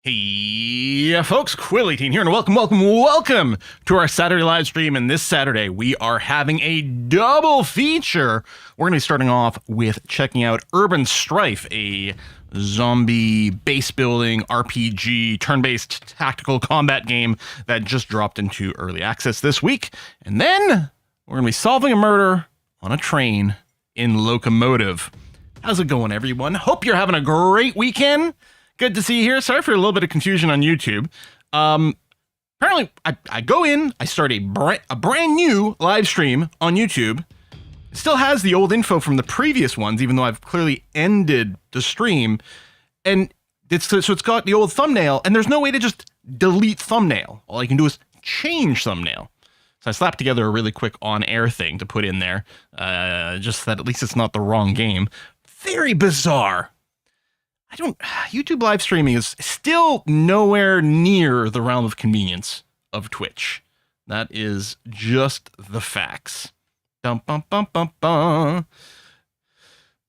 Hey, folks, Quill18 here, and welcome to our Saturday live stream. And this Saturday, we are having a double feature. We're going to be starting off with checking out Urban Strife, a zombie base building RPG turn-based tactical combat game that just dropped into early access this week. And then we're going to be solving a murder on a train in Locomotive. How's it going, everyone? Hope you're having a great weekend. Good to see you here. Sorry for a little bit of confusion on YouTube. Apparently, I go in, I start a brand new live stream on YouTube. It still has the old info from the previous ones, even though I've clearly ended the stream. And so it's got the old thumbnail, and there's no way to just delete thumbnail. All I can do is change thumbnail. So I slapped together a really quick on-air thing to put in there, just that at least it's not the wrong game. Very bizarre. YouTube live streaming is still nowhere near the realm of convenience of Twitch. That is just the facts. Dum bum bum bum bum.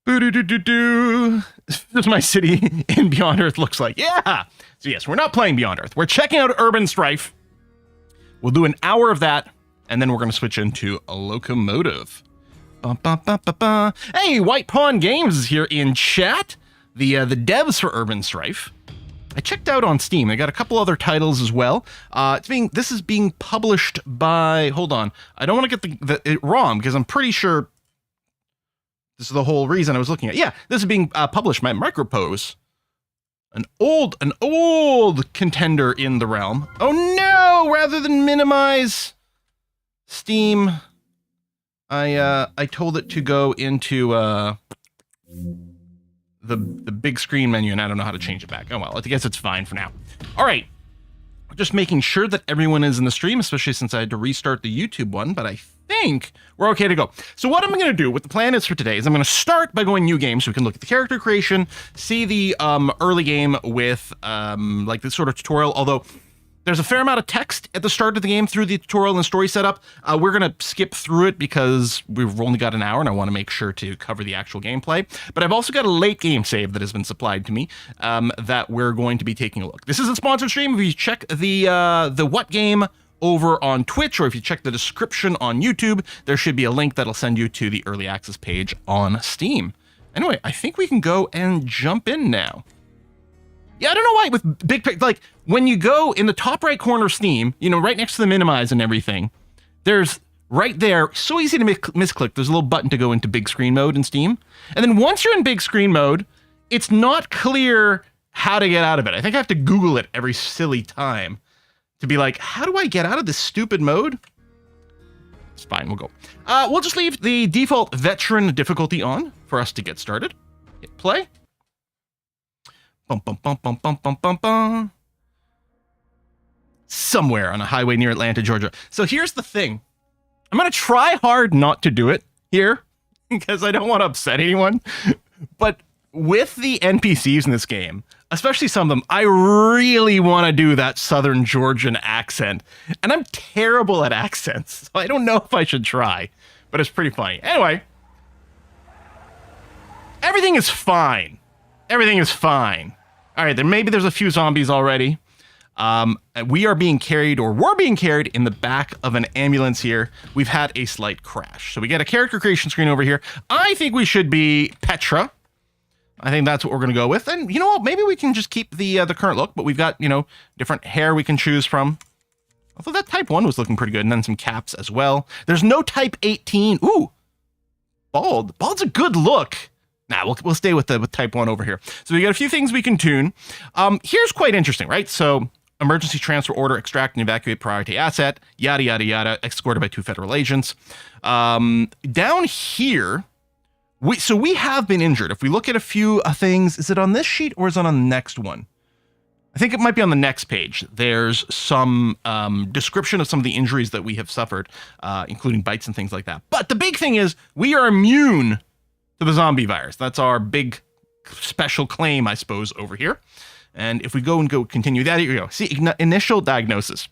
Boo-doo-doo-doo-doo. This is my city in Beyond Earth looks like. Yeah! So yes, we're not playing Beyond Earth. We're checking out Urban Strife. We'll do an hour of that, and then we're going to switch into a Locomotive. Bum, bum, bum, bum, bum. Hey, White Pawn Games is here in chat. The devs for Urban Strife. I checked out on Steam. They got a couple other titles as well. This is being published by. Hold on, I don't want to get it wrong because I'm pretty sure this is the whole reason I was looking at. Yeah, this is being published by Micropose, an old contender in the realm. Oh no! Rather than minimize Steam, I told it to go into the big screen menu, and I don't know how to change it back. Oh well, I guess it's fine for now. All right, just making sure that everyone is in the stream, especially since I had to restart the YouTube one, but I think we're okay to go. So what I'm going to do, what the plan is for today, is I'm going to start by going new game, so we can look at the character creation, see the early game with like this sort of tutorial, although there's a fair amount of text at the start of the game through the tutorial and story setup. We're going to skip through it because we've only got an hour and I want to make sure to cover the actual gameplay. But I've also got a late game save that has been supplied to me that we're going to be taking a look. This is a sponsored stream. If you check the What Game over on Twitch, or if you check the description on YouTube, there should be a link that'll send you to the early access page on Steam. Anyway, I think we can go and jump in now. Yeah, I don't know why with big, like when you go in the top right corner of Steam, you know, right next to the minimize and everything, there's right there, so easy to misclick. There's a little button to go into big screen mode in Steam. And then once you're in big screen mode, it's not clear how to get out of it. I think I have to Google it every silly time to be like, how do I get out of this stupid mode? It's fine, we'll go. We'll just leave the default veteran difficulty on for us to get started. Hit play. Bum, bum, bum, bum, bum, bum, bum, bum. Somewhere on a highway near Atlanta, Georgia. So here's the thing. I'm going to try hard not to do it here because I don't want to upset anyone. But with the NPCs in this game, especially some of them, I really want to do that Southern Georgian accent. And I'm terrible at accents, so I don't know if I should try. But it's pretty funny. Anyway, everything is fine. Everything is fine. All right, maybe there's a few zombies already. We are being carried, or we're being carried in the back of an ambulance here. We've had a slight crash. So we get a character creation screen over here. I think we should be Petra. I think that's what we're going to go with. And you know what? Maybe we can just keep the current look, but we've got, you know, different hair we can choose from. Although that type 1 was looking pretty good, and then some caps as well. There's no type 18. Ooh, bald. Bald's a good look. Nah, we'll stay with type 1 over here. So we got a few things we can tune. Here's quite interesting, right? So emergency transfer order, extract and evacuate priority asset, yada, yada, yada, escorted by 2 federal agents. Down here, we have been injured. If we look at a few things, is it on this sheet or is it on the next one? I think it might be on the next page. There's some description of some of the injuries that we have suffered, including bites and things like that. But the big thing is we are immune to the zombie virus. That's our big special claim, I suppose, over here. And if we go continue that, here we go. See, initial diagnosis.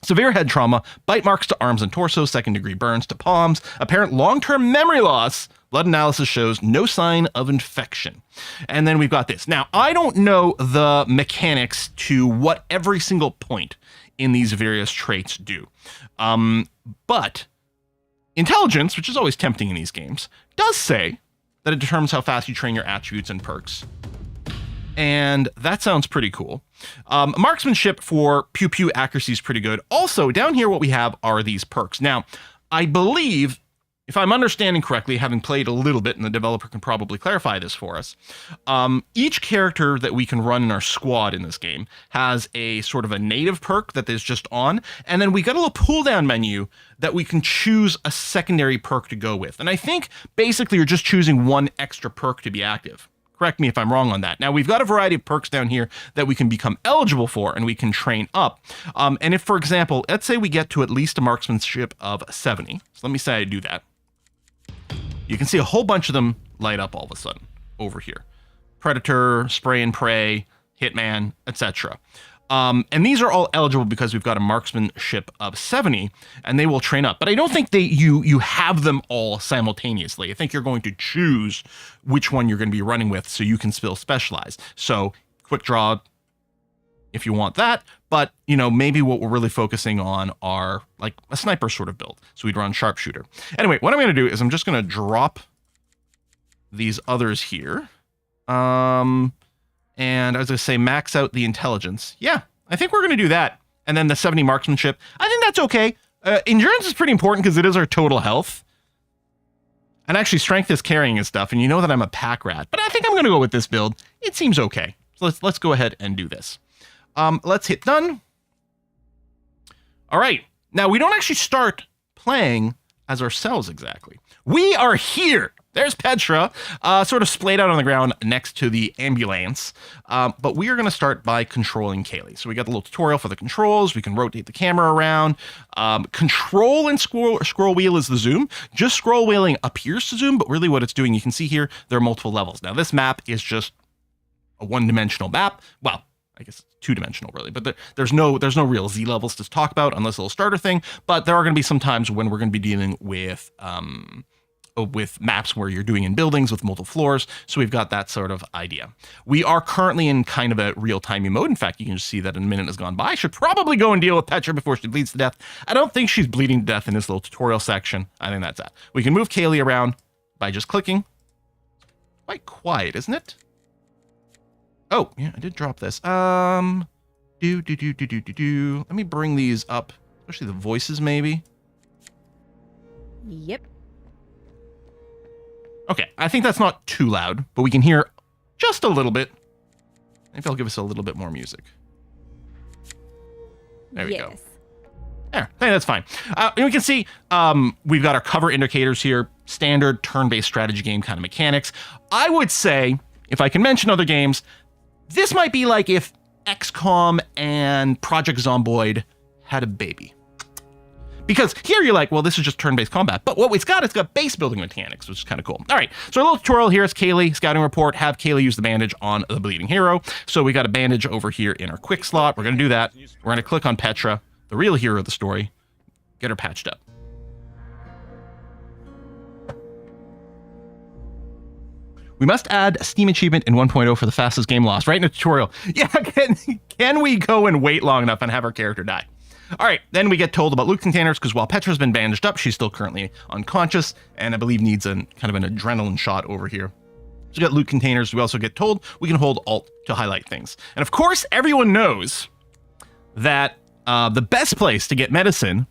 Severe head trauma, bite marks to arms and torso, second-degree burns to palms, apparent long-term memory loss. Blood analysis shows no sign of infection. And then we've got this. Now, I don't know the mechanics to what every single point in these various traits do. But intelligence, which is always tempting in these games, does say that it determines how fast you train your attributes and perks. And that sounds pretty cool. Marksmanship for pew-pew accuracy is pretty good. Also, down here what we have are these perks. Now, I believe, if I'm understanding correctly, having played a little bit, and the developer can probably clarify this for us, each character that we can run in our squad in this game has a sort of a native perk that is just on, and then we got a little pull-down menu that we can choose a secondary perk to go with. And I think basically you're just choosing one extra perk to be active. Correct me if I'm wrong on that. Now, we've got a variety of perks down here that we can become eligible for and we can train up. And if, for example, let's say we get to at least a marksmanship of 70. So let me say I do that. You can see a whole bunch of them light up all of a sudden over here. Predator, Spray and Pray, Hitman, etc. And these are all eligible because we've got a marksmanship of 70, and they will train up. But I don't think you have them all simultaneously. I think you're going to choose which one you're going to be running with so you can still specialize. So quick draw if you want that, but maybe what we're really focusing on are like a sniper sort of build. So we'd run sharpshooter. Anyway, what I'm going to do is I'm just going to drop these others here. And I was going to say max out the intelligence. Yeah, I think we're going to do that. And then the 70 marksmanship. I think that's okay. Endurance is pretty important because it is our total health. And actually strength is carrying and stuff. And you know that I'm a pack rat. But I think I'm going to go with this build. It seems okay. So let's go ahead and do this. Let's hit done. All right. Now, we don't actually start playing as ourselves exactly. We are here. There's Petra, sort of splayed out on the ground next to the ambulance. But we are going to start by controlling Kaylee. So we got the little tutorial for the controls. We can rotate the camera around. Control and scroll wheel is the zoom. Just scroll wheeling appears to zoom, but really what it's doing, you can see here, there are multiple levels. Now, this map is just a one-dimensional map. Well, I guess it's two-dimensional really, but there's no real Z levels to talk about on this little starter thing. But there are going to be some times when we're going to be dealing with maps where you're doing in buildings with multiple floors. So we've got that sort of idea. We are currently in kind of a real-timey mode. In fact, you can just see that a minute has gone by. I should probably go and deal with Petra before she bleeds to death. I don't think she's bleeding to death in this little tutorial section. I think that's that. We can move Kaylee around by just clicking. Quite quiet, isn't it? Oh, yeah, I did drop this. Let me bring these up, especially the voices maybe. Yep. Okay, I think that's not too loud, but we can hear just a little bit. Maybe I'll give us a little bit more music. There we go. There, hey, that's fine. And we can see we've got our cover indicators here, standard turn-based strategy game kind of mechanics. I would say, if I can mention other games, this might be like if XCOM and Project Zomboid had a baby. Because here you're like, well, this is just turn-based combat. But what it's got base building mechanics, which is kind of cool. All right, so our little tutorial here is Kaylee, scouting report, have Kaylee use the bandage on the bleeding hero. So we got a bandage over here in our quick slot. We're going to do that. We're going to click on Petra, the real hero of the story, get her patched up. We must add a Steam achievement in 1.0 for the fastest game lost, right in the tutorial. Yeah, can we go and wait long enough and have our character die? All right, then we get told about loot containers, because while Petra's been bandaged up, she's still currently unconscious, and I believe needs kind of an adrenaline shot over here. So we got loot containers. We also get told we can hold Alt to highlight things. And of course, everyone knows that the best place to get medicine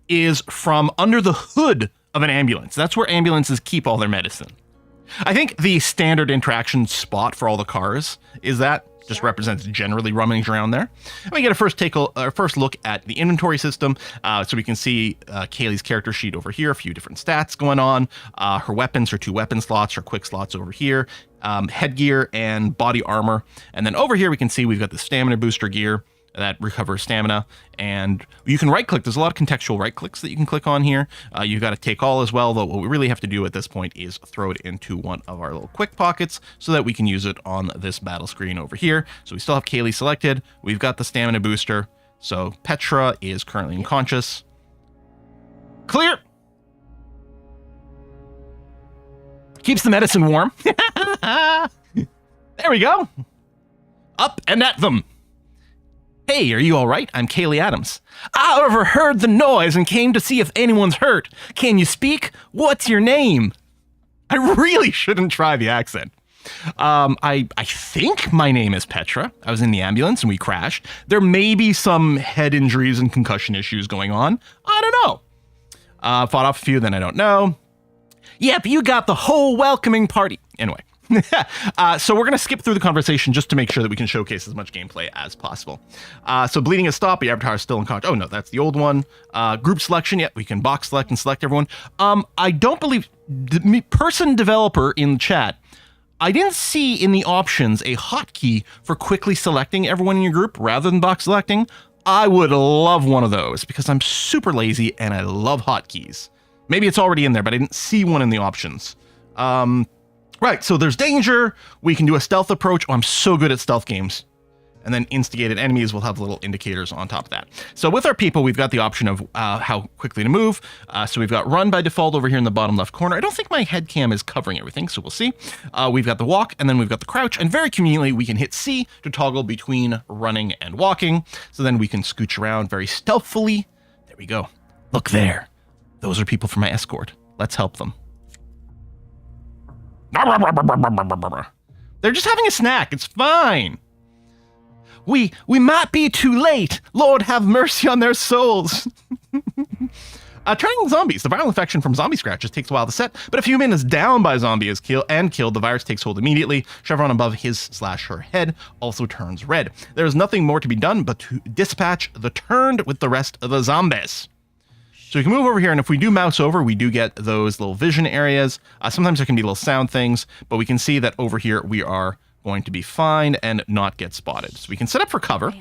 is from under the hood of an ambulance. That's where ambulances keep all their medicine. I think the standard interaction spot for all the cars is that. Just represents generally rummage around there. And we get a first look at the inventory system. So we can see Kaylee's character sheet over here, a few different stats going on. Her weapons, her 2 weapon slots, her quick slots over here, headgear and body armor. And then over here we can see we've got the stamina booster gear that recovers stamina, and you can right click. There's a lot of contextual right clicks that you can click on here. You've got to take all as well, though what we really have to do at this point is throw it into one of our little quick pockets so that we can use it on this battle screen over here. So we still have Kaylee selected. We've got the stamina booster. So Petra is currently unconscious. Clear. Keeps the medicine warm. There we go. Up and at them. Hey, are you all right? I'm Kaylee Adams. I overheard the noise and came to see if anyone's hurt. Can you speak? What's your name? I really shouldn't try the accent. I think my name is Petra. I was in the ambulance and we crashed. There may be some head injuries and concussion issues going on. I don't know. Fought off a few, then I don't know. Yep, you got the whole welcoming party. Anyway. So we're going to skip through the conversation just to make sure that we can showcase as much gameplay as possible. So bleeding has stopped, but your avatar is still in contact. Oh no, that's the old one. Group selection, yeah, we can box select and select everyone. I don't believe, person developer in the chat, I didn't see in the options a hotkey for quickly selecting everyone in your group rather than box selecting. I would love one of those because I'm super lazy and I love hotkeys. Maybe it's already in there, but I didn't see one in the options. Right, so there's danger. We can do a stealth approach. Oh, I'm so good at stealth games. And then instigated enemies will have little indicators on top of that. So with our people, we've got the option of how quickly to move. So we've got run by default over here in the bottom left corner. I don't think my head cam is covering everything, so we'll see. We've got the walk, and then we've got the crouch. And very conveniently, we can hit C to toggle between running and walking. So then we can scooch around very stealthily. There we go. Look there. Those are people from my escort. Let's help them. They're just having a snack. It's fine. We might be too late. Lord, have mercy on their souls. Turning zombies. The viral infection from zombie scratches takes a while to set, but if a human is down by a zombie is killed, the virus takes hold immediately. Chevron above his/her head also turns red. There is nothing more to be done but to dispatch the turned with the rest of the zombies. So we can move over here, and if we do mouse over, we do get those little vision areas. Sometimes there can be little sound things, but we can see that over here we are going to be fine and not get spotted. So we can set up for cover.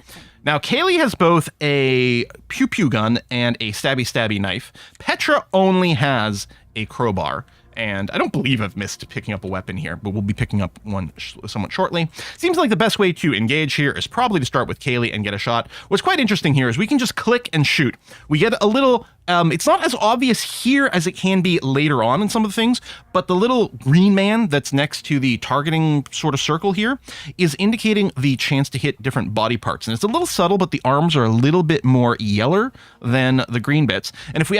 Now, Kaylee has both a pew-pew gun and a stabby-stabby knife. Petra only has a crowbar. And I don't believe I've missed picking up a weapon here, but we'll be picking up one somewhat shortly. Seems like the best way to engage here is probably to start with Kaylee and get a shot. What's quite interesting here is we can just click and shoot. We get a little, it's not as obvious here as it can be later on in some of the things, but the little green man that's next to the targeting sort of circle here is indicating the chance to hit different body parts. And it's a little subtle, but the arms are a little bit more yeller than the green bits. And if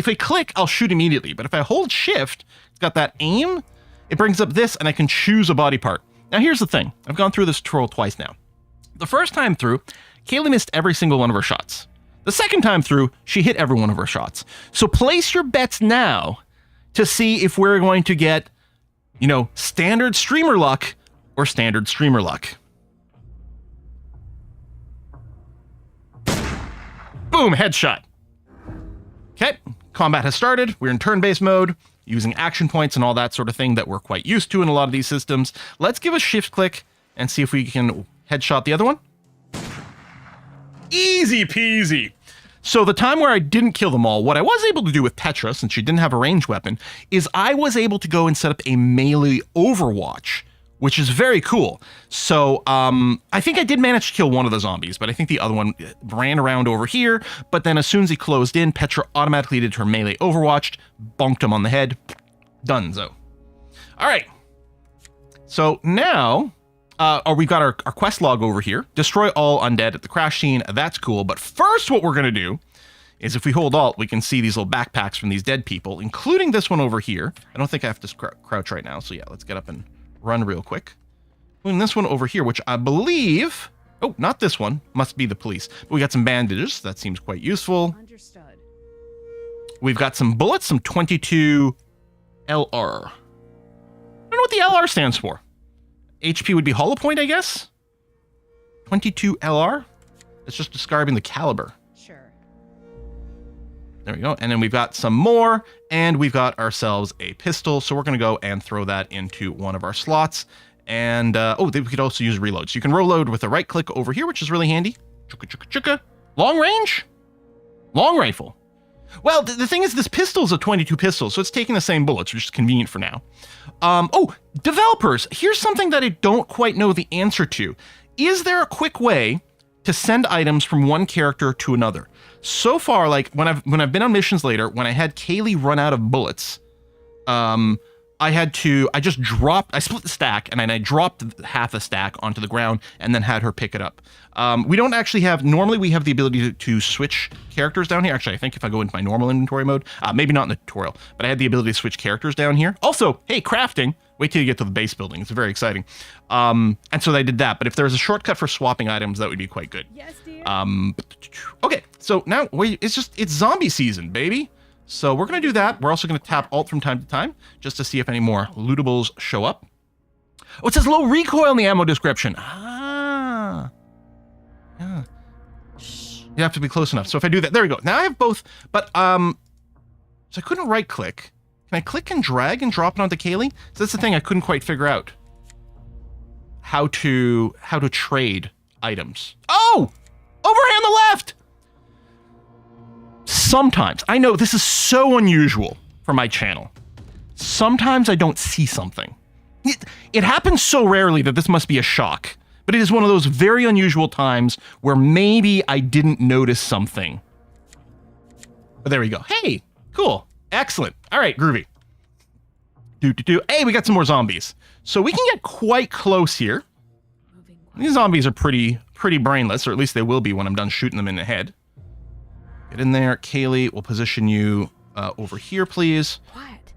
I click, I'll shoot immediately. But if I hold shift, it's got that aim, it brings up this, and I can choose a body part. Now, here's the thing. I've gone through this tutorial twice now. The first time through, Kaylee missed every single one of her shots. The second time through, she hit every one of her shots. So place your bets now to see if we're going to get, standard streamer luck or standard streamer luck. Boom, headshot. Okay, combat has started. We're in turn-based mode, using action points and all that sort of thing that we're quite used to in a lot of these systems. Let's give a shift click and see if we can headshot the other one. Easy peasy. So the time where I didn't kill them all, what I was able to do with Petra, since she didn't have a ranged weapon, is I was able to go and set up a melee overwatch, which is very cool. So I think I did manage to kill one of the zombies, but I think the other one ran around over here. But then as soon as he closed in, Petra automatically did her melee overwatch, bonked him on the head. Donezo. All right. So now we've got our quest log over here. Destroy all undead at the crash scene. That's cool. But first what we're going to do is if we hold Alt, we can see these little backpacks from these dead people, including this one over here. I don't think I have to crouch right now. So yeah, let's get up and run real quick. And this one over here, which I believe, oh, not this one, must be the police. But we got some bandages. That seems quite useful. Understood. We've got some bullets, some 22 LR. I don't know what the LR stands for. HP would be hollow point, I guess. 22 LR. It's just describing the caliber. Sure. There we go. And then we've got some more, and we've got ourselves a pistol. So we're going to go and throw that into one of our slots. And, we could also use reload. So you can reload with a right click over here, which is really handy. Chukka, chukka, chukka. Long range? Long rifle. Well, the thing is, this pistol's a 22 pistol, so it's taking the same bullets, which is convenient for now. Developers, here's something that I don't quite know the answer to. Is there a quick way to send items from one character to another. So far, like when I've been on missions later, when I had Kaylee run out of bullets, I split the stack and then I dropped half the stack onto the ground and then had her pick it up. We don't actually have, normally we have the ability to switch characters down here. Actually, I think if I go into my normal inventory mode, maybe not in the tutorial, but I had the ability to switch characters down here. Also, hey, crafting, wait till you get to the base building. It's very exciting. And so I did that, but if there's a shortcut for swapping items, that would be quite good. Yes, dear. Okay, so now it's zombie season, baby. So we're going to do that. We're also going to tap Alt from time to time just to see if any more lootables show up. Oh, it says low recoil in the ammo description. Ah. Yeah. You have to be close enough. So if I do that, there we go. Now I have both, but so I couldn't right click. Can I click and drag and drop it onto Kaylee? So that's the thing I couldn't quite figure out. How to trade items. Oh! Over here on the left! Sometimes, I know this is so unusual for my channel. Sometimes I don't see something. It happens so rarely that this must be a shock, but it is one of those very unusual times where maybe I didn't notice something. But there we go. Hey, cool. Excellent. All right, groovy. Hey, we got some more zombies. So we can get quite close here. These zombies are pretty brainless, or at least they will be when I'm done shooting them in the head. Get in there. Kaylee, we'll position you over here, please. Quiet.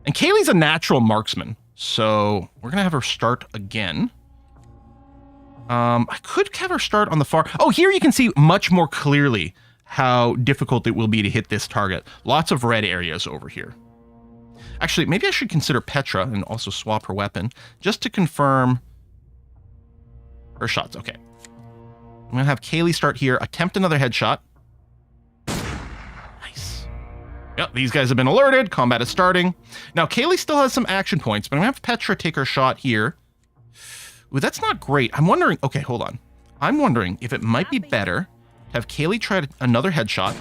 And Kaylee's a natural marksman, so we're going to have her start again. I could have her start on the far... Oh, here you can see much more clearly how difficult it will be to hit this target. Lots of red areas over here. Actually, maybe I should consider Petra and also swap her weapon just to confirm her shots. Okay. I'm going to have Kaylee start here, attempt another headshot. Yep, these guys have been alerted. Combat is starting. Now, Kaylee still has some action points, but I'm going to have Petra take her shot here. Ooh, that's not great. I'm wondering... Okay, hold on. I'm wondering if it might be better to have Kaylee try another headshot.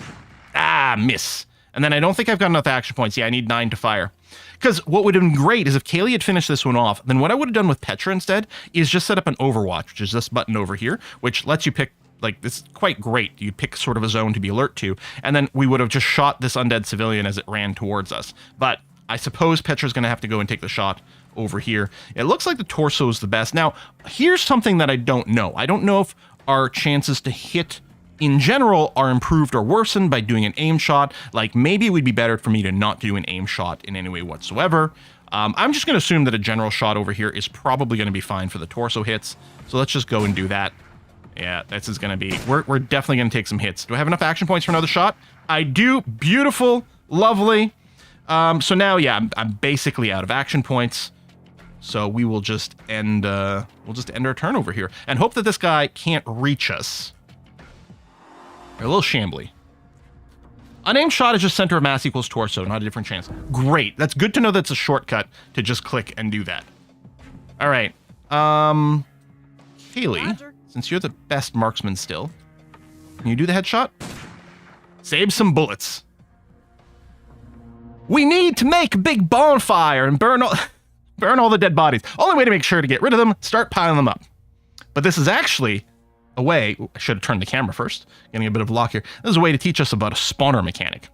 Ah, miss. And then I don't think I've got enough action points. Yeah, I need 9 to fire. Because what would have been great is if Kaylee had finished this one off, then what I would have done with Petra instead is just set up an Overwatch, which is this button over here, which lets you pick... Like, this is quite great. You pick sort of a zone to be alert to, and then we would have just shot this undead civilian as it ran towards us. But I suppose Petra's going to have to go and take the shot over here. It looks like the torso is the best. Now, here's something that I don't know. I don't know if our chances to hit in general are improved or worsened by doing an aim shot. Like, maybe it would be better for me to not do an aim shot in any way whatsoever. I'm just going to assume that a general shot over here is probably going to be fine for the torso hits. So let's just go and do that. Yeah, this is going to be... We're definitely going to take some hits. Do I have enough action points for another shot? I do. Beautiful. Lovely. So now, yeah, I'm basically out of action points. So we will just end... we'll just end our turn over here. And hope that this guy can't reach us. They're a little shambly. Unaimed shot is just center of mass equals torso, not a different chance. Great. That's good to know that's a shortcut to just click and do that. All right. Kaylee... Roger. Since you're the best marksman still, can you do the headshot? Save some bullets. We need to make a big bonfire and burn all the dead bodies. Only way to make sure to get rid of them, start piling them up. But this is actually a way... I should have turned the camera first. Getting a bit of lock here. This is a way to teach us about a spawner mechanic.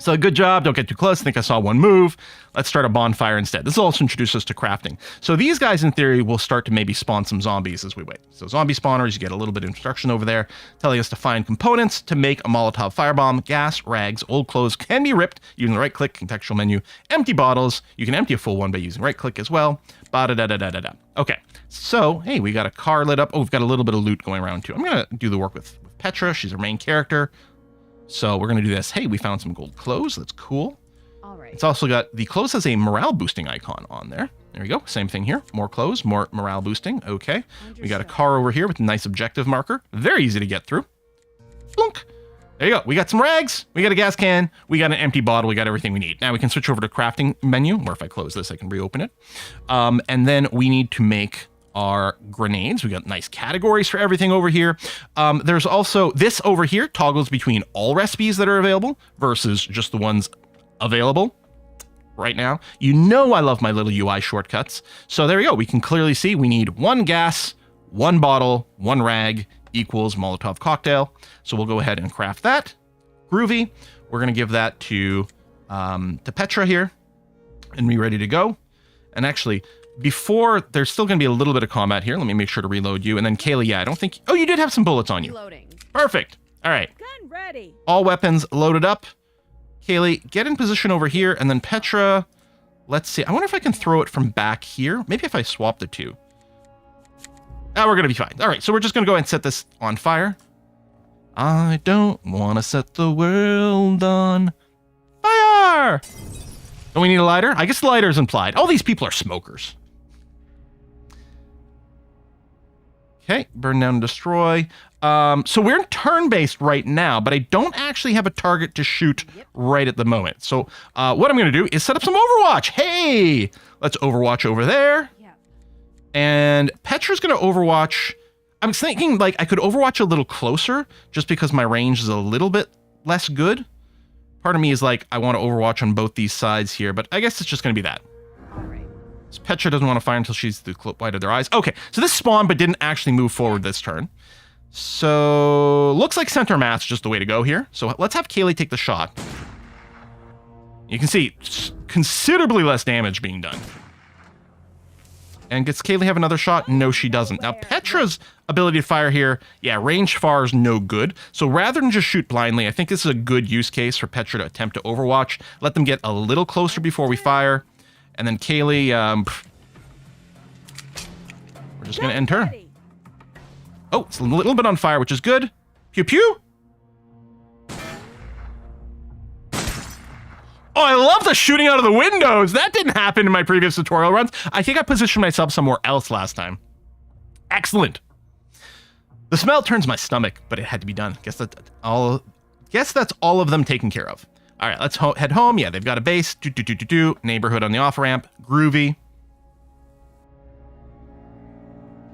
So good job. Don't get too close. I think I saw one move. Let's start a bonfire instead. This will also introduce us to crafting. So these guys, in theory, will start to maybe spawn some zombies as we wait. So zombie spawners, you get a little bit of instruction over there telling us to find components to make a Molotov firebomb. Gas, rags, old clothes can be ripped using the right-click contextual menu. Empty bottles. You can empty a full one by using right-click as well. Ba-da-da-da-da-da-da. Okay. So, hey, we got a car lit up. Oh, we've got a little bit of loot going around, too. I'm going to do the work with Petra. She's our main character. So we're going to do this. Hey, we found some gold clothes. That's cool. All right. It's also got... The clothes has a morale boosting icon on there. There we go. Same thing here. More clothes, more morale boosting. Okay. We got a car over here with a nice objective marker. Very easy to get through. Blunk. There you go. We got some rags. We got a gas can. We got an empty bottle. We got everything we need. Now we can switch over to crafting menu, or if I close this, I can reopen it. And then we need to make our grenades. We got nice categories for everything over here. There's also this over here toggles between all recipes that are available versus just the ones available right now. You know I love my little UI shortcuts. So there we go. We can clearly see we need 1 gas, 1 bottle, 1 rag, equals Molotov cocktail. So we'll go ahead and craft that. Groovy. We're going to give that to Petra here and be ready to go. And actually, before, there's still going to be a little bit of combat here. Let me make sure to reload you. And then Kaylee, yeah, I don't think... Oh, you did have some bullets on you. Reloading. Perfect. All right. Gun ready. All weapons loaded up. Kaylee, get in position over here. And then Petra, let's see. I wonder if I can throw it from back here. Maybe if I swap the two. Oh, we're going to be fine. All right, so we're just going to go ahead and set this on fire. I don't want to set the world on fire. Don't we need a lighter? I guess the lighter is implied. All these people are smokers. Okay, burn down and destroy. So we're turn-based right now, but I don't actually have a target to shoot right at the moment. So what I'm going to do is set up some Overwatch. Hey, let's Overwatch over there. Yeah. And Petra's going to Overwatch. I'm thinking like I could Overwatch a little closer just because my range is a little bit less good. Part of me is like, I want to Overwatch on both these sides here, but I guess it's just going to be that. Petra doesn't want to fire until she's the white of their eyes. Okay, so this spawned but didn't actually move forward this turn. So looks like center mass just the way to go here. So let's have Kaylee take the shot. You can see considerably less damage being done. And gets Kaylee have another shot? No, she doesn't. Now Petra's ability to fire here, yeah, range far is no good. So rather than just shoot blindly, I think this is a good use case for Petra to attempt to Overwatch. Let them get a little closer before we fire. And then Kaylee, we're just going to end turn. Oh, it's a little bit on fire, which is good. Pew pew. Oh, I love the shooting out of the windows. That didn't happen in my previous tutorial runs. I think I positioned myself somewhere else last time. Excellent. The smell turns my stomach, but it had to be done. Guess that's all of them taken care of. All right, let's head home. Yeah, they've got a base. Neighborhood on the off-ramp. Groovy.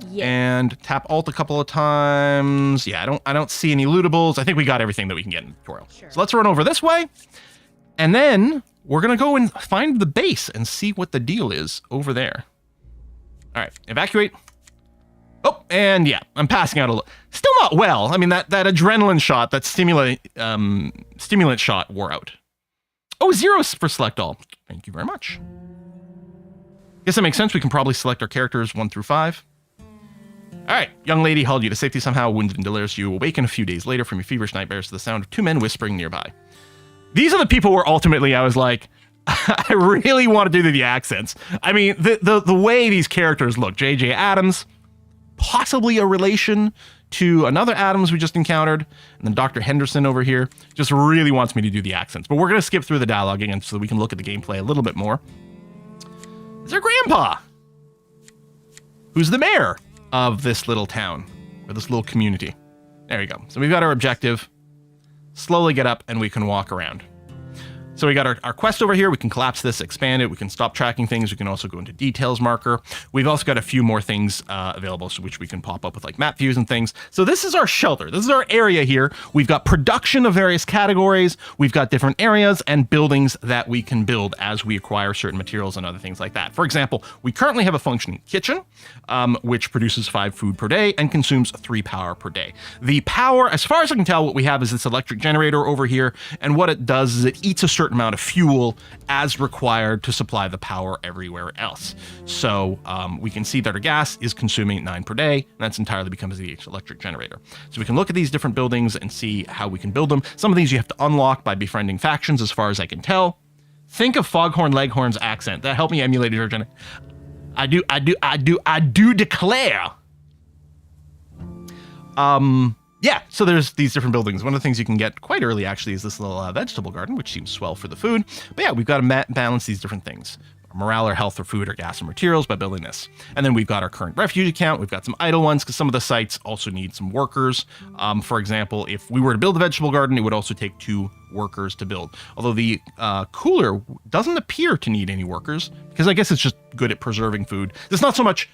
Yeah. And tap Alt a couple of times. Yeah, I don't see any lootables. I think we got everything that we can get in the tutorial. Sure. So let's run over this way. And then we're going to go and find the base and see what the deal is over there. All right, evacuate. Oh, and yeah, I'm passing out a little. Still not well. I mean, that adrenaline shot, that stimulant shot wore out. Oh, 0 for select all. Thank you very much. Guess that makes sense. We can probably select our characters 1 through 5. All right, young lady hauled you to safety somehow, wounded and delirious. You awaken a few days later from your feverish nightmares to the sound of 2 men whispering nearby. These are the people where ultimately I was like, I really want to do the accents. I mean, the way these characters look. J.J. Adams, possibly a relation to another Adams we just encountered, and then Dr. Henderson over here just really wants me to do the accents. But we're going to skip through the dialogue again so that we can look at the gameplay a little bit more. It's our grandpa, who's the mayor of this little town, or this little community. There we go. So we've got our objective. Slowly get up and we can walk around. So we got our quest over here. We can collapse this, expand it. We can stop tracking things. We can also go into details marker. We've also got a few more things available, so which we can pop up with like map views and things. So this is our shelter. This is our area here. We've got production of various categories. We've got different areas and buildings that we can build as we acquire certain materials and other things like that. For example, we currently have a functioning kitchen, which produces 5 food per day and consumes 3 power per day. The power, as far as I can tell, what we have is this electric generator over here. And what it does is it eats a certain amount of fuel as required to supply the power everywhere else. So we can see that our gas is consuming 9 per day, and that's entirely because of the electric generator. So we can look at these different buildings and see how we can build them. Some of these you have to unlock by befriending factions, as far as I can tell. Think of Foghorn Leghorn's accent. That helped me emulate it. I do declare. Yeah, so there's these different buildings. One of the things you can get quite early, actually, is this little vegetable garden, which seems swell for the food. But yeah, we've got to balance these different things. Morale or health or food or gas or materials by building this. And then we've got our current refuge account. We've got some idle ones because some of the sites also need some workers. For example, if we were to build a vegetable garden, it would also take 2 workers to build. Although the cooler doesn't appear to need any workers because I guess it's just good at preserving food. It's not so much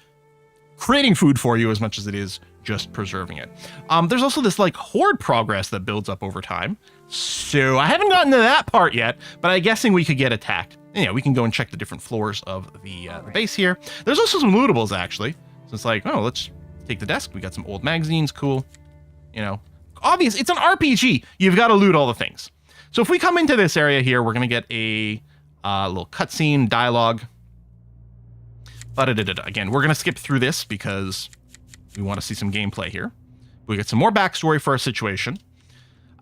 creating food for you as much as it is just preserving it. There's also this like horde progress that builds up over time. So I haven't gotten to that part yet, but I'm guessing we could get attacked. And yeah, we can go and check the different floors of the base here. There's also some lootables actually. So it's like, oh, let's take the desk. We got some old magazines, cool. you know, obvious. It's an RPG. You've got to loot all the things. So if we come into this area here, we're going to get a little cutscene dialogue. Again, we're going to skip through this because we want to see some gameplay here. We get some more backstory for our situation.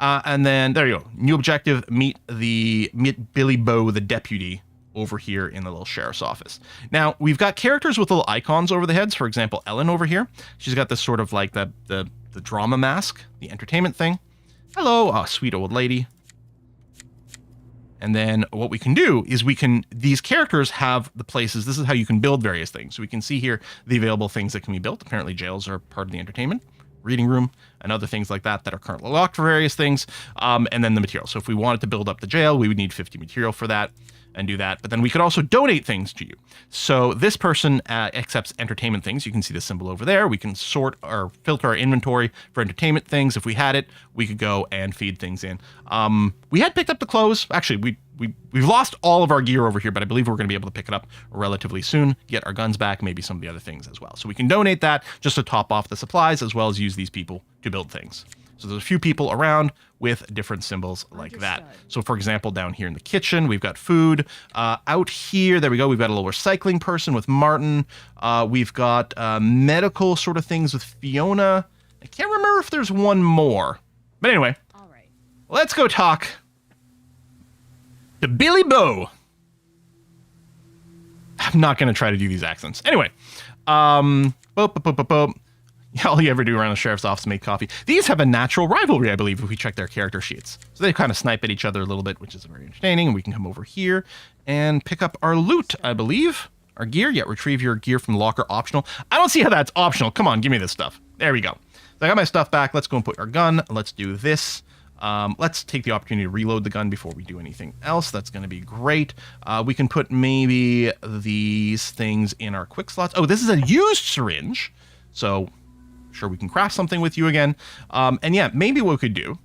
And then there you go. New objective, meet Billy Bo, the deputy, over here in the little sheriff's office. Now, we've got characters with little icons over the heads. For example, Ellen over here. She's got this sort of like the drama mask, the entertainment thing. Hello, oh, sweet old lady. And then what we can do is these characters have the places, this is how you can build various things. So we can see here the available things that can be built. Apparently jails are part of the entertainment, reading room, and other things like that are currently locked for various things. And then the material. So if we wanted to build up the jail, we would need 50 material for that and do that. But then we could also donate things to you. So this person accepts entertainment things. You can see the symbol over there. We can sort or filter our inventory for entertainment things. If we had it, we could go and feed things in. We had picked up the clothes. Actually, we've lost all of our gear over here, but I believe we're going to be able to pick it up relatively soon, get our guns back, maybe some of the other things as well. So we can donate that just to top off the supplies, as well as use these people to build things. So there's a few people around with different symbols like that. So for example, down here in the kitchen, we've got food. Out here, there we go. We've got a little recycling person with Martin. We've got medical sort of things with Fiona. I can't remember if there's one more. But anyway, all right, let's go talk to Billy Bo. I'm not going to try to do these accents. Anyway, all you ever do around the sheriff's office is make coffee. These have a natural rivalry, I believe, if we check their character sheets. So they kind of snipe at each other a little bit, which is very entertaining. And we can come over here and pick up our loot, I believe. Our gear. Yeah, retrieve your gear from the locker, optional. I don't see how that's optional. Come on, give me this stuff. There we go. So I got my stuff back. Let's go and put our gun. Let's do this. Let's take the opportunity to reload the gun before we do anything else. That's going to be great. We can put maybe these things in our quick slots. Oh, this is a used syringe. So sure, we can craft something with you again. And yeah, maybe what we could do.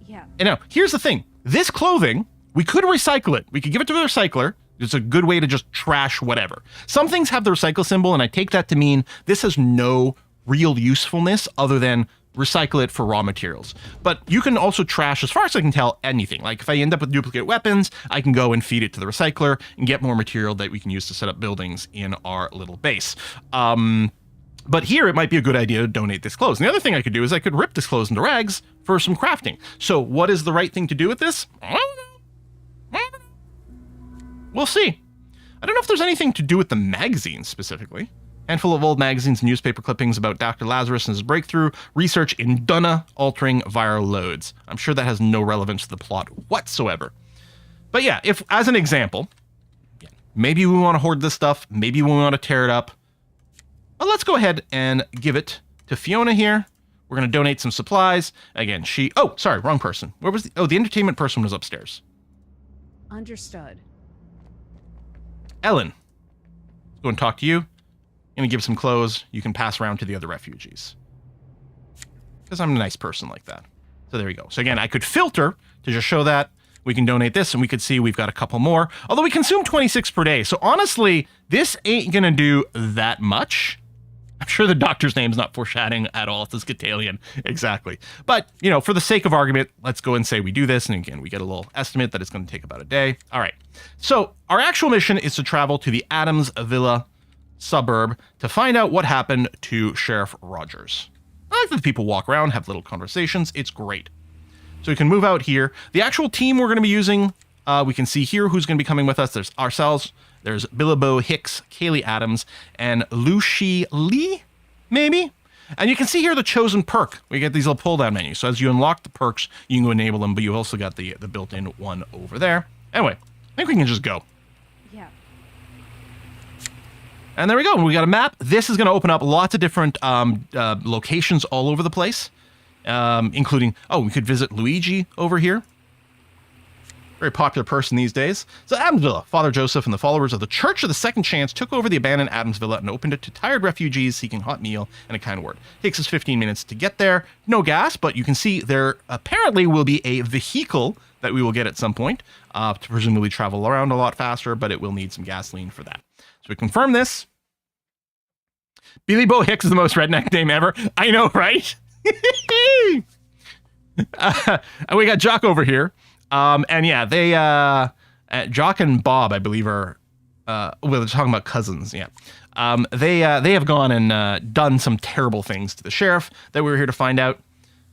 Yeah. And now, here's the thing. This clothing, we could recycle it. We could give it to the recycler. It's a good way to just trash whatever. Some things have the recycle symbol, and I take that to mean this has no real usefulness other than recycle it for raw materials. But you can also trash, as far as I can tell, anything. Like if I end up with duplicate weapons, I can go and feed it to the recycler and get more material that we can use to set up buildings in our little base. But here, it might be a good idea to donate this clothes. And the other thing I could do is I could rip this clothes into rags for some crafting. So what is the right thing to do with this? I don't know. We'll see. I don't know if there's anything to do with the magazine specifically. Handful of old magazines and newspaper clippings about Dr. Lazarus and his breakthrough research in Dunna altering viral loads. I'm sure that has no relevance to the plot whatsoever. But yeah, if as an example, maybe we want to hoard this stuff. Maybe we want to tear it up. Well, let's go ahead and give it to Fiona here. We're going to donate some supplies. Again, oh, sorry, wrong person. Where was the entertainment person was upstairs. Understood. Ellen, let's go and talk to you. I'm going to give some clothes. You can pass around to the other refugees. Because I'm a nice person like that. So there we go. So again, I could filter to just show that. We can donate this, and we could see we've got a couple more. Although we consume 26 per day. So honestly, this ain't going to do that much. I'm sure the doctor's name's not foreshadowing at all. It's a Scatalian. Exactly. But, you know, for the sake of argument, let's go and say we do this. And again, we get a little estimate that it's going to take about a day. All right. So our actual mission is to travel to the Adams Villa suburb to find out what happened to Sheriff Rogers. I like that people walk around, have little conversations. It's great. So we can move out here. The actual team we're going to be using, we can see here who's going to be coming with us. There's ourselves. There's Billabo Hicks, Kaylee Adams, and Lucy Lee, maybe? And you can see here the chosen perk. We get these little pull-down menus. So as you unlock the perks, you can go enable them, but you also got the built-in one over there. Anyway, I think we can just go. Yeah. And there we go. We got a map. This is going to open up lots of different locations all over the place, including, oh, we could visit Luigi over here. Very popular person these days. So Adams Villa, Father Joseph and the followers of the Church of the Second Chance took over the abandoned Adams Villa and opened it to tired refugees seeking hot meal and a kind word. It takes us 15 minutes to get there. No gas, but you can see there apparently will be a vehicle that we will get at some point to presumably travel around a lot faster, but it will need some gasoline for that. So we confirm this. Billy Bo Hicks is the most redneck name ever. I know, right? And we got Jock over here. And yeah, they, Jock and Bob, I believe, are, well, they're talking about cousins, yeah. They have gone and done some terrible things to the sheriff that we were here to find out.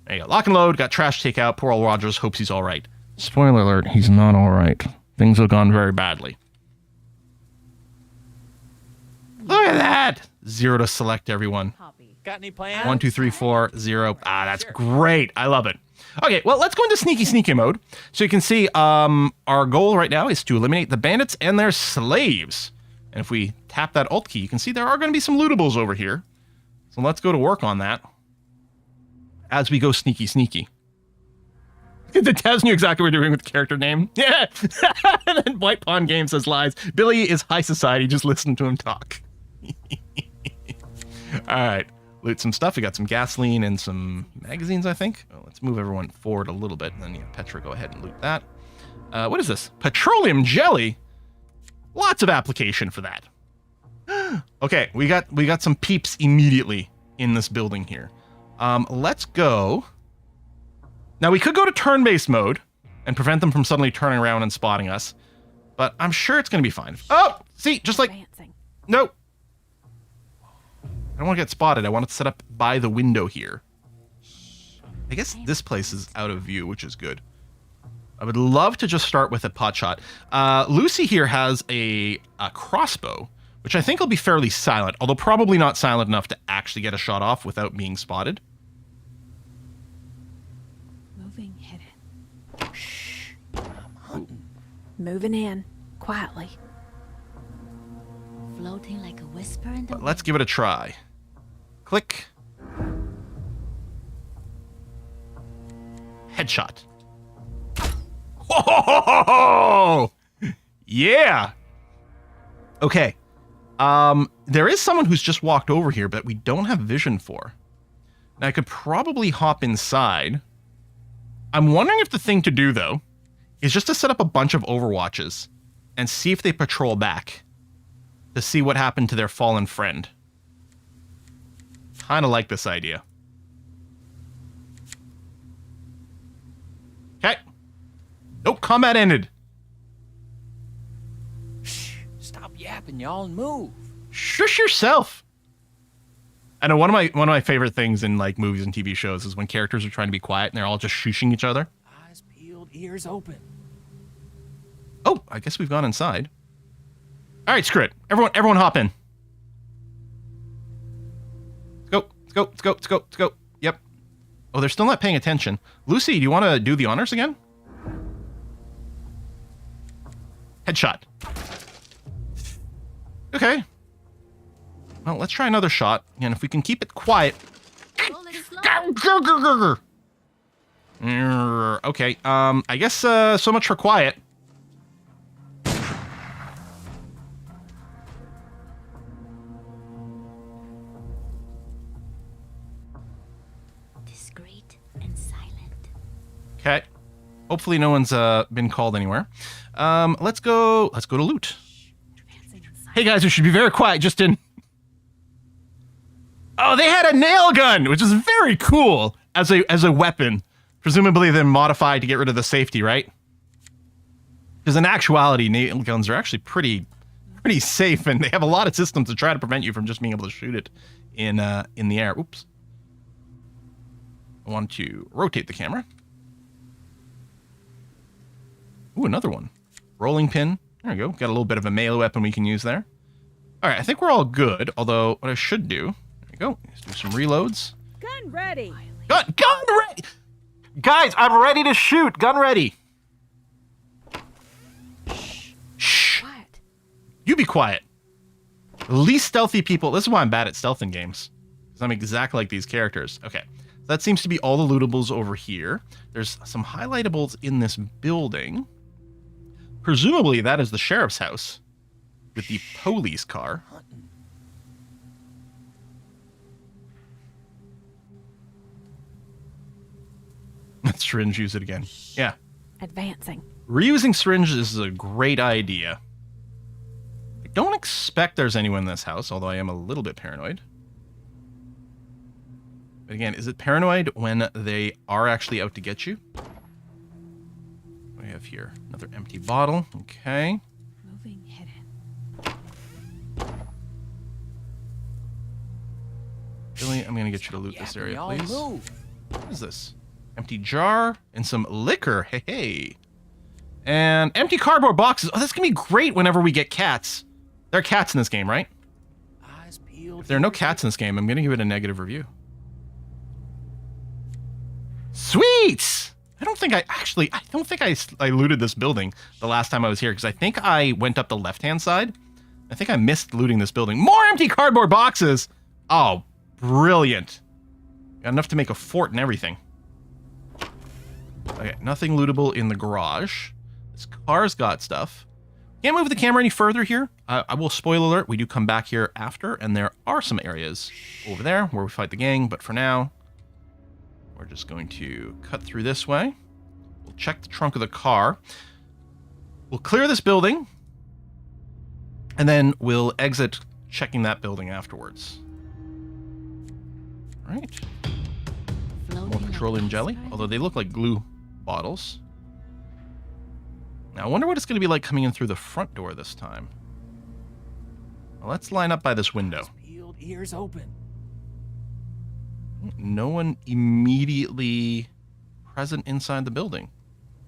There you go. Lock and load, got trash to take out. Poor old Rogers hopes he's all right. Spoiler alert, he's not all right. Things have gone very badly. Look at that! 0 to select everyone. Got any plans? 1, 2, 3, 4, 0. Ah, that's great. I love it. Okay, well, let's go into sneaky mode. So you can see our goal right now is to eliminate the bandits and their slaves. And if we tap that Alt key, you can see there are going to be some lootables over here. So let's go to work on that as we go sneaky. The Taz knew exactly what we're doing with the character name. Yeah. And then White Pawn Game says lies. Billy is high society. Just listen to him talk. All right. Loot some stuff. We got some gasoline and some magazines, I think. Oh, let's move everyone forward a little bit. And then, yeah, Petra, go ahead and loot that. What is this? Petroleum jelly? Lots of application for that. Okay, we got some peeps immediately in this building here. Let's go. Now, we could go to turn-based mode and prevent them from suddenly turning around and spotting us. But I'm sure it's going to be fine. Oh, see, just like... Nope. I don't want to get spotted. I want it set up by the window here. I guess this place is out of view, which is good. I would love to just start with a pot shot. Lucy here has a crossbow, which I think will be fairly silent, although probably not silent enough to actually get a shot off without being spotted. Moving, hidden. Shh. I'm hunting. Moving in, quietly. Floating like a whisper in the wind. Let's give it a try. Click. Headshot. Oh, yeah. Okay. There is someone who's just walked over here, but we don't have vision for. Now, I could probably hop inside. I'm wondering if the thing to do, though, is just to set up a bunch of overwatches and see if they patrol back to see what happened to their fallen friend. Kind of like this idea. Okay. Nope, combat ended. Shh, stop yapping, y'all, and move. Shush yourself. I know one of my favorite things in like movies and TV shows is when characters are trying to be quiet and they're all just shushing each other. Eyes peeled, ears open. Oh, I guess we've gone inside. All right, screw it. Everyone hop in. Let's go. Yep. Oh, they're still not paying attention. Lucy, do you want to do the honors again? Headshot. Okay. Well, let's try another shot. And if we can keep it quiet. Okay, I guess so much for quiet. Discreet and silent. Okay. Hopefully no one's been called anywhere. Let's go to loot. Hey guys, we should be very quiet just in. Oh, they had a nail gun, which is very cool as a weapon. Presumably they're modified to get rid of the safety, right? Because in actuality, nail guns are actually pretty safe, and they have a lot of systems to try to prevent you from just being able to shoot it in the air. Oops. I want to rotate the camera. Ooh, another one. Rolling pin. There we go. Got a little bit of a melee weapon we can use there. All right, I think we're all good. Although, what I should do, there we go. Let's do some reloads. Gun ready. Gun ready. Guys, I'm ready to shoot. Gun ready. Shh. Quiet. You be quiet. Least stealthy people. This is why I'm bad at stealth in games. Because I'm exactly like these characters. Okay. That seems to be all the lootables over here. There's some highlightables in this building. Presumably, that is the sheriff's house with the police car. Syringe, use it again. Yeah. Advancing. Reusing syringes is a great idea. I don't expect there's anyone in this house, although I am a little bit paranoid. But again, is it paranoid when they are actually out to get you? What do we have here? Another empty bottle. Okay. Moving hidden. Billy, I'm going to get you to loot Stop this yapping, area, y'all, and please. move. What is this? Empty jar and some liquor. Hey, hey. And empty cardboard boxes. Oh, that's going to be great whenever we get cats. There are cats in this game, right? Eyes peeled. If there are no ears cats in this game, I'm going to give it a negative review. Sweet! I don't think I looted this building the last time I was here, because I think I went up the left-hand side. I think I missed looting this building. More empty cardboard boxes! Oh, brilliant. Got enough to make a fort and everything. Okay, nothing lootable in the garage. This car's got stuff. Can't move the camera any further here. I will spoil alert. We do come back here after, and there are some areas over there where we fight the gang, but for now, we're just going to cut through this way. We'll check the trunk of the car. We'll clear this building, and then we'll exit checking that building afterwards. All right. Floating More like petroleum a jelly, whisper in although they look like glue bottles. Now, I wonder what it's going to be like coming in through the front door this time. Well, let's line up by this window. Eyes peeled, ears open. No one immediately present inside the building.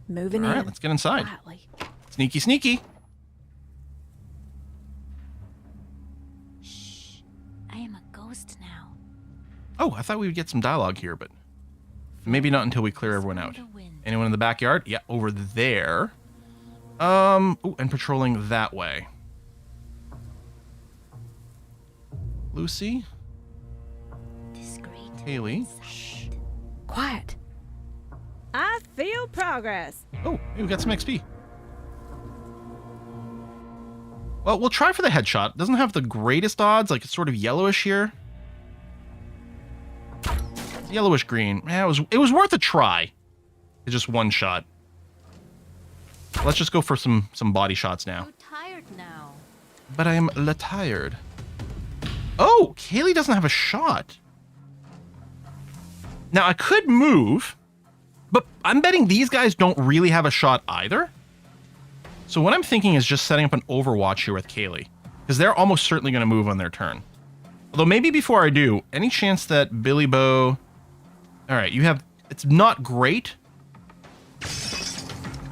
Moving All in. right, let's get inside. Quietly. Sneaky, sneaky. Shh. I am a ghost now. Oh, I thought we would get some dialogue here, but maybe not until we clear everyone out. The wind. Anyone in the backyard? Yeah, over there. Ooh, and patrolling that way. Lucy? Discreet. Haley? Silent. Quiet. I feel progress. Oh, hey, we got some XP. Well, we'll try for the headshot. Doesn't have the greatest odds, like it's sort of yellowish here. It's yellowish green. Yeah, it was worth a try. It's just one shot. Let's just go for some body shots now. I'm tired now. But I am tired. Oh, Kaylee doesn't have a shot. Now, I could move, but I'm betting these guys don't really have a shot either. So what I'm thinking is just setting up an Overwatch here with Kaylee, because they're almost certainly going to move on their turn. Although maybe before I do, any chance that Billy Bo... All right, you have... It's not great.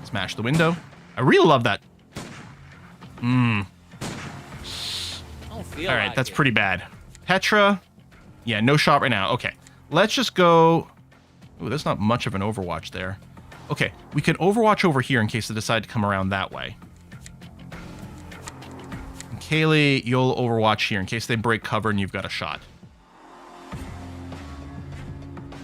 Smash the window. I really love that. Don't feel All right, like that's it. pretty bad. Petra. Yeah, no shot right now. Okay, let's just go... Ooh, there's not much of an Overwatch there. Okay, we could Overwatch over here in case they decide to come around that way. And Kaylee, you'll Overwatch here in case they break cover and you've got a shot.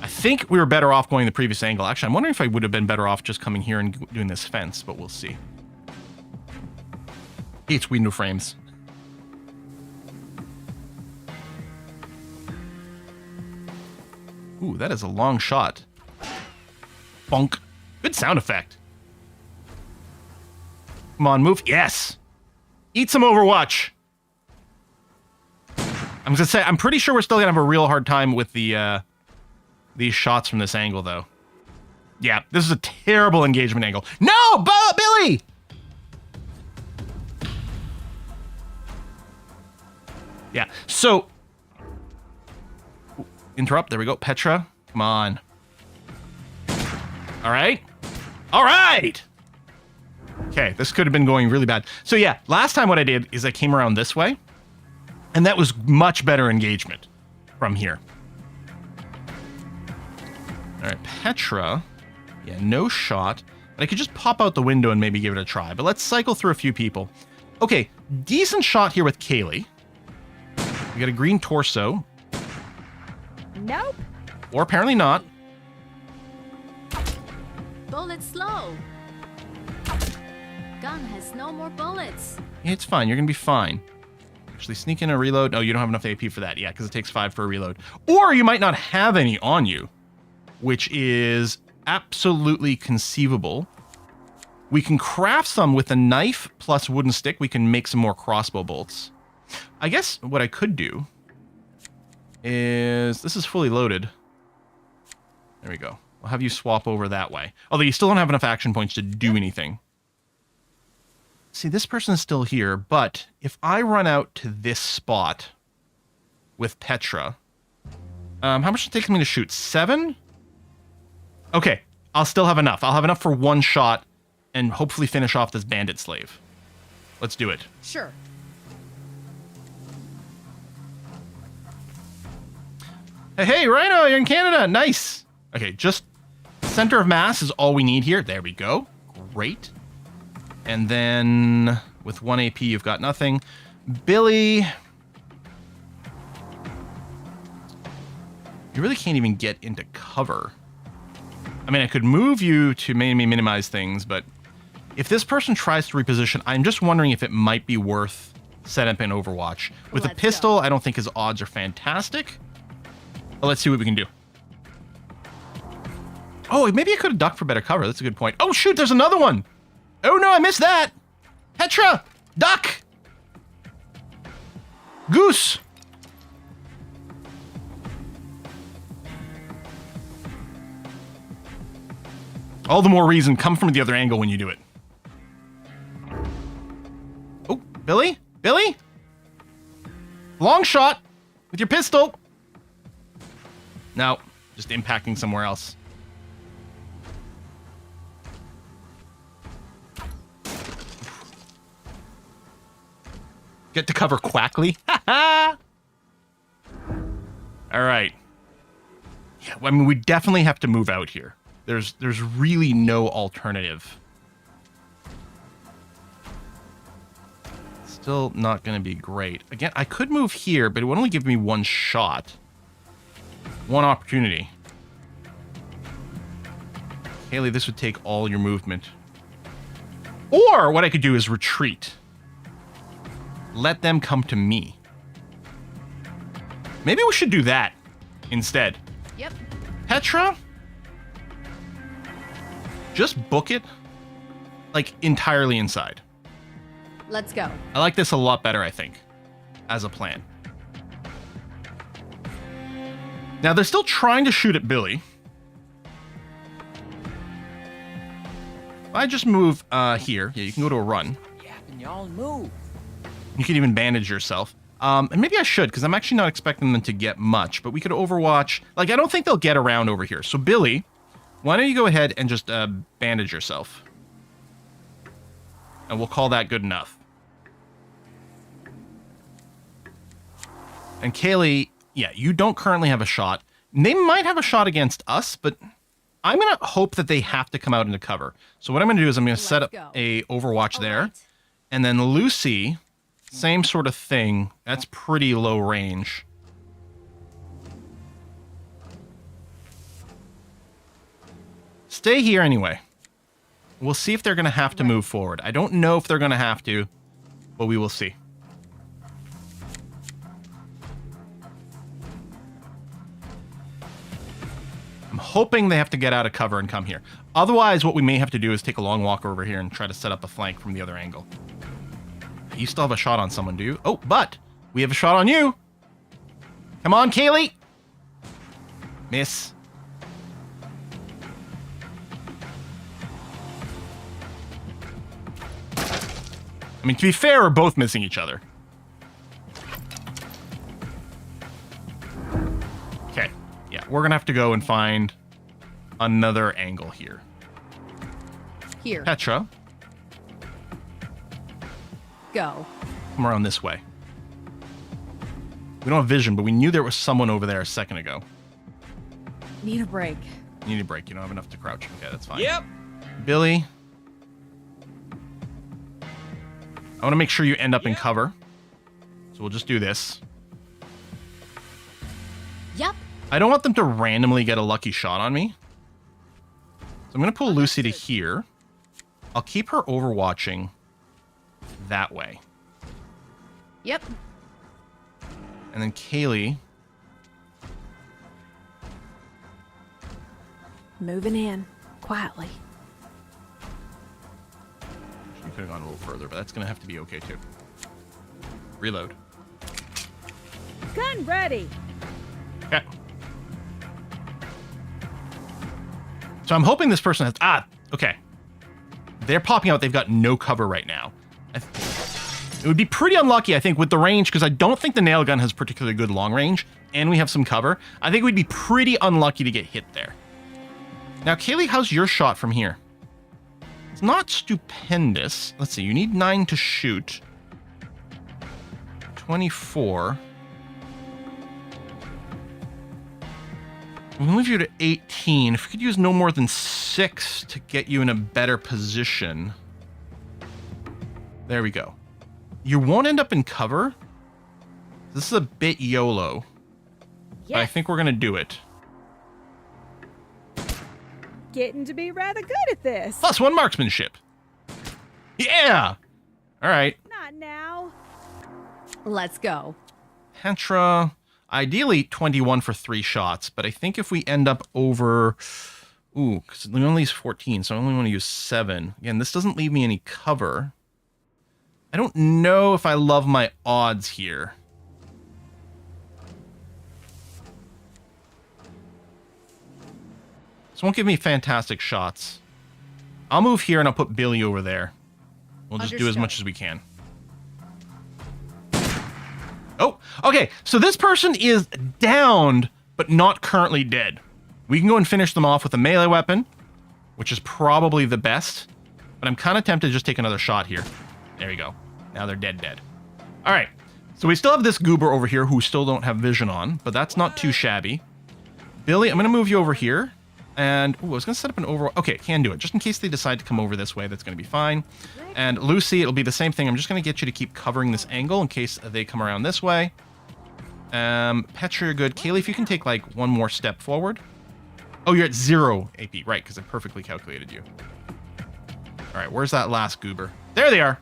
I think we were better off going the previous angle. Actually, I'm wondering if I would have been better off just coming here and doing this fence, but we'll see. Hates window frames. Ooh, that is a long shot. Bonk. Good sound effect. Come on, move. Yes. Eat some Overwatch. I'm gonna say, I'm pretty sure we're still gonna have a real hard time with the these shots from this angle, though. Yeah, this is a terrible engagement angle. No, Billy! Yeah, so... Interrupt, there we go. Petra, come on. All right. All right! Okay, this could have been going really bad. So yeah, last time what I did is I came around this way, and that was much better engagement from here. All right, Petra. Yeah, no shot. But I could just pop out the window and maybe give it a try. But let's cycle through a few people. Okay, decent shot here with Kaylee. We got a green torso. Nope. Or apparently not. Bullets slow. Gun has no more bullets. Yeah, it's fine. You're going to be fine. Actually, sneak in a reload. No, you don't have enough AP for that. Yeah, because it takes 5 for a reload. Or you might not have any on you, which is absolutely conceivable. We can craft some with a knife plus wooden stick. We can make some more crossbow bolts. I guess what I could do is... This is fully loaded. There we go. We'll have you swap over that way. Although you still don't have enough action points to do anything. See, this person's still here, but if I run out to this spot with Petra, how much does it take me to shoot? 7? Okay, I'll still have enough. I'll have enough for one shot and hopefully finish off this bandit slave. Let's do it. Sure. Hey, Rhino, you're in Canada. Nice. Okay, just center of mass is all we need here. There we go. Great. And then with 1 AP, you've got nothing. Billy. You really can't even get into cover. I mean, I could move you to maybe minimize things, but if this person tries to reposition, I'm just wondering if it might be worth setting up an Overwatch. With a pistol, I don't think his odds are fantastic. But let's see what we can do. Oh, maybe I could have ducked for better cover. That's a good point. Oh, shoot, there's another one. Oh, no, I missed that. Petra, duck. Goose. All the more reason, come from the other angle when you do it. Oh, Billy? Billy? Long shot with your pistol. No, just impacting somewhere else. Get to cover Quackly. Ha All right. Yeah, I mean, we definitely have to move out here. There's really no alternative. Still not going to be great. Again, I could move here, but it would only give me one shot. One opportunity. Haley, this would take all your movement. Or what I could do is retreat. Let them come to me. Maybe we should do that instead. Yep. Petra? Just book it, like, entirely inside. Let's go. I like this a lot better, I think, as a plan. Now, they're still trying to shoot at Billy. If I just move here, yeah, you can go to a run. Yapping, y'all move. You can even bandage yourself. And maybe I should, because I'm actually not expecting them to get much, but we could Overwatch. Like, I don't think they'll get around over here. So, Billy, why don't you go ahead and just bandage yourself? And we'll call that good enough. And Kaylee, yeah, you don't currently have a shot. They might have a shot against us, but I'm going to hope that they have to come out into cover. So what I'm going to do is I'm going to set up a Overwatch there. Right. And then Lucy, same sort of thing. That's pretty low range. Stay here anyway. We'll see if they're going to have to move forward. I don't know if they're going to have to, but we will see. I'm hoping they have to get out of cover and come here. Otherwise, what we may have to do is take a long walk over here and try to set up a flank from the other angle. You still have a shot on someone, do you? Oh, but we have a shot on you. Come on, Kaylee. Miss. I mean, to be fair, we're both missing each other. Okay. Yeah, we're going to have to go and find another angle here. Here. Petra, Go. come around this way. We don't have vision, but we knew there was someone over there a second ago. Need a break. You need a break. You don't have enough to crouch. Okay, that's fine. Yep. Billy, I want to make sure you end up in cover. So we'll just do this. Yep. I don't want them to randomly get a lucky shot on me. So I'm going to pull Lucy to here. I'll keep her overwatching that way. Yep. And then Kaylee. Moving in. Quietly. She could have gone a little further, but that's going to have to be okay too. Reload. Gun ready. Okay. So I'm hoping this person has... okay. They're popping out. They've got no cover right now. It would be pretty unlucky, I think, with the range, because I don't think the nail gun has particularly good long range, and we have some cover. I think we'd be pretty unlucky to get hit there. Now, Kaylee, how's your shot from here? It's not stupendous. Let's see, you need 9 to shoot. 24. We'll move you to 18. If we could use no more than 6 to get you in a better position. There we go. You won't end up in cover. This is a bit YOLO. But I think we're going to do it. Getting to be rather good at this. +1 marksmanship. Yeah! All right. Not now. Let's go. Petra, ideally 21 for 3 shots, but I think if we end up over... Ooh, because it only is 14, so I only want to use 7. Again, this doesn't leave me any cover. I don't know if I love my odds here. This won't give me fantastic shots. I'll move here and I'll put Billy over there. We'll just do as much as we can. Oh, okay. So this person is downed, but not currently dead. We can go and finish them off with a melee weapon, which is probably the best. But I'm kind of tempted to just take another shot here. There you go. Now they're dead. All right. So we still have this goober over here who still don't have vision on, but that's not too shabby. Billy, I'm going to move you over here. And, ooh, I was going to set up an overall... Okay, can do it. Just in case they decide to come over this way, that's going to be fine. And Lucy, it'll be the same thing. I'm just going to get you to keep covering this angle in case they come around this way. Petra, you're good. Kaylee, if you can take, like, one more step forward. Oh, you're at 0 AP. Right, because I perfectly calculated you. All right, where's that last goober? There they are.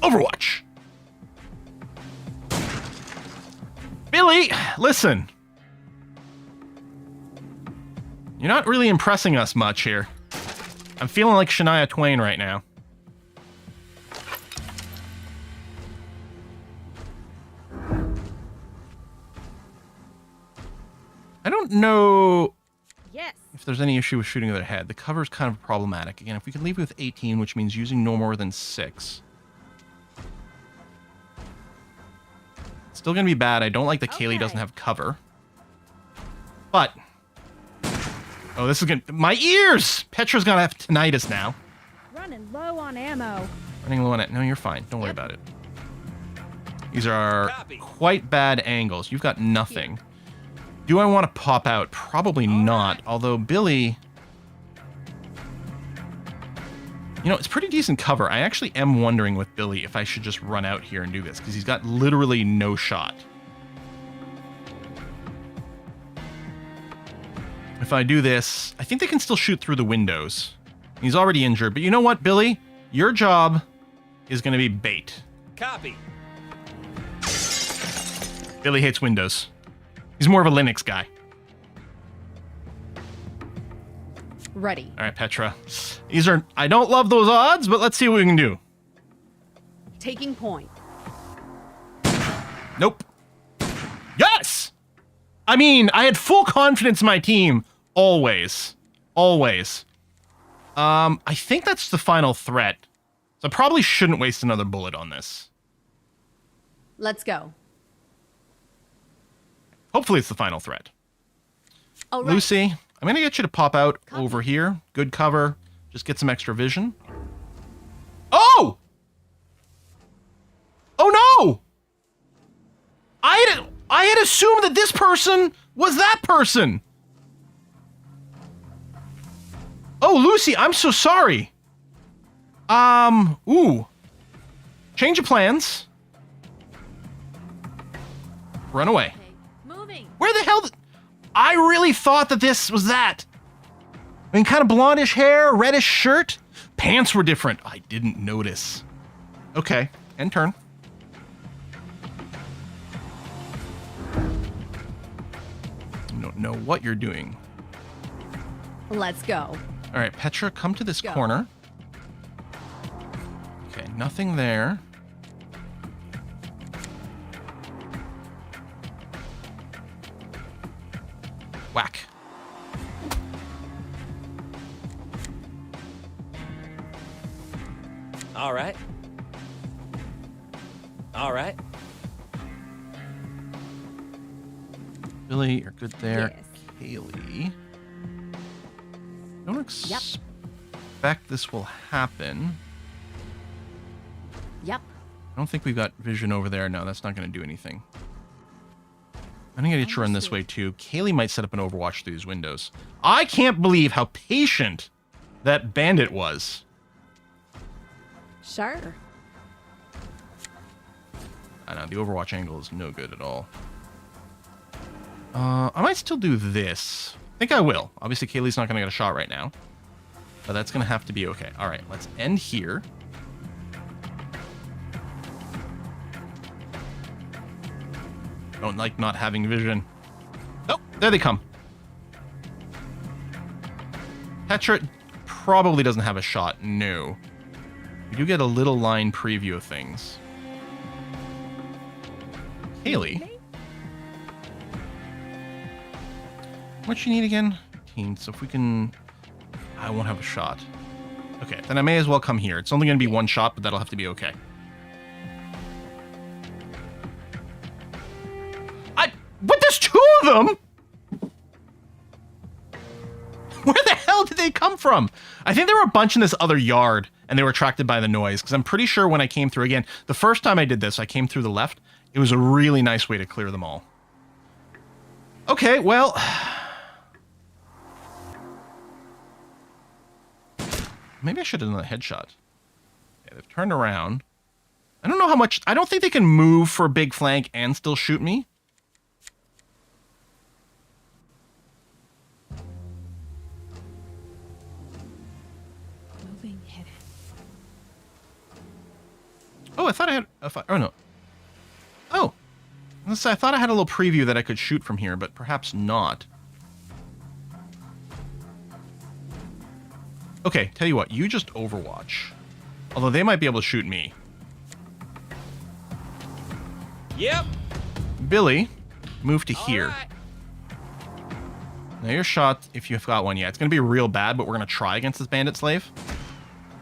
Overwatch. Billy, listen. You're not really impressing us much here. I'm feeling like Shania Twain right now. I don't know if there's any issue with shooting at their head. The cover is kind of problematic. Again, if we can leave it with 18, which means using no more than 6. Still going to be bad. I don't like that Kaylee doesn't have cover. But... Oh, this is going to... My ears! Petra's going to have tinnitus now. Running low on ammo. Running low on it. No, you're fine. Don't worry about it. These are quite bad angles. You've got nothing. Do I want to pop out? Probably not. Although, Billy... You know, it's pretty decent cover. I actually am wondering with Billy if I should just run out here and do this, because he's got literally no shot. If I do this, I think they can still shoot through the windows. He's already injured, but you know what, Billy? Your job is going to be bait. Copy. Billy hates windows. He's more of a Linux guy. Ready. All right, Petra. These are... I don't love those odds, but let's see what we can do. Taking point. Nope. Yes! I mean, I had full confidence in my team. Always. Always. I think that's the final threat. So I probably shouldn't waste another bullet on this. Let's go. Hopefully it's the final threat. All right. Lucy, I'm going to get you to pop out over here. Good cover. Just get some extra vision. Oh! Oh no! I had assumed that this person was that person. Oh, Lucy, I'm so sorry. Ooh. Change of plans. Run away. Okay, moving. Where the hell? I really thought that this was that. I mean, kind of blondish hair, reddish shirt. Pants were different. I didn't notice. Okay, end turn. I don't know what you're doing. Let's go. All right, Petra, come to this Go. corner. Okay, nothing there. Whack. All right. All right. Billy, you're good there. Yes. Kaylee. Don't expect this will happen. Yep. I don't think we've got vision over there. No, that's not going to do anything. I'm going to get you run this way too. Kaylee might set up an overwatch through these windows. I can't believe how patient that bandit was. Sure. I know, the overwatch angle is no good at all. I might still do this. I think I will. Obviously, Kaylee's not going to get a shot right now. But that's going to have to be okay. All right, let's end here. Don't like not having vision. Oh, there they come. Petra probably doesn't have a shot. No. We do get a little line preview of things. Kaylee. What you need again? 15. So if we can... I won't have a shot. Okay, then I may as well come here. It's only going to be one shot, but that'll have to be okay. But there's two of them! Where the hell did they come from? I think there were a bunch in this other yard, and they were attracted by the noise, because I'm pretty sure when I came through again, the first time I did this, I came through the left. It was a really nice way to clear them all. Okay, well... Maybe I should have done a headshot. Yeah, they've turned around. I don't know how much... I don't think they can move for a big flank and still shoot me. Moving hidden. Oh, I thought I had... Oh, no. Oh. I thought I had a little preview that I could shoot from here, but perhaps not. Okay, tell you what. You just overwatch. Although they might be able to shoot me. Yep. Billy, move to here. All right. Now your shot, if you've got one, yeah, it's going to be real bad, but we're going to try against this bandit slave.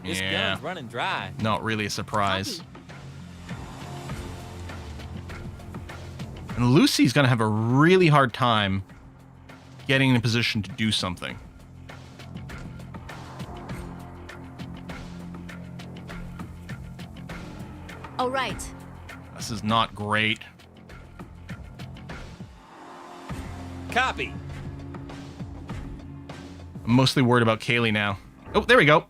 This Yeah, gun's running dry. not really a surprise. And Lucy's going to have a really hard time getting in a position to do something. All right. This is not great. Copy. I'm mostly worried about Kaylee now. Oh, there we go.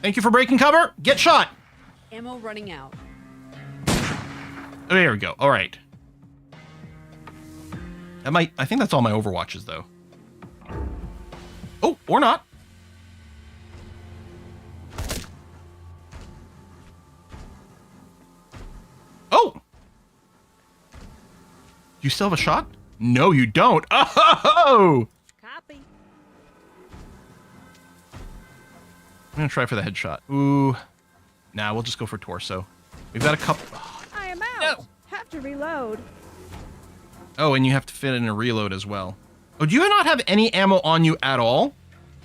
Thank you for breaking cover. Get shot. Ammo running out. There we go. All right. I think that's all my overwatches, though. Oh, or not. Oh! You still have a shot? No, you don't. Oh! Copy. I'm gonna try for the headshot. Ooh. Nah, we'll just go for torso. We've got a couple... I am out. No. Have to reload. Oh, and you have to fit in a reload as well. Oh, do you not have any ammo on you at all?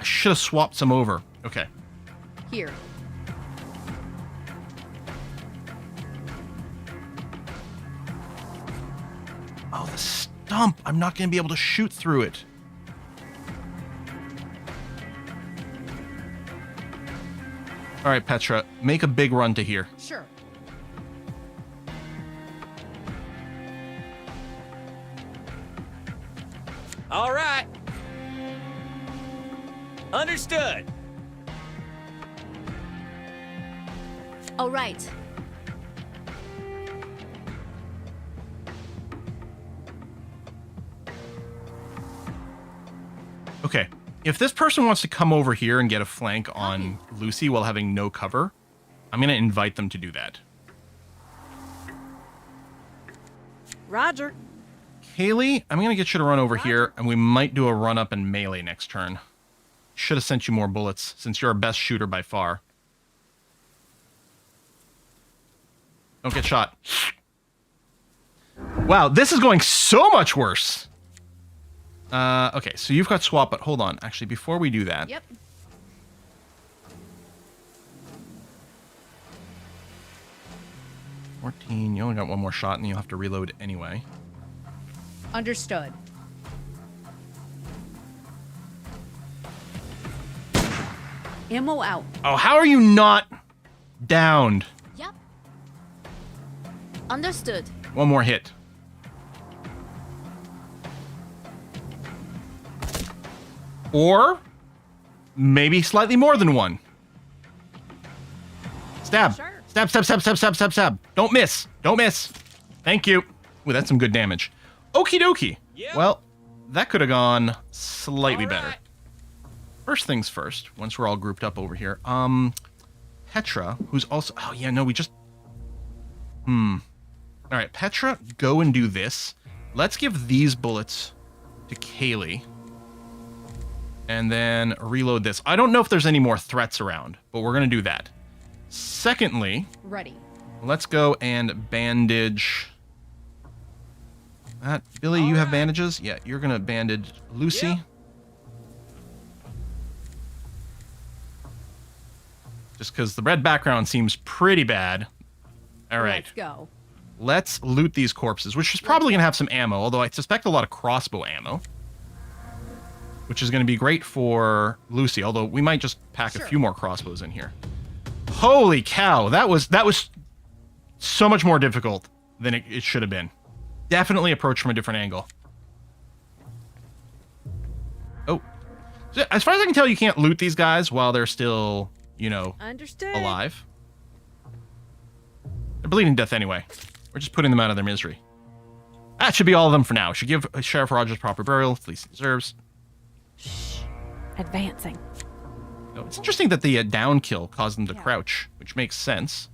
I should have swapped some over. Okay. Here. Oh, the stump. I'm not going to be able to shoot through it. All right, Petra, make a big run to here. Sure. All right. Understood. All right. Okay. If this person wants to come over here and get a flank on Lucy while having no cover, I'm going to invite them to do that. Roger. Kaylee, I'm going to get you to run over here, and we might do a run up and melee next turn. Should have sent you more bullets, since you're our best shooter by far. Don't get shot. Wow, this is going so much worse. Okay, so you've got swap, but hold on. Actually, before we do that, Yep. 14, you only got one more shot, and you'll have to reload anyway. Understood. Ammo out. Oh, how are you not downed? Yep. Understood. One more hit. Or maybe slightly more than one. Stab. Sure. Stab, stab, stab, stab, stab, stab, stab. Don't miss. Don't miss. Thank you. Ooh, that's some good damage. Okie dokie. Yep. Well, that could have gone slightly All better. right. First things first, once we're all grouped up over here. Petra, who's also... Oh, yeah, no, we just... All right, Petra, go and do this. Let's give these bullets to Kaylee. And then reload this. I don't know if there's any more threats around, but we're going to do that. Secondly, Ready. let's go and bandage... Billy, you have bandages? Yeah, you're going to bandage Lucy. Yep. Just because the red background seems pretty bad. All right. Let's go. Let's loot these corpses, which is probably going to have some ammo, although I suspect a lot of crossbow ammo. Which is going to be great for Lucy, although we might just pack a few more crossbows in here. Holy cow, that was so much more difficult than it should have been. Definitely approach from a different angle. Oh. So as far as I can tell, you can't loot these guys while they're still, you know, Understood. alive. They're bleeding to death anyway. We're just putting them out of their misery. That should be all of them for now. Should give Sheriff Rogers proper burial, at least he deserves. Advancing. Oh, it's interesting that the down kill caused them to crouch, which makes sense.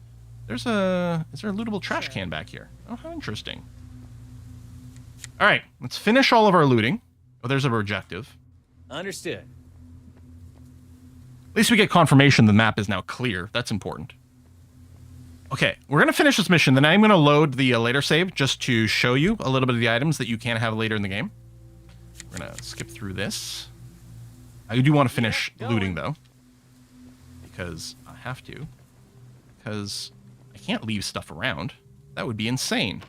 Is there a lootable trash can back here? Oh, how interesting. All right, let's finish all of our looting. Oh, there's our objective. Understood. At least we get confirmation the map is now clear. That's important. Okay, we're going to finish this mission. Then I'm going to load the later save just to show you a little bit of the items that you can have later in the game. We're going to skip through this. I do want to finish looting, though. Because I have to. Because I can't leave stuff around. That would be insane.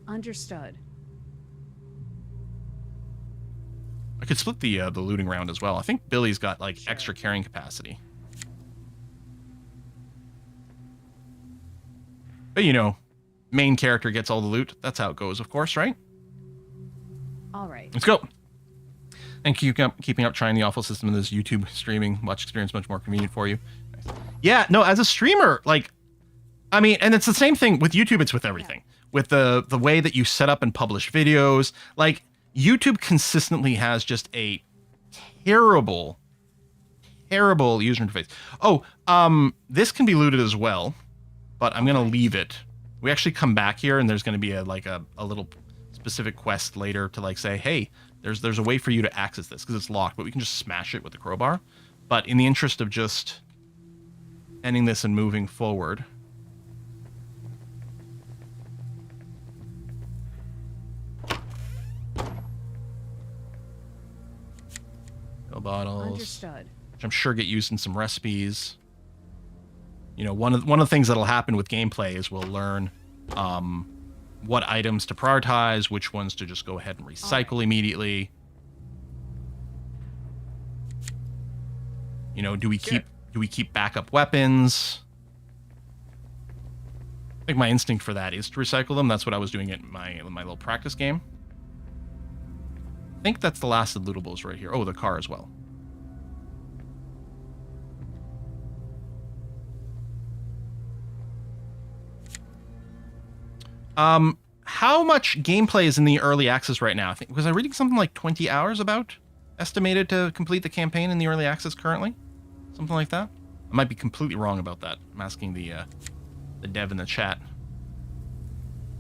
Understood. I could split the looting round as well. I think Billy's got, like, extra carrying capacity. But, you know, main character gets all the loot. That's how it goes, of course, right? All right. Let's go. Thank you for keeping up trying the awful system of this YouTube streaming. Watch experience much more convenient for you. Yeah, no, as a streamer, like, I mean, and it's the same thing with YouTube. It's with everything. With the way that you set up and publish videos. Like, YouTube consistently has just a terrible, terrible user interface. Oh, this can be looted as well, but I'm going to leave it. We actually come back here, and there's going to be a little specific quest later to, like, say, hey, there's a way for you to access this because it's locked, but we can just smash it with the crowbar. But in the interest of just ending this and moving forward, pill bottles, Understood. which I'm sure get used in some recipes. You know, one of the things that'll happen with gameplay is we'll learn what items to prioritize, which ones to just go ahead and recycle immediately. You know, do we keep backup weapons? I think my instinct for that is to recycle them. That's what I was doing in my little practice game. I think that's the last of the lootables right here. Oh, the car as well. How much gameplay is in the early access right now? I think, was I reading something like 20 hours about estimated to complete the campaign in the early access currently? Something like that? I might be completely wrong about that. I'm asking the dev in the chat.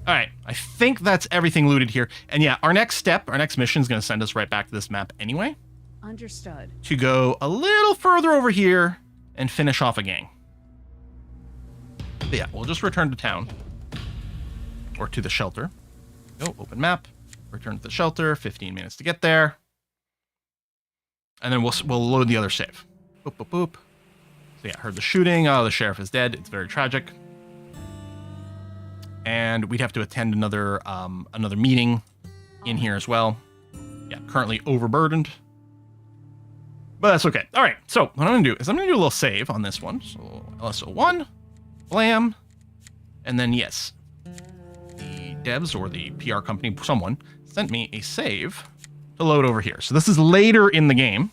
All right, I think that's everything looted here. And yeah, our next mission is going to send us right back to this map anyway. Understood. To go a little further over here and finish off a gang. But yeah, we'll just return to town. Or to the shelter. Oh, open map. Return to the shelter. 15 minutes to get there. And then we'll load the other save. Boop, boop, boop. So yeah, heard the shooting. Oh, the sheriff is dead. It's very tragic. And we'd have to attend another meeting in here as well. Yeah, currently overburdened. But that's okay. All right, so what I'm going to do is I'm going to do a little save on this one. So LSO1, blam, and then yes, the devs or the PR company, someone, sent me a save to load over here. So this is later in the game.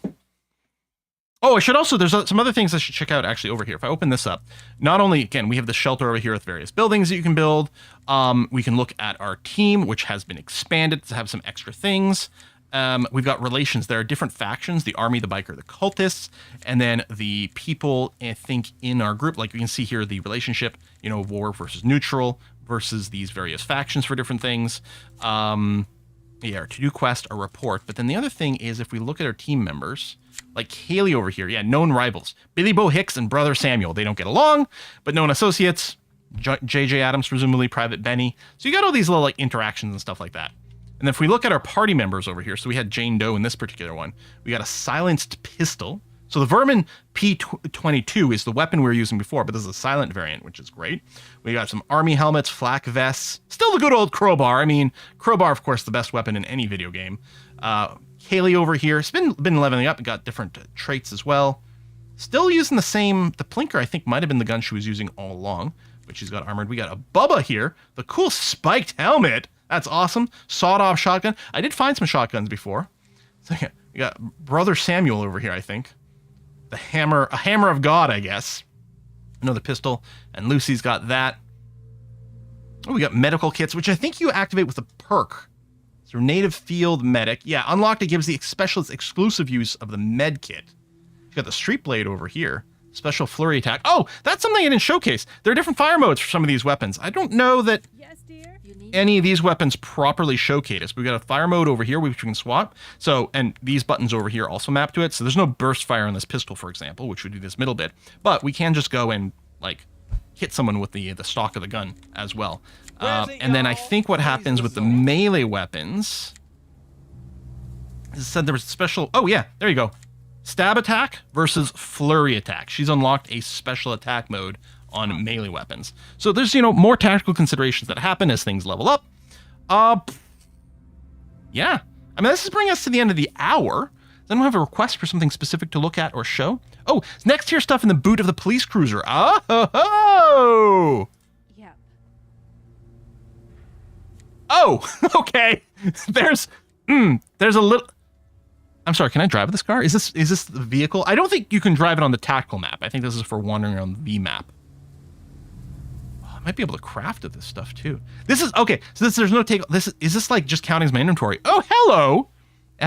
Oh, I should also, there's some other things I should check out actually over here. If I open this up, not only, again, we have the shelter over here with various buildings that you can build. We can look at our team, which has been expanded to have some extra things. We've got relations. There are different factions, the army, the biker, the cultists, and then the people, I think, in our group. Like you can see here, the relationship, you know, war versus neutral versus these various factions for different things. Yeah, our to-do quest, our report. But then the other thing is if we look at our team members, like Haley over here, yeah, known rivals. Billy Bo Hicks and Brother Samuel. They don't get along, but known associates. J.J. Adams, presumably Private Benny. So you got all these little like interactions and stuff like that. And if we look at our party members over here, so we had Jane Doe in this particular one. We got a silenced pistol. So the Vermin P22 is the weapon we were using before, but this is a silent variant, which is great. We got some army helmets, flak vests, still the good old crowbar. I mean, crowbar, of course, the best weapon in any video game. Kaylee over here, it's been leveling up, got different traits as well. Still using the same, the Plinker, I think, might have been the gun she was using all along, but she's got armored. We got a Bubba here, the cool spiked helmet. That's awesome. Sawed-off shotgun. I did find some shotguns before. So yeah, we got Brother Samuel over here, I think. The hammer, a hammer of God, I guess. Another pistol, and Lucy's got that. Oh, we got medical kits, which I think you activate with a perk. So native field medic. Yeah, unlocked, it gives the specialist exclusive use of the med kit. You got the street blade over here. Special flurry attack. Oh, that's something I didn't showcase. There are different fire modes for some of these weapons. I don't know that Yes, dear. any of these weapons properly showcase. We've got a fire mode over here, which we can swap. So, and these buttons over here also map to it. So there's no burst fire on this pistol, for example, which would do this middle bit. But we can just go and like hit someone with the stock of the gun as well. And then I think what happens with the melee weapons, it said there was a special, oh yeah, there you go. Stab attack versus flurry attack. She's unlocked a special attack mode on melee weapons. So there's, you know, more tactical considerations that happen as things level up. Yeah. I mean, this is bringing us to the end of the hour. Does anyone have a request for something specific to look at or show? Oh, next tier stuff in the boot of the police cruiser. Oh! Yep. Oh, okay. There's a little... I'm sorry, can I drive this car? Is this the vehicle? I don't think you can drive it on the tactical map. I think this is for wandering around the map. Oh, I might be able to craft this stuff too. This is okay. So there's no take. Is this like just counting as my inventory? Oh, hello,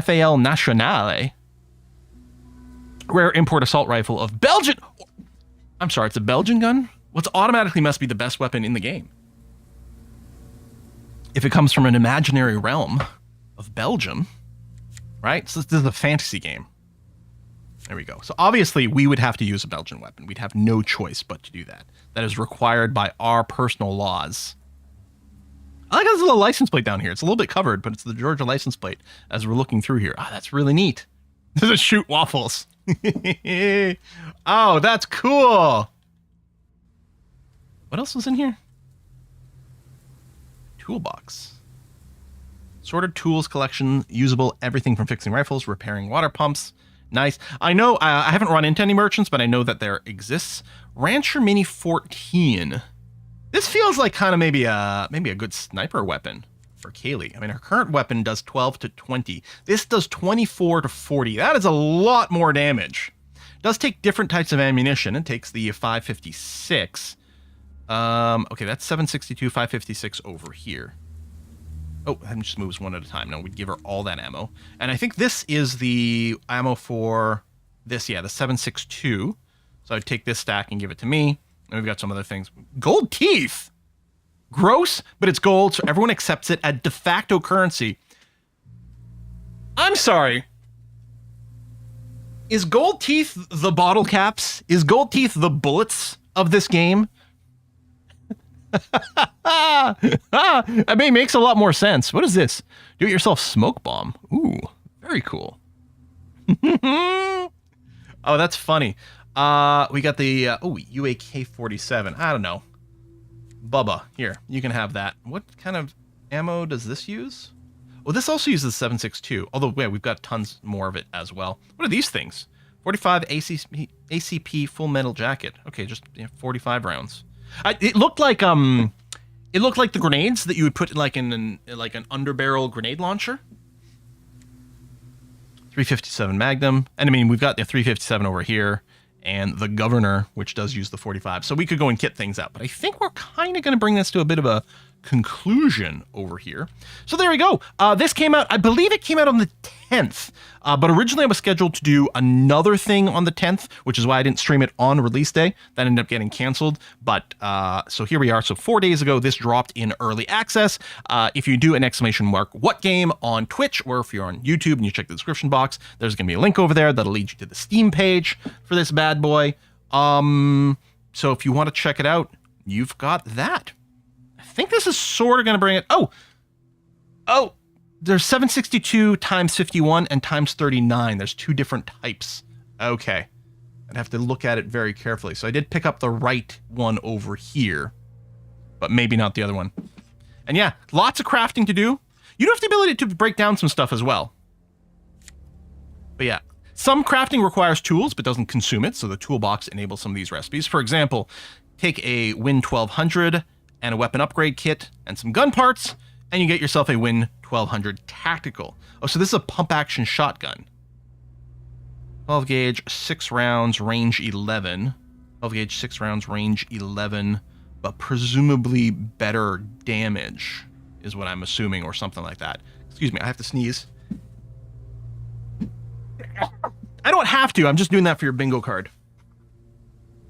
FAL Nationale. Rare import assault rifle of Belgian. I'm sorry, it's a Belgian gun. What's automatically must be the best weapon in the game. If it comes from an imaginary realm of Belgium. Right? So this is a fantasy game. There we go. So obviously we would have to use a Belgian weapon. We'd have no choice but to do that. That is required by our personal laws. I like how there's a little license plate down here. It's a little bit covered, but it's the Georgia license plate as we're looking through here. Ah, that's really neat. This is shoot waffles. Oh, that's cool. What else was in here? Toolbox. Sorted tools collection, usable, everything from fixing rifles, repairing water pumps. Nice. I know, I haven't run into any merchants, but I know that there exists. Rancher Mini 14. This feels like kind of maybe a good sniper weapon for Kaylee. I mean, her current weapon does 12 to 20. This does 24 to 40. That is a lot more damage. It does take different types of ammunition. It takes the 556. Okay, that's 762, 556 over here. Oh, that just moves one at a time. No, we'd give her all that ammo. And I think this is the ammo for this, yeah, the 762. So I'd take this stack and give it to me. And we've got some other things. Gold teeth! Gross, but it's gold, so everyone accepts it as de facto currency. I'm sorry. Is gold teeth the bottle caps? Is gold teeth the bullets of this game? That makes a lot more sense. What is this? Do-it-yourself smoke bomb. Ooh, very cool. Oh, that's funny. We got the UAK-47. I don't know. Bubba, here, you can have that. What kind of ammo does this use? Well, this also uses 7.62. Although, yeah, we've got tons more of it as well. What are these things? 45 ACP full metal jacket. Okay, just 45 rounds. It looked like the grenades that you would put in like an underbarrel grenade launcher. 357 Magnum, and I mean we've got the 357 over here, and the Governor, which does use the 45. So we could go and kit things out, but I think we're kind of going to bring this to a bit of a conclusion over here. So there we go. This came out, I believe it came out on the 10th, but originally I was scheduled to do another thing on the 10th, which is why I didn't stream it on release day. That ended up getting canceled, but so here we are. So 4 days ago, this dropped in early access. If you do an exclamation mark what game on Twitch, or if you're on YouTube and you check the description box, there's going to be a link over there that'll lead you to the Steam page for this bad boy. So if you want to check it out, you've got that. I think this is sort of going to bring it. Oh, there's 762 times 51 and times 39. There's two different types. Okay. I'd have to look at it very carefully. So I did pick up the right one over here, but maybe not the other one. And yeah, lots of crafting to do. You do have the ability to break down some stuff as well. But yeah, some crafting requires tools, but doesn't consume it. So the toolbox enables some of these recipes. For example, take a Win 1200 and a weapon upgrade kit and some gun parts, and you get yourself a Win 1200 tactical. Oh, so this is a pump action shotgun. 12 gauge, 6 rounds, range 11. 12 gauge, 6 rounds, range 11, but presumably better damage is what I'm assuming, or something like that. Excuse me, I have to sneeze. I don't have to, I'm just doing that for your bingo card.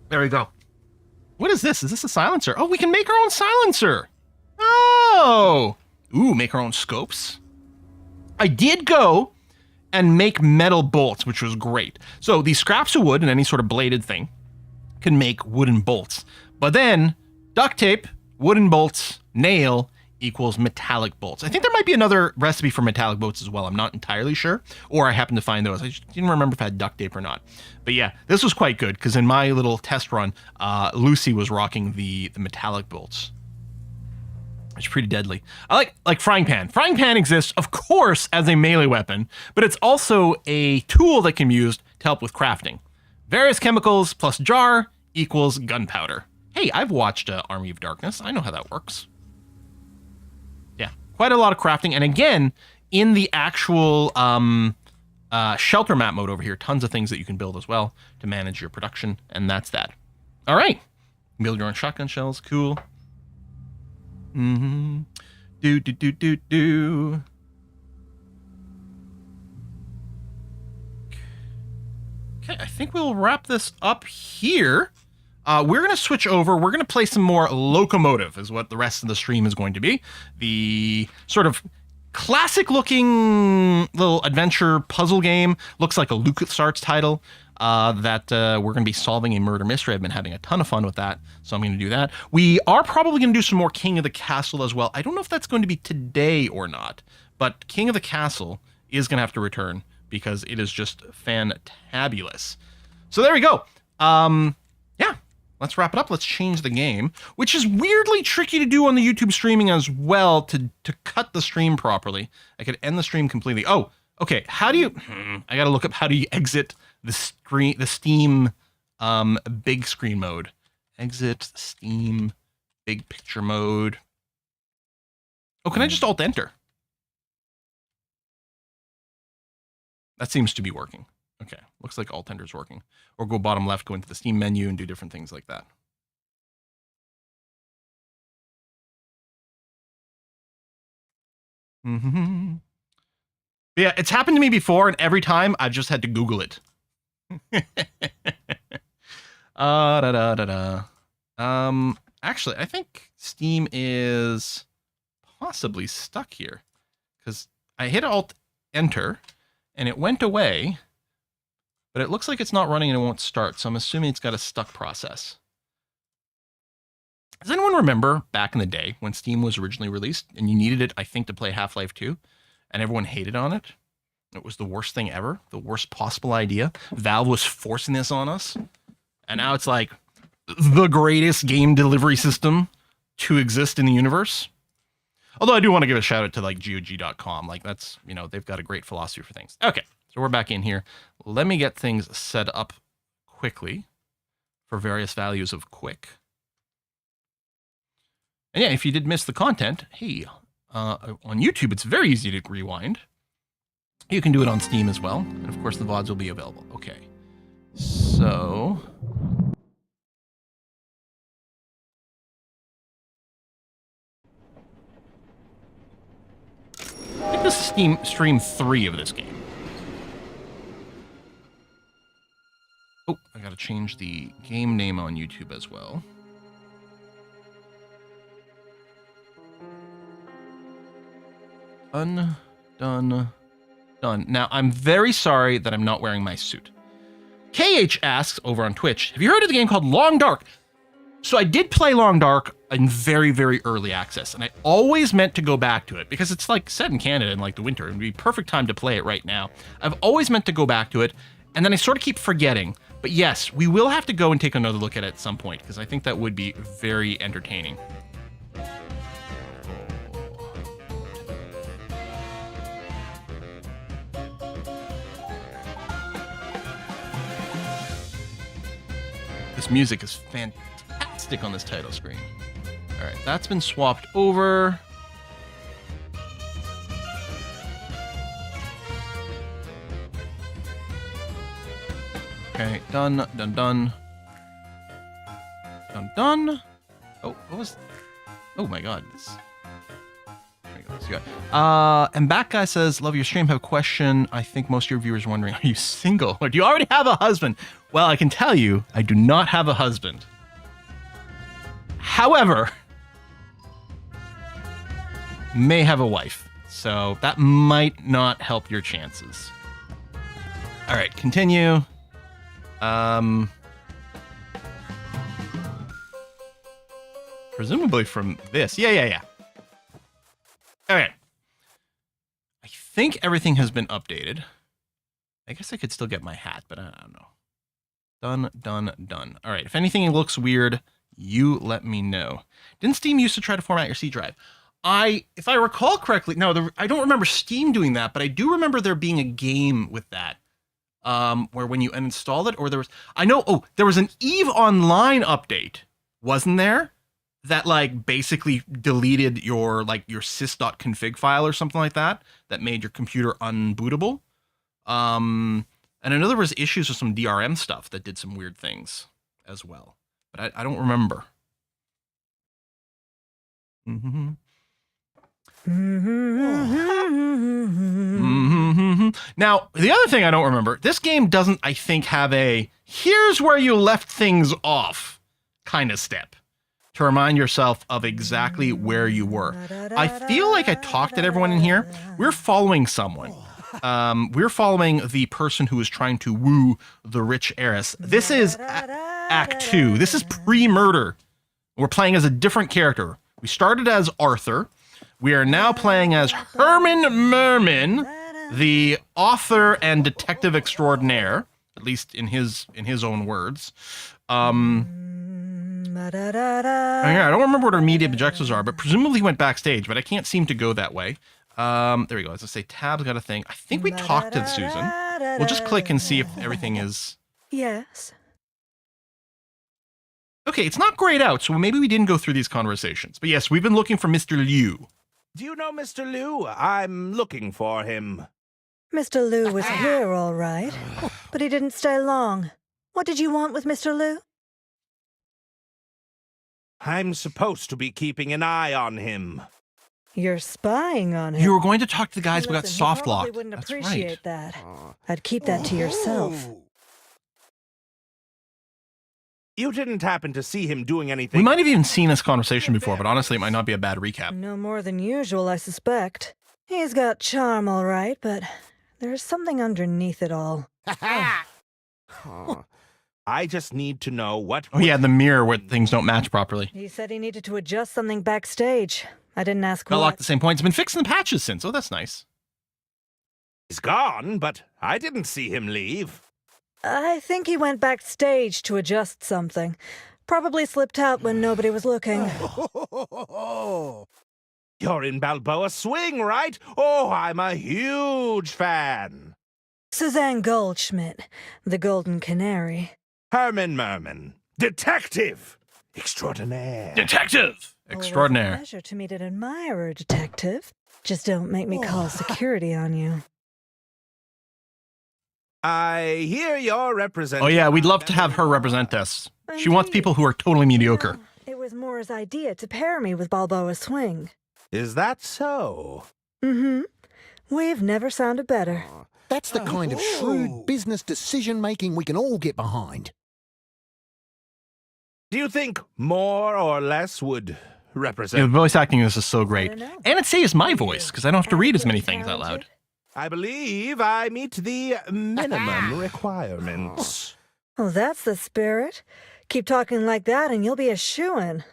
There we go. What is this? Is this a silencer? Oh, we can make our own silencer. Oh. Ooh, make our own scopes. I did go and make metal bolts, which was great. So these scraps of wood and any sort of bladed thing can make wooden bolts. But then duct tape, wooden bolts, nail equals metallic bolts. I think there might be another recipe for metallic bolts as well. I'm not entirely sure. Or I happened to find those. I just didn't remember if I had duct tape or not. But yeah, this was quite good because in my little test run, Lucy was rocking the metallic bolts. It's pretty deadly. I like frying pan. Frying pan exists, of course, as a melee weapon, but it's also a tool that can be used to help with crafting. Various chemicals plus jar equals gunpowder. Hey, I've watched Army of Darkness. I know how that works. Yeah, quite a lot of crafting. And again, in the actual shelter map mode over here, tons of things that you can build as well to manage your production. And that's that. All right. Build your own shotgun shells. Cool. Mm-hmm. Do. Okay, I think we'll wrap this up here. We're going to switch over. We're going to play some more Locomotive is what the rest of the stream is going to be. The sort of classic-looking little adventure puzzle game. Looks like a LucasArts title that we're going to be solving a murder mystery. I've been having a ton of fun with that, so I'm going to do that. We are probably going to do some more King of the Castle as well. I don't know if that's going to be today or not, but King of the Castle is going to have to return because it is just fantabulous. So there we go. Yeah. Let's wrap it up. Let's change the game, which is weirdly tricky to do on the YouTube streaming as well to cut the stream properly. I could end the stream completely. Oh, okay. How do you... I got to look up how do you exit the Steam big screen mode. Exit Steam big picture mode. Oh, can I just Alt-Enter? That seems to be working. Okay, looks like Alt-Enter is working. Or go bottom left, go into the Steam menu and do different things like that. Mm-hmm. Yeah, it's happened to me before, and every time I've just had to Google it. Actually, I think Steam is possibly stuck here because I hit Alt-Enter and it went away. But it looks like it's not running and it won't start, so I'm assuming it's got a stuck process. Does anyone remember back in the day when Steam was originally released and you needed it, I think, to play Half-Life 2 and everyone hated on it? It was the worst thing ever, the worst possible idea. Valve was forcing this on us. And now it's like the greatest game delivery system to exist in the universe. Although I do want to give a shout out to like GOG.com. Like that's, you know, they've got a great philosophy for things. Okay, so we're back in here. Let me get things set up quickly for various values of quick. And yeah, if you did miss the content, hey, on YouTube, it's very easy to rewind. You can do it on Steam as well. And of course, the VODs will be available. Okay. So... I think this is stream 3 of this game. Oh, I gotta change the game name on YouTube as well. Done. Now, I'm very sorry that I'm not wearing my suit. KH asks over on Twitch, have you heard of the game called Long Dark? So I did play Long Dark in very, very early access, and I always meant to go back to it because it's like set in Canada in like the winter. It would be perfect time to play it right now. I've always meant to go back to it, and then I sort of keep forgetting. But yes, we will have to go and take another look at it at some point because I think that would be very entertaining. This music is fantastic on this title screen. All right, that's been swapped over. Okay, done. Oh, what was... Oh my god. There we go. Let's go. And Back Guy says, love your stream. Have a question. I think most of your viewers are wondering, are you single? Or do you already have a husband? Well, I can tell you, I do not have a husband. However, may have a wife. So that might not help your chances. All right, continue. Presumably from this. Yeah. Okay. I think everything has been updated. I guess I could still get my hat, but I don't know. Done. All right, if anything looks weird, you let me know. Didn't Steam used to try to format your C drive? If I recall correctly, no, I don't remember Steam doing that, but I do remember there being a game with that. Where when you uninstalled it, or there was an EVE Online update, wasn't there? That like basically deleted your sys.config file or something like that made your computer unbootable. And I know there was issues with some DRM stuff that did some weird things as well, but I don't remember. Now, the other thing I don't remember, this game doesn't, I think, have a here's where you left things off kind of step to remind yourself of exactly where you were. I feel like I talked to everyone in here. We're following someone. We're following the person who is trying to woo the rich heiress. This is Act 2. This is pre-murder. We're playing as a different character. We started as Arthur. We are now playing as Herman Merman, the author and detective extraordinaire, at least in his own words. I don't remember what our immediate objectives are, but presumably he went backstage, but I can't seem to go that way. There we go. As I say, tab's got a thing. I think we talked to Susan. We'll just click and see if everything is... Yes. Okay, it's not grayed out, so maybe we didn't go through these conversations. But yes, we've been looking for Mr. Liu. Do you know Mr. Liu? I'm looking for him. Mr. Liu was here, all right, but he didn't stay long. What did you want with Mr. Liu? I'm supposed to be keeping an eye on him. You're spying on him. You were going to talk to the guys who got Listen, he soft probably locked. wouldn't That's appreciate right. that. I'd keep that to yourself. Oh. You didn't happen to see him doing anything? We might have even seen this conversation before, but honestly, it might not be a bad recap. No more than usual, I suspect. He's got charm, all right, but there's something underneath it all. I just need to know what... Oh, yeah, the mirror where things don't match properly. He said he needed to adjust something backstage. I didn't ask Got what. locked at the same point. It's been fixing the patches since. Oh, that's nice. He's gone, but I didn't see him leave. I think he went backstage to adjust something. Probably slipped out when nobody was looking. You're in Balboa Swing, right? Oh, I'm a huge fan. Suzanne Goldschmidt, the Golden Canary. Herman Merman, detective extraordinaire. Detective Always a extraordinaire. pleasure to meet an admirer, detective. Just don't make me call security on you. I hear you're representing... Oh, yeah, we'd love to have her represent us. She wants people who are totally mediocre. Well, it was Moore's idea to pair me with Balboa Swing. Is that so? Mm-hmm. We've never sounded better. That's the kind of shrewd business decision-making we can all get behind. Do you think more or less would Yeah, represent... the voice acting in this is so I great. don't know. And it saves my voice, because I don't have to read as many things out loud. I believe I meet the minimum requirements. Oh, that's the spirit. Keep talking like that and you'll be a shoo-in.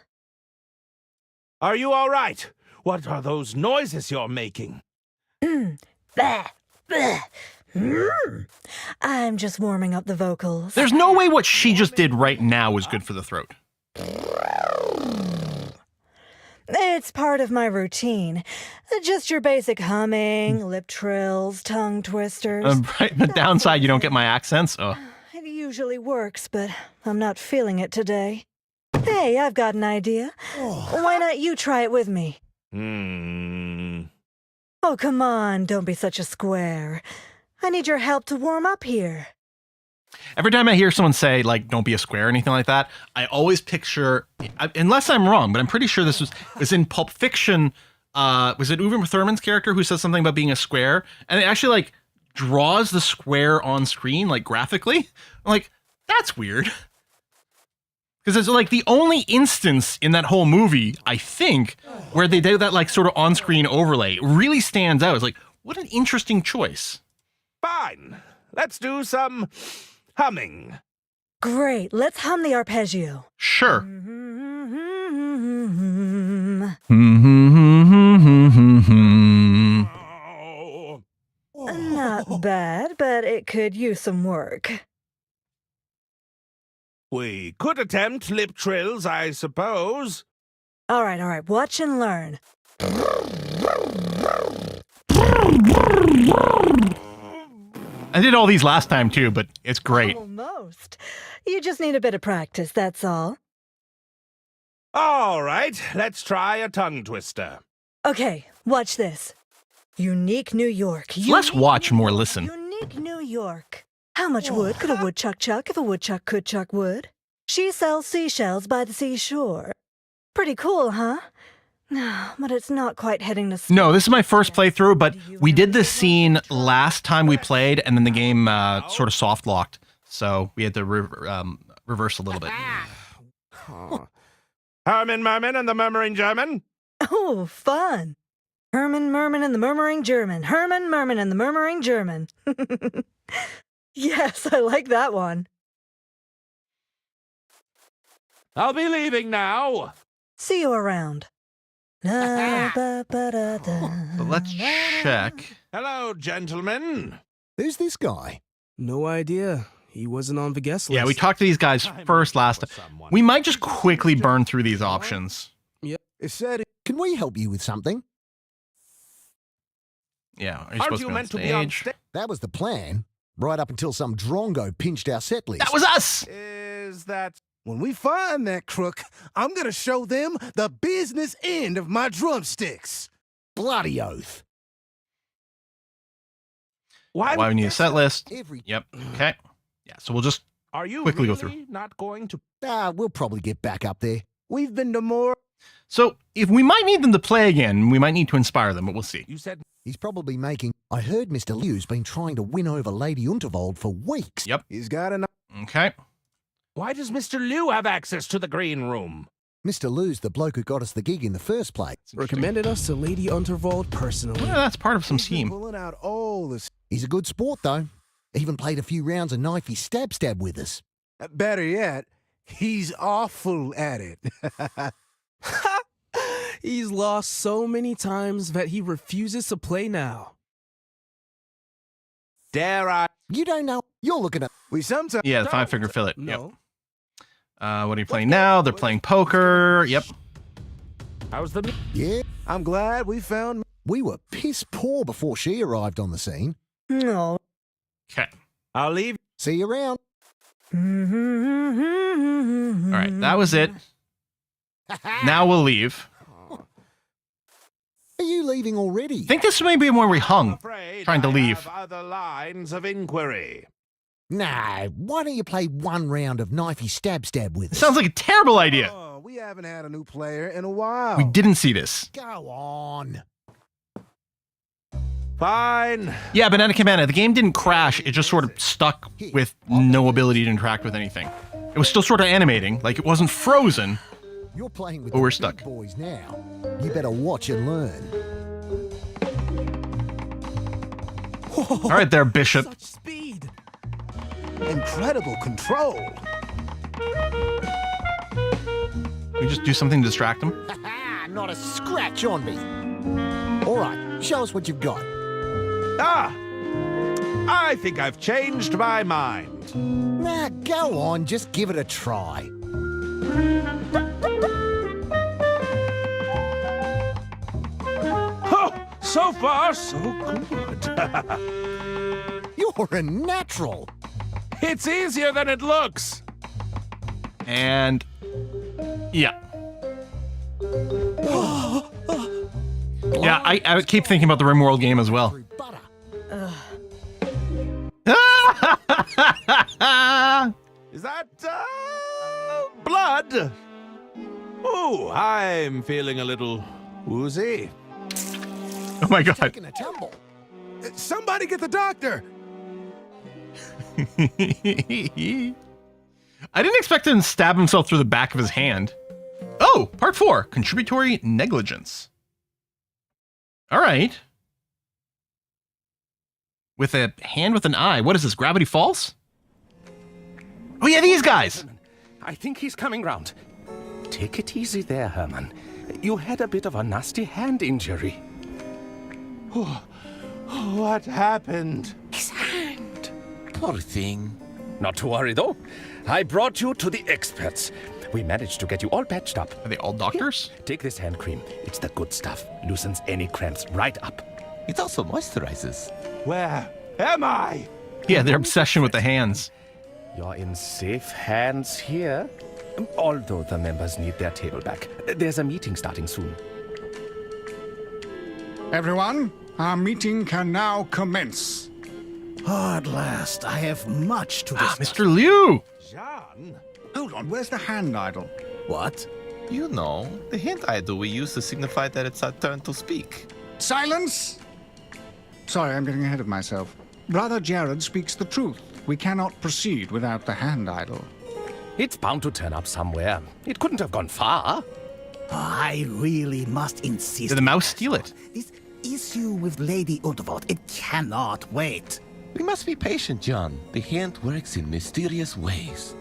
Are you all right? What are those noises you're making? Bah, bah. I'm just warming up the vocals. There's no way what she just did right now is good for the throat. It's part of my routine. Just your basic humming, lip trills, tongue twisters. Right, the downside, you don't get my accents. Oh. It usually works, but I'm not feeling it today. Hey, I've got an idea. Why not you try it with me? Oh, come on, don't be such a square. I need your help to warm up here. Every time I hear someone say, like, don't be a square or anything like that, I always picture, unless I'm wrong, but I'm pretty sure this was in Pulp Fiction. Was it Uma Thurman's character who says something about being a square? And it actually, like, draws the square on screen, like, graphically. I'm like, that's weird. Because it's, like, the only instance in that whole movie, I think, where they did that, like, sort of on-screen overlay. It really stands out. It's like, what an interesting choice. Fine. Let's do some humming. Great, let's hum the arpeggio. Sure. Not bad, but it could use some work. We could attempt lip trills, I suppose. All right, watch and learn. I did all these last time too, but it's great. Almost. You just need a bit of practice, that's all. All right, let's try a tongue twister. Okay, watch this. Unique New York. Less watch, more listen. Unique New York. How much wood could a woodchuck chuck if a woodchuck could chuck wood? She sells seashells by the seashore. Pretty cool, huh? But it's not quite heading to... No, this is my first playthrough, but we did this scene last time we played, and then the game sort of soft-locked, so we had to reverse a little bit. Herman Merman and the Murmuring German. Oh, fun. Herman Merman and the Murmuring German. Herman Merman and the Murmuring German. Yes, I like that one. I'll be leaving now. See you around. But let's check. Hello, gentlemen. Who's this guy? No idea. He wasn't on the guest list. Yeah, we talked to these guys first last time. We might just quickly burn through these options. It said, can we help you with something? Yeah, are you Aren't supposed you to meant be to on be on stage? stage? That was the plan. Right up until some drongo pinched our set list. That was us! Is that... When we find that crook, I'm gonna show them the business end of my drumsticks. Bloody oath. Why Why we would need a this- set list. Every... Yep, okay. Yeah, so we'll just... Are you quickly go really not going to... we'll probably get back up there. We've been to more. So, if we might need them to play again, we might need to inspire them, but we'll see. You said... He's probably making... I heard Mr. Liu's been trying to win over Lady Unterwald for weeks. Yep. He's got enough. Okay. Why does Mr. Liu have access to the green room? Mr. Liu's the bloke who got us the gig in the first place. It's interesting. Recommended us to Lady Unterwald personally. Yeah, that's part of some He's been scheme. Pulling out all this. He's a good sport, though. Even played a few rounds of knifey stab with us. Better yet, he's awful at it. He's lost so many times that he refuses to play now. Dare I? You don't know. You're looking at. We sometimes Yeah, the five-finger fillet. No. Yep. What are you playing now? They're playing poker. Yep. How's the... Yeah, I'm glad we found. we were piss poor before she arrived on the scene. No. Okay. I'll leave. See you around. All right, that was it. Now we'll leave. Are you leaving already? I think this may be where we hung, Afraid trying to I leave. have other lines of inquiry. Nah, why don't you play one round of knifey stab with It us? sounds like a terrible idea. Oh, we haven't had a new player in a while. We didn't see this. Go on. Fine. Yeah, Banana Cabana, the game didn't crash. It just sort of stuck with no ability to interact with anything. It was still sort of animating, like it wasn't frozen. You're playing with But the we're big stuck. boys now. You better watch and learn. All right there, Bishop. Such speed. Incredible control. We just do something to distract him. Not a scratch on me. All right, show us what you've got. Ah! I think I've changed my mind. Nah, go on, just give it a try. Oh, so far, so good. You're a natural. It's easier than it looks. And yeah. Yeah, I keep thinking about the RimWorld game as well. Through butter. Is that, blood? Ooh, I'm feeling a little woozy. Oh my god. Taking a tumble. Somebody get the doctor. I didn't expect him to stab himself through the back of his hand. Oh, part 4, contributory negligence. All right. With a hand with an eye. What is this, Gravity Falls? Oh yeah, these guys. I think he's coming round. Take it easy there, Herman. You had a bit of a nasty hand injury. What happened? His hand. Poor thing. Not to worry, though. I brought you to the experts. We managed to get you all patched up. Are they all doctors? Take this hand cream. It's the good stuff. Loosens any cramps right up. It also moisturizes. Where am I? Yeah, their obsession with the hands. You're in safe hands here. Although the members need their table back. There's a meeting starting soon. Everyone, our meeting can now commence. At last, I have much to discuss. Mr. Liu! John? Hold on, where's the hand idol? What? You know, the hand idol we use to signify that it's our turn to speak. Silence! Sorry, I'm getting ahead of myself. Brother Jared speaks the truth. We cannot proceed without the hand idol. It's bound to turn up somewhere. It couldn't have gone far. I really must insist. Did the mouse steal it? This issue with Lady Unterwald, it cannot wait. We must be patient, John. The hand works in mysterious ways.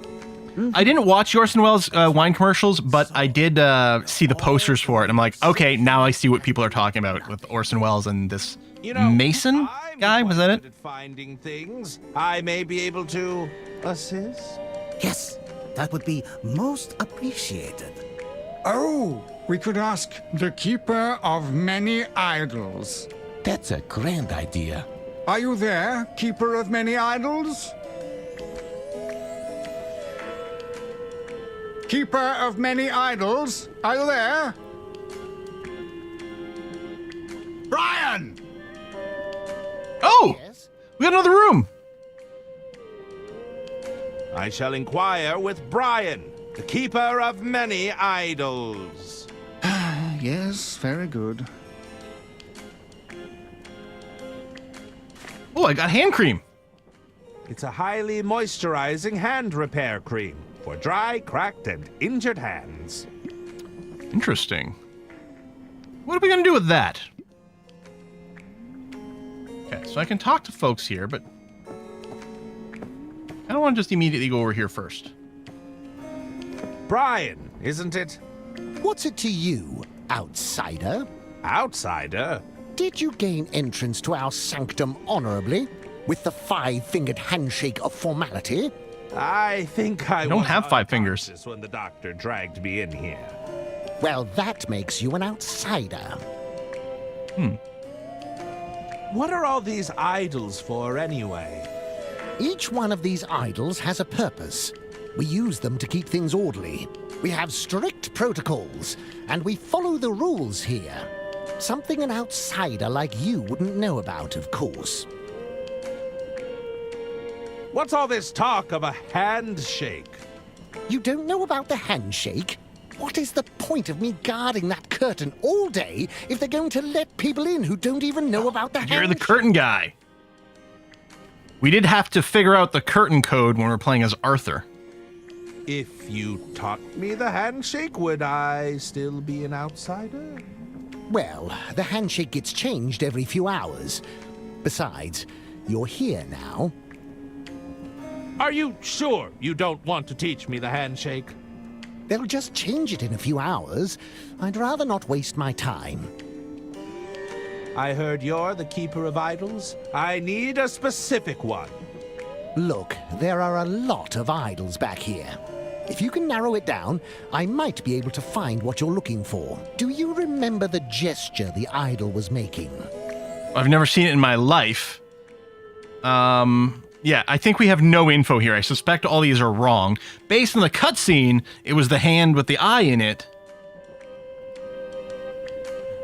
I didn't watch Orson Welles' wine commercials, but I did see the posters for it. I'm like, okay, now I see what people are talking about with Orson Welles and this Mason guy. Was that it? At finding things, I may be able to assist. Yes, that would be most appreciated. Oh, we could ask the Keeper of Many Idols. That's a grand idea. Are you there, Keeper of Many Idols? Keeper of Many Idols, are you there? Brian! Oh! We got another room! I shall inquire with Brian, the keeper of many idols. Yes, very good. Oh, I got hand cream. It's a highly moisturizing hand repair cream for dry, cracked, and injured hands. Interesting. What are we going to do with that? Okay, so I can talk to folks here, but I kind of want to just immediately go over here first. Brian, isn't it? What's it to you, outsider? Outsider? Did you gain entrance to our sanctum honorably, with the five-fingered handshake of formality? I think I don't have 5 fingers. When the doctor dragged me in here. Well, that makes you an outsider. What are all these idols for, anyway? Each one of these idols has a purpose. We use them to keep things orderly. We have strict protocols, and we follow the rules here. Something an outsider like you wouldn't know about, of course. What's all this talk of a handshake? You don't know about the handshake? What is the point of me guarding that curtain all day if they're going to let people in who don't even know about the handshake? You're the curtain guy. We did have to figure out the curtain code when we were playing as Arthur. If you taught me the handshake, would I still be an outsider? Well, the handshake gets changed every few hours. Besides, you're here now. Are you sure you don't want to teach me the handshake? They'll just change it in a few hours. I'd rather not waste my time. I heard you're the keeper of idols. I need a specific one. Look, there are a lot of idols back here. If you can narrow it down, I might be able to find what you're looking for. Do you remember the gesture the idol was making? I've never seen it in my life. Yeah, I think we have no info here. I suspect all these are wrong. Based on the cutscene, it was the hand with the eye in it.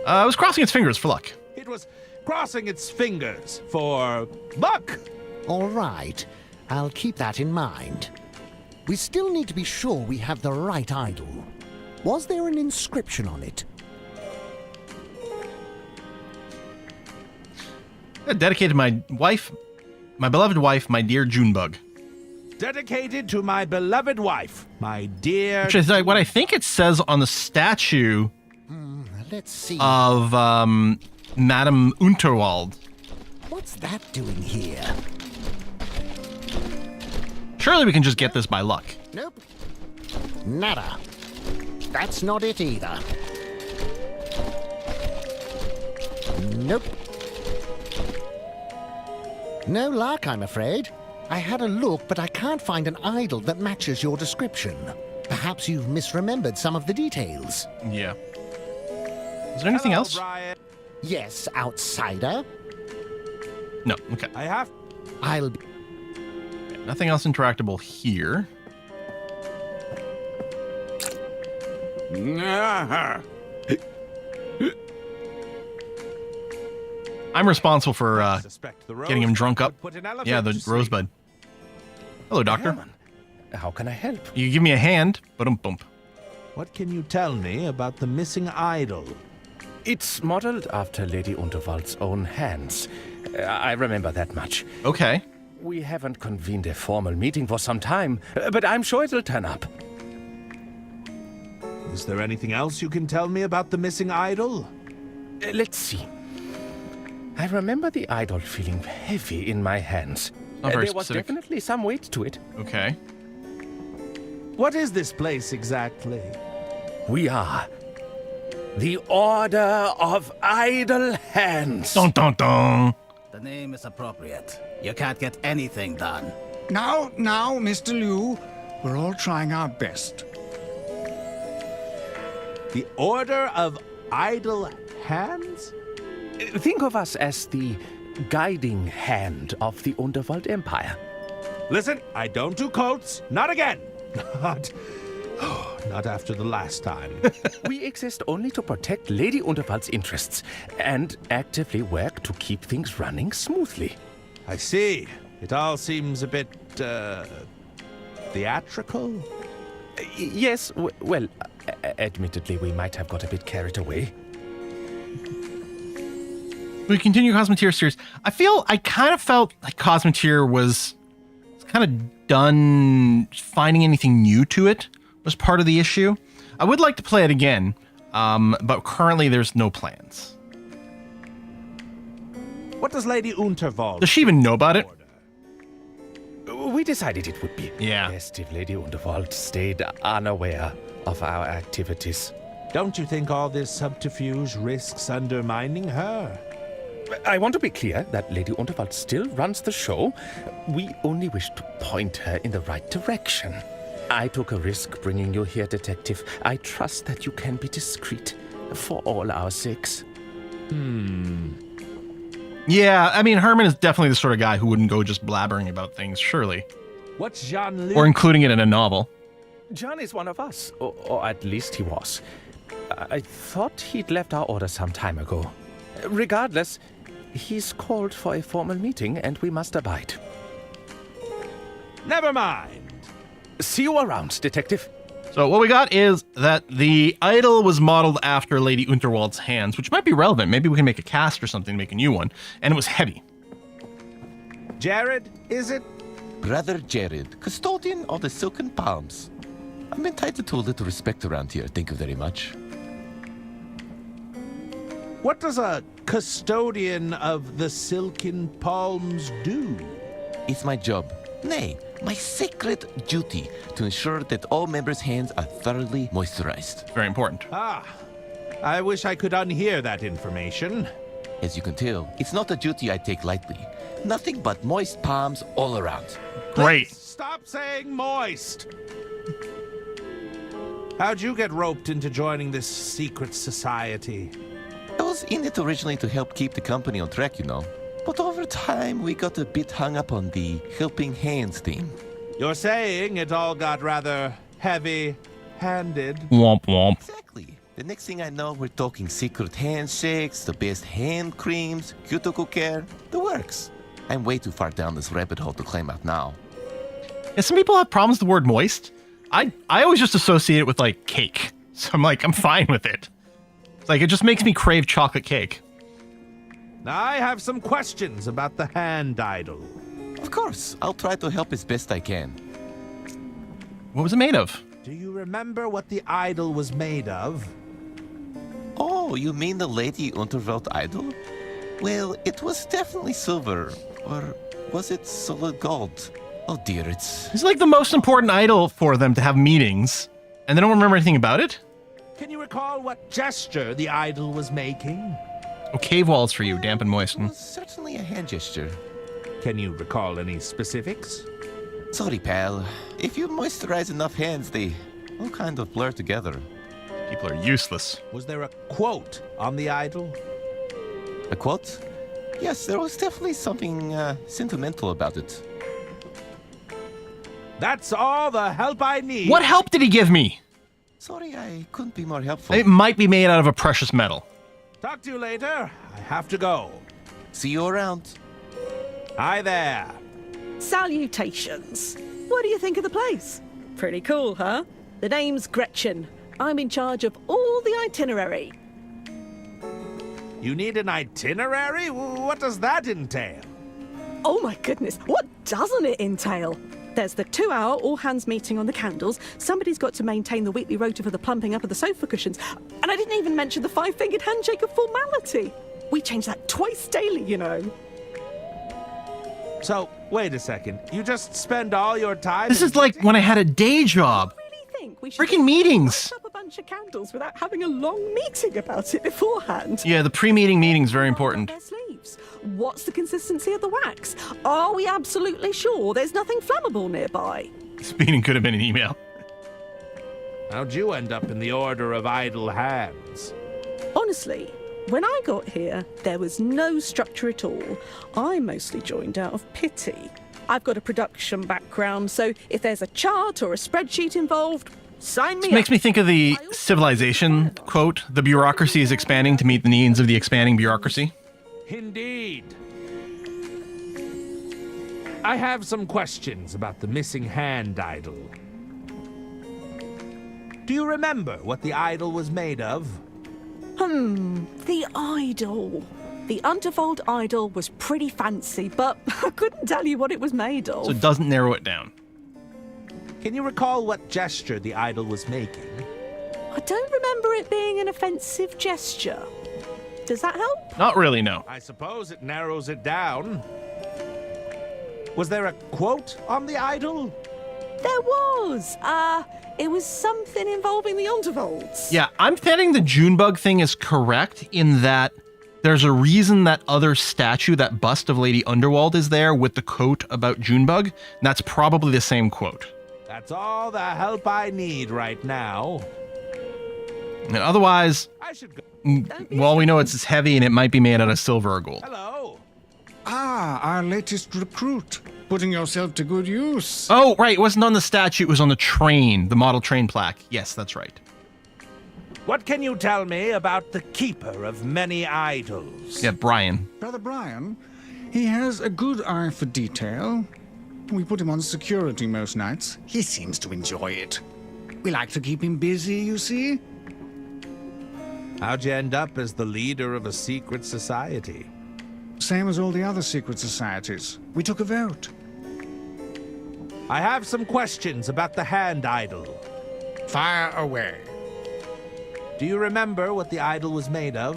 It was crossing its fingers for luck. It was crossing its fingers for luck. All right, I'll keep that in mind. We still need to be sure we have the right idol. Was there an inscription on it? Dedicated to my wife, my beloved wife, my dear Junebug. Dedicated to my beloved wife, my dear... Which is like what I think it says on the statue Let's see. of Madame Unterwald. What's that doing here? Surely we can just get this by luck. Nope. Nada. That's not it either. Nope. No luck, I'm afraid. I had a look, but I can't find an idol that matches your description. Perhaps you've misremembered some of the details. Yeah. Is there anything else? Brian. Yes, outsider. No, okay. I'll be... Nothing else interactable here. I'm responsible for getting him drunk up. Yeah, the rosebud. Hello, doctor. How can I help? You give me a hand, bump. What can you tell me about the missing idol? It's modeled after Lady Unterwald's own hands. I remember that much. Okay. We haven't convened a formal meeting for some time, but I'm sure it'll turn up. Is there anything else you can tell me about the missing idol? Let's see. I remember the idol feeling heavy in my hands. Not very there was specific. definitely some weight to it. Okay. What is this place exactly? We are the Order of Idle Hands. Dun dun dun. The name is appropriate. You can't get anything done. Now, Mr. Liu, we're all trying our best. The Order of Idle Hands? Think of us as the guiding hand of the Unterwald Empire. Listen, I don't do cults. Not again. Not after the last time. We exist only to protect Lady Unterwald's interests and actively work to keep things running smoothly. I see. It all seems a bit, theatrical? Yes, well, admittedly, we might have got a bit carried away. We continue Cosmeteer series. I kind of felt like Cosmeteer was kind of done finding anything new to it was part of the issue. I would like to play it again, but currently there's no plans. What does Lady Unterwald... Does she even know about it? we decided it would be best if Lady Underwald stayed unaware of our activities. Don't you think all this subterfuge risks undermining her? I want to be clear that Lady Underwald still runs the show. We only wish to point her in the right direction. I took a risk bringing you here, Detective. I trust that you can be discreet for all our sakes. Yeah, I mean, Herman is definitely the sort of guy who wouldn't go just blabbering about things, surely. What's Jean-Luc? Or including it in a novel. John is one of us, or at least he was. I thought he'd left our order some time ago. Regardless, he's called for a formal meeting and we must abide. Never mind. See you around, Detective. So what we got is that the idol was modeled after Lady Unterwald's hands, which might be relevant. Maybe we can make a cast or something, make a new one. And it was heavy. Jared, is it? Brother Jared, custodian of the silken palms. I'm entitled to a little respect around here, thank you very much. What does a custodian of the silken palms do? It's my job. Nay, my sacred duty to ensure that all members' hands are thoroughly moisturized. Very important. Ah, I wish I could unhear that information. As you can tell, it's not a duty I take lightly. Nothing but moist palms all around. Great. Please stop saying moist. How'd you get roped into joining this secret society? I was in it originally to help keep the company on track, you know. But over time, we got a bit hung up on the helping hands thing. You're saying it all got rather heavy-handed? Womp womp. Exactly. The next thing I know, we're talking secret handshakes, the best hand creams, cuticle care, the works. I'm way too far down this rabbit hole to climb out now. Yeah, some people have problems with the word moist. I always just associate it with, like, cake. So I'm fine with it. It's like, it just makes me crave chocolate cake. Now, I have some questions about the hand idol. Of course, I'll try to help as best I can. What was it made of? Do you remember what the idol was made of? Oh, you mean the Lady Unterwald idol? Well, it was definitely silver. Or was it solid gold? Oh dear, It's like the most important idol for them to have meetings, and they don't remember anything about it? Can you recall what gesture the idol was making? Oh, cave walls for you, damp and moist. It was certainly a hand gesture. Can you recall any specifics? Sorry, pal. If you moisturize enough hands, they all kind of blur together. People are useless. Was there a quote on the idol? A quote? Yes, there was definitely something sentimental about it. That's all the help I need. What help did he give me? Sorry, I couldn't be more helpful. It might be made out of a precious metal. Talk to you later. I have to go. See you around. Hi there. Salutations. What do you think of the place? Pretty cool, huh? The name's Gretchen. I'm in charge of all the itinerary. You need an itinerary? What does that entail? Oh my goodness, what doesn't it entail? There's the 2-hour all-hands meeting on the candles. Somebody's got to maintain the weekly rota for the plumping up of the sofa cushions. And I didn't even mention the 5-fingered handshake of formality. We change that twice daily, you know. So, wait a second. You just spend all your time... This is like when I had a day job. We should Freaking meetings. light up a bunch of candles without having a long meeting about it beforehand. Yeah, the pre-meeting meeting is very important. Their sleeves. What's the consistency of the wax? Are we absolutely sure there's nothing flammable nearby? This meeting could have been an email. How'd you end up in the Order of Idle Hands? Honestly, when I got here, there was no structure at all. I mostly joined out of pity. I've got a production background, so if there's a chart or a spreadsheet involved, sign me This up. makes me think of the Civilization quote, the bureaucracy is expanding to meet the needs of the expanding bureaucracy. Indeed. I have some questions about the missing hand idol. Do you remember what the idol was made of? The idol. The Unterwald idol was pretty fancy, but I couldn't tell you what it was made of. So it doesn't narrow it down. Can you recall what gesture the idol was making? I don't remember it being an offensive gesture. Does that help? Not really, no. I suppose it narrows it down. Was there a quote on the idol? There was. It was something involving the Unterwalds. Yeah, I'm betting the Junebug thing is correct in that there's a reason that other statue, that bust of Lady Underwald, is there with the quote about Junebug. And that's probably the same quote. That's all the help I need right now. And otherwise, I should go. well, we know it's heavy and it might be made out of silver or gold. Hello. Ah, our latest recruit. Putting yourself to good use. Oh, right. It wasn't on the statue. It was on the train, the model train plaque. Yes, that's right. What can you tell me about the keeper of many idols? Yeah, Brian. Brother Brian, he has a good eye for detail. We put him on security most nights. He seems to enjoy it. We like to keep him busy, you see. How'd you end up as the leader of a secret society? Same as all the other secret societies. We took a vote. I have some questions about the hand idol. Fire away. Do you remember what the idol was made of?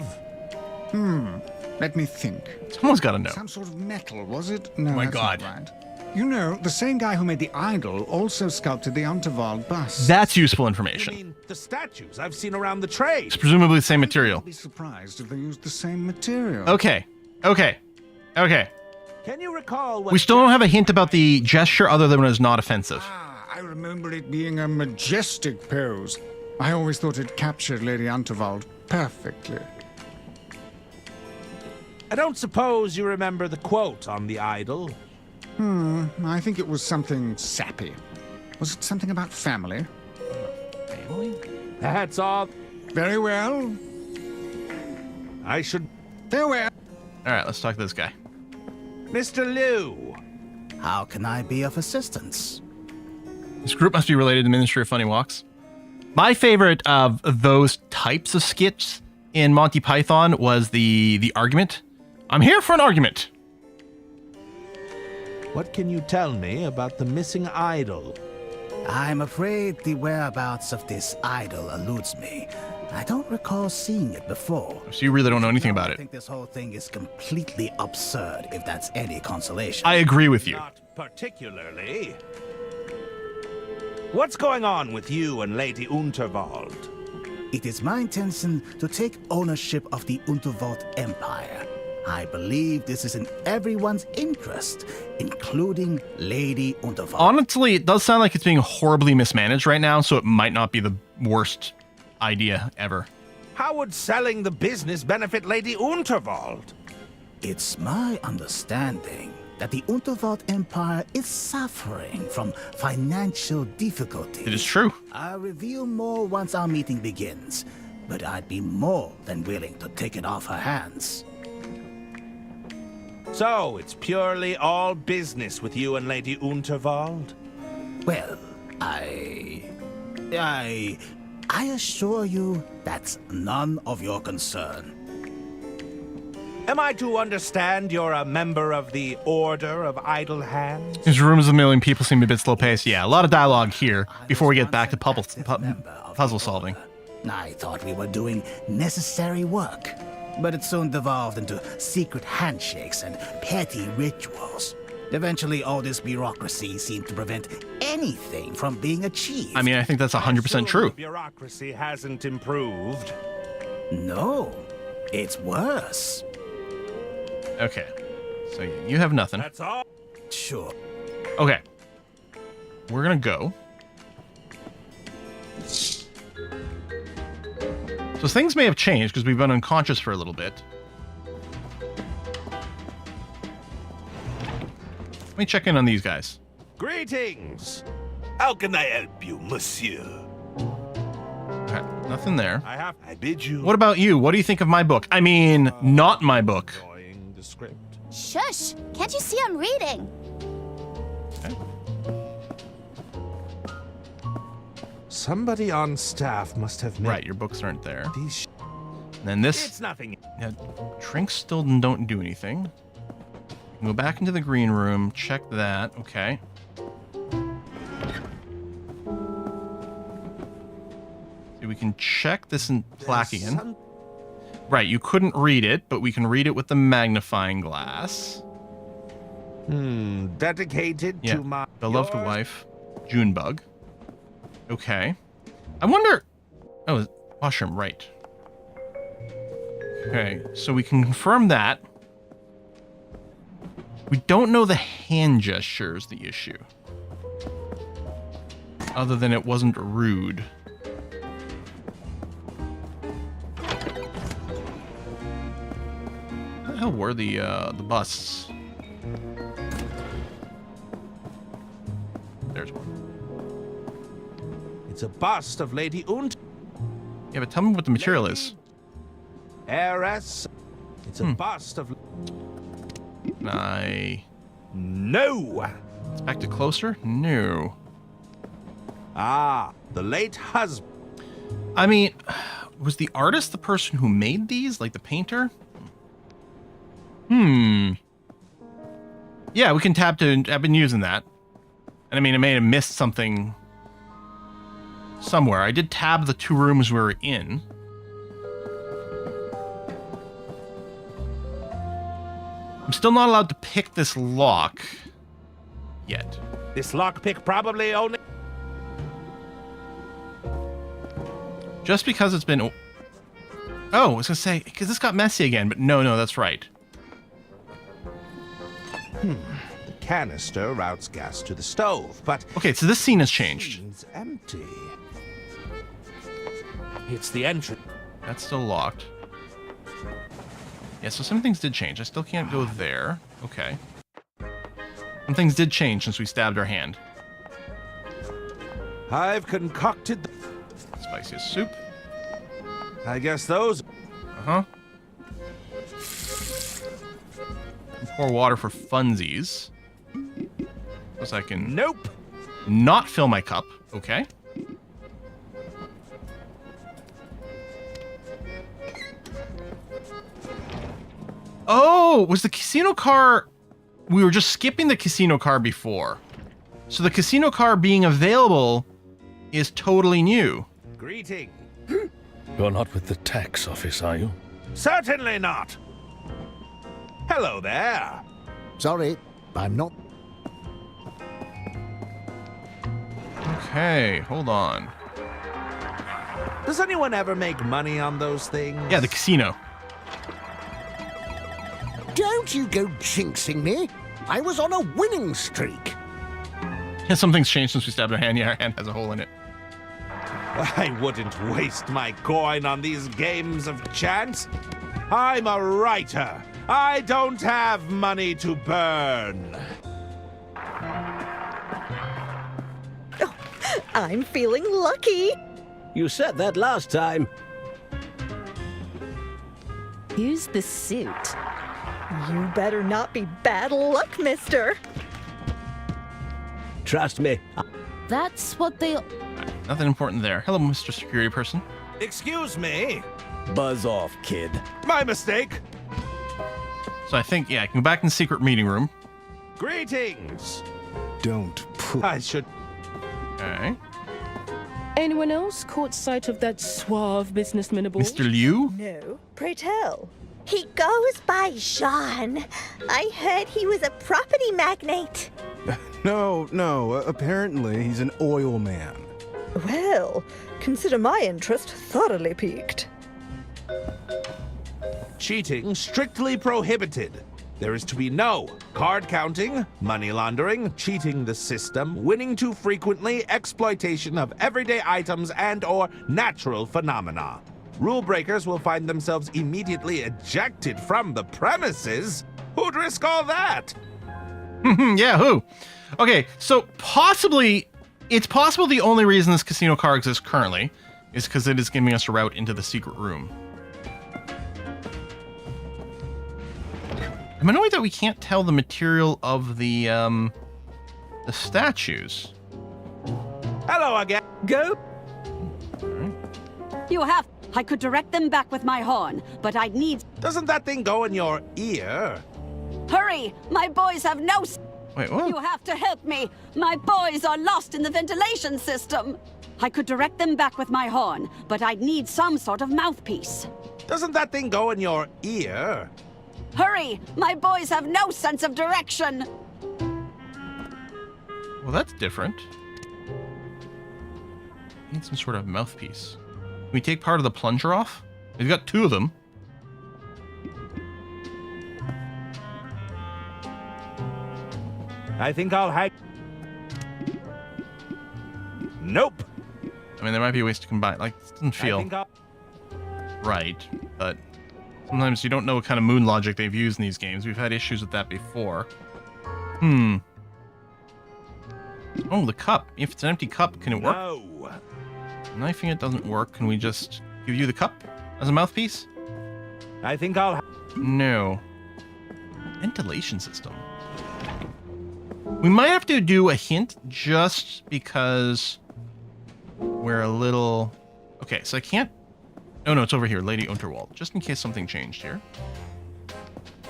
Let me think. Someone's got to know. Some sort of metal, was it? No, my that's God. not right. You know, the same guy who made the idol also sculpted the Unterwald bust. That's useful You information. mean the statues I've seen around the trade? It's presumably the same material. I'd be surprised if they used the same material. Okay. Can you recall what We still don't have a hint about the gesture other than it was not offensive. I remember it being a majestic pose. I always thought it captured Lady Unterwald perfectly. I don't suppose you remember the quote on the idol? I think it was something sappy. Was it something about family? Family? That's all. Very well. I should... Farewell. All right, let's talk to this guy. Mr. Liu. How can I be of assistance? This group must be related to Ministry of Funny Walks. My favorite of those types of skits in Monty Python was the argument. I'm here for an argument. What can you tell me about the missing idol? I'm afraid the whereabouts of this idol eludes me. I don't recall seeing it before. So you really don't know anything about I it. think this whole thing is completely absurd, if that's any consolation. I agree with you. Not particularly. What's going on with you and Lady Unterwald? It is my intention to take ownership of the Unterwald Empire. I believe this is in everyone's interest, including Lady Unterwald. Honestly, it does sound like it's being horribly mismanaged right now, so it might not be the worst idea ever. How would selling the business benefit Lady Unterwald? It's my understanding that the Unterwald Empire is suffering from financial difficulties. It is true. I'll reveal more once our meeting begins, but I'd be more than willing to take it off her hands. So, it's purely all business with you and Lady Unterwald? Well, I assure you that's none of your concern. Am I to understand you're a member of the Order of Idle Hands? These rooms of a million people seem a bit slow paced. Yeah, a lot of dialogue here before we get back to puzzle solving. I thought we were doing necessary work, but it soon devolved into secret handshakes and petty rituals. Eventually, all this bureaucracy seemed to prevent anything from being achieved. I mean, I think that's 100% true. The bureaucracy hasn't improved. No, it's worse. Okay, so you have nothing. That's all. Sure. Okay, we're gonna go. So things may have changed because we've been unconscious for a little bit. Let me check in on these guys. Greetings. How can I help you, monsieur? Okay, nothing there. I bid you. What about you? What do you think of my book? I mean, not my book. Enjoying the script. Shush! Can't you see I'm reading? Okay. Somebody on staff must have made Right, your books aren't there. these. And then this. It's nothing. Yeah, drinks still don't do anything. Go back into the green room, check that. Okay. See, we can check this in plaque again. Right, you couldn't read it, but we can read it with the magnifying glass. Dedicated Yeah, to my beloved wife, Junebug. Okay. I wonder... Oh, washroom, right. Okay, so we can confirm that. We don't know the hand gesture is the issue. Other than it wasn't rude. What the hell were the busts? There's one. It's a bust of Lady Unt. Yeah, but tell me what the material is. Heiress. It's a bust of... No! Inspect it closer? No. Ah, the late husband. I mean, was the artist the person who made these? Like the painter? Yeah, we can tap to... I've been using that. And I mean, I may have missed something somewhere. I did tab the 2 rooms we were in. I'm still not allowed to pick this lock yet. This lockpick probably only... Just because it's been... Oh, I was going to say, because this got messy again, but no, that's right. The canister routes gas to the stove, but... Okay, so this scene has changed. It's empty. It's the entrance. That's still locked. Yeah, so some things did change. I still can't go there. Okay. Some things did change since we stabbed our hand. I've concocted the... Spiciest soup. I guess those... Uh-huh. Pour water for funsies. So I can... Nope. Not fill my cup. Okay. Oh, was the casino car... We were just skipping the casino car before. So the casino car being available is totally new. Greeting. You're not with the tax office, are you? Certainly not. Hello there. Sorry, I'm not. Okay, hold on. Does anyone ever make money on those things? Yeah, the casino. Don't you go jinxing me. I was on a winning streak. Yeah, something's changed since we stabbed our hand. Yeah, our hand has a hole in it. I wouldn't waste my coin on these games of chance. I'm a writer. I don't have money to burn. Oh, I'm feeling lucky. You said that last time. Use the suit. You better not be bad luck, mister. Trust me. That's what they... Nothing important there. Hello, Mr. Security Person. Excuse me. Buzz off, kid. My mistake. So I think, yeah, I can go back in the secret meeting room. Greetings. Don't pull. I should... Okay. Anyone else caught sight of that suave businessman aboard? Mr. Liu? No, pray tell. He goes by Jean. I heard he was a property magnate. No, apparently he's an oil man. Well, consider my interest thoroughly piqued. Cheating strictly prohibited. There is to be no card counting, money laundering, cheating the system, winning too frequently, exploitation of everyday items and/or natural phenomena. Rule breakers will find themselves immediately ejected from the premises. Who'd risk all that? Yeah, who? Okay, so possibly, it's possible the only reason this casino car exists currently is because it is giving us a route into the secret room. I'm annoyed that we can't tell the material of the statues. Hello again. Go. You have. I could direct them back with my horn, but I'd need... Doesn't that thing go in your ear? Hurry! My boys have no... Wait, what? You have to help me! My boys are lost in the ventilation system! I could direct them back with my horn, but I'd need some sort of mouthpiece. Doesn't that thing go in your ear? Hurry! My boys have no sense of direction! Well, that's different. Need some sort of mouthpiece. Can we take part of the plunger off? We've got 2 of them. I think I'll hang. Nope. I mean, there might be ways to combine. Like, it doesn't feel right, but sometimes you don't know what kind of moon logic they've used in these games. We've had issues with that before. Oh, the cup. If it's an empty cup, can it work? No. Knifing it doesn't work. Can we just give you the cup as a mouthpiece? I think I'll. No. Ventilation system. We might have to do a hint just because we're a little... Okay, so I can't... Oh, no, it's over here. Lady Unterwald. Just in case something changed here.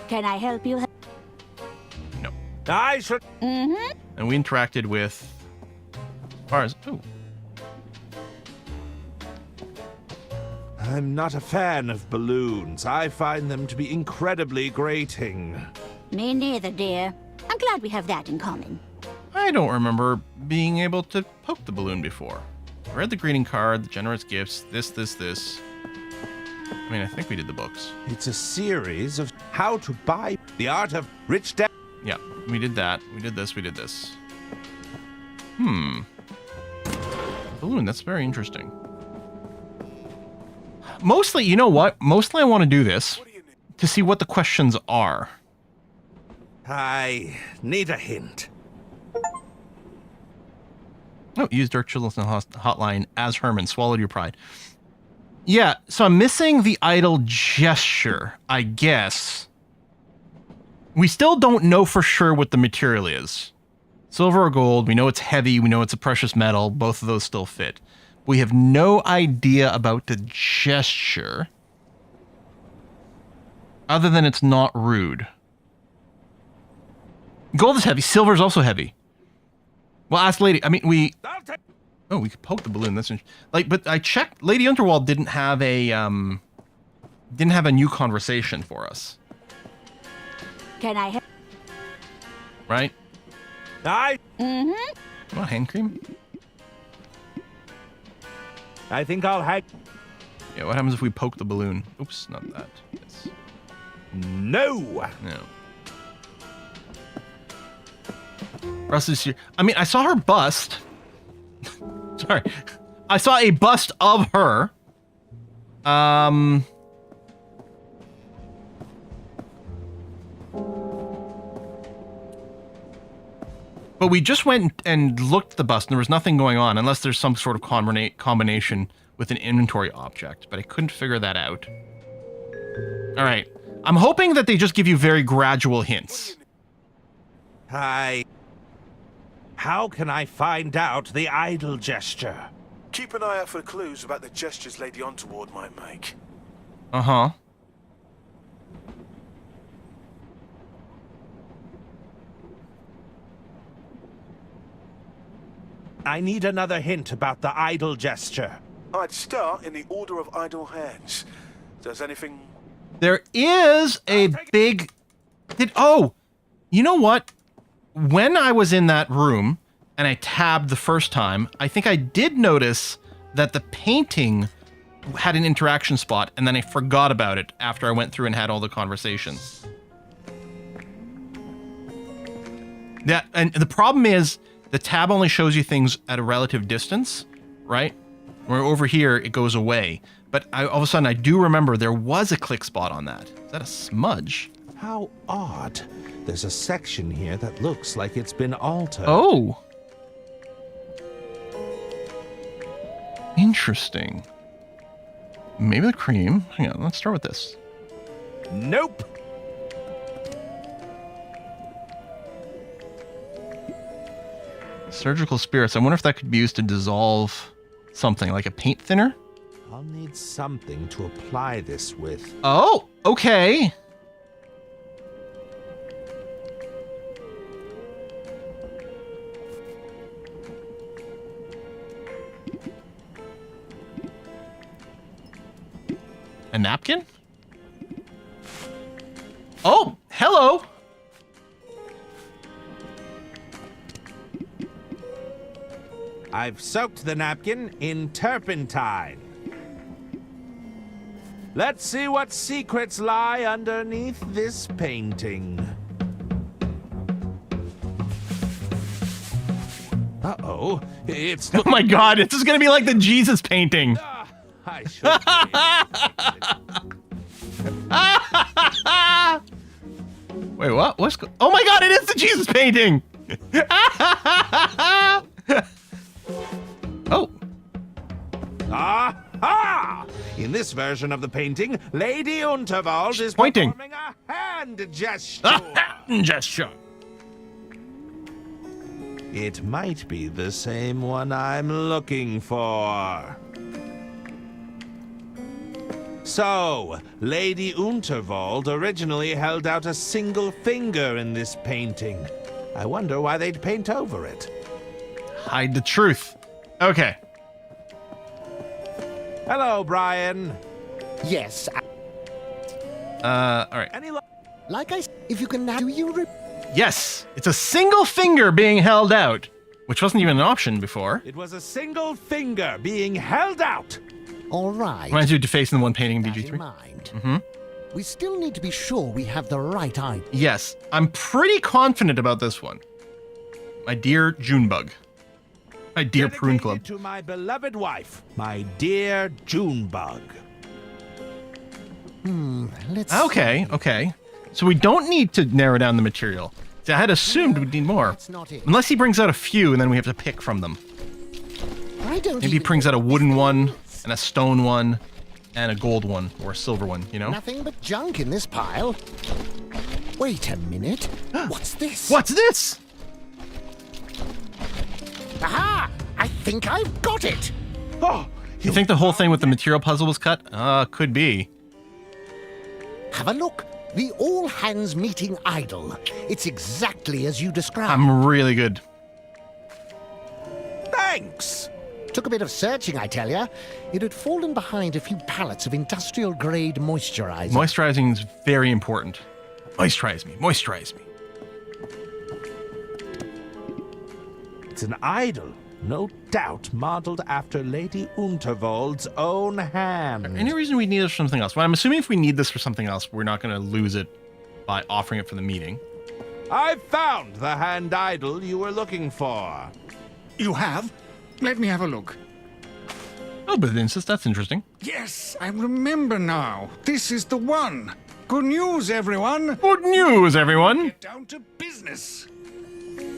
Can I help you? No. I should... Mm-hmm. And we interacted with... As far as... Oh. I'm not a fan of balloons. I find them to be incredibly grating. Me neither, dear. I'm glad we have that in common. I don't remember being able to poke the balloon before. I read the greeting card, the generous gifts, this. I mean, I think we did the books. It's a series of how to buy the art of rich dad. Yeah, we did that. We did this. Balloon, that's very interesting. Mostly, you know what? Mostly I want to do this to see what the questions are. I need a hint. Oh, use Dirk Children's hotline as Herman. Swallowed your pride. Yeah, so I'm missing the idle gesture, I guess. We still don't know for sure what the material is. Silver or gold, we know it's heavy, we know it's a precious metal, both of those still fit. We have no idea about the gesture. Other than it's not rude. Gold is heavy, silver is also heavy. Well, ask Lady, I mean, we could poke the balloon, that's like, but I checked, Lady Unterwald didn't have a new conversation for us. Can I help? Right? Mm-hmm. Want hand cream? I think I'll hang. Yeah, what happens if we poke the balloon? Oops, not that. Yes. No. No. Russ is here. I mean, I saw her bust. Sorry. I saw a bust of her. But we just went and looked at the bust, and there was nothing going on, unless there's some sort of combination with an inventory object, but I couldn't figure that out. All right. I'm hoping that they just give you very gradual hints. Hi. How can I find out the idle gesture? Keep an eye out for clues about the gestures Lady Unterwald might make. Uh-huh. I need another hint about the idle gesture. I'd start in the order of idle hands. Does anything... There is a big... Oh! You know what? When I was in that room, and I tabbed the first time, I think I did notice that the painting had an interaction spot, and then I forgot about it after I went through and had all the conversations. That, and the problem is, the tab only shows you things at a relative distance, right? Where over here, it goes away. But all of a sudden, I do remember there was a click spot on that. Is that a smudge? How odd. There's a section here that looks like it's been altered. Oh! Interesting. Maybe the cream. Hang on, let's start with this. Nope. Surgical spirits. I wonder if that could be used to dissolve something, like a paint thinner? I'll need something to apply this with. Oh, okay. A napkin? Oh, hello. I've soaked the napkin in turpentine. Let's see what secrets lie underneath this painting. Uh-oh, it's... Oh my god, this is gonna be like the Jesus painting. I should Wait, what? Oh my god, it is the Jesus painting! Oh. Aha! In this version of the painting, Lady Unterwald is pointing. performing a hand gesture. A hand gesture. It might be the same one I'm looking for. So, Lady Unterwald originally held out a single finger in this painting. I wonder why they'd paint over it. Hide the truth. Okay. Hello, Brian. Yes. All right. Like I said, if you can now, do you... Yes, it's a single finger being held out, which wasn't even an option before. It was a single finger being held out. All right. Reminds you of defacing the one painting in BG3. Mm-hmm. We still need to be sure we have the right eye. Yes, I'm pretty confident about this one. My dear Junebug. My dear Prune Club. To my beloved wife, my dear Junebug. Let's Okay. So we don't need to narrow down the material. See, I had assumed we'd need more. That's not it. Unless he brings out a few and then we have to pick from them. I don't Maybe he brings out a wooden one and a stone one and a gold one or a silver one, you know? Nothing but junk in this pile. Wait a minute. What's this? What's this? Aha! I think I've got it. Oh, You think the whole thing with the material puzzle was cut? Could be. Have a look. The all-hands meeting idol. It's exactly as you described. I'm really good. Thanks. Took a bit of searching, I tell ya. It had fallen behind a few pallets of industrial-grade moisturizer. Moisturizing is very important. Moisturize me. Moisturize me. It's an idol, no doubt modeled after Lady Unterwald's own hand. Any reason we need this for something else? Well, I'm assuming if we need this for something else, we're not going to lose it by offering it for the meeting. I've found the hand idol you were looking for. You have? Let me have a look. Oh, but insist, that's interesting. Yes, I remember now. This is the one. Good news, everyone. Good news, everyone. Get down to business.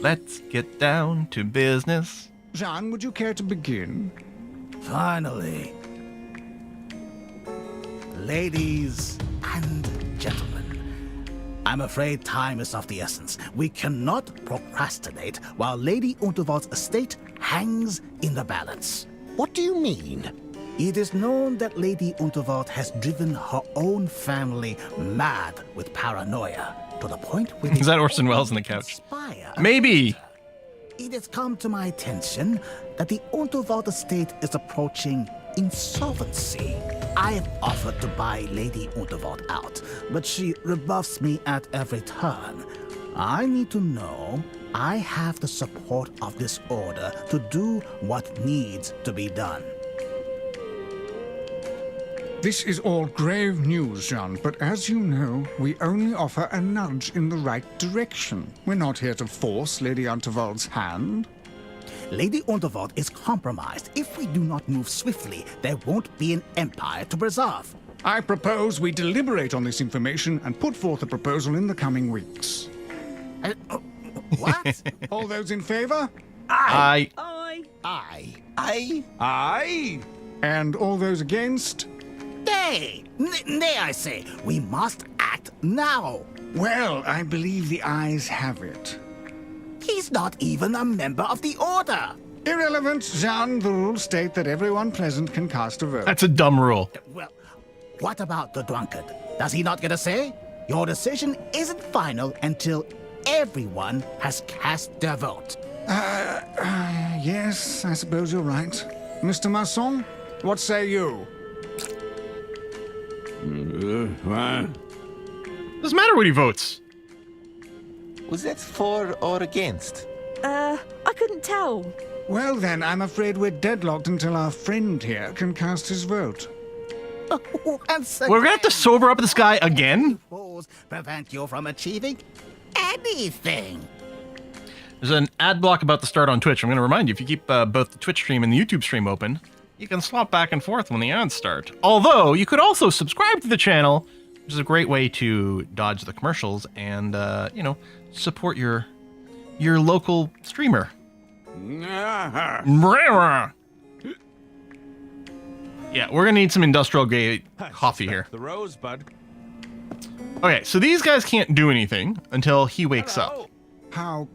Let's get down to business. Jean, would you care to begin? Finally. Ladies and gentlemen, I'm afraid time is of the essence. We cannot procrastinate while Lady Unterwald's estate hangs in the balance. What do you mean? It is known that Lady Unterwald has driven her own family mad with paranoia to the point where... Is that Orson Welles on the couch? Maybe. It has come to my attention that the Unterwald estate is approaching insolvency. I have offered to buy Lady Unterwald out, but she rebuffs me at every turn. I need to know I have the support of this order to do what needs to be done. This is all grave news, Jean, but as you know, we only offer a nudge in the right direction. We're not here to force Lady Unterwald's hand. Lady Unterwald is compromised. If we do not move swiftly, there won't be an empire to preserve. I propose we deliberate on this information and put forth a proposal in the coming weeks. What? All those in favor? Aye. Aye. And all those against? Nay, I say, we must act now. Well, I believe the ayes have it. He's not even a member of the order. Irrelevant, Jean. The rules state that everyone present can cast a vote. That's a dumb rule. Well, what about the drunkard? Does he not get a say? Your decision isn't final until everyone has cast their vote. Yes, I suppose you're right. Mr. Masson, what say you? Doesn't matter what he votes. Was that for or against? I couldn't tell. Well then, I'm afraid we're deadlocked until our friend here can cast his vote. Once We're gonna have to sober up this guy again? Prevent you from achieving anything. There's an ad block about to start on Twitch. I'm gonna remind you, if you keep both the Twitch stream and the YouTube stream open, you can swap back and forth when the ads start. Although, you could also subscribe to the channel, which is a great way to dodge the commercials and, you know, support your local streamer. Yeah, we're gonna need some industrial grade coffee here. The rosebud. Okay, so these guys can't do anything until he wakes up. How?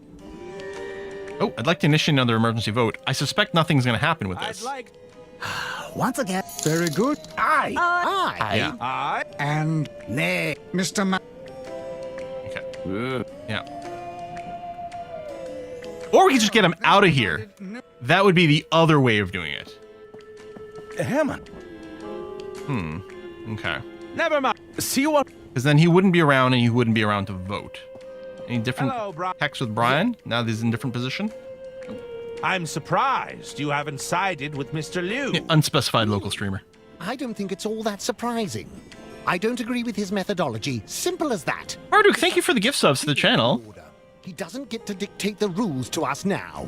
Oh, I'd like to initiate another emergency vote. I suspect nothing's gonna happen with this. Once again. Very good. Aye. Aye. Yeah. Aye. And nay. Mr. Okay. Yeah. Or we could just get him out of here. That would be the other way of doing it. Hammond. Okay. Never mind. See you on. Because then he wouldn't be around and he wouldn't be around to vote. Any different Hello, Brian. hex with Brian? Now that he's in a different position? I'm surprised you haven't sided with Mr. Liu. Yeah, unspecified local streamer. I don't think it's all that surprising. I don't agree with his methodology. Simple as that. Marduk, thank you for the gift subs to the channel. He doesn't get to dictate the rules to us now.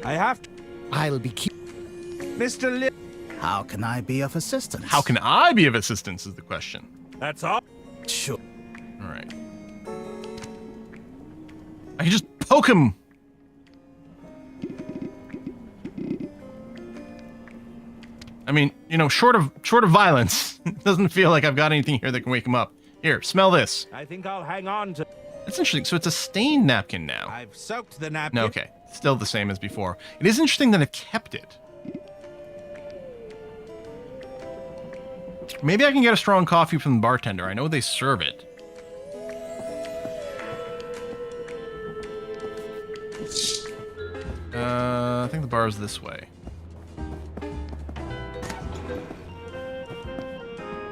I have to. I'll be Mr. Liu. How can I be of assistance? How can I be of assistance is the question. That's all. Sure. All right. I can just poke him. I mean, you know, short of violence, it doesn't feel like I've got anything here that can wake him up. Here, smell this. I think I'll hang on to. That's interesting. So it's a stained napkin now. I've soaked the napkin. No, okay. Still the same as before. It is interesting that I've kept it. Maybe I can get a strong coffee from the bartender. I know they serve it. I think the bar is this way.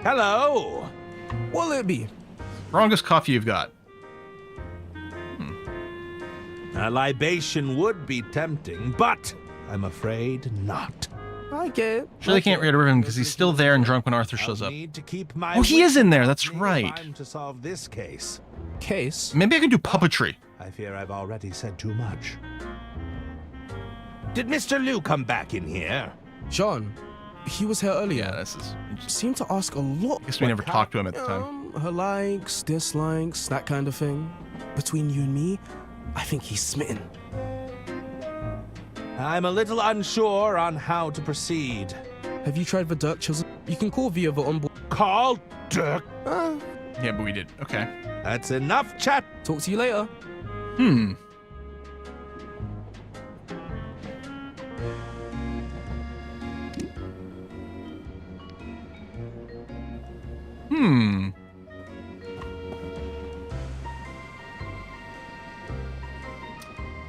Hello. What'll it be? Strongest coffee you've got. A libation would be tempting, but I'm afraid not. I get it. Sure, they can't get rid of him because he's still there and drunk when Arthur shows up. Need to keep my Oh, he is in there. That's right. Time to solve this case. Case? Maybe I can do puppetry. I fear I've already said too much. Did Mr. Liu come back in here? John, he was here earlier. Yeah, this is. Seemed to ask a lot. I guess we never talked to him at the time. Her likes, dislikes, that kind of thing. Between you and me, I think he's smitten. I'm a little unsure on how to proceed. Have you tried the Dirk chisel? You can call via the onboard. Call Dirk? Yeah, but we did. Okay. That's enough chat. Talk to you later.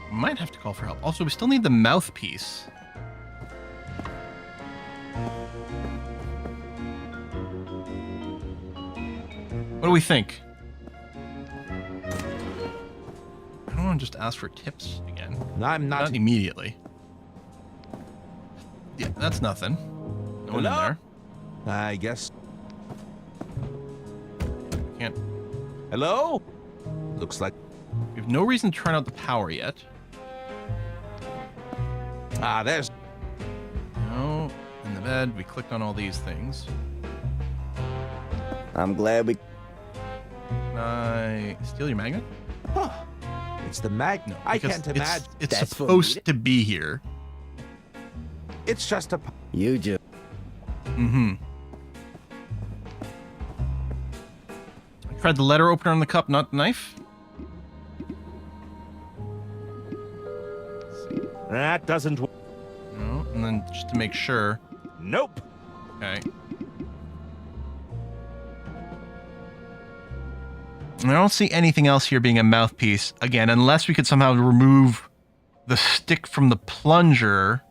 Might have to call for help. Also, we still need the mouthpiece. What do we think? I don't want to just ask for tips again. I'm not immediately. Yeah, that's nothing. No one in there. I guess. Can't. Hello? Looks like we have no reason to turn out the power yet. Ah, there's. No. In the bed, we clicked on all these things. I'm glad we. Can I steal your magnet? Huh. It's the magnet. No, I because can't imagine. It's That's supposed to be here. It's just a. You just. Tried the letter opener on the cup, not the knife. That doesn't work. No, and then just to make sure. Nope. Okay. I don't see anything else here being a mouthpiece. Again, unless we could somehow remove the stick from the plunger.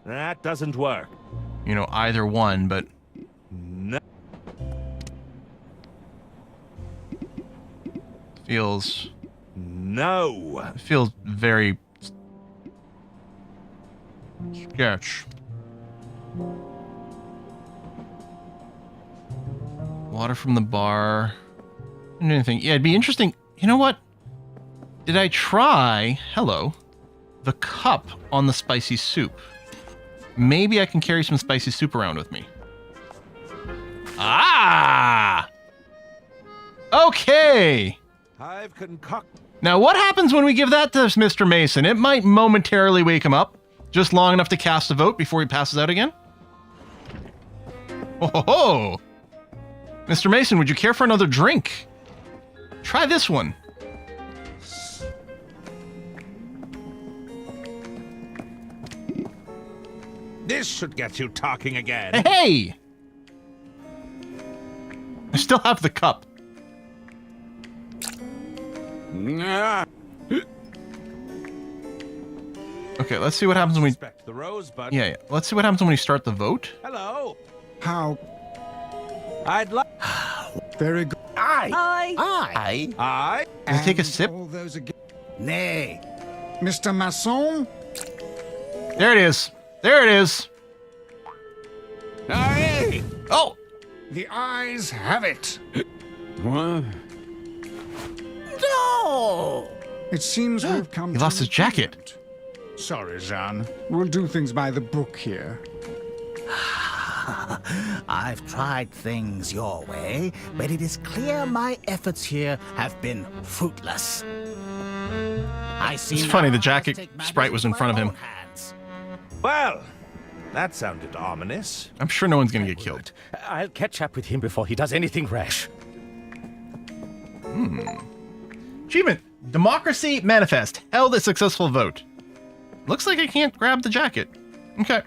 That doesn't work. You know, either one, but... No. Feels... No. It feels very Sketch. Water from the bar. Anything? Yeah, it'd be interesting. You know what? Did I try, the cup on the spicy soup? Maybe I can carry some spicy soup around with me. Ah! Okay. I've concocted. Now, what happens when we give that to Mr. Mason? It might momentarily wake him up, just long enough to cast a vote before he passes out again. Oh, ho, ho. Mr. Mason, would you care for another drink? Try this one. This should get you talking again. Hey! I still have the cup. Okay, let's see what happens when we... The rosebud. Yeah. Let's see what happens when we start the vote. Hello. How? I'd like... Very good. I. Does it take a sip? All those again. Nay. Mr. Masson? There it is. There it is. Aye. Oh! The eyes have it. What? No! It seems we've come He to lost his jacket. Sorry, Jean. We'll do things by the book here. I've tried things your way, but it is clear my efforts here have been fruitless. I see. It's funny, the jacket sprite was in front of him. Well, that sounded ominous. I'm sure no one's gonna get killed. I'll catch up with him before he does anything rash. Achievement. Democracy Manifest. Held a successful vote. Looks like I can't grab the jacket. Okay.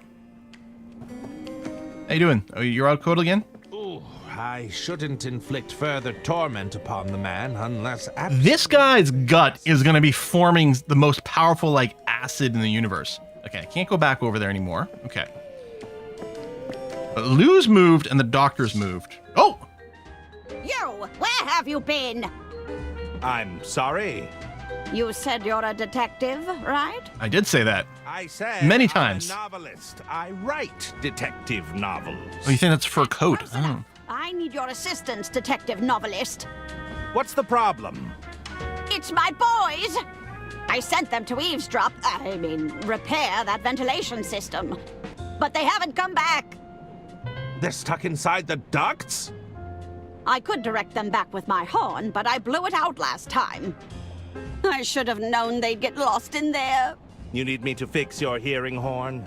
How you doing? Oh, you're out cold again? Ooh, I shouldn't inflict further torment upon the man unless... This guy's gut is going to be forming the most powerful, acid in the universe. Okay, I can't go back over there anymore. Okay. But Lou's moved and the doctor's moved. Oh! You, where have you been? I'm sorry. You said you're a detective, right? I did say that. I said many times. I'm a novelist. I write detective novels. Oh, you think that's for a coat? Oh. I need your assistance, detective novelist. What's the problem? It's my boys! I sent them to repair that ventilation system. But they haven't come back. They're stuck inside the ducts? I could direct them back with my horn, but I blew it out last time. I should have known they'd get lost in there. You need me to fix your hearing horn?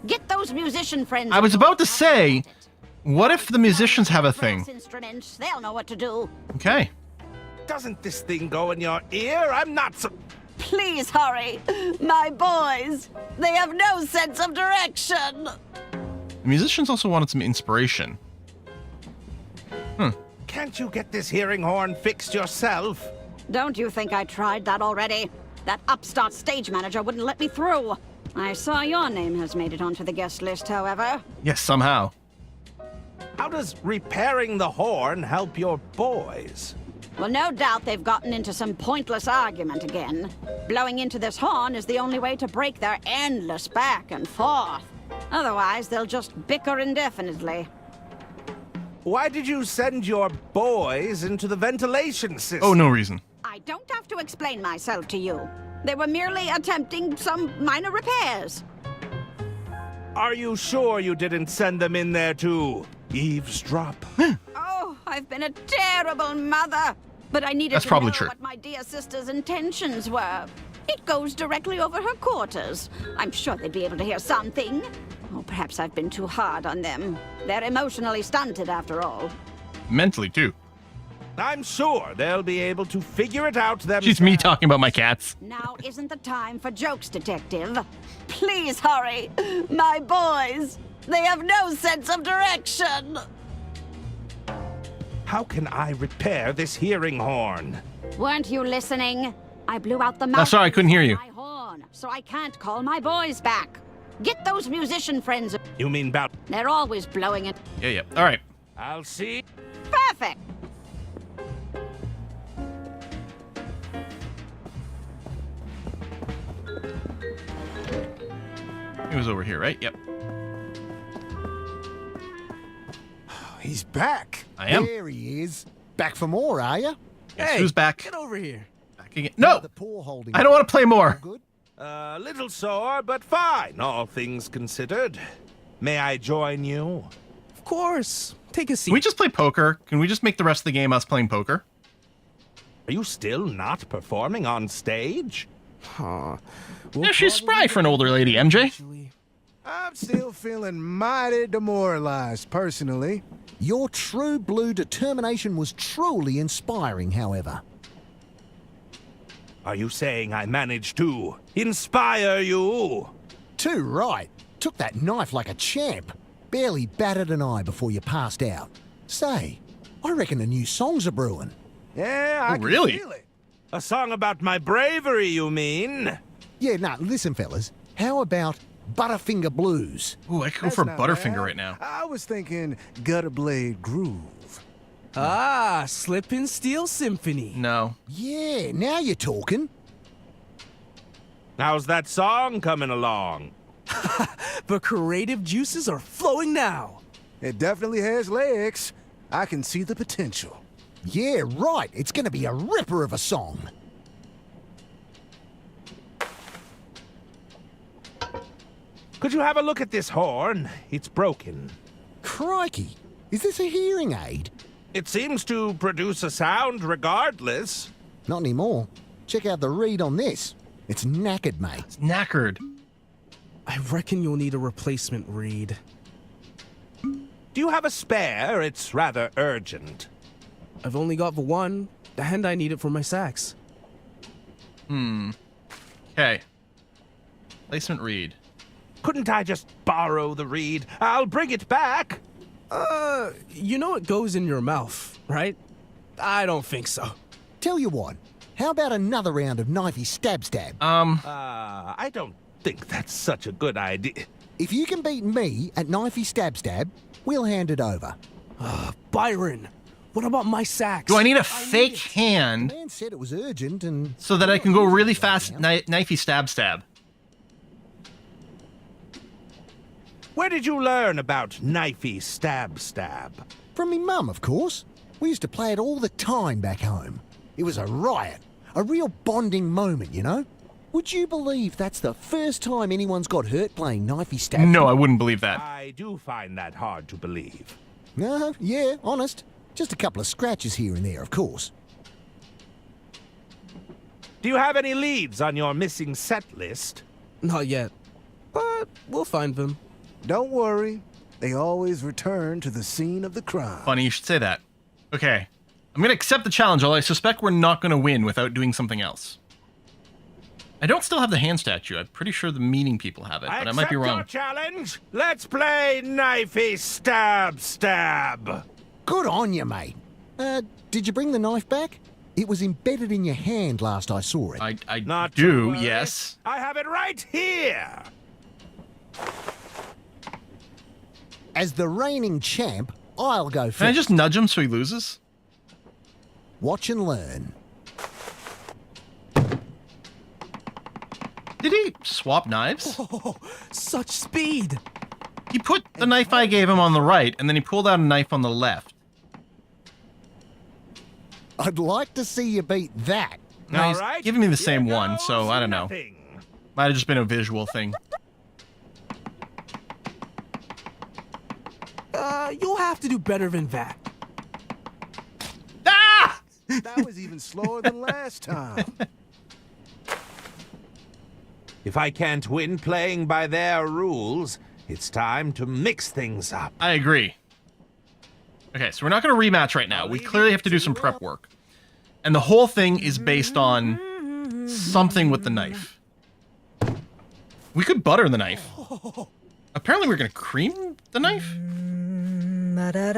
Get those musician friends. I was about to say, what if the musicians have a thing? Instruments, they'll know what to do. Okay. Doesn't this thing go in your ear? I'm not so... Please hurry. My boys, they have no sense of direction. The musicians also wanted some inspiration. Can't you get this hearing horn fixed yourself? Don't you think I tried that already? That upstart stage manager wouldn't let me through. I saw your name has made it onto the guest list, however. Yes, somehow. How does repairing the horn help your boys? Well, no doubt they've gotten into some pointless argument again. Blowing into this horn is the only way to break their endless back and forth. Otherwise, they'll just bicker indefinitely. Why did you send your boys into the ventilation system? Oh, no reason. I don't have to explain myself to you. They were merely attempting some minor repairs. Are you sure you didn't send them in there to eavesdrop? Oh, I've been a terrible mother. But I needed That's to probably know true. what my dear sister's intentions were. It goes directly over her quarters. I'm sure they'd be able to hear something. Or perhaps I've been too hard on them. They're emotionally stunted, after all. Mentally, too. I'm sure they'll be able to figure it out themselves. She's me talking about my cats. Now isn't the time for jokes, detective. Please hurry. My boys, they have no sense of direction. How can I repair this hearing horn? Weren't you listening? I blew out the mouth. Sorry, I couldn't hear you. My horn, so I can't call my boys back. Get those musician friends. You mean about... They're always blowing it. Yeah. All right. I'll see. Perfect. It was over here, right? Yep. He's back. I am. There he is. Back for more, are you? Guess who's back? Get over here. Back again. No! The paw holding. I don't want to play more. Good. A little sore, but fine, all things considered. May I join you? Of course. Take a seat. Can we just play poker? Can we just make the rest of the game us playing poker? Are you still not performing on stage? Huh. Yeah, she's spry for an older lady, MJ. I'm still feeling mighty demoralized, personally. Your true blue determination was truly inspiring, however. Are you saying I managed to inspire you? Too right. Took that knife like a champ. Barely batted an eye before you passed out. Say, I reckon a new song's a brewing. Yeah, I can really? feel it. A song about my bravery, you mean? Yeah, nah, listen, fellas. How about Butterfinger Blues? Ooh, I could go for Butterfinger right now. I was thinking Gutter Blade Groove. Ah, Slip and Steel Symphony. No. Yeah, now you're talking. How's that song coming along? The creative juices are flowing now. It definitely has legs. I can see the potential. Yeah, right. It's gonna be a ripper of a song. Could you have a look at this horn? It's broken. Crikey. Is this a hearing aid? It seems to produce a sound regardless. Not anymore. Check out the reed on this. It's knackered, mate. It's knackered. I reckon you'll need a replacement reed. Do you have a spare? It's rather urgent. I've only got the one, and I need it for my sax. Okay. Placement reed. Couldn't I just borrow the reed? I'll bring it back. You know it goes in your mouth, right? I don't think so. Tell you what, how about another round of knifey stab? I don't think that's such a good idea. If you can beat me at knifey stab, we'll hand it over. Byron, what about my sax? Do I need a fake hand The man said it was urgent and... so that I can go really fast knifey stab? Where did you learn about knifey stab? From me mum, of course. We used to play it all the time back home. It was a riot. A real bonding moment, you know? Would you believe that's the first time anyone's got hurt playing knifey stab? No, I wouldn't believe that. I do find that hard to believe. Yeah, honest. Just a couple of scratches here and there, of course. Do you have any leads on your missing set list? Not yet, but we'll find them. Don't worry. They always return to the scene of the crime. Funny you should say that. Okay. I'm going to accept the challenge, although I suspect we're not going to win without doing something else. I don't still have the hand statue. I'm pretty sure the meeting people have it, but I might be wrong. Your challenge. Let's play knifey stab. Good on you, mate. Did you bring the knife back? It was embedded in your hand last I saw it. I Not do, to worry. yes. I have it right here. As the reigning champ, I'll go first. Can I just nudge him so he loses? Watch and learn. Did he swap knives? Oh, such speed! He put the knife I gave him on the right, and then he pulled out a knife on the left. I'd like to see you beat that. No, he's right, giving me the here same one, so goes I don't know. nothing. Might have just been a visual thing. You'll have to do better than that. Ah! That was even slower than last time. If I can't win playing by their rules, it's time to mix things up. I agree. Okay, so we're not going to rematch right now. We clearly have to do some prep work. And the whole thing is based on something with the knife. We could butter the knife. Apparently we're going to cream the knife? What the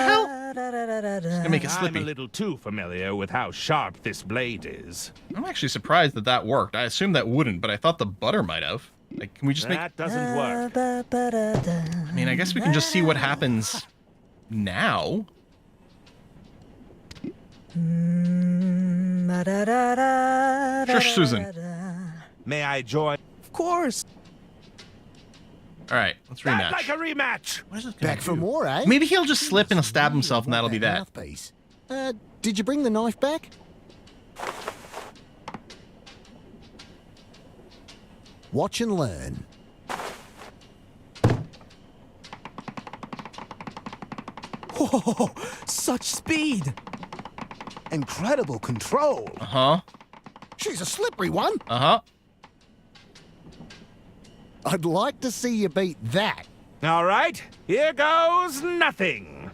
hell? It's going to make it I'm slippy. a little too familiar with how sharp this blade is. I'm actually surprised that that worked. I assumed that wouldn't, but I thought the butter might have. Like, can we just That doesn't work. I mean, I guess we can just see what happens now. Mm, Shush, Susan. May I join? Of course. All right, let's I'd rematch. like a rematch. What is this Back for more, eh? Maybe he'll just slip and he'll stab himself, and that'll be that. Mouthpiece. Did you bring the knife back? Watch and learn. Whoa, such speed! Incredible control. Uh-huh. She's a slippery one. Uh-huh. I'd like to see you beat that. All right, here goes nothing.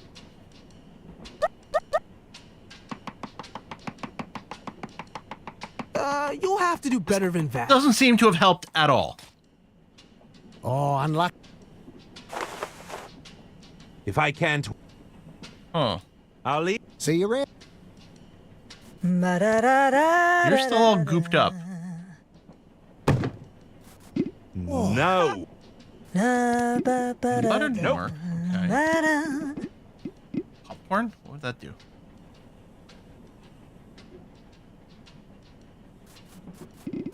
You'll have to do better than that. Doesn't seem to have helped at all. Oh, unlucky. If I can't, Huh. I'll leave. See you around. You're still all gooped up. No. Buttered more. Okay. Popcorn? What would that do?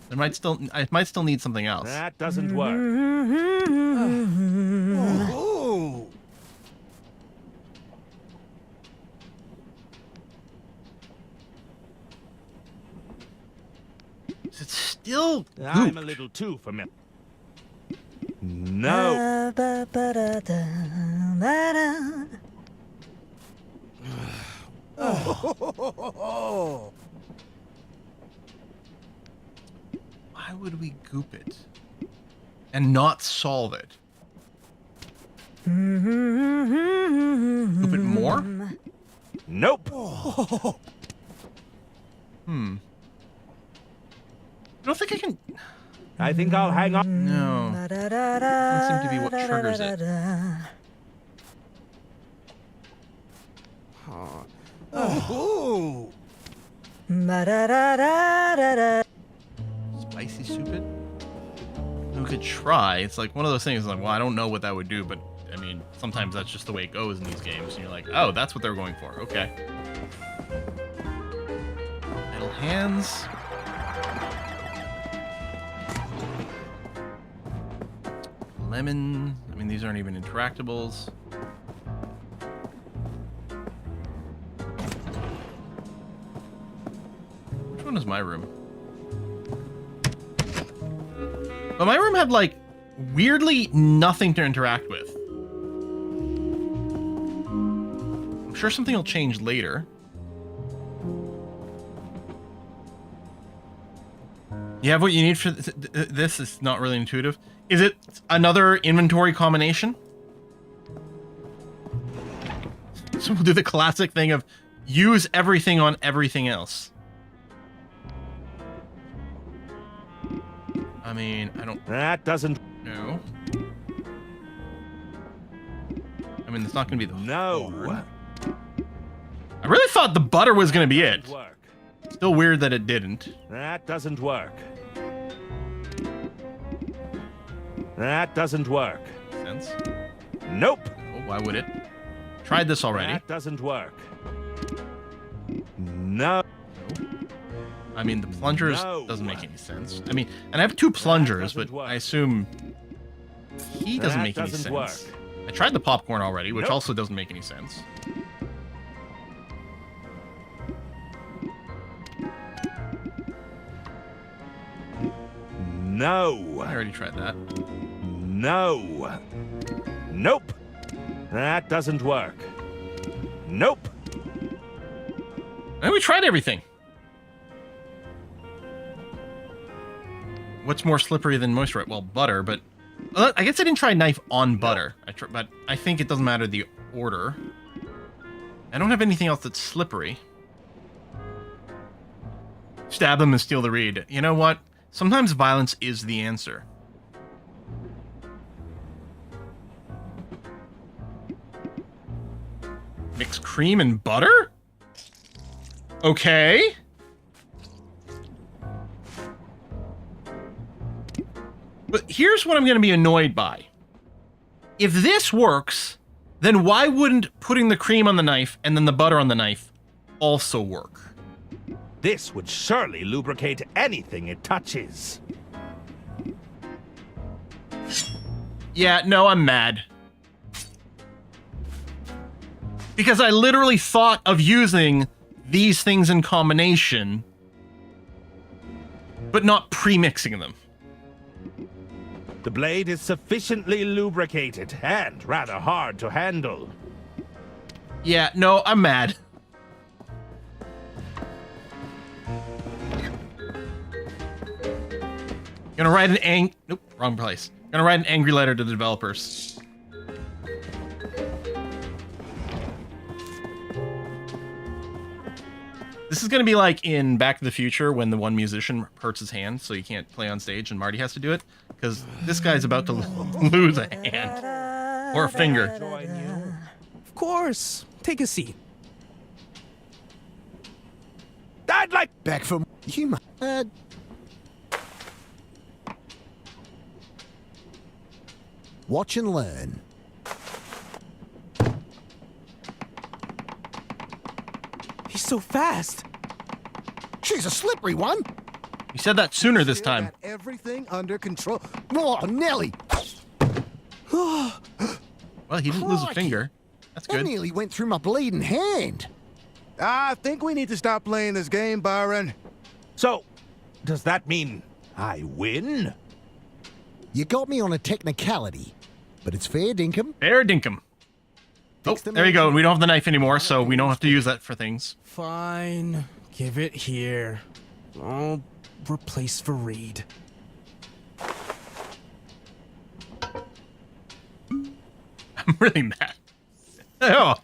I might still need something else. That doesn't work. Oh. Is it still I'm gooped? a little too familiar. No. Why would we goop it and not solve it? Goop it more? Nope. Hmm. I don't think I can. I think I'll hang on. No. Doesn't seem to be what triggers it. Oh. Spicy soup it? We could try. It's like one of those things like, well, I don't know what that would do, but I mean, sometimes that's just the way it goes in these games. And you're like, oh, that's what they're going for. Okay. Idle hands. Lemon. I mean, these aren't even interactables. Which one is my room? But my room had, like, weirdly nothing to interact with. I'm sure something will change later. You have what you need for this. It's not really intuitive. Is it another inventory combination? So we'll do the classic thing of use everything on everything else. I mean, I don't... That doesn't... No. I mean, it's not going to be the... No. I really thought the butter was going to be it. Work. Still weird that it didn't. That doesn't work. That doesn't work. Sense? Nope. Oh, why would it? Tried this already. That doesn't work. No. I mean, the plungers doesn't make any sense. I mean, and I have two plungers, but I assume he doesn't make any sense. Work. I tried the popcorn already, which Nope. also doesn't make any sense. No. I already tried that. No. Nope. That doesn't work. Nope. And we tried everything. What's more slippery than moisturizer? Well, butter, but I guess I didn't try knife on butter. But I think it doesn't matter the order. I don't have anything else that's slippery. Stab them and steal the reed. You know what? Sometimes violence is the answer. Mix cream and butter? Okay. But here's what I'm going to be annoyed by. If this works, then why wouldn't putting the cream on the knife and then the butter on the knife also work? This would surely lubricate anything it touches. Yeah, no, I'm mad. Because I literally thought of using these things in combination, but not pre-mixing them. The blade is sufficiently lubricated and rather hard to handle. Yeah, no, I'm mad. Gonna write an nope, wrong place. Gonna write an angry letter to the developers. This is gonna be like in Back to the Future when the one musician hurts his hand, so he can't play on stage, and Marty has to do it because this guy's about to lose a hand or a finger. Of course. Take a seat. I'd like back from you. Watch and learn. He's so fast. She's a slippery one. You said that sooner this time. Got everything under control. Oh, Nelly. Well, he didn't lose a finger. That's That good. nearly went through my bleeding hand. I think we need to stop playing this game, Byron. So, does that mean I win? You got me on a technicality, but it's fair dinkum. Fair dinkum. Oh, there you go. We don't have the knife anymore, so we don't have to use that for things. Fine. Give it here. I'll replace Fareed. I'm really mad. Oh,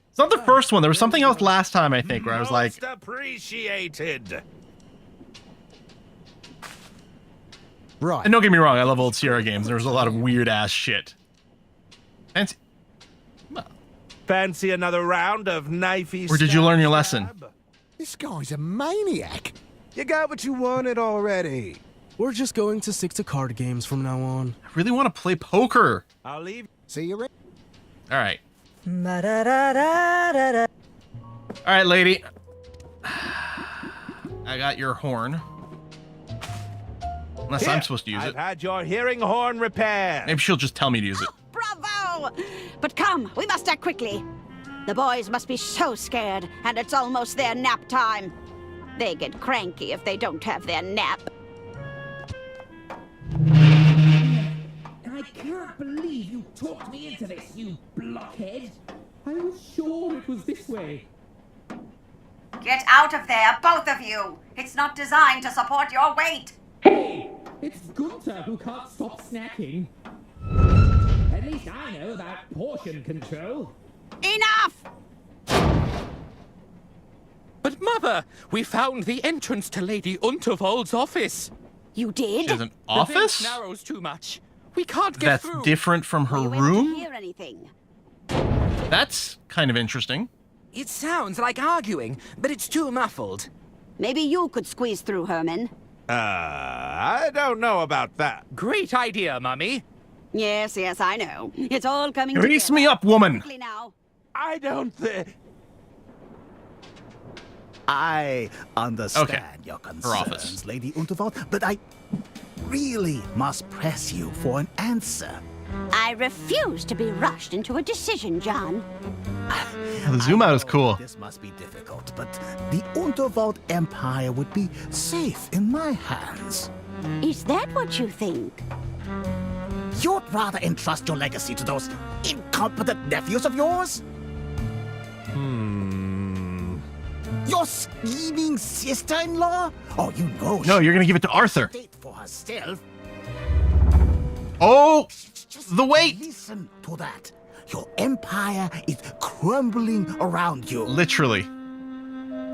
it's not the first one. There was something else last time, I think, where I was like, Most appreciated. Right. and don't get me wrong, I love old Sierra games. There was a lot of weird ass shit. Fancy. Fancy another round of knifey? Or did you learn your lesson? This guy's a maniac. You got what you wanted already. We're just going to stick to card games from now on. I really want to play poker. I'll leave. See you. All right. Ma-da-da-da-da-da. All right, lady. I got your horn. Unless Here, I'm supposed to use I've it. had your hearing horn repaired. Maybe she'll just tell me to use it. Bravo! But come, we must act quickly. The boys must be so scared, and it's almost their nap time. They get cranky if they don't have their nap. I can't believe you talked me into this, you blockhead. I was sure it was this way. Get out of there, both of you! It's not designed to support your weight! Hey! It's Gunter who can't stop snacking. At least I know about portion control. Enough! But Mother, we found the entrance to Lady Unterwald's office. You did? She has an The office? vent narrows too much. We can't get That's through. different from her You room? hear anything? That's kind of interesting. It sounds like arguing, but it's too muffled. Maybe you could squeeze through, Herman. I don't know about that. Great idea, Mummy. Yes, I know. It's all coming Grease together. me up, woman. Quickly now. I don't think... I understand Okay. your Her office. concerns, Lady Unterwald, but I really must press you for an answer. I refuse to be rushed into a decision, John. The zoom out is cool. This must be difficult, but the Unterwald Empire would be safe in my hands. Is that what you think? You'd rather entrust your legacy to those incompetent nephews of yours? Your scheming sister-in-law? Oh, you know. No, you're going to give it to Arthur. For herself. Oh, the weight. Listen to that. Your empire is crumbling around you. Literally.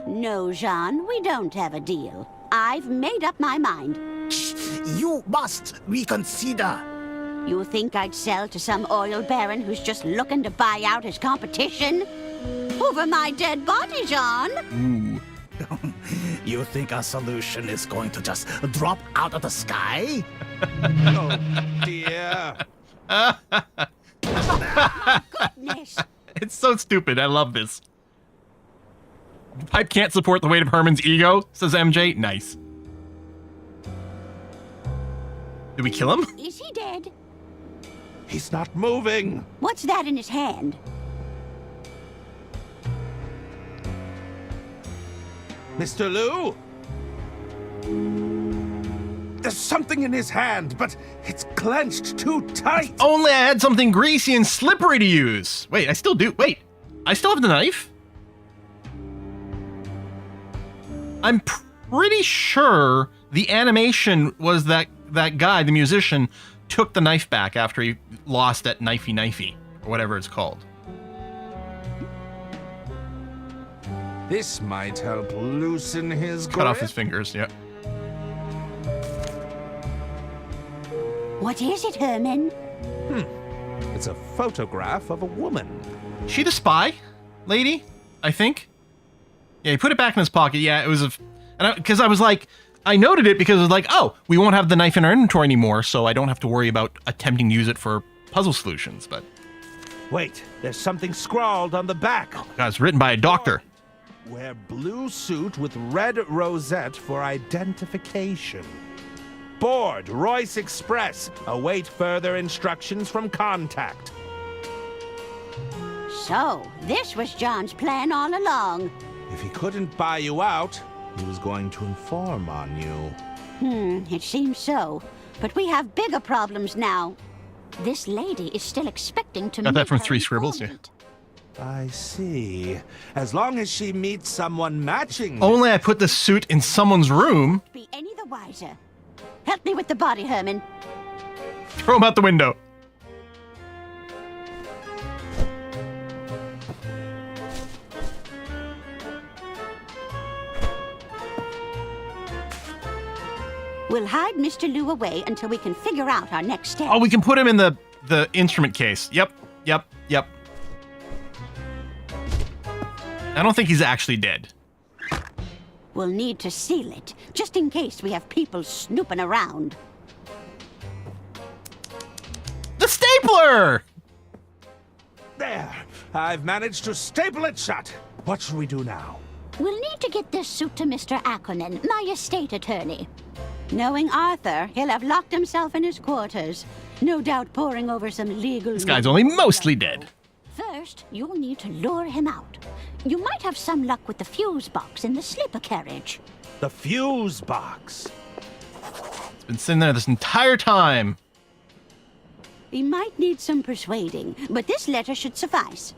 No, Jean, we don't have a deal. I've made up my mind. You must reconsider. You think I'd sell to some oil baron who's just looking to buy out his competition? Over my dead body, Jean. Ooh. You think our solution is going to just drop out of the sky? Oh, dear. Goodness. It's so stupid. I love this. Pipe can't support the weight of Herman's ego, says MJ. Nice. Did we kill him? Is he dead? He's not moving. What's that in his hand? Mr. Liu? There's something in his hand, but it's clenched too tight. Only I had something greasy and slippery to use. Wait, I still do. Wait, I still have the knife? I'm pretty sure the animation was that guy, the musician, took the knife back after he lost that knifey, or whatever it's called. This might help loosen his grip. Cut off his fingers, yeah. What is it, Herman? It's a photograph of a woman. She the spy lady, I think. Yeah, he put it back in his pocket. Yeah, it was because I was like, I noted it because it was like, oh, we won't have the knife in our inventory anymore, so I don't have to worry about attempting to use it for puzzle solutions. But wait, there's something scrawled on the back. Oh, God, it's written by a doctor. Wear blue suit with red rosette for identification. Board Royce Express. Await further instructions from contact. So, this was John's plan all along. If he couldn't buy you out, he was going to inform on you. It seems so. But we have bigger problems now. This lady is still expecting to Got meet that from her 3 Scribbles, yeah. informant. I see. As long as she meets someone matching. Only I put the suit in someone's room. Be any the wiser. Help me with the body, Herman. Throw him out the window. We'll hide Mr. Liu away until we can figure out our next step. Oh, we can put him in the instrument case. Yep. I don't think he's actually dead. We'll need to seal it, just in case we have people snooping around. The stapler! There! I've managed to staple it shut. What should we do now? We'll need to get this suit to Mr. Ackerman, my estate attorney. Knowing Arthur, he'll have locked himself in his quarters, no doubt poring over some legal... This guy's only mostly dead. First, you'll need to lure him out. You might have some luck with the fuse box in the sleeper carriage. The fuse box? It's been sitting there this entire time. He might need some persuading, but this letter should suffice.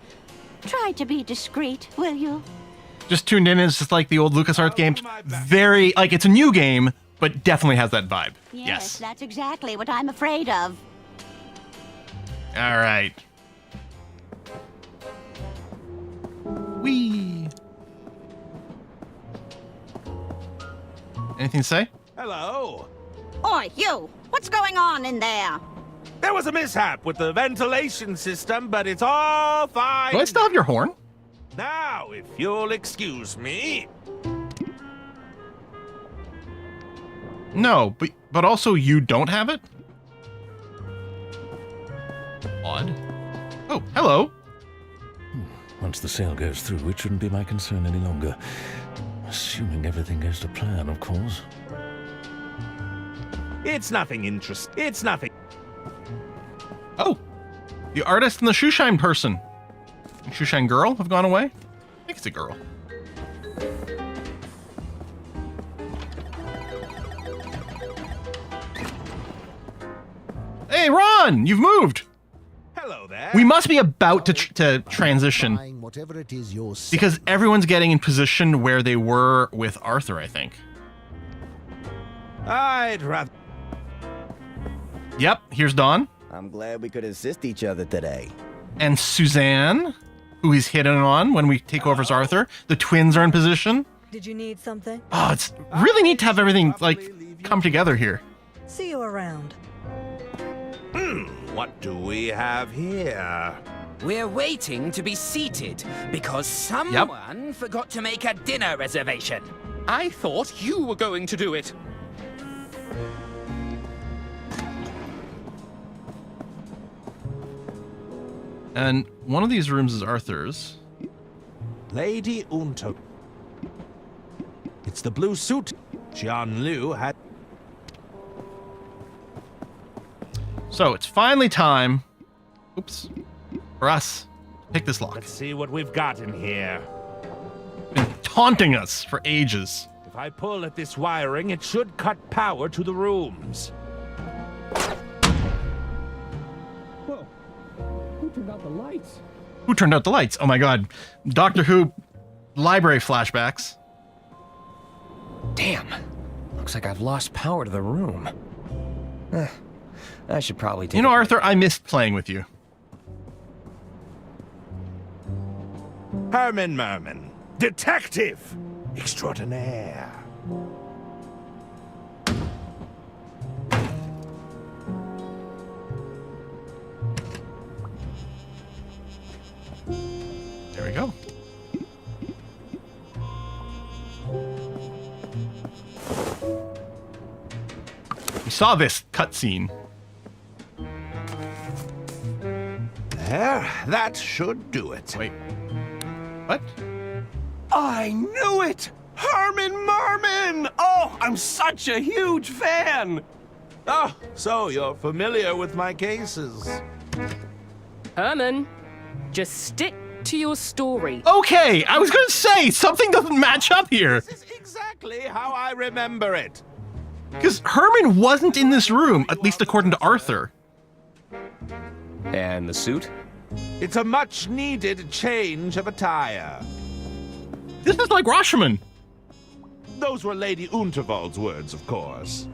Try to be discreet, will you? Just tuned in, it's just like the old LucasArts games. Very, like, it's a new game, but definitely has that vibe. Yes. That's exactly what I'm afraid of. All right. Whee! Anything to say? Hello? Oi, you! What's going on in there? There was a mishap with the ventilation system, but it's all fine. Do I still have your horn? Now, if you'll excuse me. No, but also you don't have it? Odd. Oh, hello. Once the sale goes through, it shouldn't be my concern any longer. Assuming everything goes to plan, of course. It's nothing interesting. It's nothing. Oh, the artist and the shoeshine person. Shoeshine girl have gone away? I think it's a girl. Hey, Ron, you've moved. Hello there. We must be about to transition Whatever it is you're saying. because everyone's getting in position where they were with Arthur, I think. I'd rather... Yep, here's Dawn. I'm glad we could assist each other today. And Suzanne, who he's hitting on when we take over as Arthur. The twins are in position. Did you need something? Oh, it's really neat to have everything, like, come together here. See you around. What do we have here? We're waiting to be seated because someone forgot to make a dinner reservation. I thought you were going to do it. And one of these rooms is Arthur's. Lady Unto. It's the blue suit John Liu had. So it's finally time Oops. For us. Pick this lock. Let's see what we've got in here. Been taunting us for ages. If I pull at this wiring, it should cut power to the rooms. Whoa. Who turned out the lights? Who turned out the lights? Oh my god. Doctor Who library flashbacks. Damn. Looks like I've lost power to the room. I should probably take You know, Arthur, I missed playing with you. Herman Merman, detective extraordinaire. There we go. We saw this cutscene. There, that should do it. Wait. What? I knew it! Herman Merman! Oh, I'm such a huge fan! Oh, so you're familiar with my cases. Herman, just stick to your story. Okay, I was gonna say, something doesn't match up here. This is exactly how I remember it. Because Herman wasn't in this room, at least according to Arthur. And the suit? It's a much-needed change of attire. This is like Rashomon. Those were Lady Unterwald's words, of course.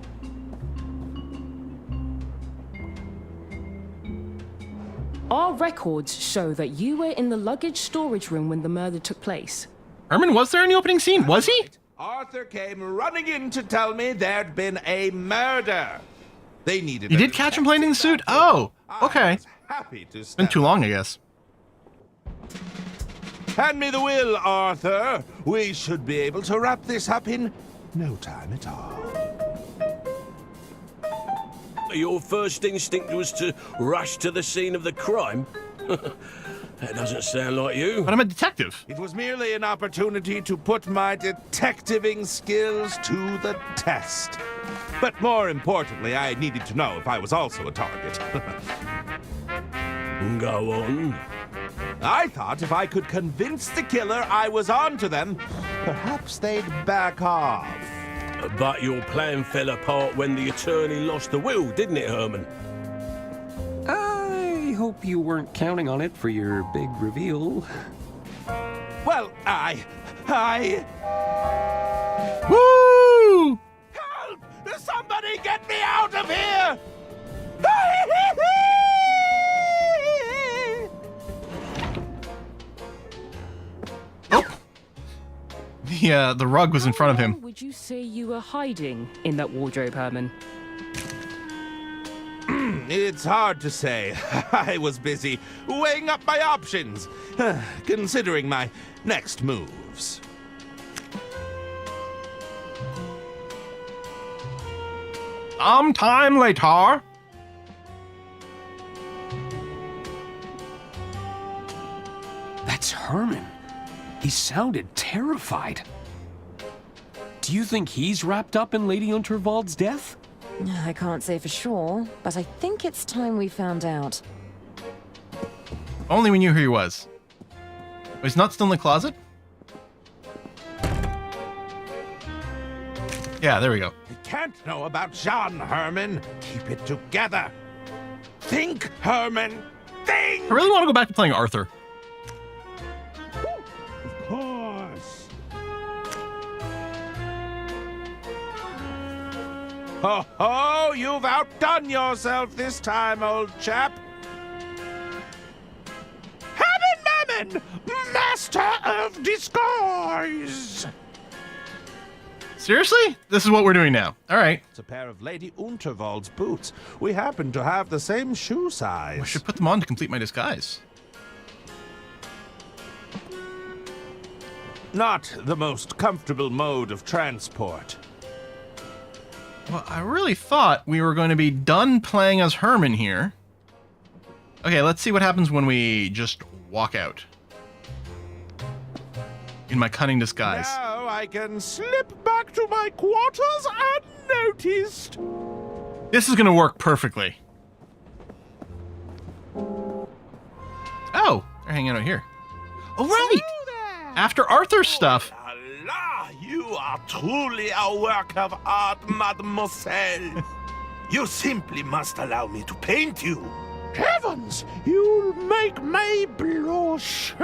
Our records show that you were in the luggage storage room when the murder took place. Herman was there in the opening scene, was he? Arthur came running in to tell me there'd been a murder. They needed. You did catch him playing in the suit? Oh, okay. Happy to It's been too long, I guess. Hand me the will, Arthur. We should be able to wrap this up in no time at all. Your first instinct was to rush to the scene of the crime? That doesn't sound like you. But I'm a detective. It was merely an opportunity to put my detectiving skills to the test. But more importantly, I needed to know if I was also a target. Go on. I thought if I could convince the killer I was onto them, perhaps they'd back off. But your plan fell apart when the attorney lost the will, didn't it, Herman? I hope you weren't counting on it for your big reveal. Well, I... Woo! Help! Somebody get me out of here! The rug was in front of him. Would you say you were hiding in that wardrobe, Herman? It's hard to say. I was busy weighing up my options, considering my next moves. Sometime later. That's Herman. He sounded terrified. Do you think he's wrapped up in Lady Unterwald's death? I can't say for sure, but I think it's time we found out. Only we knew who he was. He's not still in the closet? Yeah, there we go. You can't know about Jean, Herman. Keep it together. Think, Herman. Think! I really want to go back to playing Arthur. Of course. Ho ho! You've outdone yourself this time, old chap. Herman Merman, master of disguise. Seriously? This is what we're doing now. All right. It's a pair of Lady Unterwald's boots. We happen to have the same shoe size. I should put them on to complete my disguise. Not the most comfortable mode of transport. Well, I really thought we were going to be done playing as Herman here. Okay, let's see what happens when we just walk out. In my cunning disguise. Now I can slip back to my quarters unnoticed. This is going to work perfectly. They're hanging out here. Oh, right! After Arthur's stuff. You are truly a work of art, mademoiselle. You simply must allow me to paint you. Heavens, you'll make me blush.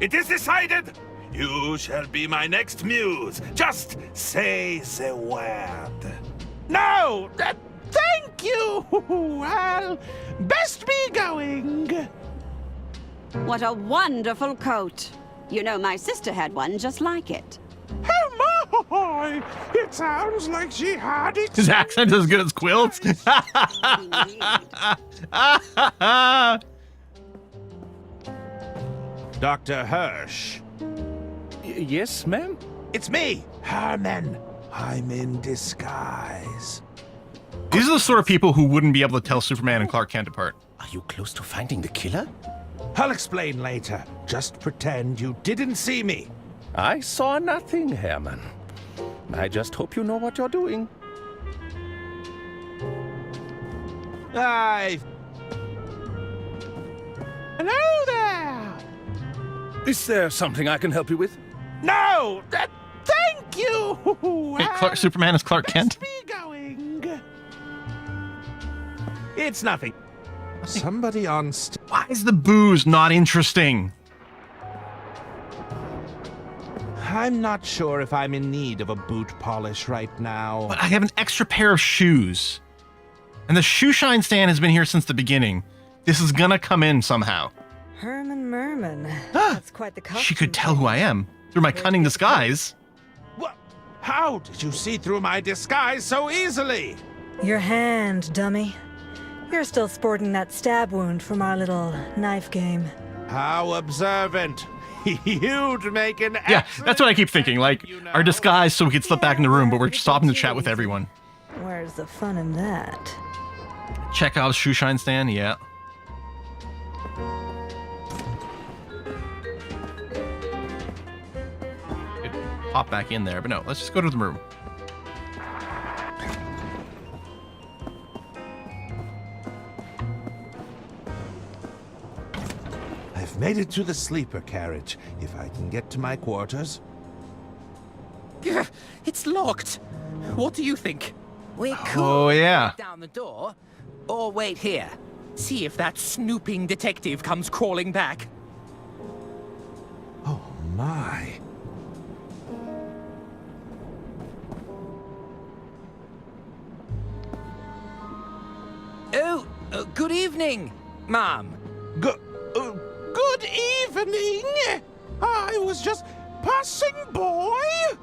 It is decided. You shall be my next muse. Just say the word. No, thank you. Well, best be going. What a wonderful coat. You know, my sister had one just like it. Oh my! It sounds like she had it. His accent is as good as Quill's. Dr. Hirsch. Yes, ma'am? It's me, Herman. I'm in disguise. These are the sort of people who wouldn't be able to tell Superman and Clark Kent apart. Are you close to finding the killer? I'll explain later. Just pretend you didn't see me. I saw nothing, Herman. I just hope you know what you're doing. Hello there! Is there something I can help you with? No! Thank you! Wait, Superman is Clark Kent? Be going. It's nothing. Somebody on Why is the booze not interesting? I'm not sure if I'm in need of a boot polish right now. But I have an extra pair of shoes. And the shoe shine stand has been here since the beginning. This is gonna come in somehow. Herman Merman. That's quite the costume. She could tell who I am through my cunning disguise. What? How did you see through my disguise so easily? Your hand, dummy. You're still sporting that stab wound from our little knife game. How observant. You'd make an Yeah, that's what I keep thinking. Like, our disguise so we could slip back in the room, but we're stopping to chat with everyone. Where's the fun in that? Chekhov's shoe shine stand, yeah. Could pop back in there, but no, let's just go to the room. I've made it to the sleeper carriage. If I can get to my quarters. It's locked. What do you think? We could Oh, yeah. break down the door, or wait here. See if that snooping detective comes crawling back. Oh my. Oh, good evening, Mom. Good evening. I was just passing by.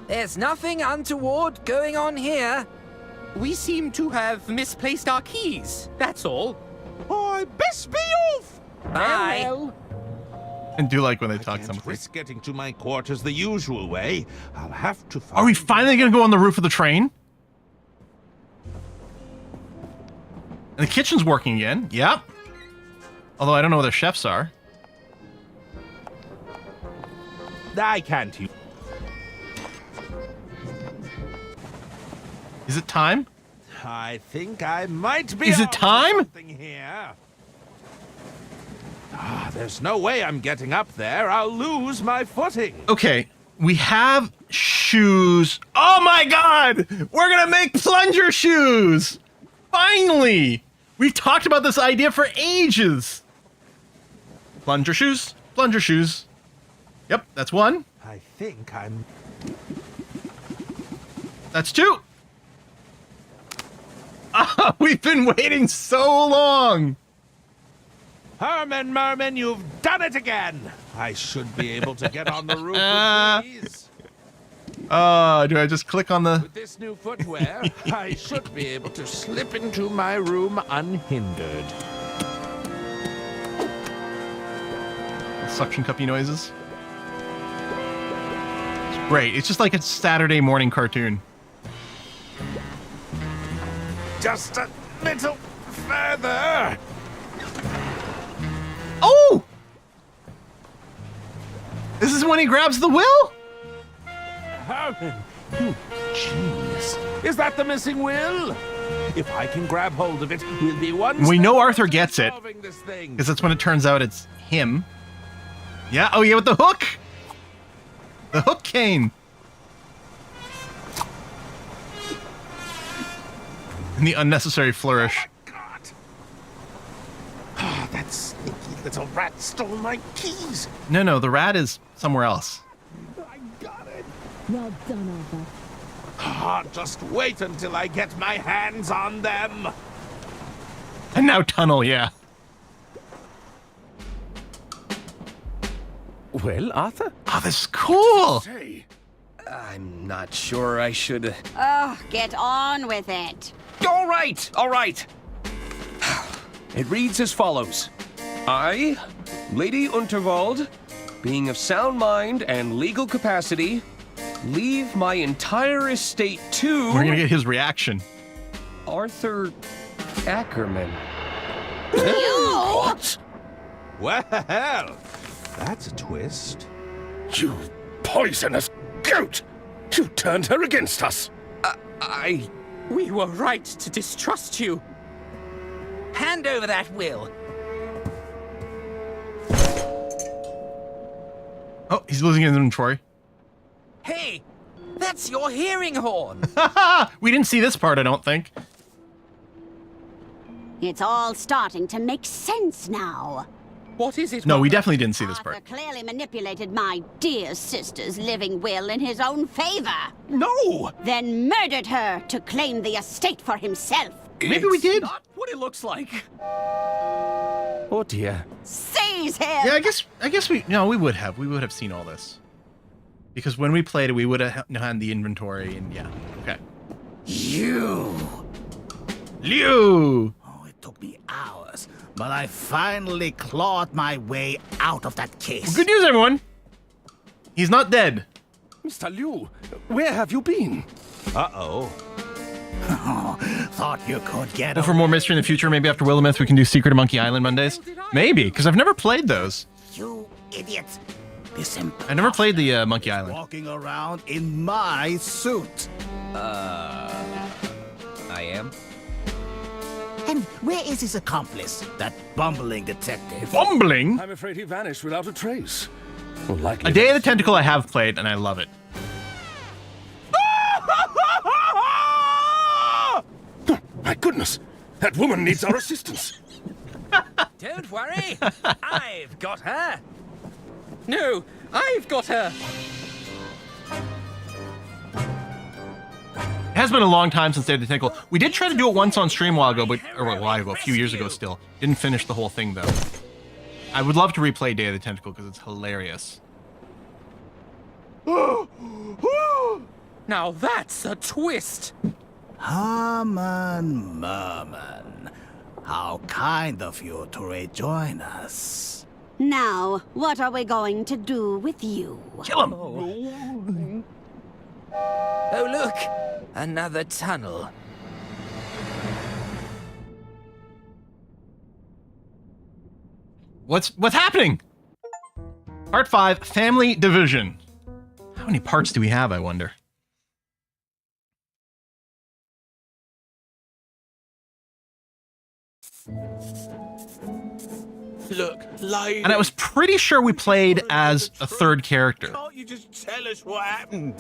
There's nothing untoward going on here. We seem to have misplaced our keys, that's all. I best be off. Bye. And do like when they talk I something. can't risk getting to my quarters the usual way. I'll have to find... Are we finally gonna go on the roof of the train? And the kitchen's working again. Yep. Although I don't know where the chefs are. I can't. Is it time? I think I might be. Is it time? Something here. There's no way I'm getting up there. I'll lose my footing. Okay, we have shoes. Oh my god! We're gonna make plunger shoes! Finally! We've talked about this idea for ages. Plunger shoes, plunger shoes. Yep, that's one. I think I'm... That's two. We've been waiting so long. Herman Merman, you've done it again. I should be able to get on the roof with these. Do I just click on the... With this new footwear, I should be able to slip into my room unhindered. Suction cuppy noises. It's great. It's just like a Saturday morning cartoon. Just a little further. Oh! This is when he grabs the will? Herman, you genius. Is that the missing will? If I can grab hold of it, we'll be one. We know step Arthur closer to gets it. solving this thing. Because that's when it turns out it's him. Yeah, oh yeah, with the hook! The hook came! And the unnecessary flourish. Oh, that sneaky little rat stole my keys. No, the rat is somewhere else. I got it. Well done, Arthur. Ah, just wait until I get my hands on them. And now tunnel, yeah. Well, Arthur? Oh, this is cool! I'm not sure I should... Oh, get on with it. All right. It reads as follows. I, Lady Unterwald, being of sound mind and legal capacity, leave my entire estate to... We're gonna get his reaction. Arthur Ackerman. What? Well, that's a twist. You poisonous goat! You turned her against us! We were right to distrust you. Hand over that will. Oh, he's losing his inventory. Hey, that's your hearing horn. We didn't see this part, I don't think. It's all starting to make sense now. What is it? No, we definitely didn't see this Arthur part. clearly manipulated my dear sister's living will in his own favor. No! Then murdered her to claim the estate for himself. Maybe we did. Not what it looks like. Oh dear. Seize him! Yeah, I guess we would have. We would have seen all this. Because when we played it, we would have had the inventory and yeah. Okay. You! Liu! Oh, it took me hours, but I finally clawed my way out of that case. Well, good news, everyone! He's not dead. Mr. Liu, where have you been? Uh-oh. Thought you could get Well, for more mystery in the future, maybe after Willamette we can do Secret of Monkey Island Mondays? Maybe, because I've never played those. You idiot. This I never played the Monkey Island. walking around in my suit. I am? And where is his accomplice, that bumbling detective? Bumbling? I'm afraid he vanished without a trace. Well, likely A Day of the Tentacle I have played, and I love it. Oh, my goodness! That woman needs our assistance. Don't worry, I've got her. No, I've got her. It has been a long time since Day of the Tentacle. We did try to do it once on stream a while ago, a few years ago still. Didn't finish the whole thing, though. I would love to replay Day of the Tentacle, because it's hilarious. Now that's a twist. Harmon Merman, how kind of you to rejoin us. Now, what are we going to do with you? Kill him! Oh, look, another tunnel. What's happening? Part 5, Family Division. How many parts do we have, I wonder? Look, lady. And I was pretty sure we played as a third character. Can't you just tell us what happened?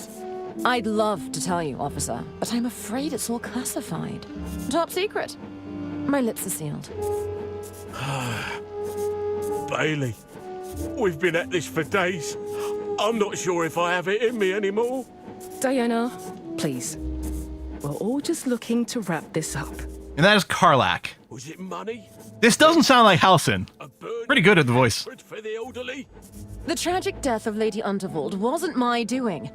I'd love to tell you, officer, but I'm afraid it's all classified. Top secret. My lips are sealed. Bailey, we've been at this for days. I'm not sure if I have it in me anymore. Diana, please. We're all just looking to wrap this up. And that is Karlak. Was it money? This doesn't sound like Halsin. Pretty good at the voice. For the elderly? The tragic death of Lady Unterwald wasn't my doing.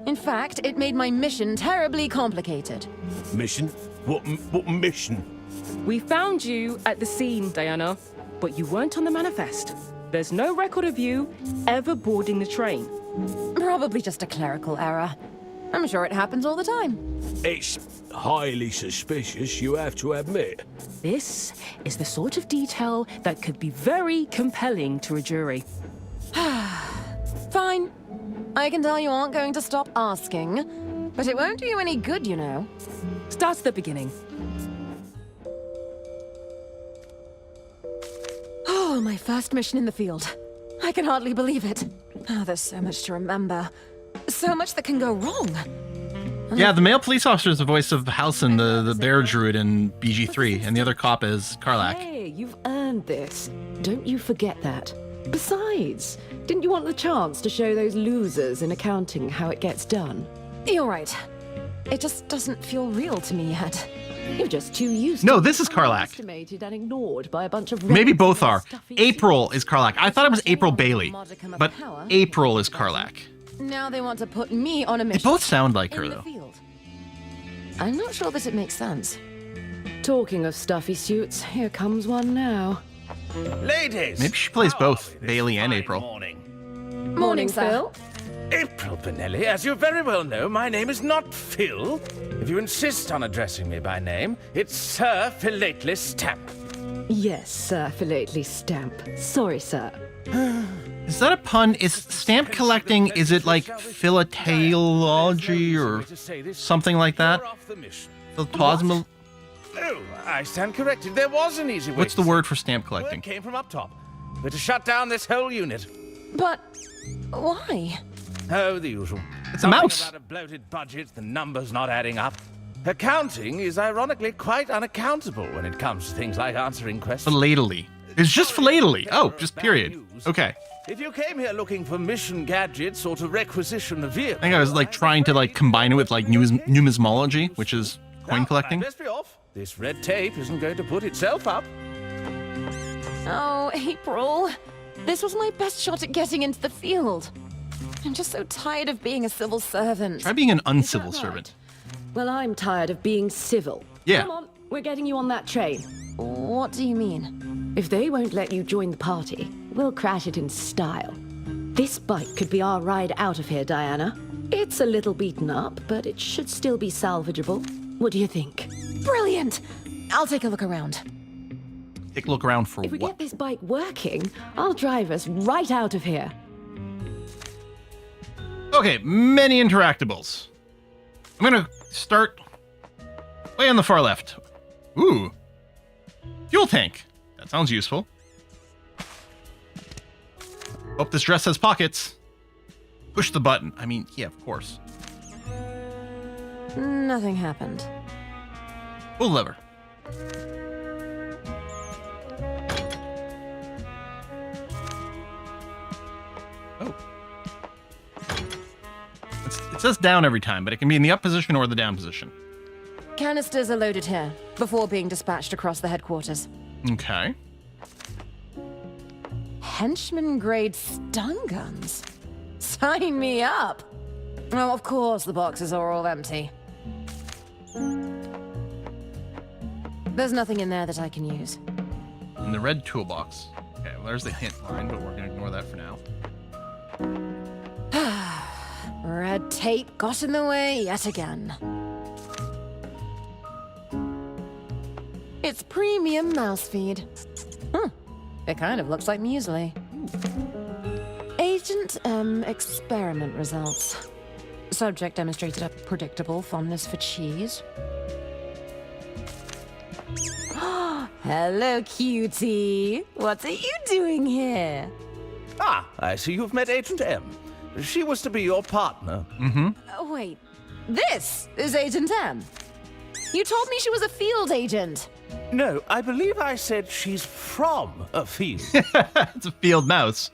In fact, it made my mission terribly complicated. Mission? What mission? We found you at the scene, Diana, but you weren't on the manifest. There's no record of you ever boarding the train. Probably just a clerical error. I'm sure it happens all the time. It's highly suspicious, you have to admit. This is the sort of detail that could be very compelling to a jury. Fine. I can tell you aren't going to stop asking, but it won't do you any good, you know. Start at the beginning. Oh, my first mission in the field. I can hardly believe it. Oh, there's so much to remember. So much that can go wrong. Yeah, the male police officer is the voice of Halcyon, the bear druid in BG3, and the other cop is Karlak. Hey, you've earned this. Don't you forget that. Besides, didn't you want the chance to show those losers in accounting how it gets done? You're right. It just doesn't feel real to me yet. You're just too used No, to this is Karlak. estimated and ignored by a bunch of Maybe rabbits both and are. stuffy April is Karlak. I thought it was April Bailey, but April is Karlak. Now they want to put me on a They mission. both sound like her, in the though. field. I'm not sure that it makes sense. Talking of stuffy suits, here comes one now. Ladies! Maybe she plays both, Bailey and April. Morning, Phil. April Benelli, as you very well know, my name is not Phil. If you insist on addressing me by name, it's Sir Philately Stamp. Yes, Sir Philately Stamp. Sorry, sir. Is that a pun? Is stamp collecting, is it like philatology or something like that? Philosophy? No, I stand corrected. There was an easy way. What's the word for stamp collecting? Word came from up top. We're to shut down this whole unit. But why? Oh, the usual. It's a mouse. About a bloated budget, the numbers not adding up. Accounting is ironically quite unaccountable when it comes to things like answering questions. Philately. It's just philately. Oh, just period. Okay. If you came here looking for mission gadgets or to requisition a vehicle, I think I was like trying to like combine it with like numismology, which is coin collecting. best be off. This red tape isn't going to put itself up. Oh, April. This was my best shot at getting into the field. I'm just so tired of being a civil servant. Try being an uncivil servant. Well, I'm tired of being civil. Yeah. Come on, we're getting you on that train. What do you mean? If they won't let you join the party, we'll crash it in style. This bike could be our ride out of here, Diana. It's a little beaten up, but it should still be salvageable. What do you think? Brilliant! I'll take a look around. Take a look around for If we what? get this bike working, I'll drive us right out of here. Okay, many interactables. I'm gonna start way on the far left. Ooh. Fuel tank. That sounds useful. Hope this dress has pockets. Push the button. I mean, yeah, of course. Nothing happened. Pull the lever. Oh. It says down every time, but it can be in the up position or the down position. Canisters are loaded here, before being dispatched across the headquarters. Okay. Henchman-grade stun guns? Sign me up! Oh, of course the boxes are all empty. There's nothing in there that I can use. In the red toolbox. Okay, well, there's the hint line, but we're going to ignore that for now. Red tape got in the way yet again. It's premium mouse feed. It kind of looks like muesli. Agent M experiment results. Subject demonstrated a predictable fondness for cheese. Hello, cutie. What are you doing here? Ah, I see you've met Agent M. She was to be your partner. Mm-hmm. Oh, wait, this is Agent M. You told me she was a field agent. No, I believe I said she's from a field. It's a field mouse.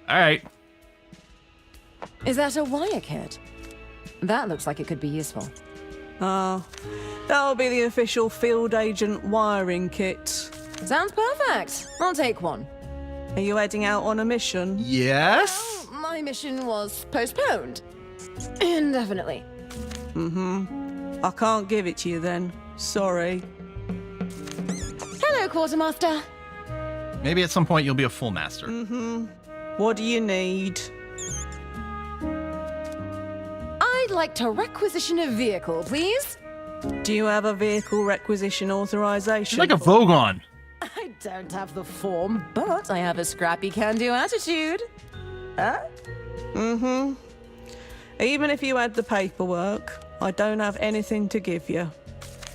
All right. Is that a wire kit? That looks like it could be useful. That'll be the official field agent wiring kit. Sounds perfect. I'll take one. Are you heading out on a mission? Yes? Well, my mission was postponed. Indefinitely. I can't give it to you then. Sorry. Hello, Quartermaster. Maybe at some point you'll be a full master. What do you need? I'd like to requisition a vehicle, please. Do you have a vehicle requisition authorization? Like a Vogon. I don't have the form, but I have a scrappy can-do attitude. Huh? Even if you had the paperwork, I don't have anything to give you.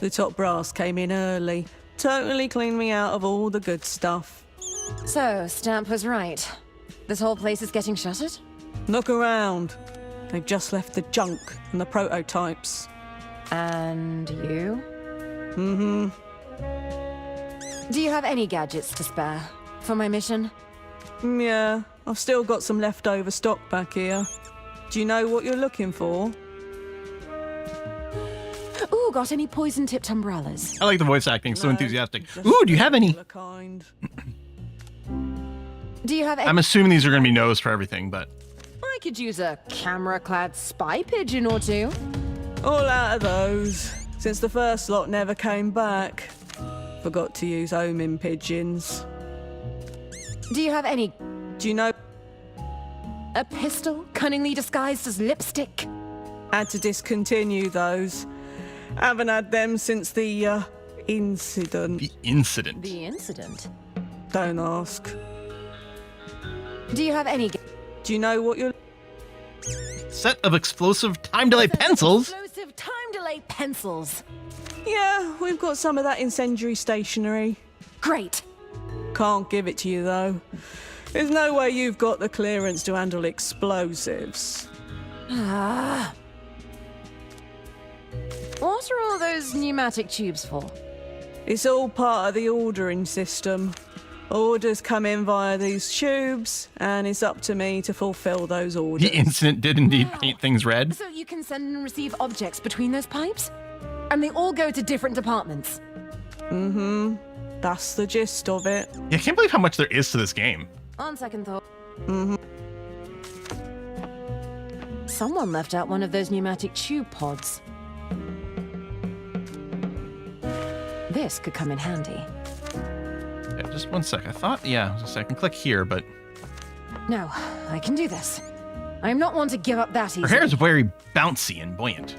The top brass came in early. Totally cleaned me out of all the good stuff. So, Stamp was right. This whole place is getting shuttered? Look around. They've just left the junk and the prototypes. And you? Mm-hmm. Do you have any gadgets to spare for my mission? Yeah, I've still got some leftover stock back here. Do you know what you're looking for? Ooh, got any poison-tipped umbrellas? I like the voice acting, so enthusiastic. Ooh, do you have any? Do you have any? I'm assuming these are going to be no's for everything, but... I could use a camera-clad spy pigeon or two. All out of those, since the first lot never came back. Forgot to use homing pigeons. Do you have any... Do you know... A pistol, cunningly disguised as lipstick? Had to discontinue those. Haven't had them since the, incident. The incident? The incident? Don't ask. Do you have any... Do you know what you're... Set of explosive time delay pencils? Explosive time delay pencils. Yeah, we've got some of that incendiary stationery. Great. Can't give it to you, though. There's no way you've got the clearance to handle explosives. Ah. What are all those pneumatic tubes for? It's all part of the ordering system. Orders come in via these tubes, and it's up to me to fulfill those orders. The incident did indeed paint things red. So you can send and receive objects between those pipes? And they all go to different departments? Mm-hmm. That's the gist of it. Yeah, I can't believe how much there is to this game. On second thought. Mm-hmm. Someone left out one of those pneumatic tube pods. This could come in handy. Yeah, just one sec. I thought, yeah, I can click here, but... No, I can do this. I'm not one to give up that easily. Her hair is very bouncy and buoyant.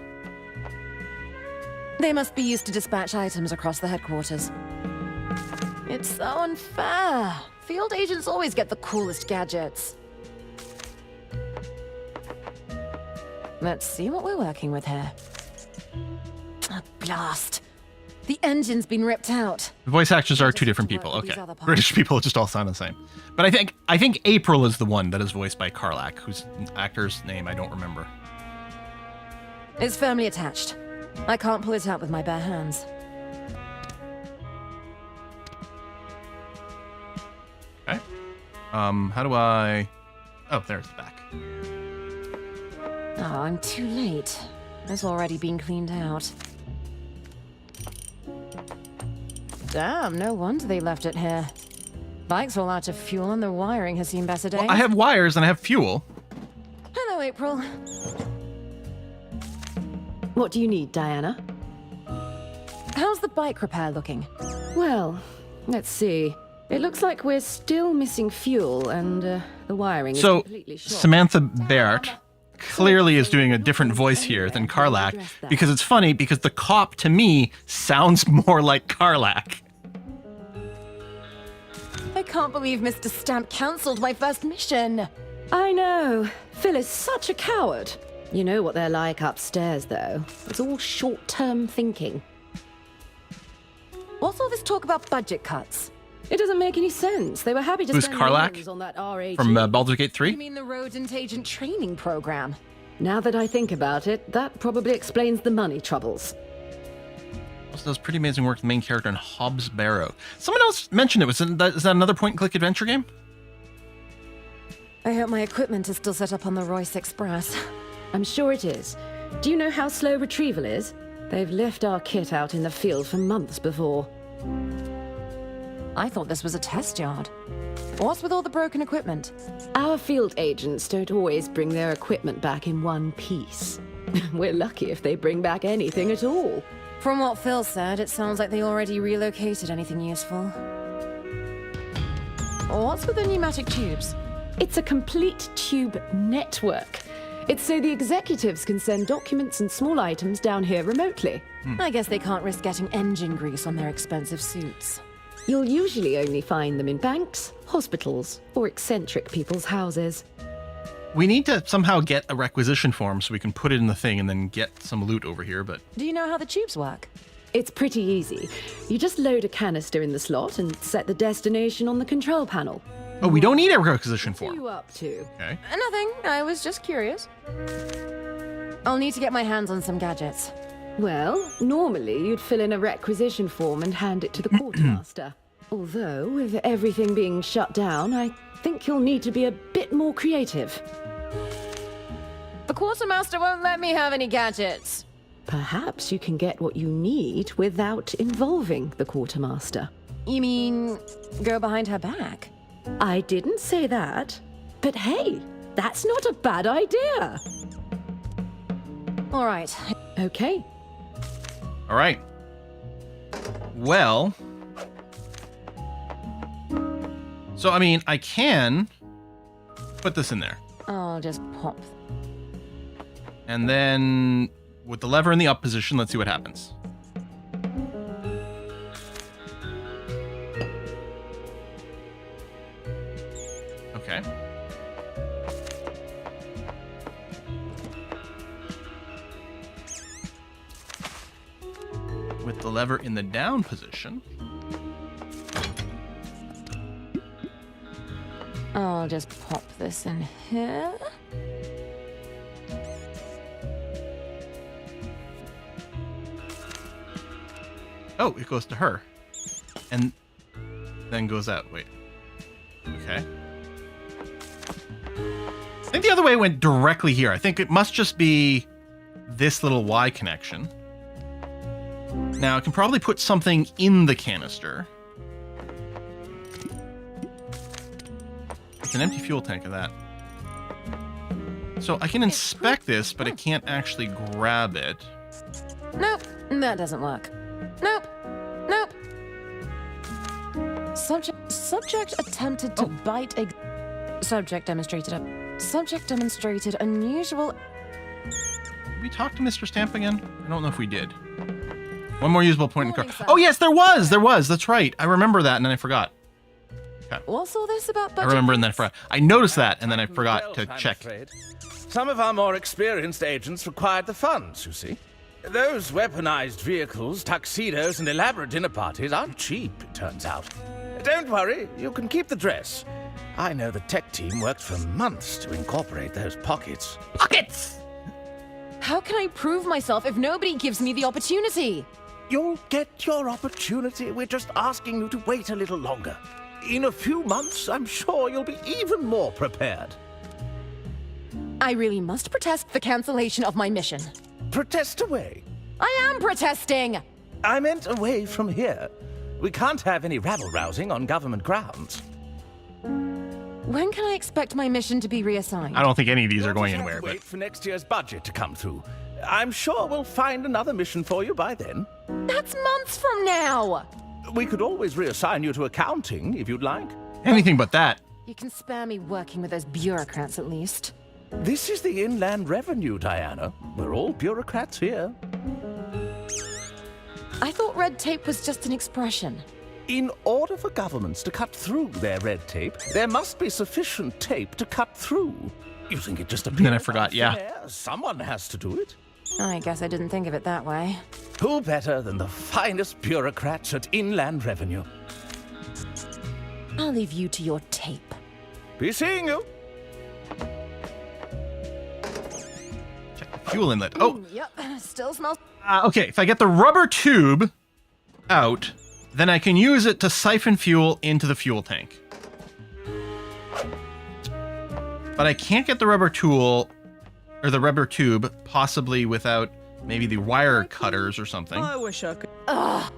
They must be used to dispatch items across the headquarters. It's so unfair. Field agents always get the coolest gadgets. Let's see what we're working with here. A blast. The engine's been ripped out. The voice actors are two different people. Okay. British people just all sound the same. But I think April is the one that is voiced by Karlak, whose actor's name I don't remember. It's firmly attached. I can't pull it out with my bare hands. Okay. How do I... Oh, there's the back. Oh, I'm too late. It's already been cleaned out. Damn, no wonder they left it here. Bike's all out of fuel and the wiring has seen better days. Well, I have wires and I have fuel. Hello, April. What do you need, Diana? How's the bike repair looking? Well, let's see. It looks like we're still missing fuel and the wiring is So, completely short. Samantha Baert clearly is doing a different voice here than Karlak, because it's funny because the cop to me sounds more like Karlak. I can't believe Mr. Stamp cancelled my first mission. I know. Phil is such a coward. You know what they're like upstairs, though. It's all short-term thinking. What's all this talk about budget cuts? It doesn't make any sense. They were happy to Who's spend Karlak? millions on that RAG. From Baldur's Gate 3? You mean the rodent agent training program? Now that I think about it, that probably explains the money troubles. Also does pretty amazing work with the main character in Hobbs Barrow. Someone else mentioned it. Is that another point-and-click adventure game? I hope my equipment is still set up on the Royce Express. I'm sure it is. Do you know how slow retrieval is? They've left our kit out in the field for months before. I thought this was a test yard. What's with all the broken equipment? Our field agents don't always bring their equipment back in one piece. We're lucky if they bring back anything at all. From what Phil said, it sounds like they already relocated anything useful. What's with the pneumatic tubes? It's a complete tube network. It's so the executives can send documents and small items down here remotely. I guess they can't risk getting engine grease on their expensive suits. You'll usually only find them in banks, hospitals, or eccentric people's houses. We need to somehow get a requisition form so we can put it in the thing and then get some loot over here, but... Do you know how the tubes work? It's pretty easy. You just load a canister in the slot and set the destination on the control panel. Oh, we don't need a requisition What are form. you up to? Okay. Nothing. I was just curious. I'll need to get my hands on some gadgets. Well, normally you'd fill in a requisition form and hand it to the quartermaster. Although, with everything being shut down, I think you'll need to be a bit more creative. The quartermaster won't let me have any gadgets. Perhaps you can get what you need without involving the quartermaster. You mean go behind her back? I didn't say that. But hey, that's not a bad idea. All right. Okay. All right. Well. So, I mean, I can put this in there. I'll just pop. And then with the lever in the up position, let's see what happens. Okay. With the lever in the down position. I'll just pop this in here. Oh, it goes to her. And then goes out. Wait. Okay. I think the other way went directly here. I think it must just be this little Y connection. Now, I can probably put something in the canister. It's an empty fuel tank of that. So I can inspect this, but it can't actually grab it. Nope, that doesn't work. Nope, nope. Subject attempted to bite. Subject demonstrated unusual. Did we talk to Mr. Stamp again? I don't know if we did. One more usable point in the car. Oh yes, there was. That's right. I remember that, and then I forgot. Okay. What's all this about budget? I remember, and then I forgot. I noticed that, and then I forgot to check. Some of our more experienced agents required the funds, you see. Those weaponized vehicles, tuxedos, and elaborate dinner parties aren't cheap, it turns out. Don't worry, you can keep the dress. I know the tech team worked for months to incorporate those pockets. Pockets! How can I prove myself if nobody gives me the opportunity? You'll get your opportunity. We're just asking you to wait a little longer. In a few months, I'm sure you'll be even more prepared. I really must protest the cancellation of my mission. Protest away. I am protesting! I meant away from here. We can't have any rabble-rousing on government grounds. When can I expect my mission to be reassigned? I don't think any of these are going anywhere. Wait for next year's budget to come through. I'm sure we'll find another mission for you by then. That's months from now! We could always reassign you to accounting, if you'd like. Anything but that. You can spare me working with those bureaucrats at least. This is the Inland Revenue, Diana. We're all bureaucrats here. I thought red tape was just an expression. In order for governments to cut through their red tape, there must be sufficient tape to cut through. You think it just appeared? Then I forgot, yeah. There? Someone has to do it. I guess I didn't think of it that way. Who better than the finest bureaucrats at Inland Revenue? I'll leave you to your tape. Be seeing you. Check the fuel inlet. Oh. Yep, still smells. Okay, if I get the rubber tube out, then I can use it to siphon fuel into the fuel tank. But I can't get the rubber tool, or the rubber tube, possibly without maybe the wire cutters or something. I wish I could. Ugh.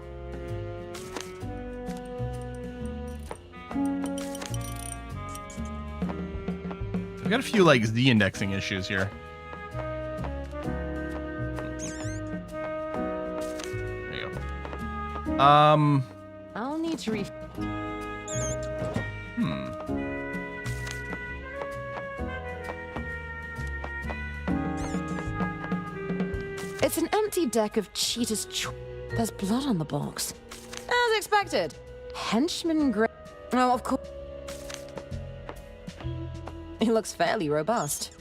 I've got a few, like, Z-indexing issues here. There you go. I'll need to It's an empty deck of cheetah's There's blood on the box. As expected. Henchman Gray. Oh, of course. He looks fairly robust.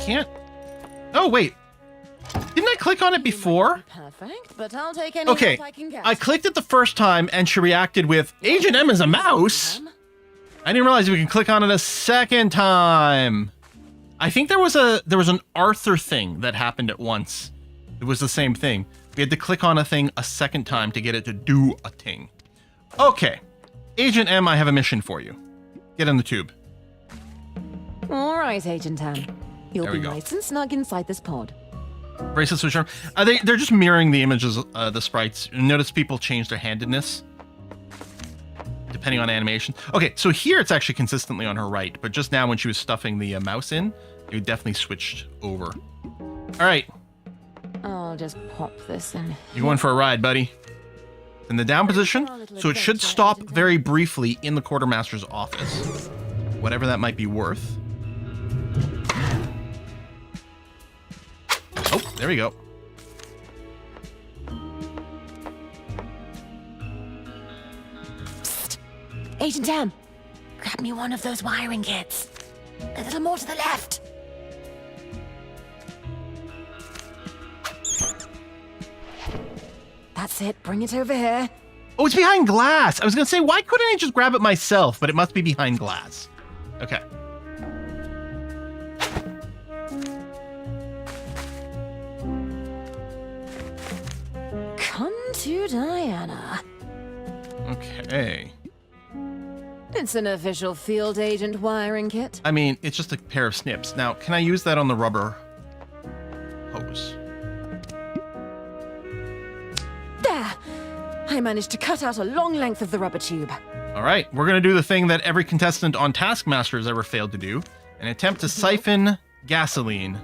can't. Oh, wait. Didn't I click on it before? Perfect, but I'll take any Okay, help I can get. I clicked it the first time and she reacted with, Agent M is a mouse. I didn't realize we can click on it a second time. I think there was an Arthur thing that happened at once. It was the same thing. We had to click on a thing a second time to get it to do a thing. Okay. Agent M, I have a mission for you. Get in the tube. All right, Agent M. You'll There we be go. nice and snug inside this pod. Bracelets with charm. They're just mirroring the images, the sprites. Notice people change their handedness depending on animation. Okay, so here it's actually consistently on her right, but just now when she was stuffing the mouse in, it definitely switched over. All right, I'll just pop this in. you're going for a ride, buddy. In the down position, so it should stop very briefly in the quartermaster's office, whatever that might be worth. Oh, there we go. Agent M, grab me one of those wiring kits. A little more to the left. That's it. Bring it over here. Oh, it's behind glass. I was going to say, why couldn't I just grab it myself? But it must be behind glass. Okay. Come to Diana. Okay. It's an official field agent wiring kit. I mean, it's just a pair of snips. Now, can I use that on the rubber hose? There! I managed to cut out a long length of the rubber tube. All right, we're going to do the thing that every contestant on Taskmaster has ever failed to do, and attempt to siphon gasoline.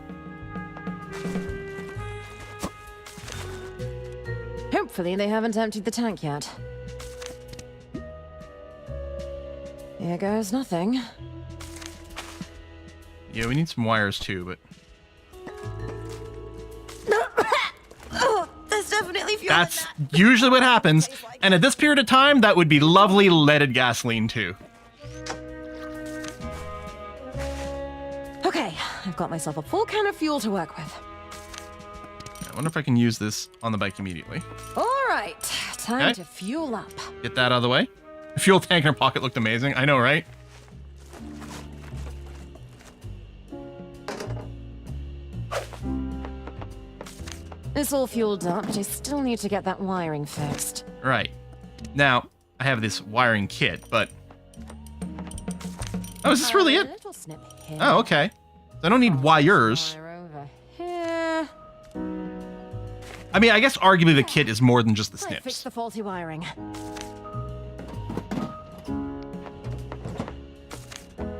Hopefully they haven't emptied the tank yet. Here goes nothing. Yeah, we need some wires too, but Oh, there's definitely fuel. that's usually what happens. And at this period of time, that would be lovely leaded gasoline too. Okay, I've got myself a full can of fuel to work with. I wonder if I can use this on the bike immediately. All right, time Okay. to fuel up. Get that out of the way. The fuel tank in her pocket looked amazing. I know, right? It's all fueled up, but I still need to get that wiring fixed. Right. Now, I have this wiring kit, but... Oh, is this really it? Little snip here. Oh, okay. I don't need wires. Wire over here. I mean, I guess arguably the kit is more than just the Right, fix snips. the faulty wiring.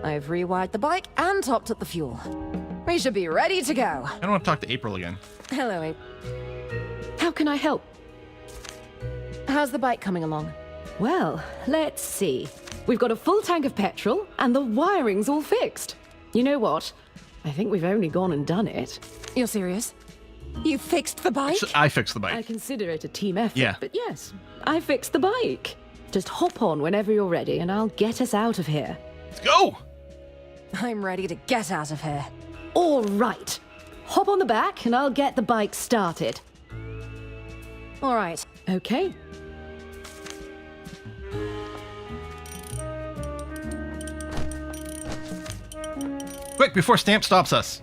I've rewired the bike and topped up the fuel. We should be ready to go. I don't want to talk to April again. Hello, Abe. How can I help? How's the bike coming along? Well, let's see. We've got a full tank of petrol, and the wiring's all fixed. You know what? I think we've only gone and done it. You're serious? You fixed the bike? So I fixed the bike. I consider it a team effort, Yeah. but yes, I fixed the bike. Just hop on whenever you're ready, and I'll get us out of here. Let's go! I'm ready to get out of here. All right. Hop on the back, and I'll get the bike started. All right. Okay. Quick, before Stamp stops us.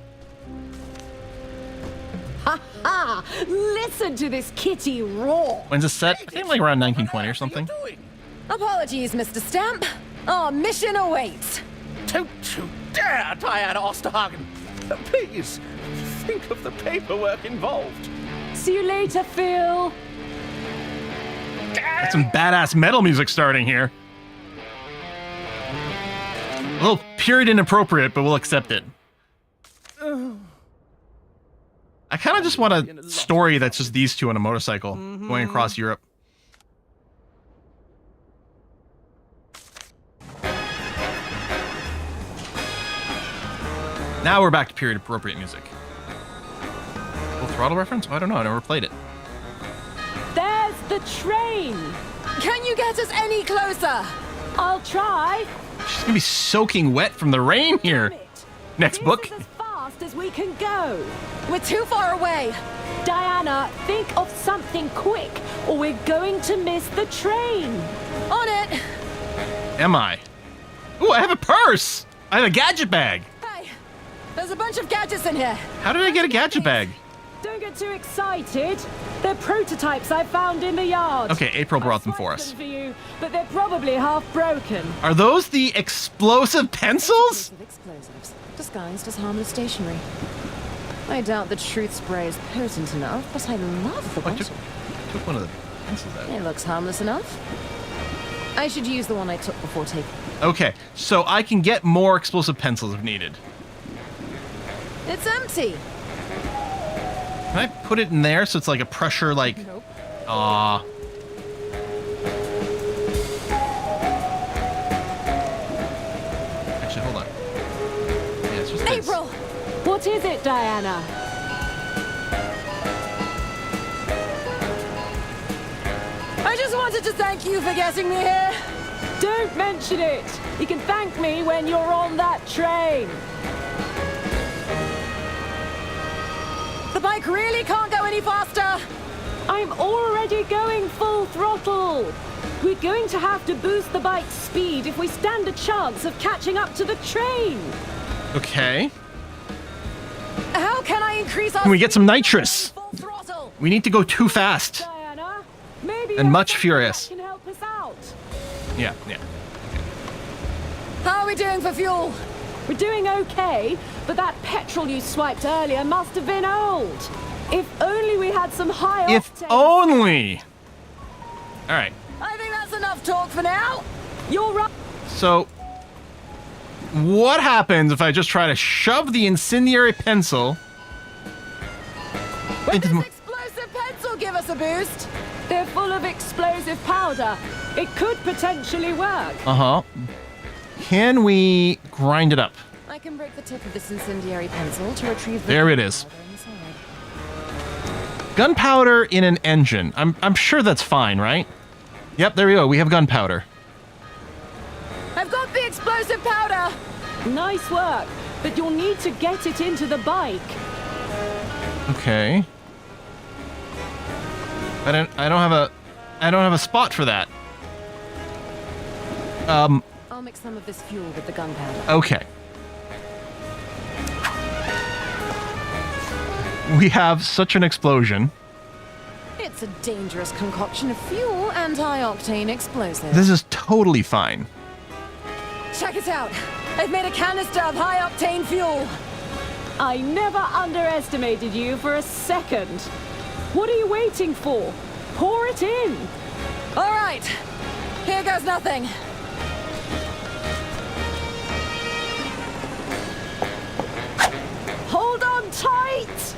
Ha ha! Listen to this kitty roar. When's this set? I think like around 1920 or something. Apologies, Mr. Stamp. Our mission awaits. Don't you dare, Diana Osterhagen! Please, think of the paperwork involved. See you later, Phil. Got some badass metal music starting here. A little period inappropriate, but we'll accept it. I kind of just want a story that's just these two on a motorcycle going across Europe. Now we're back to period appropriate music. Full throttle reference? Oh, I don't know. I never played it. There's the train. Can you get us any closer? I'll try. She's gonna be soaking wet from the rain here. Next book. As fast fast as we can go. We're too far away. Diana, think of something quick, or we're going to miss the train. On it. Am I? Ooh, I have a purse. I have a gadget bag. Hey, there's a bunch of gadgets in here. How did I get a gadget bag? Don't get too excited. They're prototypes I found in the yard. Okay, April brought them for us. For you, but they're probably half broken. Are those the explosive pencils? Explosives, disguised as harmless stationery. I doubt the truth spray is potent enough, but I love the bottle. I took one of the pencils out. It looks harmless enough. I should use the one I took before taking. Okay, so I can get more explosive pencils if needed. It's empty. Can I put it in there so it's like a pressure, like... Nope. Aw. Actually, hold on. Yeah, it's just this. April! What is it, Diana? I just wanted to thank you for getting me here. Don't mention it. You can thank me when you're on that train. The bike really can't go any faster. I'm already going full throttle. We're going to have to boost the bike's speed if we stand a chance of catching up to the train. Okay. How can I increase our Can we get some nitrous? full throttle? We need to go too fast. Diana, maybe And much furious. can help us out. Yeah. How are we doing for fuel? We're doing okay, but that petrol you swiped earlier must have been old. If only we had some high If octane. only. All right. I think that's enough talk for now. You're right. So, what happens if I just try to shove the incendiary pencil Would into this the... explosive pencil give us a boost? They're full of explosive powder. It could potentially work. Uh-huh. Can we grind it up? I can break the tip of this incendiary pencil to retrieve the There it is. powder inside. Gunpowder in an engine. I'm sure that's fine, right? Yep, there we go. We have gunpowder. I've got the explosive powder. Nice work, but you'll need to get it into the bike. Okay. I don't have a spot for that. I'll mix some of this fuel with the gunpowder. Okay. We have such an explosion. It's a dangerous concoction of fuel and high-octane explosives. This is totally fine. Check it out. I've made a canister of high-octane fuel. I never underestimated you for a second. What are you waiting for? Pour it in. All right. Here goes nothing. Hold on tight.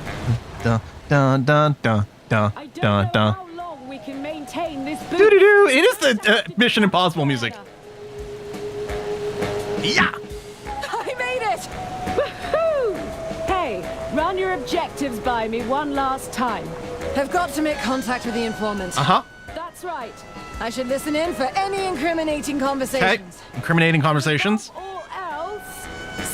Dun dun dun dun dun I don't dun know dun. how long we can maintain this boost. Doo doo doo! It is the Mission Impossible music. Yeah. I made it! Woohoo! Hey, run your objectives by me one last time. I've got to make contact with the informant. Uh-huh. That's right. I should listen in for any incriminating Okay. conversations. Incriminating conversations. All else,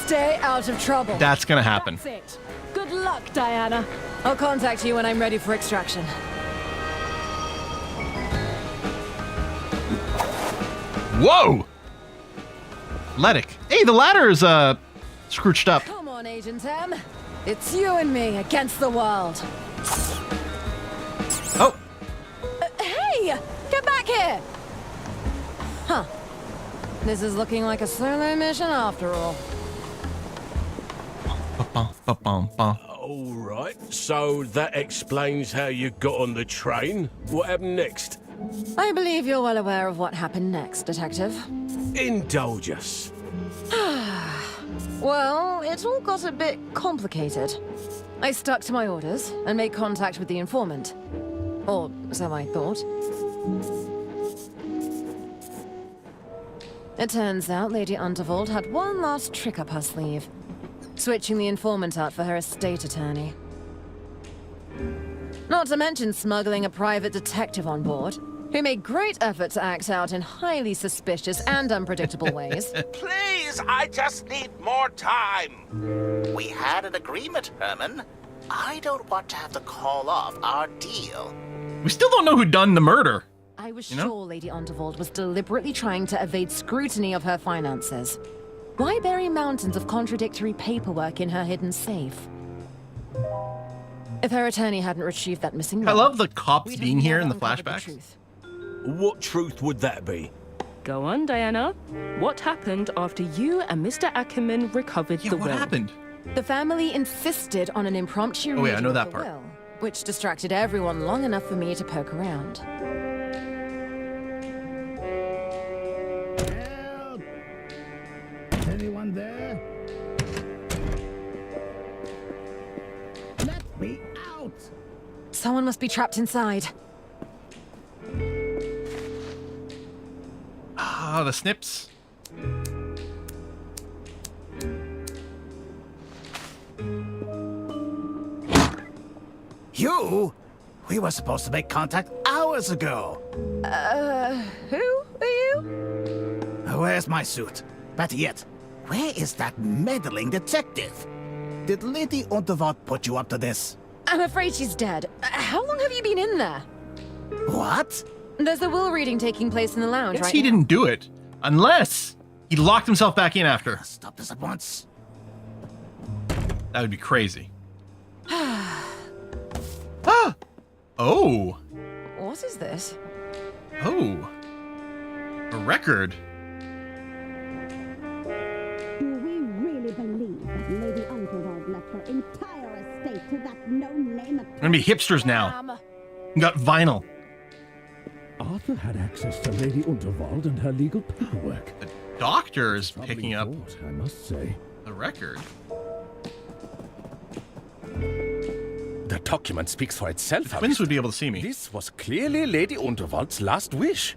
Stay out of trouble. That's gonna happen. that's it. Good luck, Diana. I'll contact you when I'm ready for extraction. Whoa! Letic. Hey, the ladder's scrooched up. Come on, Agent M. It's you and me against the world. Oh. Hey! Get back here! Huh. This is looking like a solo mission after all. Ba-bum. All right, so that explains how you got on the train. What happened next? I believe you're well aware of what happened next, Detective. Indulge us. Well, it all got a bit complicated. I stuck to my orders and made contact with the informant. Or so I thought. It turns out Lady Unterwald had one last trick up her sleeve. Switching the informant out for her estate attorney. Not to mention smuggling a private detective on board. who made great effort to act out in highly suspicious and unpredictable ways. Please, I just need more time. We had an agreement, Herman. I don't want to have to call off our deal. We still don't know who done the murder. I was You know? sure Lady Unterwald was deliberately trying to evade scrutiny of her finances. Why bury mountains of contradictory paperwork in her hidden safe? If her attorney hadn't retrieved that missing I log, love the cops we'd being have here never in the uncovered flashbacks. truth. What truth would that be? Go on, Diana. What happened after you and Mr. Ackerman recovered the will? What happened? The family insisted on an impromptu Oh, yeah, I reading know of that the part. will, which distracted everyone long enough for me to poke around. Help! Anyone there? Let me out! Someone must be trapped inside. Ah, the snips. You? We were supposed to make contact hours ago. Who are you? Where's my suit? Better yet, where is that meddling detective? Did Lady Unterwald put you up to this? I'm afraid she's dead. How long have you been in there? What? There's a will reading taking place in the lounge Guess right he now. didn't do it. Unless he locked himself back in after. Stop this at once. That would be crazy. Ah! Oh. What is this? Oh. A record. Do we really believe that Lady Unterwald left her entire estate to that no-name We're gonna be hipsters now. We got vinyl. Arthur had access to Lady Unterwald and her legal paperwork. The doctor is picking up I must say. the record. The document speaks for itself. Twins would be able to see me. This was clearly Lady Unterwald's last wish.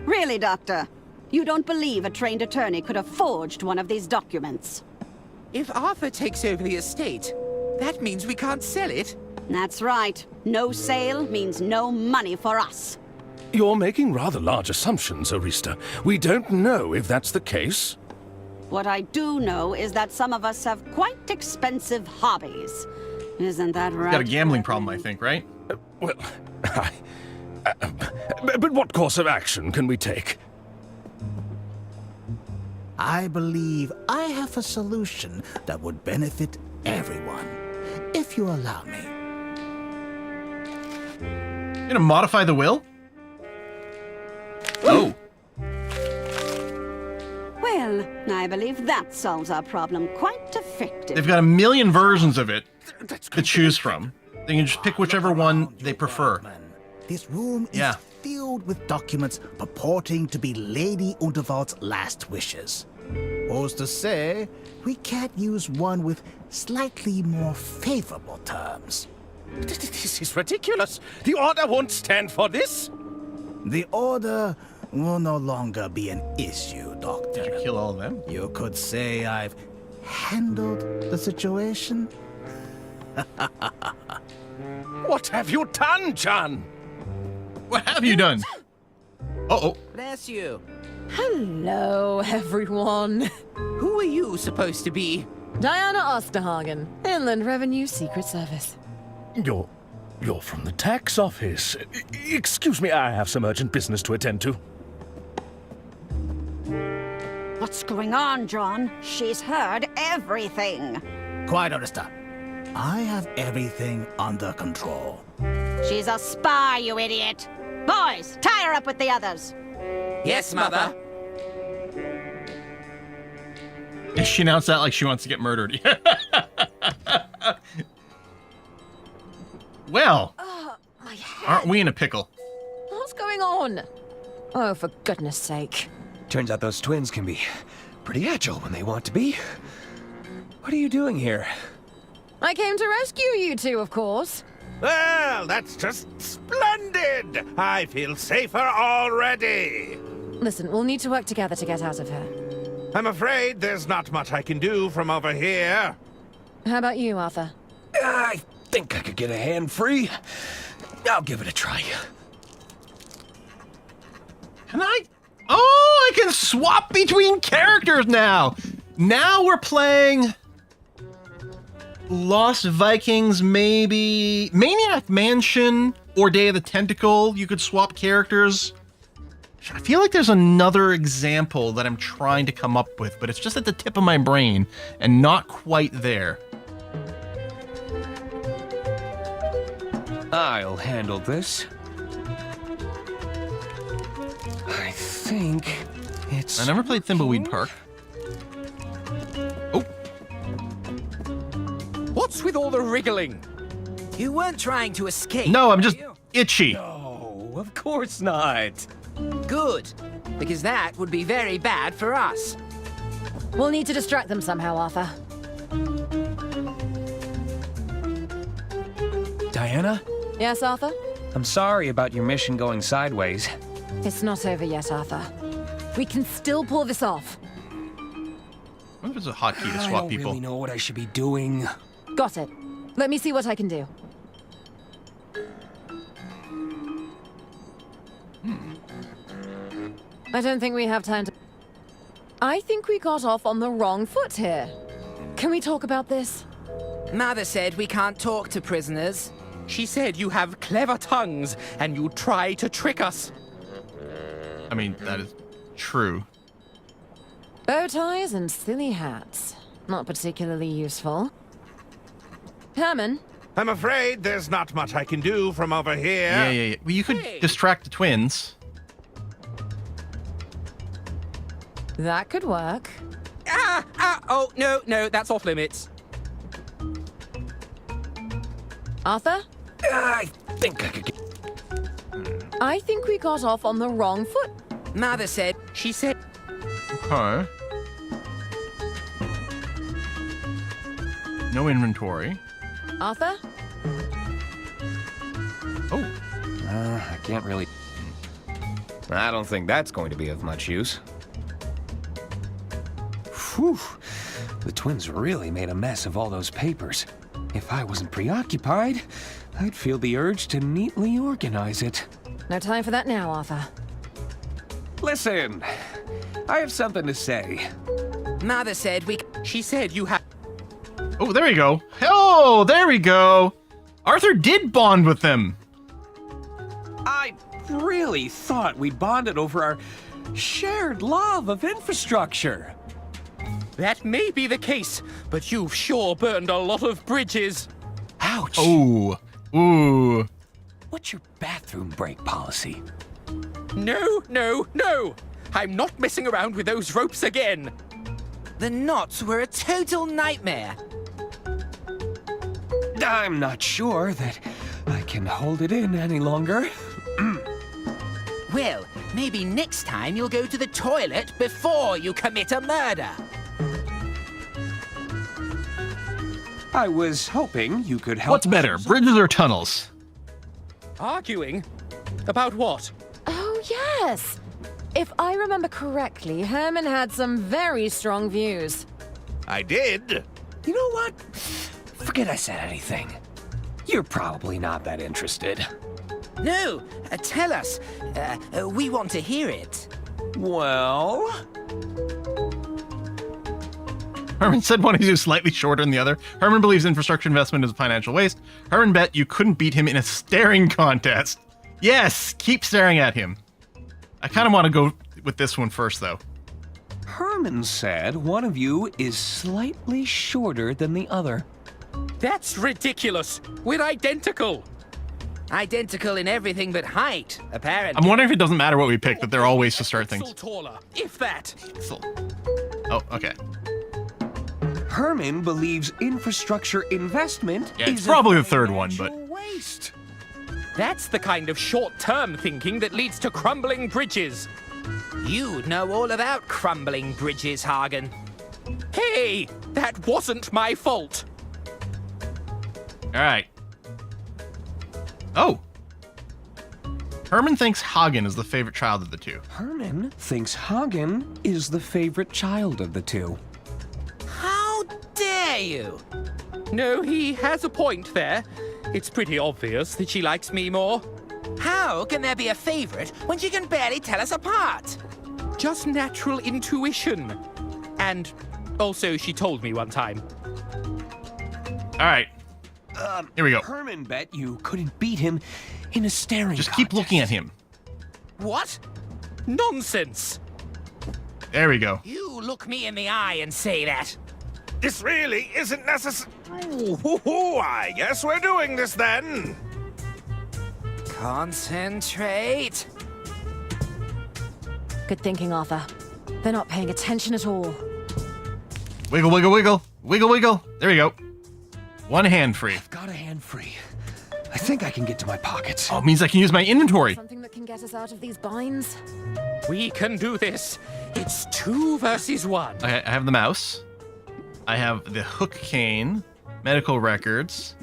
Really, Doctor? You don't believe a trained attorney could have forged one of these documents? If Arthur takes over the estate, that means we can't sell it. That's right. No sale means no money for us. You're making rather large assumptions, Arista. We don't know if that's the case. What I do know is that some of us have quite expensive hobbies. Isn't that right? Got a gambling problem, I think, right? Well, but what course of action can we take? I believe I have a solution that would benefit everyone, if you allow me. You gonna modify the will? Oh. Well, I believe that solves our problem quite effectively. They've got a million versions of it to choose from. They can just pick whichever one they prefer. This room is filled with documents purporting to be Lady Unterwald's last wishes. Who's to say we can't use one with slightly more favorable terms? This is ridiculous. The Order won't stand for this. The Order will no longer be an issue, Doctor. Did you kill all of them? You could say I've handled the situation. What have you done, John? What have you done? Uh-oh. Bless you. Hello, everyone. Who are you supposed to be? Diana Osterhagen, Inland Revenue Secret Service. You're from the tax office. Excuse me, I have some urgent business to attend to. What's going on, John? She's heard everything. Quiet, Arista. I have everything under control. She's a spy, you idiot. Boys, tie her up with the others. Yes, Mother. She announced that like she wants to get murdered. Well, aren't we in a pickle? What's going on? Oh, for goodness sake. Turns out those twins can be pretty agile when they want to be. What are you doing here? I came to rescue you two, of course. Well, that's just splendid! I feel safer already! Listen, we'll need to work together to get out of here. I'm afraid there's not much I can do from over here. How about you, Arthur? I think I could get a hand free. I'll give it a try. Can I? Oh, I can swap between characters now. Now we're playing Lost Vikings, maybe Maniac Mansion or Day of the Tentacle. You could swap characters. I feel like there's another example that I'm trying to come up with, but it's just at the tip of my brain and not quite there. I'll handle this. I think it's... I never played Thimbleweed Park. Oh. What's with all the wriggling? You weren't trying to escape. No, I'm just itchy. No, of course not. Good, because that would be very bad for us. We'll need to distract them somehow, Arthur. Diana? Yes, Arthur? I'm sorry about your mission going sideways. It's not over yet, Arthur. We can still pull this off. What if there's a hotkey to swap I don't people? really know what I should be doing. Got it. Let me see what I can do. I don't think we have time to... I think we got off on the wrong foot here. Can we talk about this? Mother said we can't talk to prisoners. She said you have clever tongues and you try to trick us. I mean, that is true. Bow ties and silly hats. Not particularly useful. Herman? I'm afraid there's not much I can do from over here. Yeah. Well, you could distract the twins. That could work. Oh, no, that's off limits. Arthur? I think I could get... I think we got off on the wrong foot. Mother said... She said... Okay. No inventory. Arthur? Oh. I can't really... I don't think that's going to be of much use. Whew. The twins really made a mess of all those papers. If I wasn't preoccupied, I'd feel the urge to neatly organize it. No time for that now, Arthur. Listen, I have something to say. Mother said we... She said you have... Oh, there we go. Oh, there we go. Arthur did bond with them. I really thought we bonded over our shared love of infrastructure. That may be the case, but you've sure burned a lot of bridges. Ouch. Oh. Ooh. What's your bathroom break policy? No. I'm not messing around with those ropes again. The knots were a total nightmare. I'm not sure that I can hold it in any longer. Well, maybe next time you'll go to the toilet before you commit a murder. I was hoping you could help. What's better, bridges or tunnels? Arguing? About what? Oh, yes. If I remember correctly, Herman had some very strong views. I did. You know what? Forget I said anything. You're probably not that interested. No, tell us. We want to hear it. Well... Herman said one is slightly shorter than the other. Herman believes infrastructure investment is a financial waste. Herman bet you couldn't beat him in a staring contest. Yes, keep staring at him. I kind of want to go with this one first, though. Herman said one of you is slightly shorter than the other. That's ridiculous. We're identical. Identical in everything but height, apparently. I'm wondering if it doesn't matter what we pick, that they're all ways to start things. Taller, if that. Oh, okay. Herman believes infrastructure investment it's is probably the third one, but... waste. That's the kind of short-term thinking that leads to crumbling bridges. You know all about crumbling bridges, Hagen. Hey, that wasn't my fault. All right. Oh. Herman thinks Hagen is the favorite child of the two. Herman thinks Hagen is the favorite child of the two. How dare you? No, he has a point there. It's pretty obvious that she likes me more. How can there be a favorite when she can barely tell us apart? Just natural intuition. And also, she told me one time. All right. Here we go. Herman bet you couldn't beat him in a staring Just keep looking at him. What? Nonsense. There we go. You look me in the eye and say that. This really isn't necessary. I guess we're doing this then. Concentrate. Good thinking, Arthur. They're not paying attention at all. Wiggle, wiggle, wiggle. Wiggle, wiggle. There we go. One hand free. I've got a hand free. I think I can get to my pockets. Oh, it means I can use my inventory. Something that can get us out of these binds? We can do this. It's 2 versus 1. I have the mouse. I have the hook cane, medical records,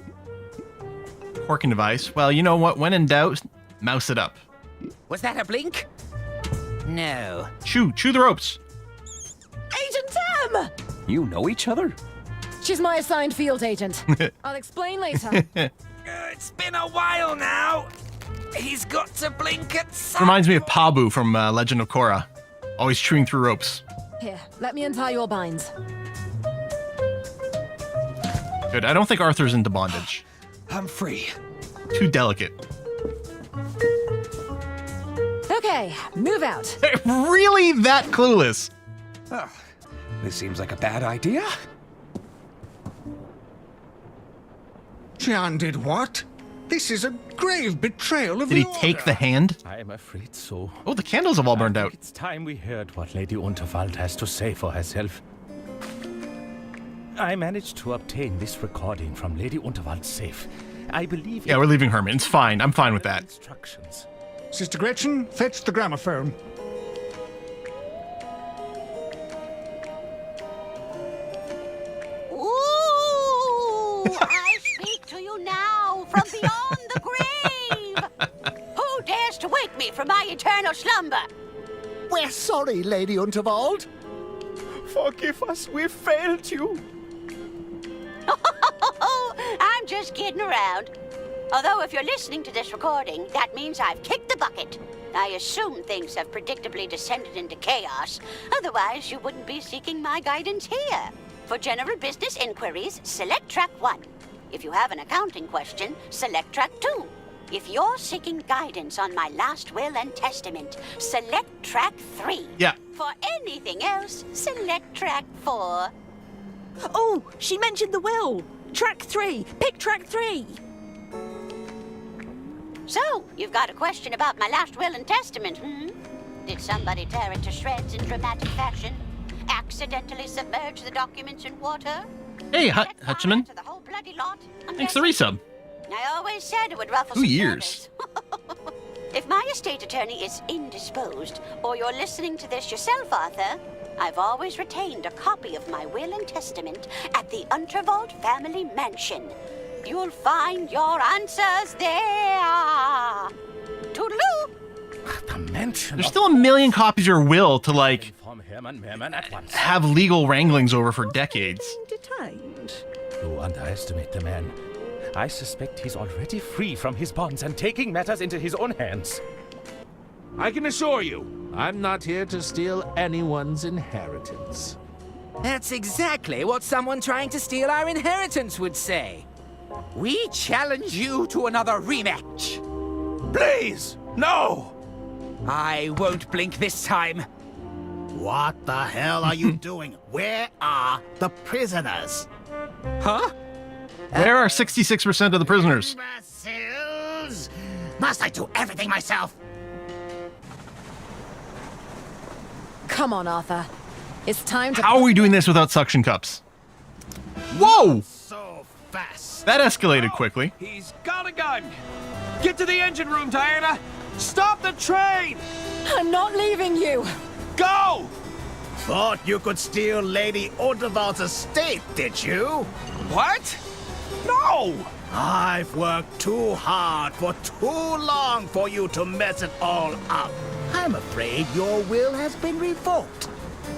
corking device. Well, you know what? When in doubt, mouse it up. Was that a blink? No. Chew the ropes. Agent M! You know each other? She's my assigned field agent. I'll explain later. It's been a while now. He's got to blink at some. Reminds me of Pabu from Legend of Korra. Always chewing through ropes. Here, let me untie your binds. Good. I don't think Arthur's into bondage. I'm free. Too delicate. Okay, move out. Really that clueless? Oh, this seems like a bad idea. John did what? This is a grave betrayal of Did the he take order. the hand? I am afraid so. Oh, the candles have all burned out. It's time we heard what Lady Unterwald has to say for herself. I managed to obtain this recording from Lady Unterwald's safe. I believe... Yeah, we're leaving Herman. It's fine. I'm fine with that. Instructions. Sister Gretchen, fetch the gramophone. Ooh, I speak to you now from beyond the grave. Who dares to wake me from my eternal slumber? We're sorry, Lady Unterwald. Forgive us, we failed you. I'm just kidding around. Although if you're listening to this recording, that means I've kicked the bucket. I assume things have predictably descended into chaos. Otherwise, you wouldn't be seeking my guidance here. For general business inquiries, select track 1. If you have an accounting question, select track 2. If you're seeking guidance on my last will and testament, select track 3. Yeah. For anything else, select track 4. Oh, she mentioned the will. Track 3. Pick track 3. So, you've got a question about my last will and testament, hmm? Did somebody tear it to shreds in dramatic fashion? Accidentally submerge the documents in water? Hey, Hutchman. The whole bloody lot? Thanks for the resub. I always said it would ruffle 2 some years. feathers. If my estate attorney is indisposed, or you're listening to this yourself, Arthur, I've always retained a copy of my will and testament at the Unterwald family mansion. You'll find your answers there. Toodaloo! The mansion. There's still a million copies of your will to, like, Inform Herman Merman at once. have legal wranglings over for decades. Detained. You underestimate the man. I suspect he's already free from his bonds and taking matters into his own hands. I can assure you, I'm not here to steal anyone's inheritance. That's exactly what someone trying to steal our inheritance would say. We challenge you to another rematch. Please, no! I won't blink this time. What the hell are you doing? Where are the prisoners? Huh? Where are 66% of the prisoners? Imbeciles! Must I do everything myself? Come on, Arthur. It's time to... How are we doing this without suction cups? Whoa! So fast. That escalated quickly. He's got a gun. Get to the engine room, Diana. Stop the train. I'm not leaving you. Go! Thought you could steal Lady Unterwald's estate, did you? What? No! I've worked too hard for too long for you to mess it all up. I'm afraid your will has been revoked.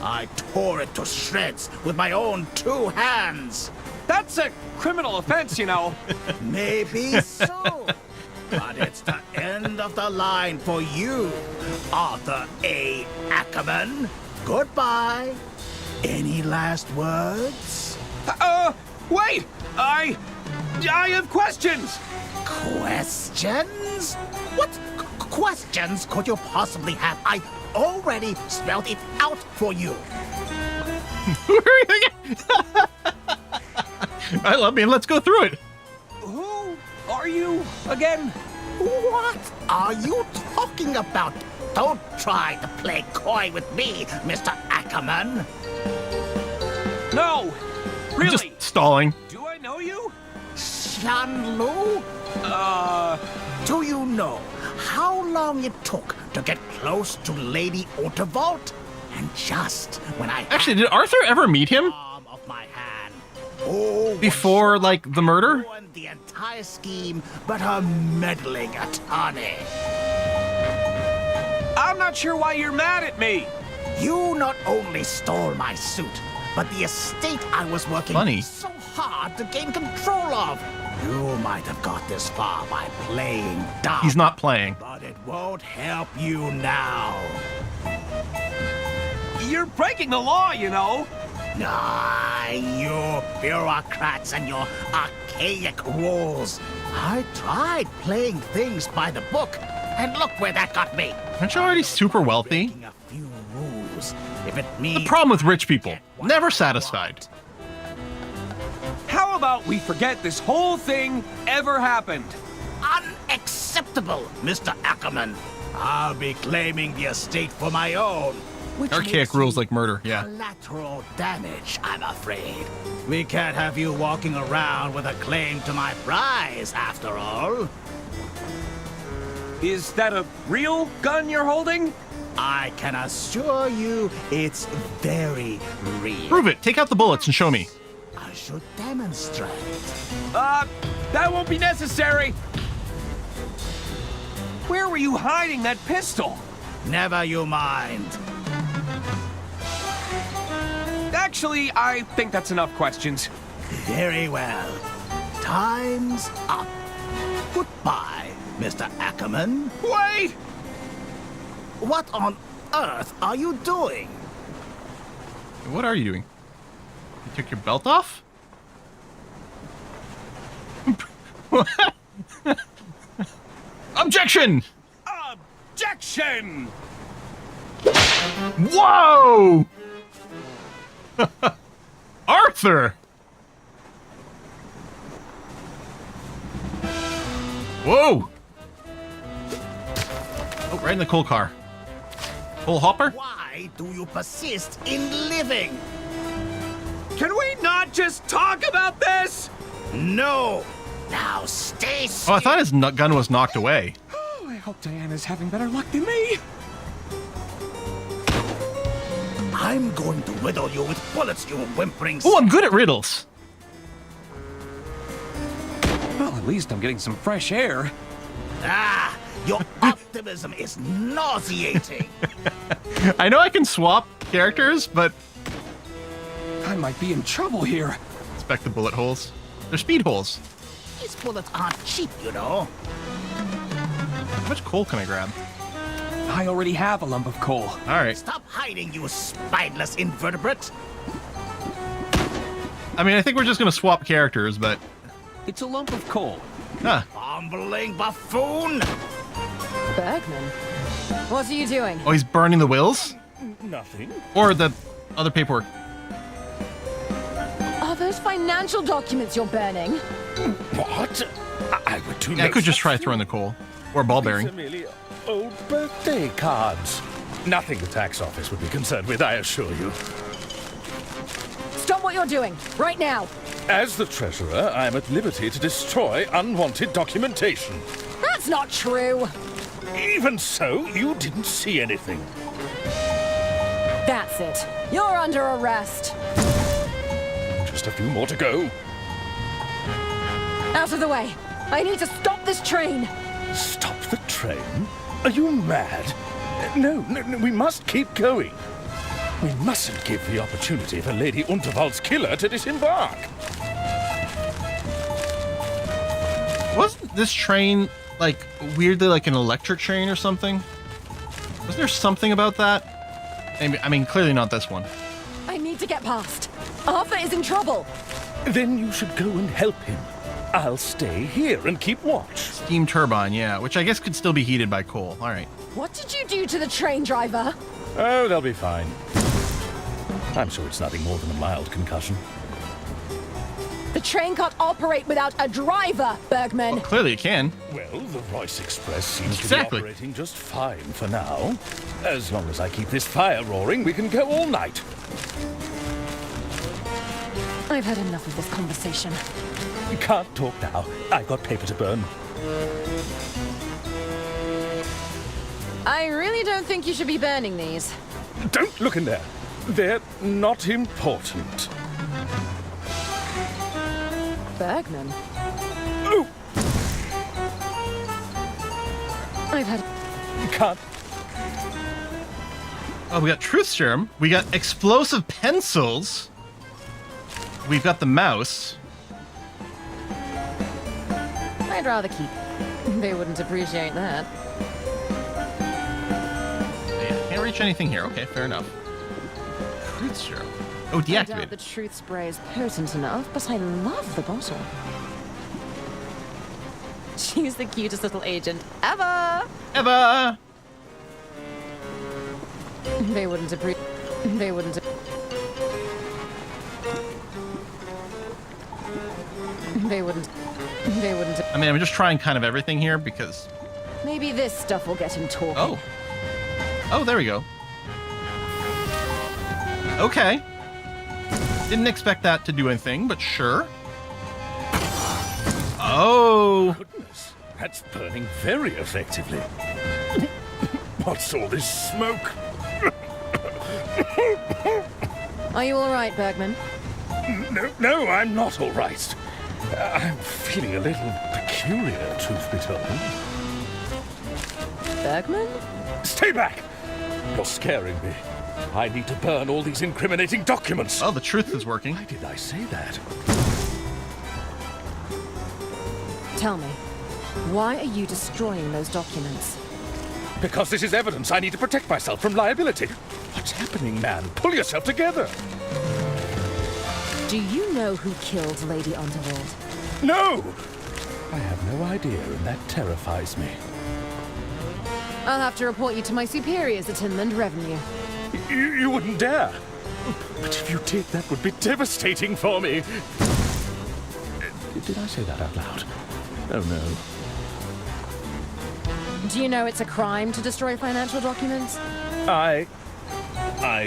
I tore it to shreds with my own 2 hands. That's a criminal offense, you know. Maybe so. But it's the end of the line for you, Arthur A. Ackerman. Goodbye. Any last words? Wait! I have questions! Questions? What questions could you possibly have? I already spelled it out for you. I love me. Let's go through it. Who are you again? What are you talking about? Don't try to play coy with me, Mr. Ackerman. No! Really? Just stalling. Do I know you? Shanlu? Do you know how long it took to get close to Lady Unterwald? And just when I Actually, did Arthur ever meet him? of my hand, Before, like, the murder? ruined the entire scheme, but her meddling attorney. I'm not sure why you're mad at me. You not only stole my suit, but the estate I was working so hard to gain control of. You might have got this far by playing dumb. He's not playing. But it won't help you now. You're breaking the law, you know. Ah, you bureaucrats and your archaic rules. I tried playing things by the book, and look where that got me. Aren't you already super wealthy? Few rules. If it means The problem with rich people, never satisfied. How about we forget this whole thing ever happened? Unacceptable, Mr. Ackerman. I'll be claiming the estate for my own. Which Archaic makes rules you like murder, yeah. collateral damage, I'm afraid. We can't have you walking around with a claim to my prize, after all. Is that a real gun you're holding? I can assure you it's very real. Prove it. Take out the bullets and show me. I should demonstrate. That won't be necessary. Where were you hiding that pistol? Never you mind. Actually, I think that's enough questions. Very well. Time's up. Goodbye, Mr. Ackerman. Wait! What on earth are you doing? What are you doing? You took your belt off? Objection! Objection! Whoa! Arthur! Whoa! Oh, right in the coal car. Coal hopper? Why do you persist in living? Can we not just talk about this? No. Now stay still. Oh, I thought his gun was knocked away. Oh, I hope Diana's having better luck than me. I'm going to riddle you with bullets, you whimpering. Oh, I'm good at riddles. Well, at least I'm getting some fresh air. Ah, your optimism is nauseating. I know I can swap characters, but I might be in trouble here. Inspect the bullet holes. They're speed holes. These bullets aren't cheap, you know. How much coal can I grab? I already have a lump of coal. All right. Stop hiding, you spineless invertebrate. I mean, I think we're just going to swap characters, but... It's a lump of coal. Huh. Bumbling buffoon. Bergman? What are you doing? Oh, he's burning the wills? Nothing. Or the other paperwork. Are those financial documents you're burning? What? I would do Yeah, I could just try throwing the coal. Or ball bearing. These are merely old birthday cards. Nothing the tax office would be concerned with, I assure you. Stop what you're doing, right now. As the treasurer, I am at liberty to destroy unwanted documentation. That's not true. Even so, you didn't see anything. That's it. You're under arrest. Just a few more to go. Out of the way. I need to stop this train. Stop the train? Are you mad? No, we must keep going. We mustn't give the opportunity for Lady Unterwald's killer to disembark. Wasn't this train like, weirdly like an electric train or something? Was there something about that? I mean, clearly not this one. I need to get past. Arthur is in trouble. Then you should go and help him. I'll stay here and keep watch. Steam turbine, yeah, which I guess could still be heated by coal. All right. What did you do to the train driver? Oh, they'll be fine. I'm sure it's nothing more than a mild concussion. The train can't operate without a driver, Bergman. Well, clearly it can. Well, the Royce Express seems Exactly. to be operating just fine for now. As long as I keep this fire roaring, we can go all night. I've had enough of this conversation. You can't talk now. I've got paper to burn. I really don't think you should be burning these. Don't look in there. They're not important. Bergman? Oh! I've had... You can't... Oh, we got truth serum. We got explosive pencils. We've got the mouse. I'd rather keep. They wouldn't appreciate that. Yeah, can't reach anything here. Okay, fair enough. Truth serum. Oh, I doubt deactivated. the truth spray is potent enough, but I love the bottle. She's the cutest little agent ever! Ever! They wouldn't appreciate... They wouldn't... They wouldn't... They wouldn't... I mean, I'm just trying kind of everything here because... Maybe this stuff will get him talking. Oh. Oh, there we go. Okay. Didn't expect that to do anything, but sure. Oh. Goodness, that's burning very effectively. What's all this smoke? Are you all right, Bergman? No, I'm not all right. I'm feeling a little peculiar, truth be told. Bergman? Stay back! You're scaring me. I need to burn all these incriminating documents. Oh, the truth is working. Why did I say that? Tell me, why are you destroying those documents? Because this is evidence. I need to protect myself from liability. What's happening, man? Pull yourself together. Do you know who killed Lady Underworld? No! I have no idea, and that terrifies me. I'll have to report you to my superiors at Inland Revenue. You wouldn't dare. But if you did, that would be devastating for me. Did I say that out loud? Oh, no. Do you know it's a crime to destroy financial documents? I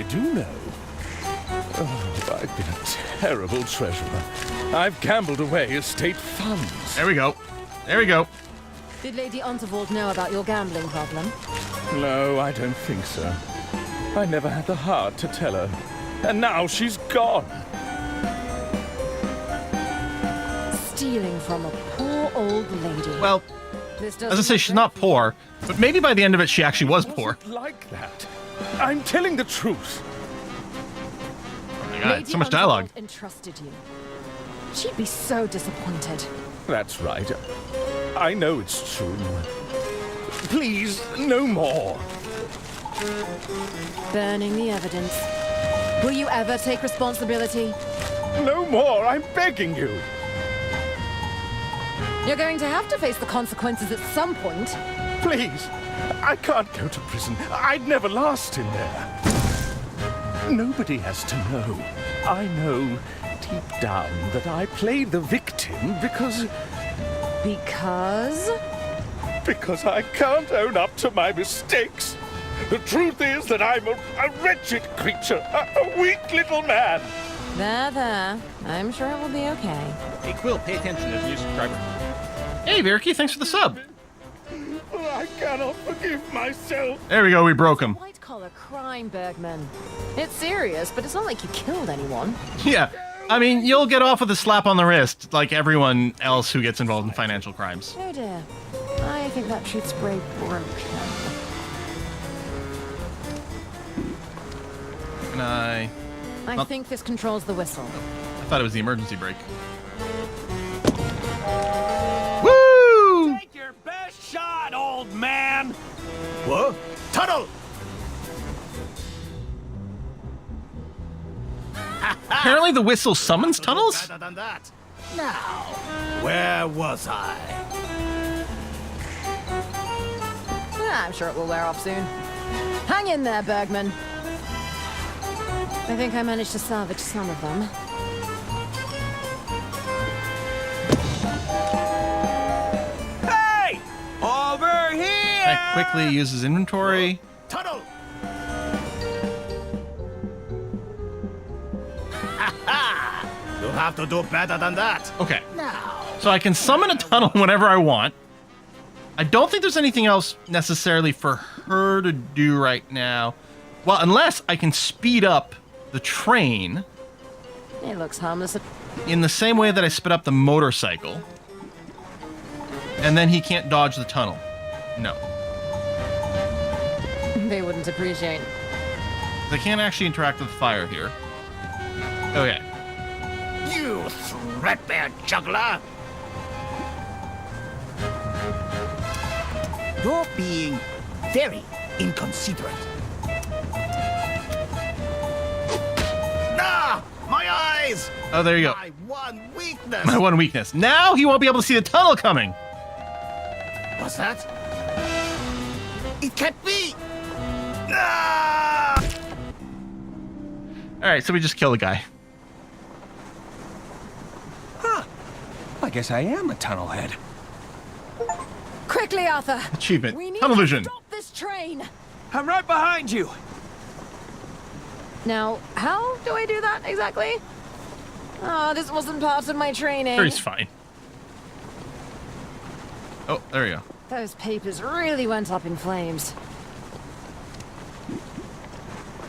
do know. Oh, I've been a terrible treasurer. I've gambled away estate funds. There we go. There we go. Did Lady Unterwald know about your gambling problem? No, I don't think so. I never had the heart to tell her. And now she's gone. Stealing from a poor old lady. Well, as I say, she's not poor, but maybe by the end of it, she actually was poor. Like that. I'm telling the truth. Oh my God, Lady so much dialogue. Underworld entrusted you. She'd be so disappointed. That's right. I know it's true. Please, no more. Burning the evidence. Will you ever take responsibility? No more, I'm begging you. You're going to have to face the consequences at some point. Please, I can't go to prison. I'd never last in there. Nobody has to know. I know deep down that I played the victim because... Because? Because I can't own up to my mistakes. The truth is that I'm a wretched creature, a weak little man. There. I'm sure it will be okay. Hey, Quill, pay attention. There's a new subscriber. Hey, Verky, thanks for the sub. I cannot forgive myself. There we go, we broke him. White-collar crime, Bergman. It's serious, but it's not like you killed anyone. Yeah, I mean, you'll get off with a slap on the wrist, like everyone else who gets involved in financial crimes. Oh dear. I think that truth spray broke him. Can I think this controls the whistle. I thought it was the emergency brake. Woo! Take your best What? Tunnel! Apparently the whistle summons tunnels? Better than that. Now, where was I? I'm sure it will wear off soon. Hang in there, Bergman. I think I managed to salvage some of them. Hey! Over here! That quickly uses inventory. Tunnel! You'll have to do better than that. Okay. So I can summon a tunnel whenever I want. I don't think there's anything else necessarily for her to do right now. Well, unless I can speed up the train. It looks harmless. In the same way that I sped up the motorcycle. And then he can't dodge the tunnel. No. They wouldn't appreciate. I can't actually interact with fire here. Okay. You threadbare juggler! You're being very inconsiderate. Ah! My eyes! Oh, there you go. My one weakness! My one weakness. Now he won't be able to see the tunnel coming. What's that? It can't be! Ah! Alright, so we just kill the guy. Huh. I guess I am a tunnel head. Quickly, Arthur! Achievement. We need Tunnel to vision. stop this train! I'm right behind you! Now, how do I do that exactly? Oh, this wasn't part of my training. Sure, he's fine. Oh, there we go. Those papers really went up in flames.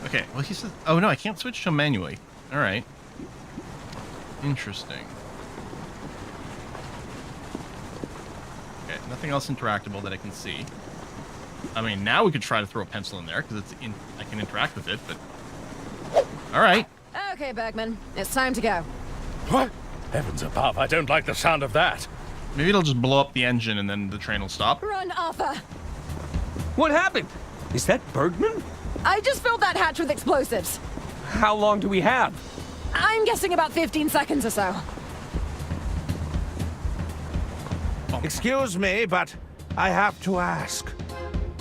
Okay, well he says... Oh no, I can't switch to manually. Alright. Interesting. Okay, nothing else interactable that I can see. I mean, now we could try to throw a pencil in there, because I can interact with it, but... Alright. Okay, Bergman, it's time to go. What? Heavens above, I don't like the sound of that. Maybe it'll just blow up the engine and then the train will stop. Run, Arthur! What happened? Is that Bergman? I just filled that hatch with explosives. How long do we have? I'm guessing about 15 seconds or so. Excuse me, but I have to ask.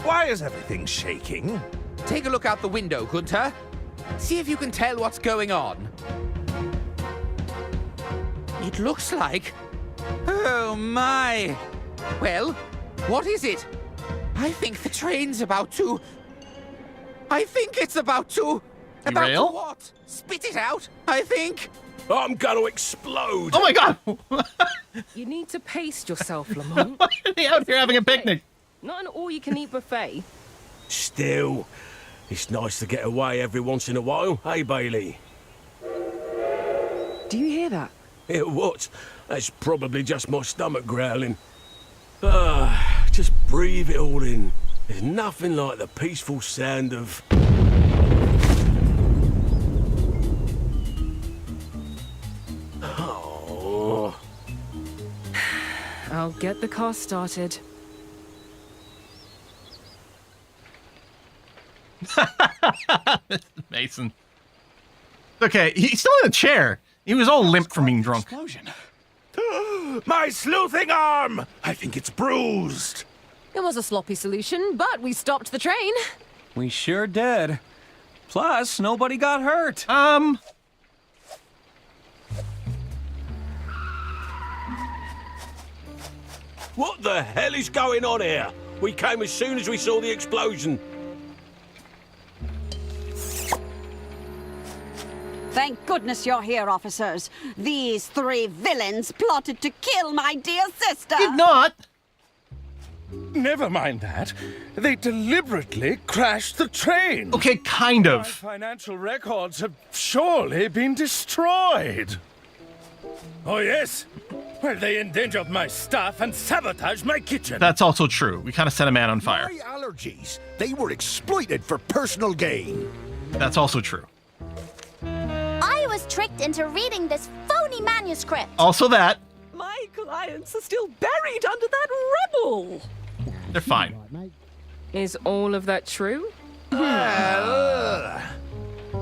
Why is everything shaking? Take a look out the window, Gunter. See if you can tell what's going on. It looks like... Oh, my. Well, what is it? I think the train's about to... I think it's about to... About to Derail? what? Spit it out, I think. I'm gonna explode. Oh my god! You need to pace yourself, Lamont. Why are they out here having a picnic? Not an all-you-can-eat buffet. Still, it's nice to get away every once in a while, hey, Bailey? Do you hear that? Yeah, what? That's probably just my stomach growling. Just breathe it all in. There's nothing like the peaceful sound of... Oh. I'll get the car started. Mason. Okay, he's still in a chair. He was all limp from being drunk. Explosion. My sleuthing arm! I think it's bruised. It was a sloppy solution, but we stopped the train. We sure did. Plus, nobody got hurt. What the hell is going on here? We came as soon as we saw the explosion. Thank goodness you're here, officers. These three villains plotted to kill my dear sister. Did not. Never mind that. They deliberately crashed the train. Okay, kind My of. financial records have surely been destroyed. Oh, yes? Well, they endangered my stuff and sabotaged my kitchen. That's also true. We kind of set a man on fire. My allergies. They were exploited for personal gain. That's also true. I was tricked into reading this phony manuscript. Also that. My clients are still buried under that rubble. They're fine. Is all of that true?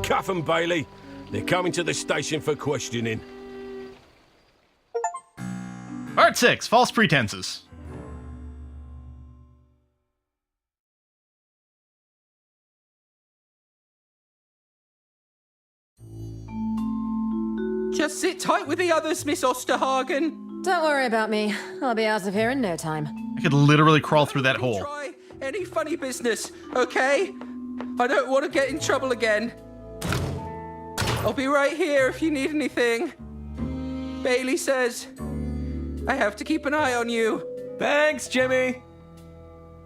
Cuff 'em, Bailey. They're coming to the station for questioning. Part 6, false pretenses. Just sit tight with the others, Miss Osterhagen. Don't worry about me. I'll be out of here in no time. I could literally crawl through that hole. Try any funny business, okay? I don't want to get in trouble again. I'll be right here if you need anything. Bailey says I have to keep an eye on you. Thanks, Jimmy.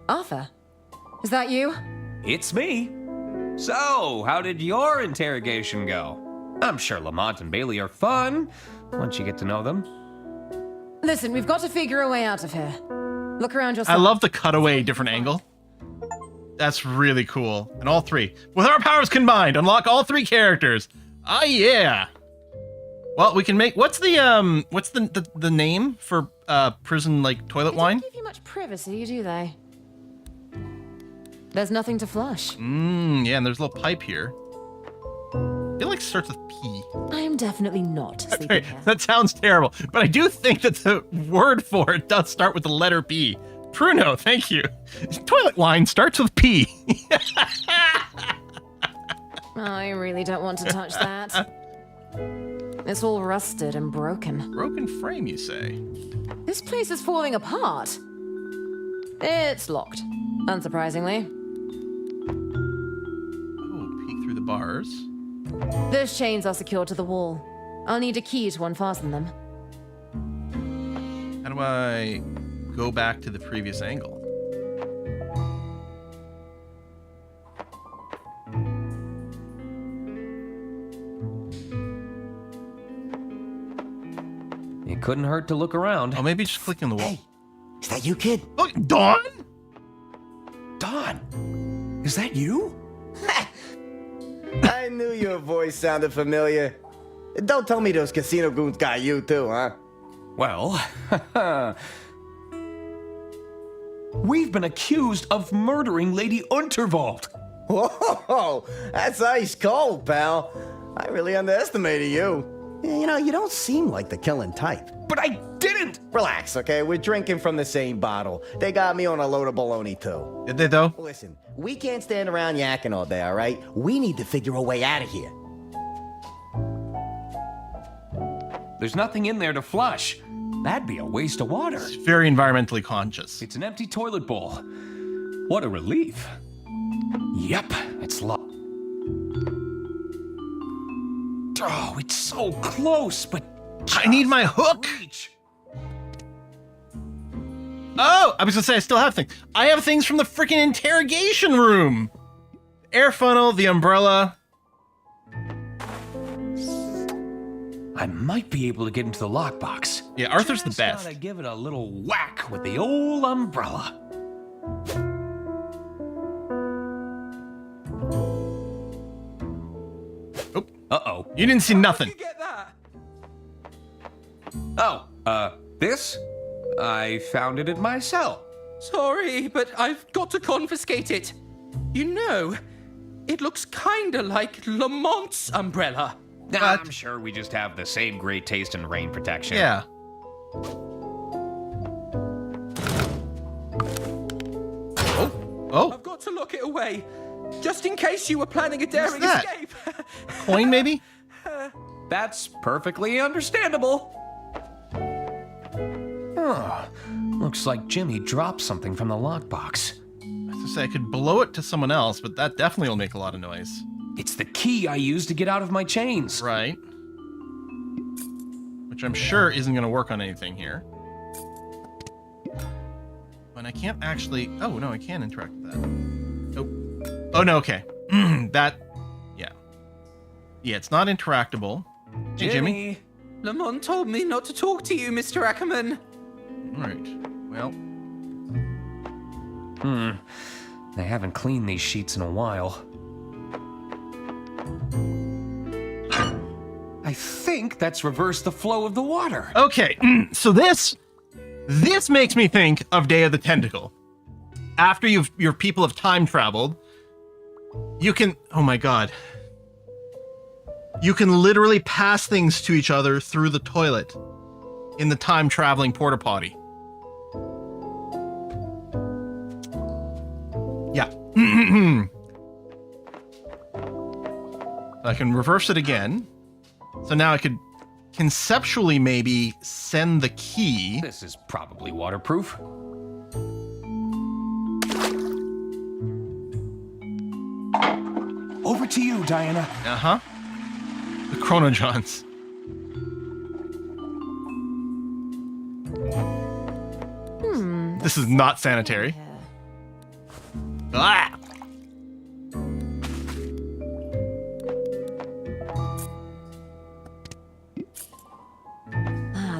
Arthur, is that you? It's me. So, how did your interrogation go? I'm sure Lamont and Bailey are fun once you get to know them. Listen, we've got to figure a way out of here. Look around yourself. I love the cutaway different angle. That's really cool. And all three. With our powers combined, unlock all 3 characters. Ah, yeah. Well, we can make... What's the name for prison, like, toilet wine? They don't give you much privacy, do they? There's nothing to flush. Yeah, and there's a little pipe here. It like starts with P. I am definitely not sleeping here. That sounds terrible, but I do think that the word for it does start with the letter P. Pruno, thank you. Toilet wine starts with P. I really don't want to touch that. It's all rusted and broken. Broken frame, you say? This place is falling apart. It's locked, unsurprisingly. Oh, peek through the bars. Those chains are secured to the wall. I'll need a key to unfasten them. How do I go back to the previous angle? It couldn't hurt to look around. Oh, maybe just clicking the wall. Hey, is that you, kid? Oh, Dawn? Dawn? Is that you? I knew your voice sounded familiar. Don't tell me those casino goons got you too, huh? Well, we've been accused of murdering Lady Unterwald. Whoa, that's ice cold, pal. I really underestimated you. You know, you don't seem like the killing type. But I didn't! Relax, okay? We're drinking from the same bottle. They got me on a load of baloney, too. Did they, though? Listen, we can't stand around yakking all day, all right? We need to figure a way out of here. There's nothing in there to flush. That'd be a waste of water. It's very environmentally conscious. It's an empty toilet bowl. What a relief. Yep, it's locked. Oh, it's so close, but I need my hook. Oh, I was gonna say I still have things. I have things from the freaking interrogation room. Air funnel, the umbrella. I might be able to get into the lockbox. Yeah, Arthur's the best. Gotta give it a little whack with the old umbrella. Oh. Uh-oh. You didn't see nothing. Get that? Oh, this? I found it in my cell. Sorry, but I've got to confiscate it. You know, it looks kinda like Lamont's umbrella. I'm sure we just have the same great taste in rain protection. Yeah. Oh. I've got to lock it away, just in case you were planning a daring escape. A coin, maybe? That's perfectly understandable. Oh, looks like Jimmy dropped something from the lockbox. I was gonna say I could blow it to someone else, but that definitely will make a lot of noise. It's the key I used to get out of my chains. Right. Which I'm sure isn't going to work on anything here. And I can't actually... Oh, no, I can interact with that. Oh. Oh, no, okay. That... Yeah. Yeah, it's not interactable. Hey, Jimmy. Lamont told me not to talk to you, Mr. Ackerman. All right. Well... They haven't cleaned these sheets in a while. I think that's reversed the flow of the water. Okay, so this makes me think of Day of the Tentacle. after your people have time traveled, you can, oh my god, you can literally pass things to each other through the toilet in the time traveling porta potty. Yeah. I can reverse it again. So now I could conceptually maybe send the key. This is probably waterproof. Over to you, Diana. Uh-huh. The Chronojohns. This is not sanitary. Ah!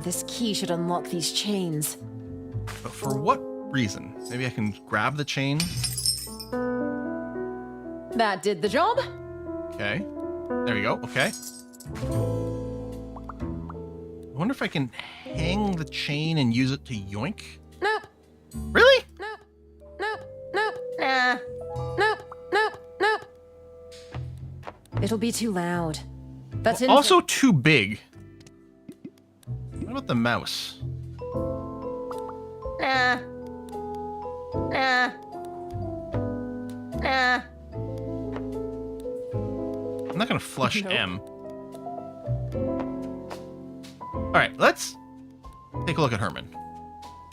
This key should unlock these chains. But for what reason? Maybe I can grab the chain? That did the job. Okay. There we go. Okay. I wonder if I can hang the chain and use it to yoink? Nope. Really? Nope. Nope. Nope. Nah. Nope. Nope. Nope. It'll be too loud. That's also too big. What about the mouse? Nah. Nah. Nah. I'm not gonna flush M. Alright, let's take a look at Herman.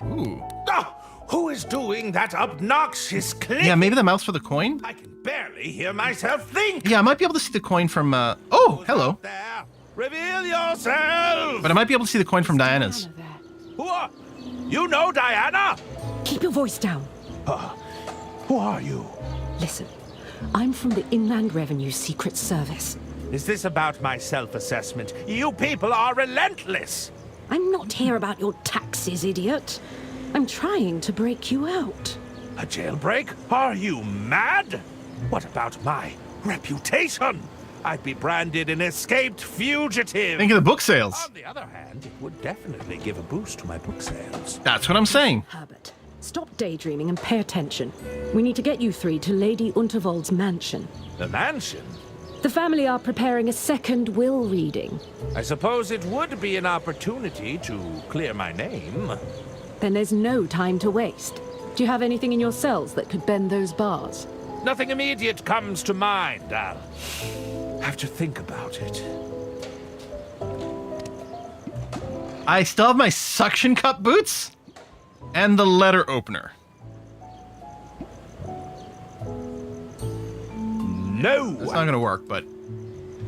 Ooh. Oh, who is doing that obnoxious click? Yeah, maybe the mouse for the coin? I can barely hear myself think. Yeah, I might be able to see the coin from, oh, hello. There. Reveal yourself! But I might be able to see the coin from Diana's. Who are... You know Diana? Keep your voice down. Who are you? Listen, I'm from the Inland Revenue Secret Service. Is this about my self-assessment? You people are relentless! I'm not here about your taxes, idiot. I'm trying to break you out. A jailbreak? Are you mad? What about my reputation? I'd be branded an escaped fugitive. Think of the book sales. On the other hand, it would definitely give a boost to my book sales. That's what I'm saying. Herbert, stop daydreaming and pay attention. We need to get you three to Lady Unterwald's mansion. The mansion? The family are preparing a second will reading. I suppose it would be an opportunity to clear my name. Then there's no time to waste. Do you have anything in your cells that could bend those bars? Nothing immediate comes to mind. I'll have to think about it. I still have my suction cup boots and the letter opener. No! That's not gonna work, but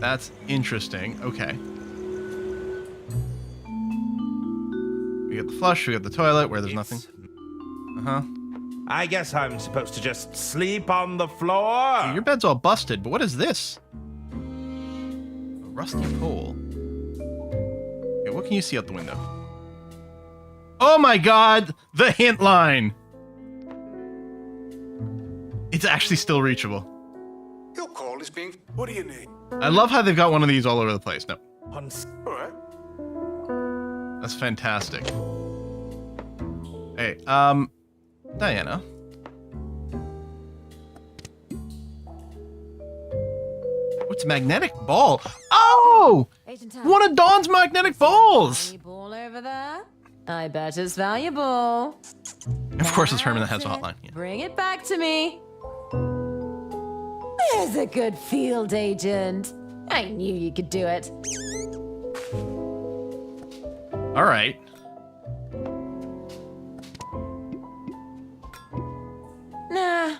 that's interesting. Okay. We got the flush, we got the toilet where there's nothing. Uh-huh. I guess I'm supposed to just sleep on the floor. Your bed's all busted, but what is this? A rusty pole. Okay, what can you see out the window? Oh my god! The hint line! It's actually still reachable. Your call is being... What do you need? I love how they've got one of these all over the place. No. Alright. That's fantastic. Hey, Diana. What's magnetic ball? Oh! One of Dawn's magnetic balls! Ball over there? I bet it's valuable. Of course it's Herman that has a hotline. Yeah. Bring it back to me. There's a good field agent. I knew you could do it. All right. Nah.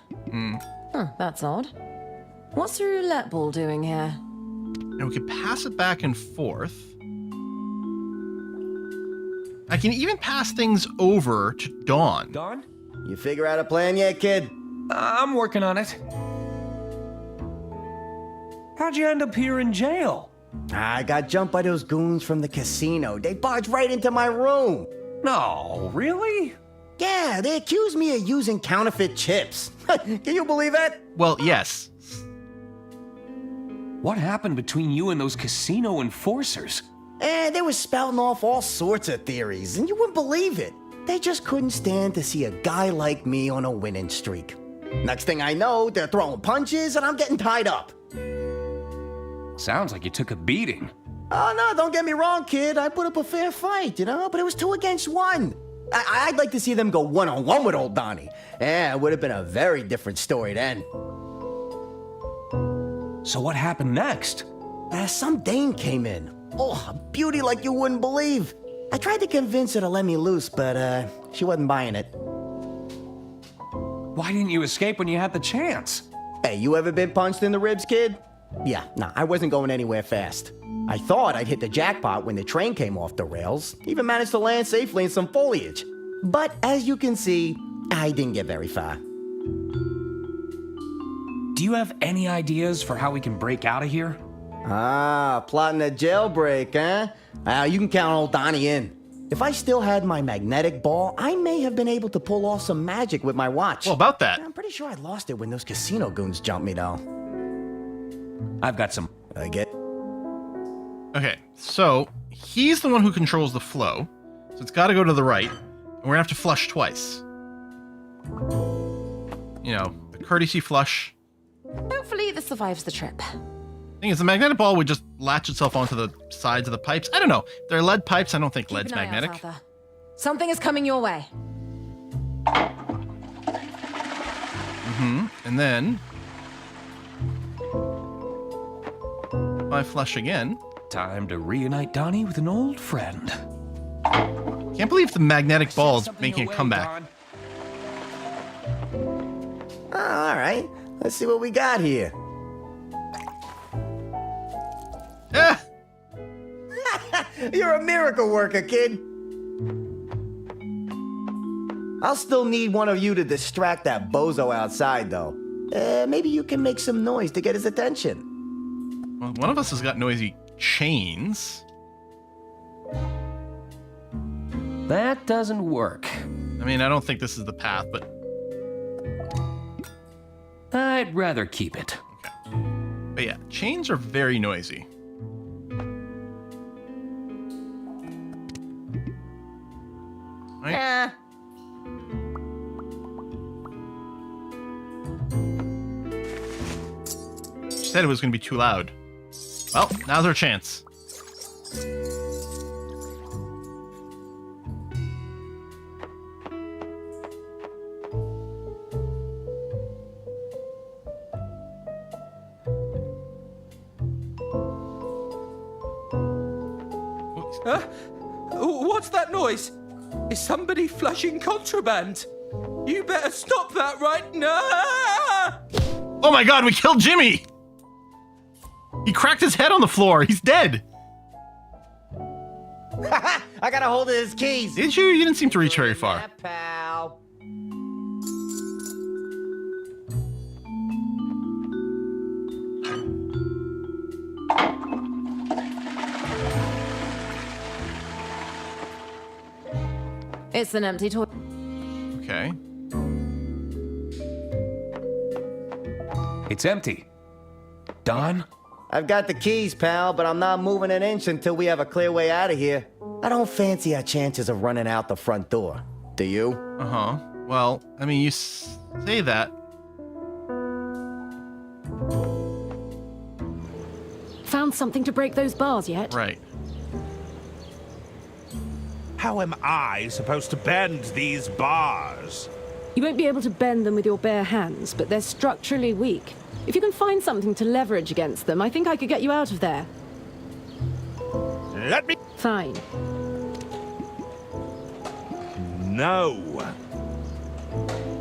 Huh, that's odd. What's the roulette ball doing here? Now we could pass it back and forth. I can even pass things over to Dawn. Dawn? You figure out a plan yet, kid? I'm working on it. How'd you end up here in jail? I got jumped by those goons from the casino. They barged right into my room. No, really? Yeah, they accused me of using counterfeit chips. Can you believe that? Well, yes. What happened between you and those casino enforcers? They were spouting off all sorts of theories, and you wouldn't believe it. They just couldn't stand to see a guy like me on a winning streak. Next thing I know, they're throwing punches and I'm getting tied up. Sounds like you took a beating. Oh, no, don't get me wrong, kid. I put up a fair fight, but it was 2 against 1. I'd like to see them go one-on-one with old Donnie. Yeah, it would have been a very different story then. So what happened next? Some dame came in. Oh, a beauty like you wouldn't believe. I tried to convince her to let me loose, but she wasn't buying it. Why didn't you escape when you had the chance? Hey, you ever been punched in the ribs, kid? Yeah, nah, I wasn't going anywhere fast. I thought I'd hit the jackpot when the train came off the rails. Even managed to land safely in some foliage. But as you can see, I didn't get very far. Do you have any ideas for how we can break out of here? Ah, plotting a jailbreak, huh? You can count old Donnie in. If I still had my magnetic ball, I may have been able to pull off some magic with my watch. Well, about that. I'm pretty sure I lost it when those casino goons jumped me, though. I've got some. Okay, so he's the one who controls the flow. So it's got to go to the right. And we're going to have to flush twice. The courtesy flush. Hopefully this survives the trip. Thing is, the magnetic ball would just latch itself onto the sides of the pipes. I don't know. If they're lead pipes, I don't think lead's magnetic. Out, Arthur. Something is coming your way. And then if I flush again. Time to reunite Donnie with an old friend. Can't believe the magnetic ball is making a comeback. All right, let's see what we got here. Ah! You're a miracle worker, kid. I'll still need one of you to distract that bozo outside, though. Maybe you can make some noise to get his attention. Well, one of us has got noisy chains. That doesn't work. I mean, I don't think this is the path, but I'd rather keep it. Okay. But yeah, chains are very noisy. Right? Yeah. She said it was going to be too loud. Well, now's our chance. What's that noise? Is somebody flushing contraband? You better stop that right now! Oh my god, we killed Jimmy! He cracked his head on the floor. He's dead. I got a hold of his keys. Did you? You didn't seem to reach very far. Yeah, pal. It's an empty toilet. Okay. It's empty. Don? I've got the keys, pal, but I'm not moving an inch until we have a clear way out of here. I don't fancy our chances of running out the front door. Do you? Uh-huh. Well, I mean, you say that. Found something to break those bars yet? Right. How am I supposed to bend these bars? You won't be able to bend them with your bare hands, but they're structurally weak. If you can find something to leverage against them, I think I could get you out of there. Let me... Fine. No.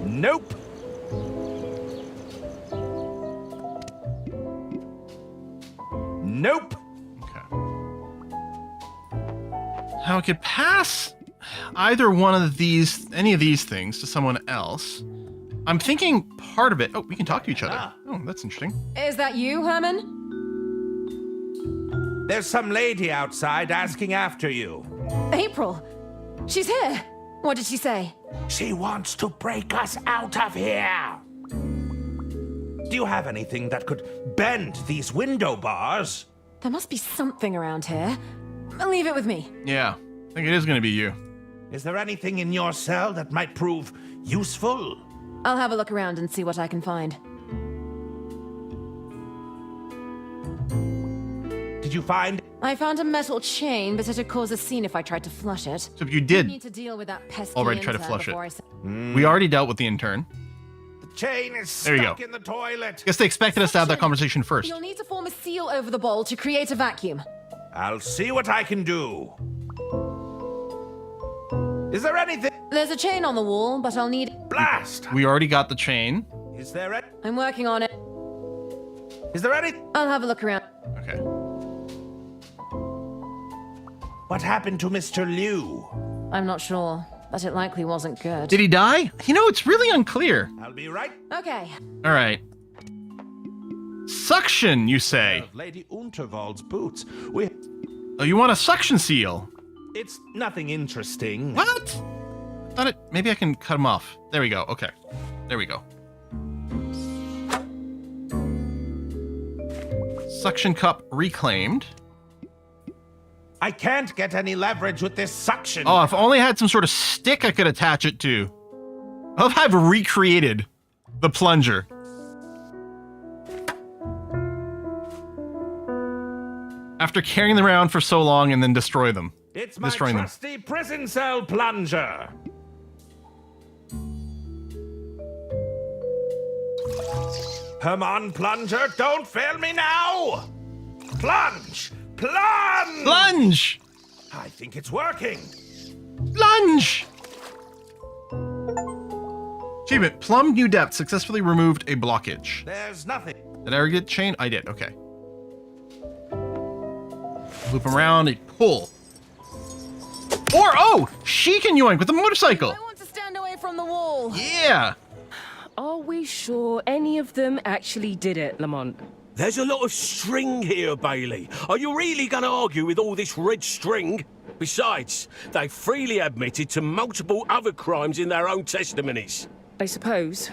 Nope. Nope. Now I could pass either one of these, any of these things to someone else. I'm thinking part of it. Oh, we can talk to each other. Oh, that's interesting. Is that you, Herman? There's some lady outside asking after you. April. She's here. What did she say? She wants to break us out of here. Do you have anything that could bend these window bars? There must be something around here. Leave it with me. Yeah, I think it is going to be you. Is there anything in your cell that might prove useful? I'll have a look around and see what I can find. Did you find? I found a metal chain, but it'd cause a scene if I tried to flush it. So if you did need to deal with that pesky already try to intern flush it. before I We already dealt with the intern. The chain is There you stuck go. in the toilet. Guess they expected us to have that conversation first. You'll need to form a seal over the bowl to create a vacuum. I'll see what I can do. Is there anything? There's a chain on the wall, but I'll need... Blast! We already got the chain. Is there any? I'm working on it. Is there any? I'll have a look around. Okay. What happened to Mr. Liu? I'm not sure, but it likely wasn't good. Did he die? You know, it's really unclear. I'll be right. Okay. All right. Suction, you say? Lady Unterwald's boots. Oh, you want a suction seal? It's nothing interesting. What? I thought it. Maybe I can cut him off. There we go. Okay. There we go. Suction cup reclaimed. I can't get any leverage with this suction. Oh, if only I had some sort of stick I could attach it to. I love how I've recreated the plunger. After carrying them around for so long and then destroy them. It's my trusty prison cell plunger. Come on, plunger, don't fail me now. Plunge! Plunge! Plunge! I think it's working. Plunge! Achievement. Plumb new depth. Successfully removed a blockage. There's nothing. Did I ever get chain? I did. Okay. Loop him around and pull. Or, oh! She can yoink with the motorcycle. I want to stand away from the wall. Yeah. Are we sure any of them actually did it, Lamont? There's a lot of string here, Bailey. Are you really going to argue with all this red string? Besides, they freely admitted to multiple other crimes in their own testimonies. I suppose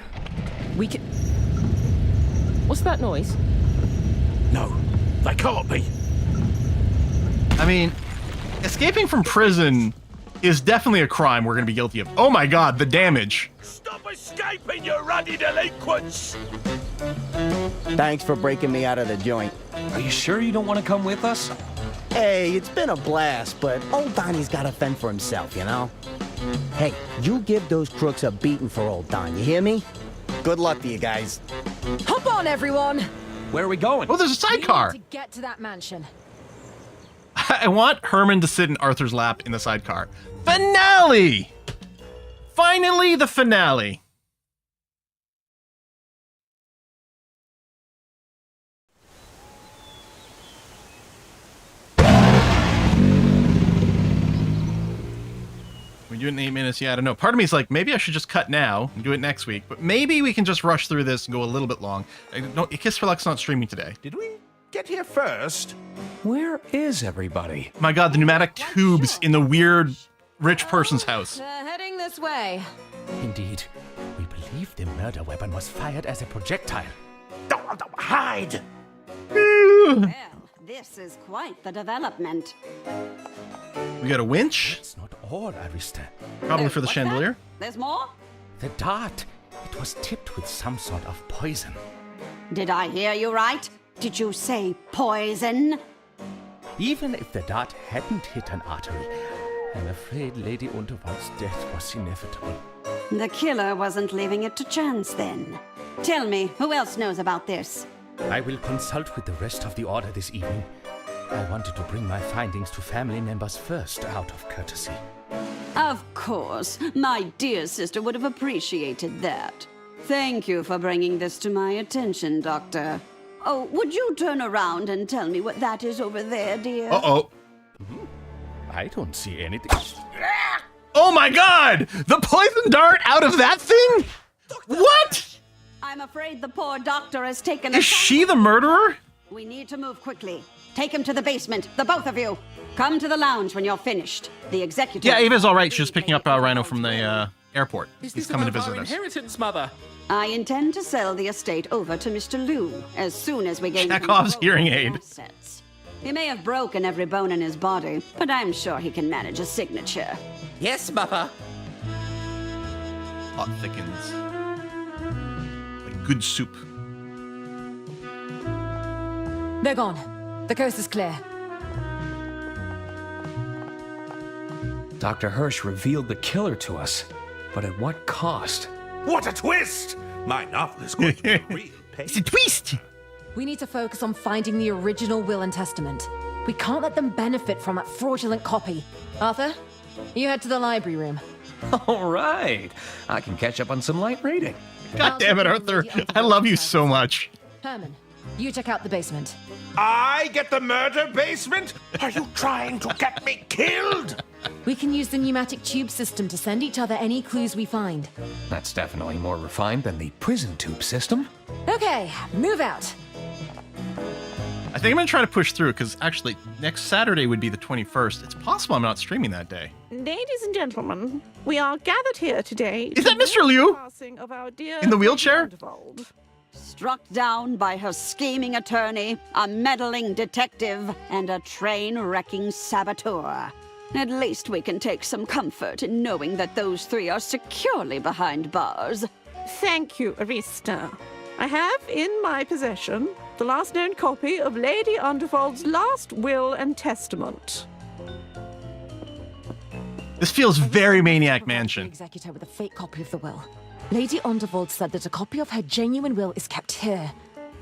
we can... What's that noise? No, they can't be. I mean, escaping from prison is definitely a crime we're going to be guilty of. Oh my god, the damage. Stop escaping, you ruddy delinquents! Thanks for breaking me out of the joint. Are you sure you don't want to come with us? Hey, it's been a blast, but old Donnie's got to fend for himself, you know? Hey, you give those crooks a beating for old Don, you hear me? Good luck to you guys. Hop on, everyone! Where are we going? Oh, there's a sidecar. We need to get to that mansion. I want Herman to sit in Arthur's lap in the sidecar. Finale! Finally, the finale. We do it in 8 minutes. Yeah, I don't know. Part of me is like, maybe I should just cut now and do it next week. But maybe we can just rush through this and go a little bit long. No, Kiss for Luck's not streaming today. Did we get here first? Where is everybody? My god, the pneumatic tubes in the weird rich person's house. They're heading this way. Indeed. We believe the murder weapon was fired as a projectile. Hide! Well, this is quite the development. We got a winch. It's not all, Arista. Probably for the What's chandelier. that? There's more? The dart. It was tipped with some sort of poison. Did I hear you right? Did you say poison? Even if the dart hadn't hit an artery, I'm afraid Lady Unterwald's death was inevitable. The killer wasn't leaving it to chance then. Tell me, who else knows about this? I will consult with the rest of the order this evening. I wanted to bring my findings to family members first, out of courtesy. Of course. My dear sister would have appreciated that. Thank you for bringing this to my attention, Doctor. Oh, would you turn around and tell me what that is over there, dear? Uh-oh. I don't see anything. Oh my god! The poison dart out of that thing? What? I'm afraid the poor doctor has taken a... Is she the murderer? We need to move quickly. Take him to the basement, the both of you. Come to the lounge when you're finished. The executive... Yeah, Ava's all right. She's just picking up Rhino from the airport. He's coming to visit us. Inheritance, Mother. I intend to sell the estate over to Mr. Liu as soon as we gain Chekhov's hearing aid. assets. He may have broken every bone in his body, but I'm sure he can manage a signature. Yes, Mother. Plot thickens. Like good soup. They're gone. The coast is clear. Dr. Hirsch revealed the killer to us, but at what cost? What a twist! My novel is going to be a real pain. It's a twist! We need to focus on finding the original will and testament. We can't let them benefit from that fraudulent copy. Arthur, you head to the library room. All right. I can catch up on some light reading. God damn it, Arthur. I love you so much. Herman, you check out the basement. I get the murder basement? Are you trying to get me killed? We can use the pneumatic tube system to send each other any clues we find. That's definitely more refined than the prison tube system. Okay, move out. I think I'm going to try to push through because actually next Saturday would be the 21st. It's possible I'm not streaming that day. Ladies and gentlemen, we are gathered here today. Is that Mr. Liu? Passing of our dear In the wheelchair? Struck down by her scheming attorney, a meddling detective, and a train-wrecking saboteur. At least we can take some comfort in knowing that those three are securely behind bars. Thank you, Arista. I have in my possession the last known copy of Lady Undervold's last will and testament. This feels very Maniac Mansion. Executor with a fake copy of the will. Lady Undervold said that a copy of her genuine will is kept here.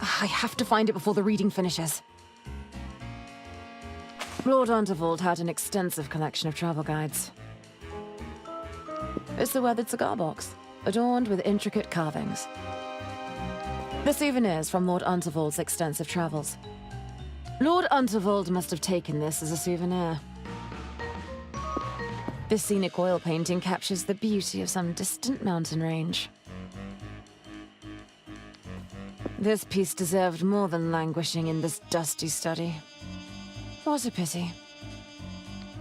I have to find it before the reading finishes. Lord Undervold had an extensive collection of travel guides. It's the weathered cigar box, adorned with intricate carvings. The souvenirs from Lord Undervold's extensive travels. Lord Undervold must have taken this as a souvenir. This scenic oil painting captures the beauty of some distant mountain range. This piece deserved more than languishing in this dusty study. What a pity.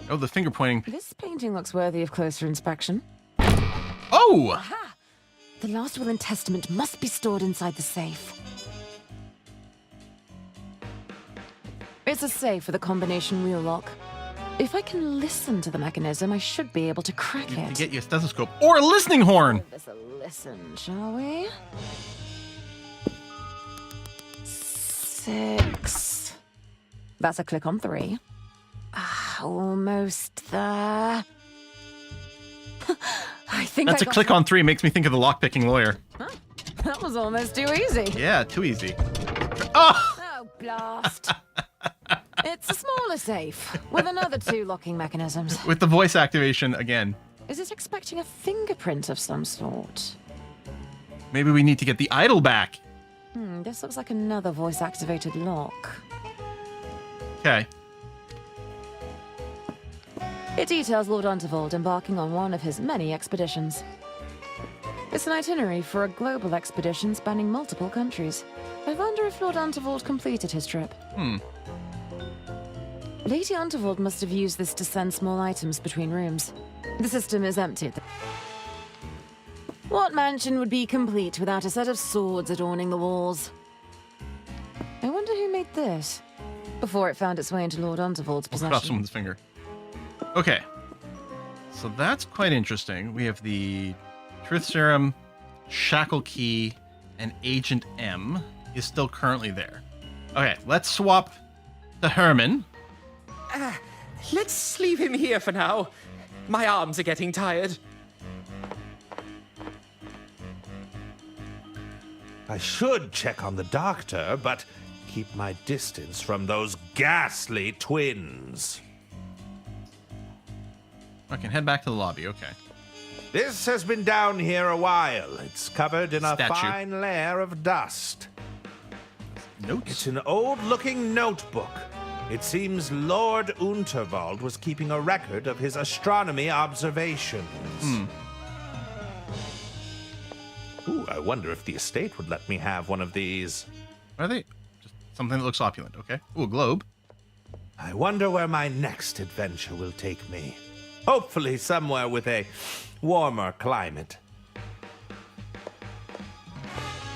Oh, the finger pointing. This painting looks worthy of closer inspection. Oh! Aha! The last will and testament must be stored inside the safe. It's a safe with a combination wheel lock. If I can listen to the mechanism, I should be able to crack You have it. to get you a stethoscope or a listening horn. Give this a listen, shall we? 6. That's a click on 3. Almost there. I think That's a click on 3. Makes me think of the lockpicking lawyer. Huh? That was almost too easy. Yeah, too easy. Oh! Oh, blast. It's a smaller safe with another 2 locking mechanisms. With the voice activation again. Is it expecting a fingerprint of some sort? Maybe we need to get the idol back. This looks like another voice-activated lock. Okay. It details Lord Undervold embarking on one of his many expeditions. It's an itinerary for a global expedition spanning multiple countries. I wonder if Lord Undervold completed his trip. Lady Undervold must have used this to send small items between rooms. The system is empty. What mansion would be complete without a set of swords adorning the walls? I wonder who made this, before it found its way into Lord Undervold's We'll cut off possession. someone's finger. Okay. So that's quite interesting. We have the Truth Serum, Shackle Key, and Agent M is still currently there. Okay, let's swap to Herman. Let's leave him here for now. My arms are getting tired. I should check on the doctor, but keep my distance from those ghastly twins. I can head back to the lobby, okay. This has been down here a while. It's covered in a Statue. fine layer of dust. Notes? It's an old-looking notebook. It seems Lord Unterwald was keeping a record of his astronomy observations. Ooh, I wonder if the estate would let me have one of these. Are they? Just something that looks opulent, okay. Ooh, a globe. I wonder where my next adventure will take me. Hopefully somewhere with a warmer climate.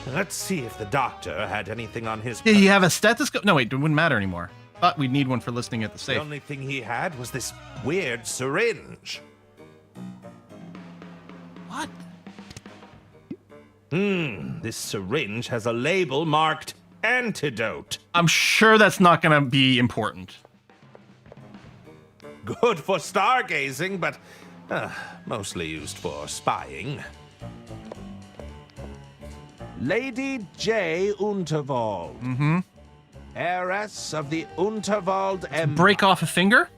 Let's see if the doctor had anything on his... Yeah, you have a stethoscope? No, wait, it wouldn't matter anymore. Thought we'd need one for listening at the The safe. only thing he had was this weird syringe. What? This syringe has a label marked antidote. I'm sure that's not going to be important. Good for stargazing, but mostly used for spying. Lady J. Unterwald. Mm-hmm. Heiress of the Unterwald Empire. Break off a finger?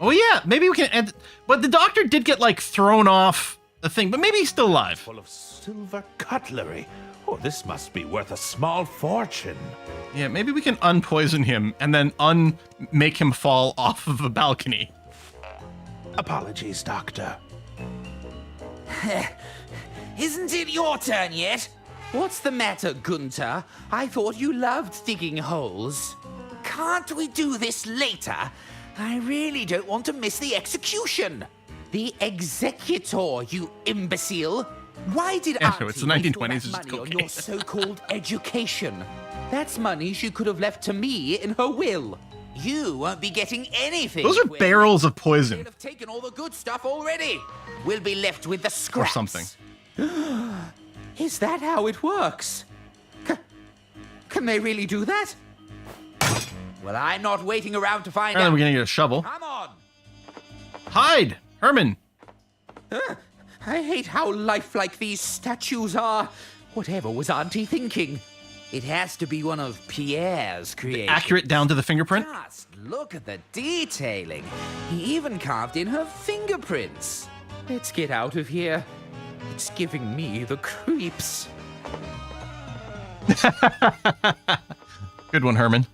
Oh yeah, maybe we can end. But the doctor did get like thrown off the thing, but maybe he's still alive. Full of silver cutlery. Oh, this must be worth a small fortune. Yeah, maybe we can unpoison him and then make him fall off of a balcony. Apologies, Doctor. Isn't it your turn yet? What's the matter, Gunter? I thought you loved digging holes. Can't we do this later? I really don't want to miss the execution. The executor, you imbecile. Why did Yeah, Auntie it's the waste all 1920s, that it's money on cocaine. your so-called education? That's money she could have left to me in her will. You won't be getting anything. Those are Will. barrels of poison. They'll have taken all the good stuff already. We'll be left with the scraps. Or something. Is that how it works? Can they really do that? Well, I'm not waiting around to find And then out. we're gonna get a shovel. Come on. Hide, Herman. I hate how lifelike these statues are. Whatever was Auntie thinking? It has to be one of Pierre's creations. Accurate down to the fingerprint. Just look at the detailing. He even carved in her fingerprints. Let's get out of here. It's giving me the creeps. Good one, Herman.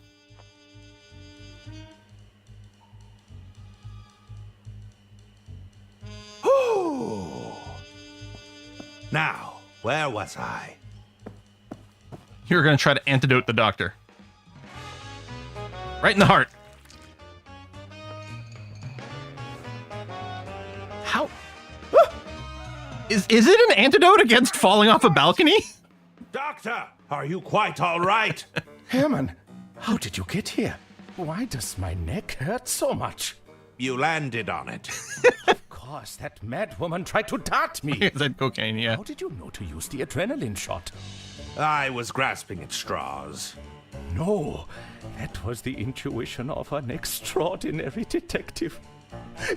Now, where was I? You're gonna try to antidote the doctor. Right in the heart. How? Is it an antidote against falling off a balcony? Doctor, are you quite all right? Herman, how did you get here? Why does my neck hurt so much? You landed on it. Of course, that mad woman tried to dart me. Is that cocaine? Yeah. How did you know to use the adrenaline shot? I was grasping at straws. No, that was the intuition of an extraordinary detective.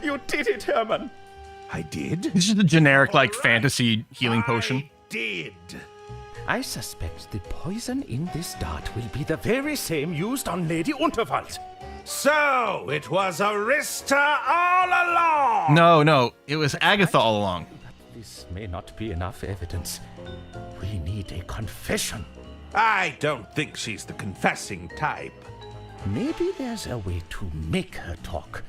You did it, Herman. I did? This is the generic, like, fantasy healing potion. Did. I suspect the poison in this dart will be the very same used on Lady Unterwald. So, it was Arista all along! No, it was Agatha all along. This may not be enough evidence. We need a confession. I don't think she's the confessing type. Maybe there's a way to make her talk.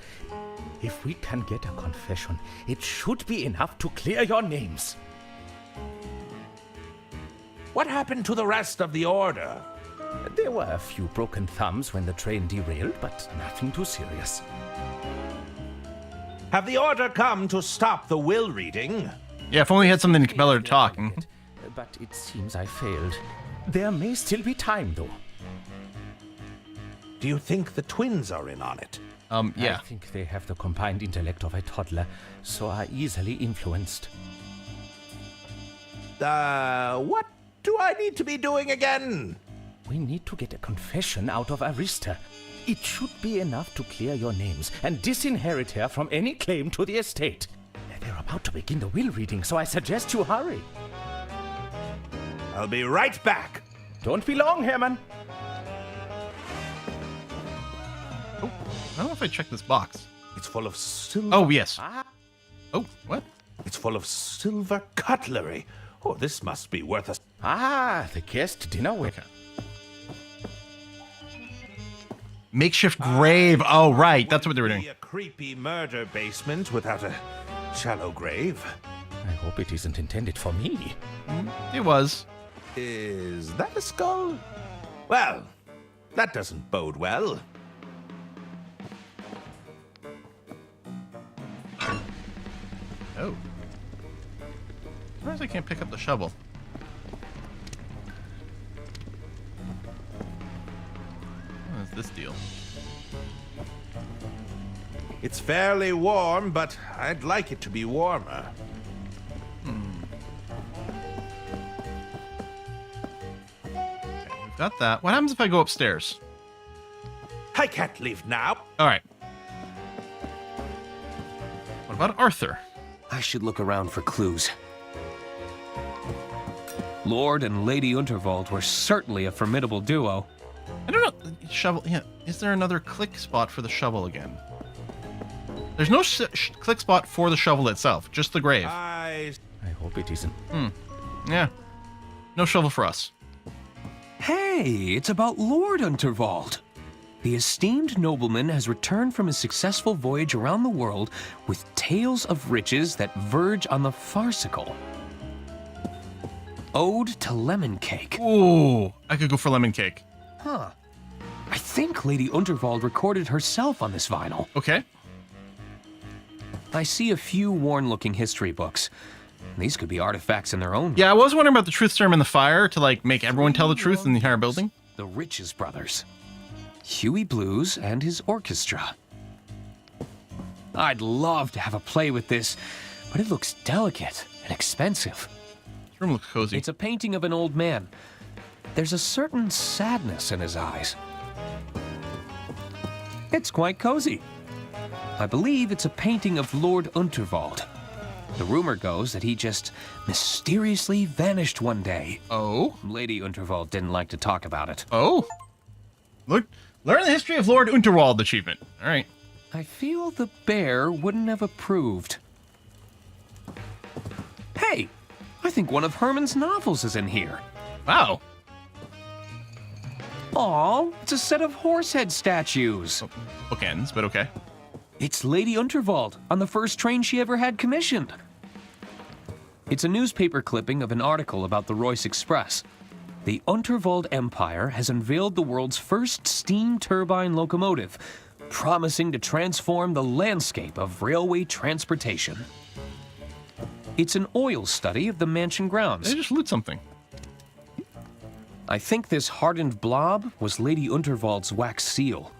If we can get a confession, it should be enough to clear your names. What happened to the rest of the order? There were a few broken thumbs when the train derailed, but nothing too serious. Have the order come to stop the will reading? Yeah, if only we had something to compel her to talk. But it seems I failed. There may still be time, though. Do you think the twins are in on it? Yeah. I think they have the combined intellect of a toddler, so are easily influenced. What do I need to be doing again? We need to get a confession out of Arista. It should be enough to clear your names and disinherit her from any claim to the estate. They're about to begin the will reading, so I suggest you hurry. I'll be right back. Don't be long, Herman. Oh, I don't know if I checked this box. It's full of silver. Oh, yes. Oh, what? It's full of silver cutlery. Oh, this must be worth a... The guest dinner waiter. Makeshift grave. Oh, right. That's what they were doing. A creepy murder basement without a shallow grave. I hope it isn't intended for me. It was. Is that a skull? Well, that doesn't bode well. Oh. Surprised I can't pick up the shovel. It's fairly warm, but I'd like it to be warmer. Okay, we've got that. What happens if I go upstairs? I can't leave now. All right. What about Arthur? I should look around for clues. Lord and Lady Unterwald were certainly a formidable duo. I don't know. Shovel. Yeah. Is there another click spot for the shovel again? There's no click spot for the shovel itself. Just the grave. I hope it isn't. Yeah. No shovel for us. Hey, it's about Lord Unterwald. The esteemed nobleman has returned from his successful voyage around the world with tales of riches that verge on the farcical. Ode to Lemon Cake. Ooh, I could go for lemon cake. Huh. I think Lady Unterwald recorded herself on this vinyl. Okay. I see a few worn-looking history books. These could be artifacts in their own. Yeah, I was wondering about the truth serum in the fire to like make everyone tell the truth in the entire building. The Riches Brothers. Huey Blues and his orchestra. I'd love to have a play with this, but it looks delicate and expensive. This room looks cozy. It's a painting of an old man. There's a certain sadness in his eyes. It's quite cozy. I believe it's a painting of Lord Unterwald. The rumor goes that he just mysteriously vanished one day. Oh? Lady Unterwald didn't like to talk about it. Oh? Look, learn the history of Lord Unterwald achievement. All right. I feel the bear wouldn't have approved. Hey, I think one of Herman's novels is in here. Wow. Aw, it's a set of horsehead statues. Bookends, but okay. It's Lady Unterwald on the first train she ever had commissioned. It's a newspaper clipping of an article about the Royce Express. The Unterwald Empire has unveiled the world's first steam turbine locomotive, promising to transform the landscape of railway transportation. It's an oil study of the mansion grounds. They just loot something. I think this hardened blob was Lady Unterwald's wax seal.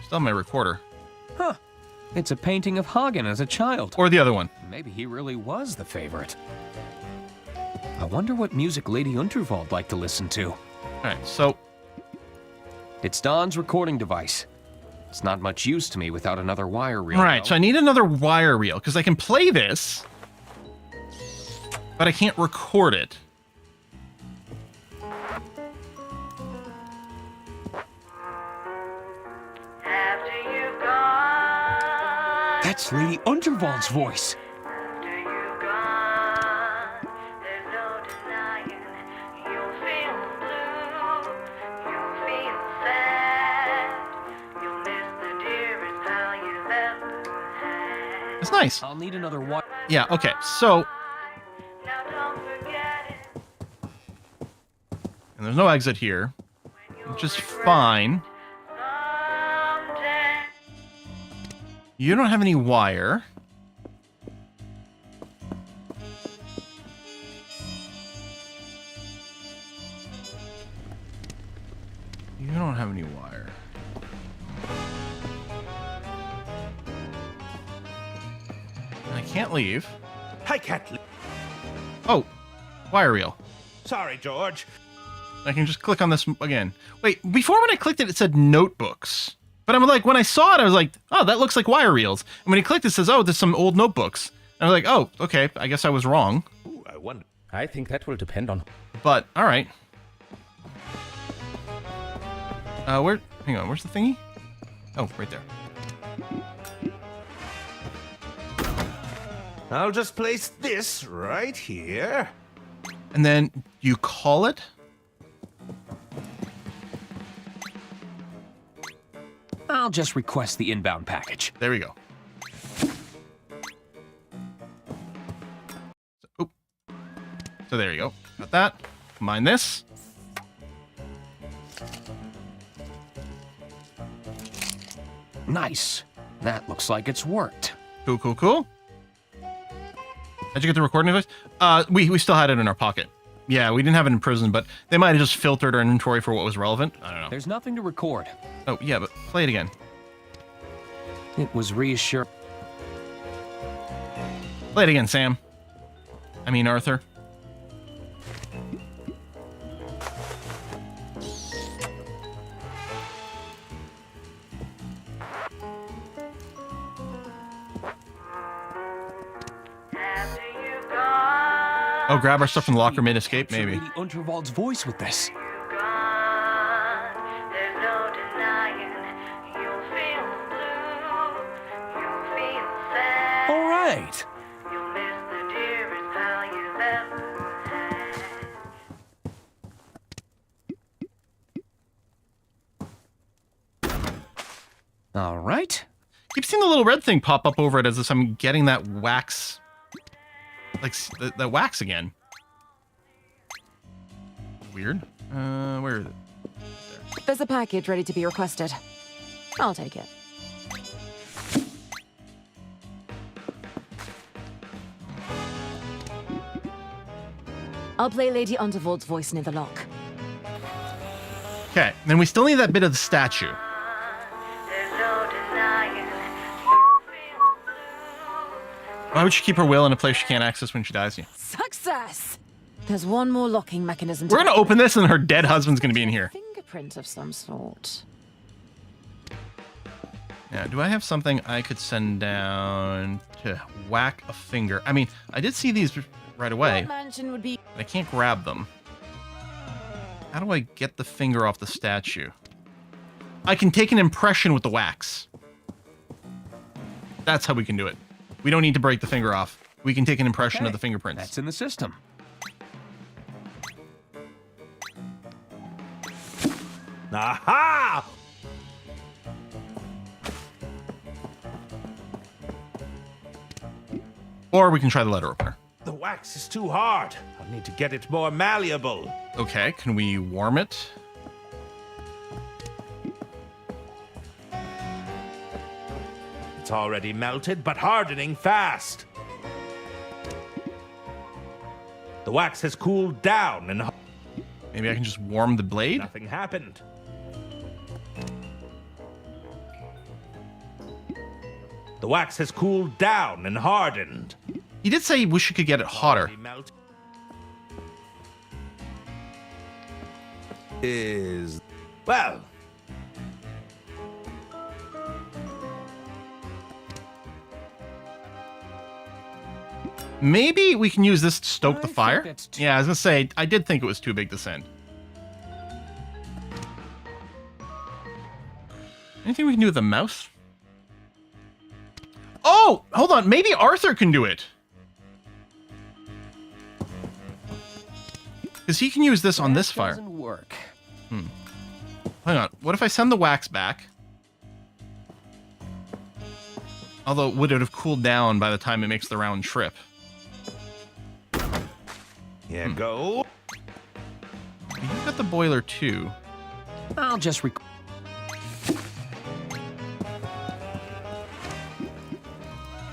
Still my recorder. Huh. It's a painting of Hagen as a child. Or the other one. Maybe he really was the favorite. I wonder what music Lady Unterwald liked to listen to. All right, so... It's Don's recording device. It's not much use to me without another wire reel. All right, though. so I need another wire reel, because I can play this, but I can't record it. That's Lady Unterwald's voice. It's nice. I'll need another wire. Yeah, okay, so... And there's no exit here, which is fine. You don't have any wire. You don't have any wire. I can't leave. I can't leave. Oh, wire reel. Sorry, George. I can just click on this again. Wait, before when I clicked it, it said notebooks. But I'm like, when I saw it, I was like, oh, that looks like wire reels. And when he clicked, it says, oh, there's some old notebooks. And I was like, oh, okay, I guess I was wrong. Ooh, I wonder. I think that will depend on... But, all right. Hang on, where's the thingy? Oh, right there. I'll just place this right here. And then you call it? I'll just request the inbound package. There we go. So there you go. Got that. Combine this. Nice. That looks like it's worked. Cool, cool, cool. How'd you get the recording device? We still had it in our pocket. Yeah, we didn't have it in prison, but they might have just filtered our inventory for what was relevant. I don't know. There's nothing to record. Oh, yeah, but play it again. It was reassuring. Play it again, Sam. I mean, Arthur. Oh, grab our stuff from the locker mid-escape, maybe. Lady Unterwald's voice with this. All right. All right. Keep seeing the little red thing pop up over it as if I'm getting that wax. Like, that wax again. Weird. Where is it? There's a package ready to be requested. I'll take it. I'll play Lady Unterwald's voice near the lock. Okay, then we still need that bit of the statue. Why would she keep her will in a place she can't access when she dies? Yeah. Success! There's one more locking mechanism. We're gonna open this and her dead husband's gonna be in here. Fingerprint of some sort. Yeah, do I have something I could send down to whack a finger? I mean, I did see these right away. What mansion would be... I can't grab them. How do I get the finger off the statue? I can take an impression with the wax. That's how we can do it. We don't need to break the finger off. We can take an impression of the fingerprints. That's in the system. Aha! Or we can try the letter opener. The wax is too hard. I need to get it more malleable. Okay, can we warm it? It's already melted, but hardening fast. The wax has cooled down and... Maybe I can just warm the blade? Nothing happened. The wax has cooled down and hardened. He did say he wish he could get it hotter. Well... Maybe we can use this to stoke the fire? Yeah, I was gonna say, I did think it was too big to send. Anything we can do with the mouse? Oh, hold on. Maybe Arthur can do it. Because he can use this on this fire. Doesn't work. Hang on. What if I send the wax back? Although, would it have cooled down by the time it makes the round trip? Yeah, go. You've got the boiler too. I'll just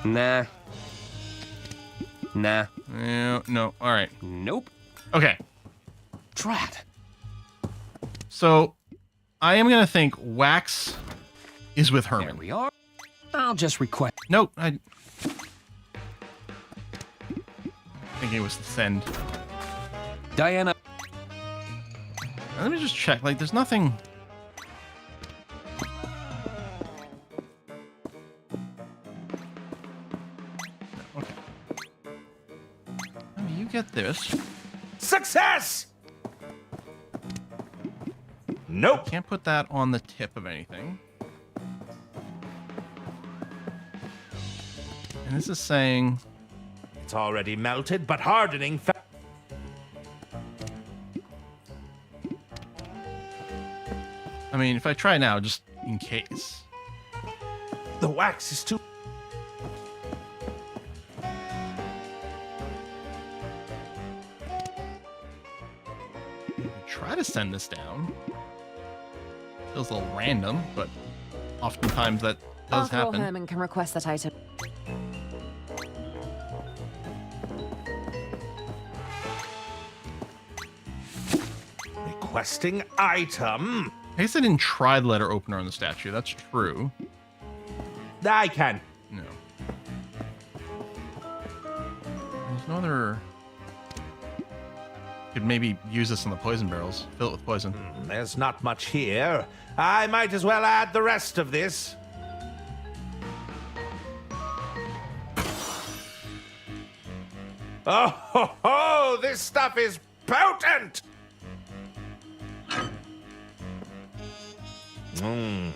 Nah. Nah. No. All right. Nope. Okay. Drat. So, I am gonna think wax is with Herman. There we are. I'll just request. Nope. I think it was the send. Diana. Let me just check. Like, there's nothing. Okay. You get this. Success! Nope. Can't put that on the tip of anything. And this is saying... It's already melted, but hardening fast. I mean, if I try now, just in case. The wax is too... Try to send this down. Feels a little random, but oftentimes that does Arthur or happen. Herman can request that item. Requesting item. I guess I didn't try the letter opener on the statue. That's true. I can. No. There's no other... Could maybe use this in the poison barrels. Fill it with poison. There's not much here. I might as well add the rest of this. Oh, ho, ho, this stuff is potent!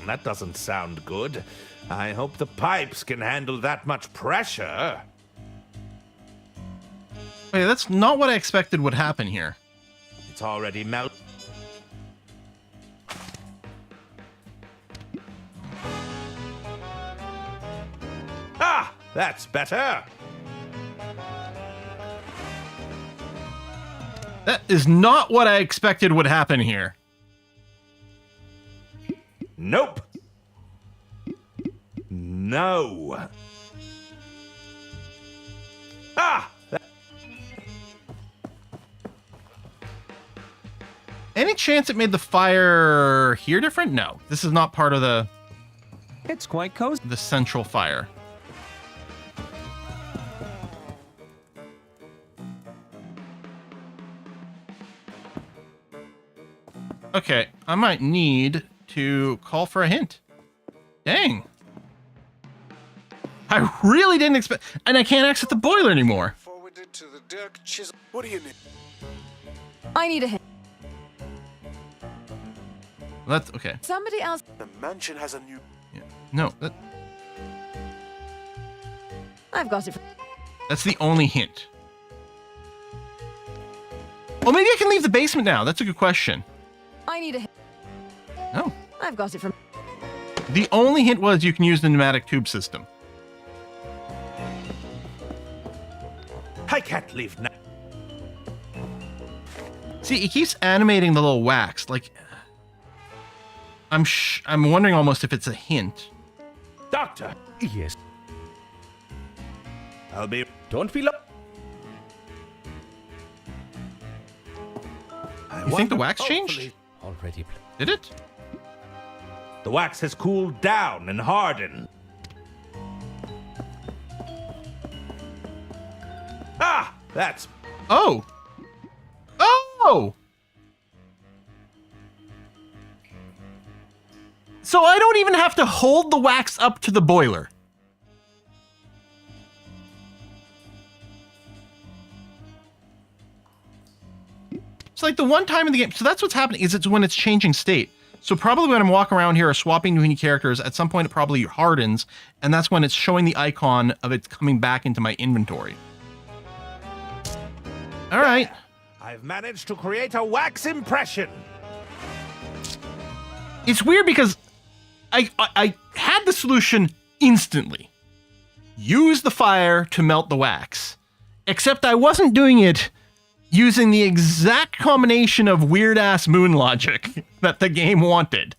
That doesn't sound good. I hope the pipes can handle that much pressure. Wait, that's not what I expected would happen here. It's already melted. Ah, that's better. That is not what I expected would happen here. Nope. No. Ah! Any chance it made the fire here different? No. This is not part of the... It's quite cozy. The central fire. Okay, I might need to call for a hint. Dang. I really didn't expect... And I can't exit the boiler anymore. Forwarded to the Dirk Chisel. What do you need? I need a hint. That's okay. Somebody else. The mansion has a new... Yeah. No, that... I've got it. That's the only hint. Well, maybe I can leave the basement now. That's a good question. I need a hint. No. I've got it from... The only hint was you can use the pneumatic tube system. I can't leave now. See, he keeps animating the little wax. Like, I'm wondering almost if it's a hint. Doctor. Yes. I'll be... Don't be... You think the wax changed? Already. Did it? The wax has cooled down and hardened. Ah! That's... Oh! Oh! So I don't even have to hold the wax up to the boiler. It's like the one time in the game. So that's what's happening, is it's when it's changing state. So probably when I'm walking around here or swapping between characters, at some point it probably hardens, and that's when it's showing the icon of it coming back into my inventory. All right. I've managed to create a wax impression. It's weird because I had the solution instantly. Use the fire to melt the wax. Except I wasn't doing it using the exact combination of weird-ass moon logic that the game wanted.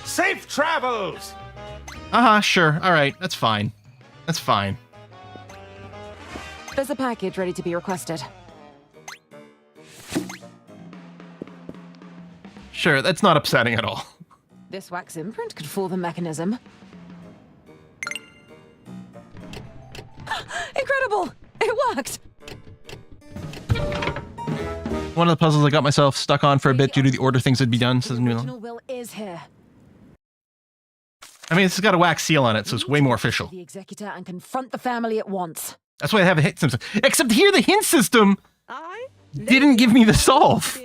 Safe travels! Sure. All right. That's fine. That's fine. There's a package ready to be requested. Sure, that's not upsetting at all. This wax imprint could fool the mechanism. Incredible! It worked! One of the puzzles I got myself stuck on for a bit due to the order things had be done. Says new. Original will is here. I mean, it's got a wax seal on it, so it's way more official. The executor and confront the family at once. That's why I have a hint system. Except here, the hint system didn't give me the solve.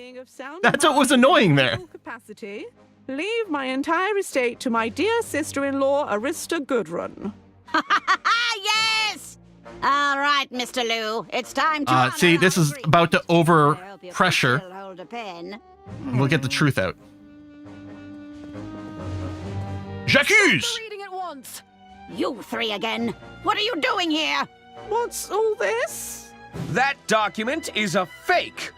That's what was annoying there. Capacity, leave my entire estate to my dear sister-in-law, Arista Goodrun. Yes! All right, Mr. Lou, it's time to... See, this is about to over pressure. Hold a pen. We'll get the truth out. J'accuse! Reading at once. You three again. What are you doing here? What's all this? That document is a fake.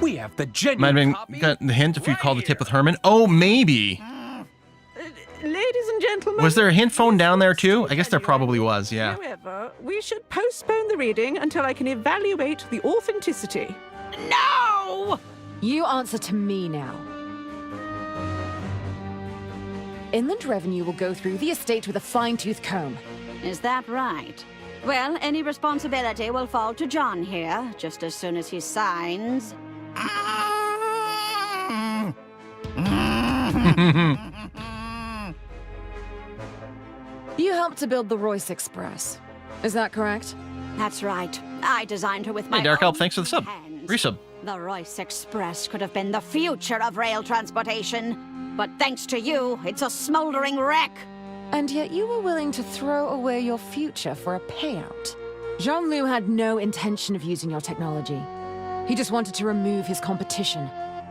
We have the Might genuine have been got the hint if you called the tip with Herman. Oh, maybe. Ladies and gentlemen... Was there a hint phone down there too? I guess there probably was, yeah. However, we should postpone the reading until I can evaluate the authenticity. No! You answer to me now. Inland Revenue will go through the estate with a fine-tooth comb. Is that right? Well, any responsibility will fall to John here, just as soon as he signs. You helped to build the Royce Express. Is that correct? That's right. I designed her with my Hey, Dark own Elf, thanks for the sub. Resub. The Royce Express could have been the future of rail transportation. But thanks to you, it's a smoldering wreck. And yet you were willing to throw away your future for a payout. Jean-Loup had no intention of using your technology. He just wanted to remove his competition.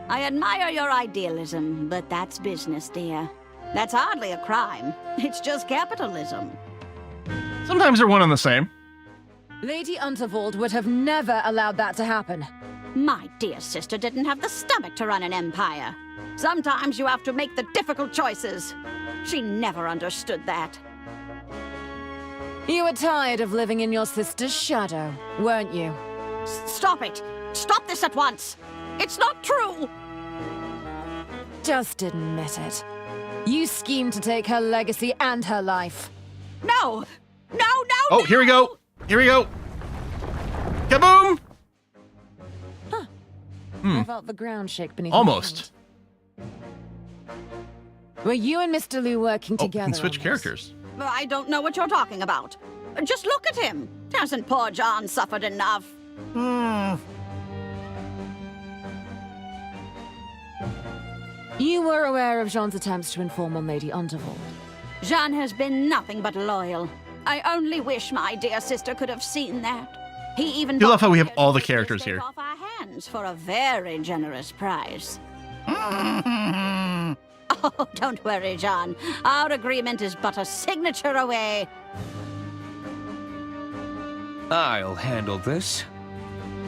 I admire your idealism, but that's business, dear. That's hardly a crime. It's just capitalism. Sometimes they're one and the same. Lady Unterwald would have never allowed that to happen. My dear sister didn't have the stomach to run an empire. Sometimes you have to make the difficult choices. She never understood that. You were tired of living in your sister's shadow, weren't you? Stop it! Stop this at once! It's not true! Just admit it. You schemed to take her legacy and her life. No! No, no, Oh, here we go! Here we go! Kaboom! I felt the ground shake beneath Almost. my feet. Were you and Mr. Liu working Oh, we together can switch on this? characters. I don't know what you're talking about. Just look at him. Hasn't poor John suffered enough? You were aware of Jean's attempts to inform on Lady Unterwald. Jean has been nothing but loyal. I only wish my dear sister could have seen that. He even I love how we have all the characters here. off our hands for a very generous price. Oh, don't worry, John. Our agreement is but a signature away. I'll handle this.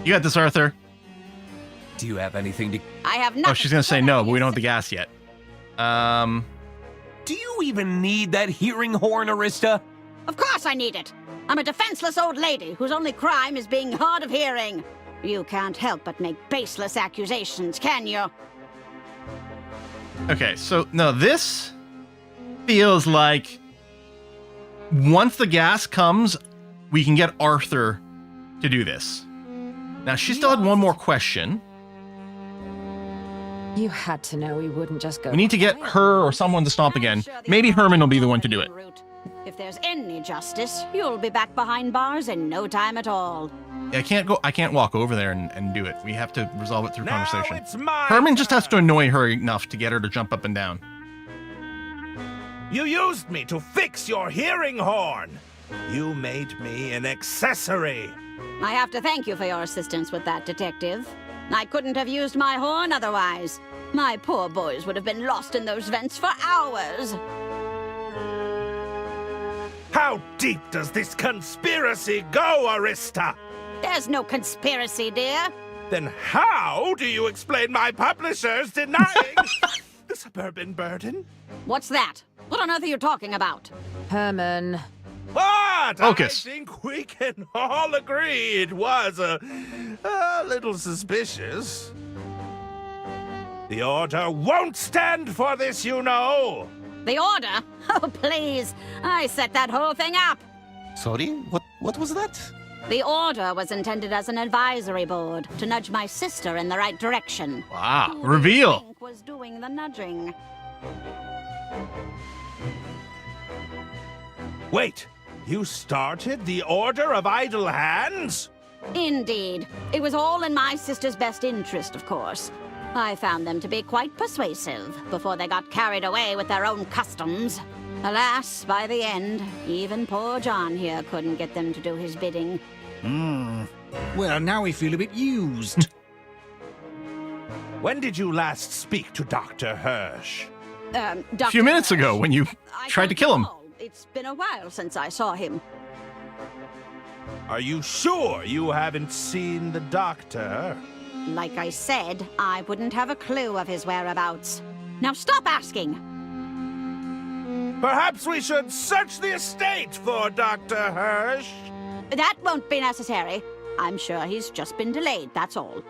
You got this, Arthur. Do you have anything to... I have nothing. Oh, she's gonna say no, but we don't have the gas yet. Do you even need that hearing horn, Arista? Of course I need it. I'm a defenseless old lady whose only crime is being hard of hearing. You can't help but make baseless accusations, can you? Okay, so no, this feels like once the gas comes, we can get Arthur to do this. Now, she still had one more question. You had to know he wouldn't just go. We need to get her or someone to stomp again. Maybe Herman will be the one to do it. If there's any justice, you'll be back behind bars in no time at all. I can't walk over there and do it. We have to resolve it through conversation. It's my Herman just has to annoy her enough to get her to jump up and down. You used me to fix your hearing horn. You made me an accessory. I have to thank you for your assistance with that, Detective. I couldn't have used my horn otherwise. My poor boys would have been lost in those vents for hours. How deep does this conspiracy go, Arista? There's no conspiracy, dear. Then how do you explain my publishers denying the Suburban burden? What's that? What on earth are you talking about? Herman. What? Focus. I think we can all agree it was a little suspicious. The Order won't stand for this, you know. The Order? Oh, please. I set that whole thing up. Sorry? What was that? The Order was intended as an advisory board to nudge my sister in the right direction. Wow. Who do you Reveal. think was doing the nudging? Wait, you started the Order of Idle Hands? Indeed. It was all in my sister's best interest, of course. I found them to be quite persuasive before they got carried away with their own customs. Alas, by the end, even poor John here couldn't get them to do his bidding. Well, now we feel a bit used. When did you last speak to Dr. Hirsch? A few minutes ago when you tried to kill him. It's been a while since I saw him. Are you sure you haven't seen the doctor? Like I said, I wouldn't have a clue of his whereabouts. Now stop asking. Perhaps we should search the estate for Dr. Hirsch. That won't be necessary. I'm sure he's just been delayed, that's all.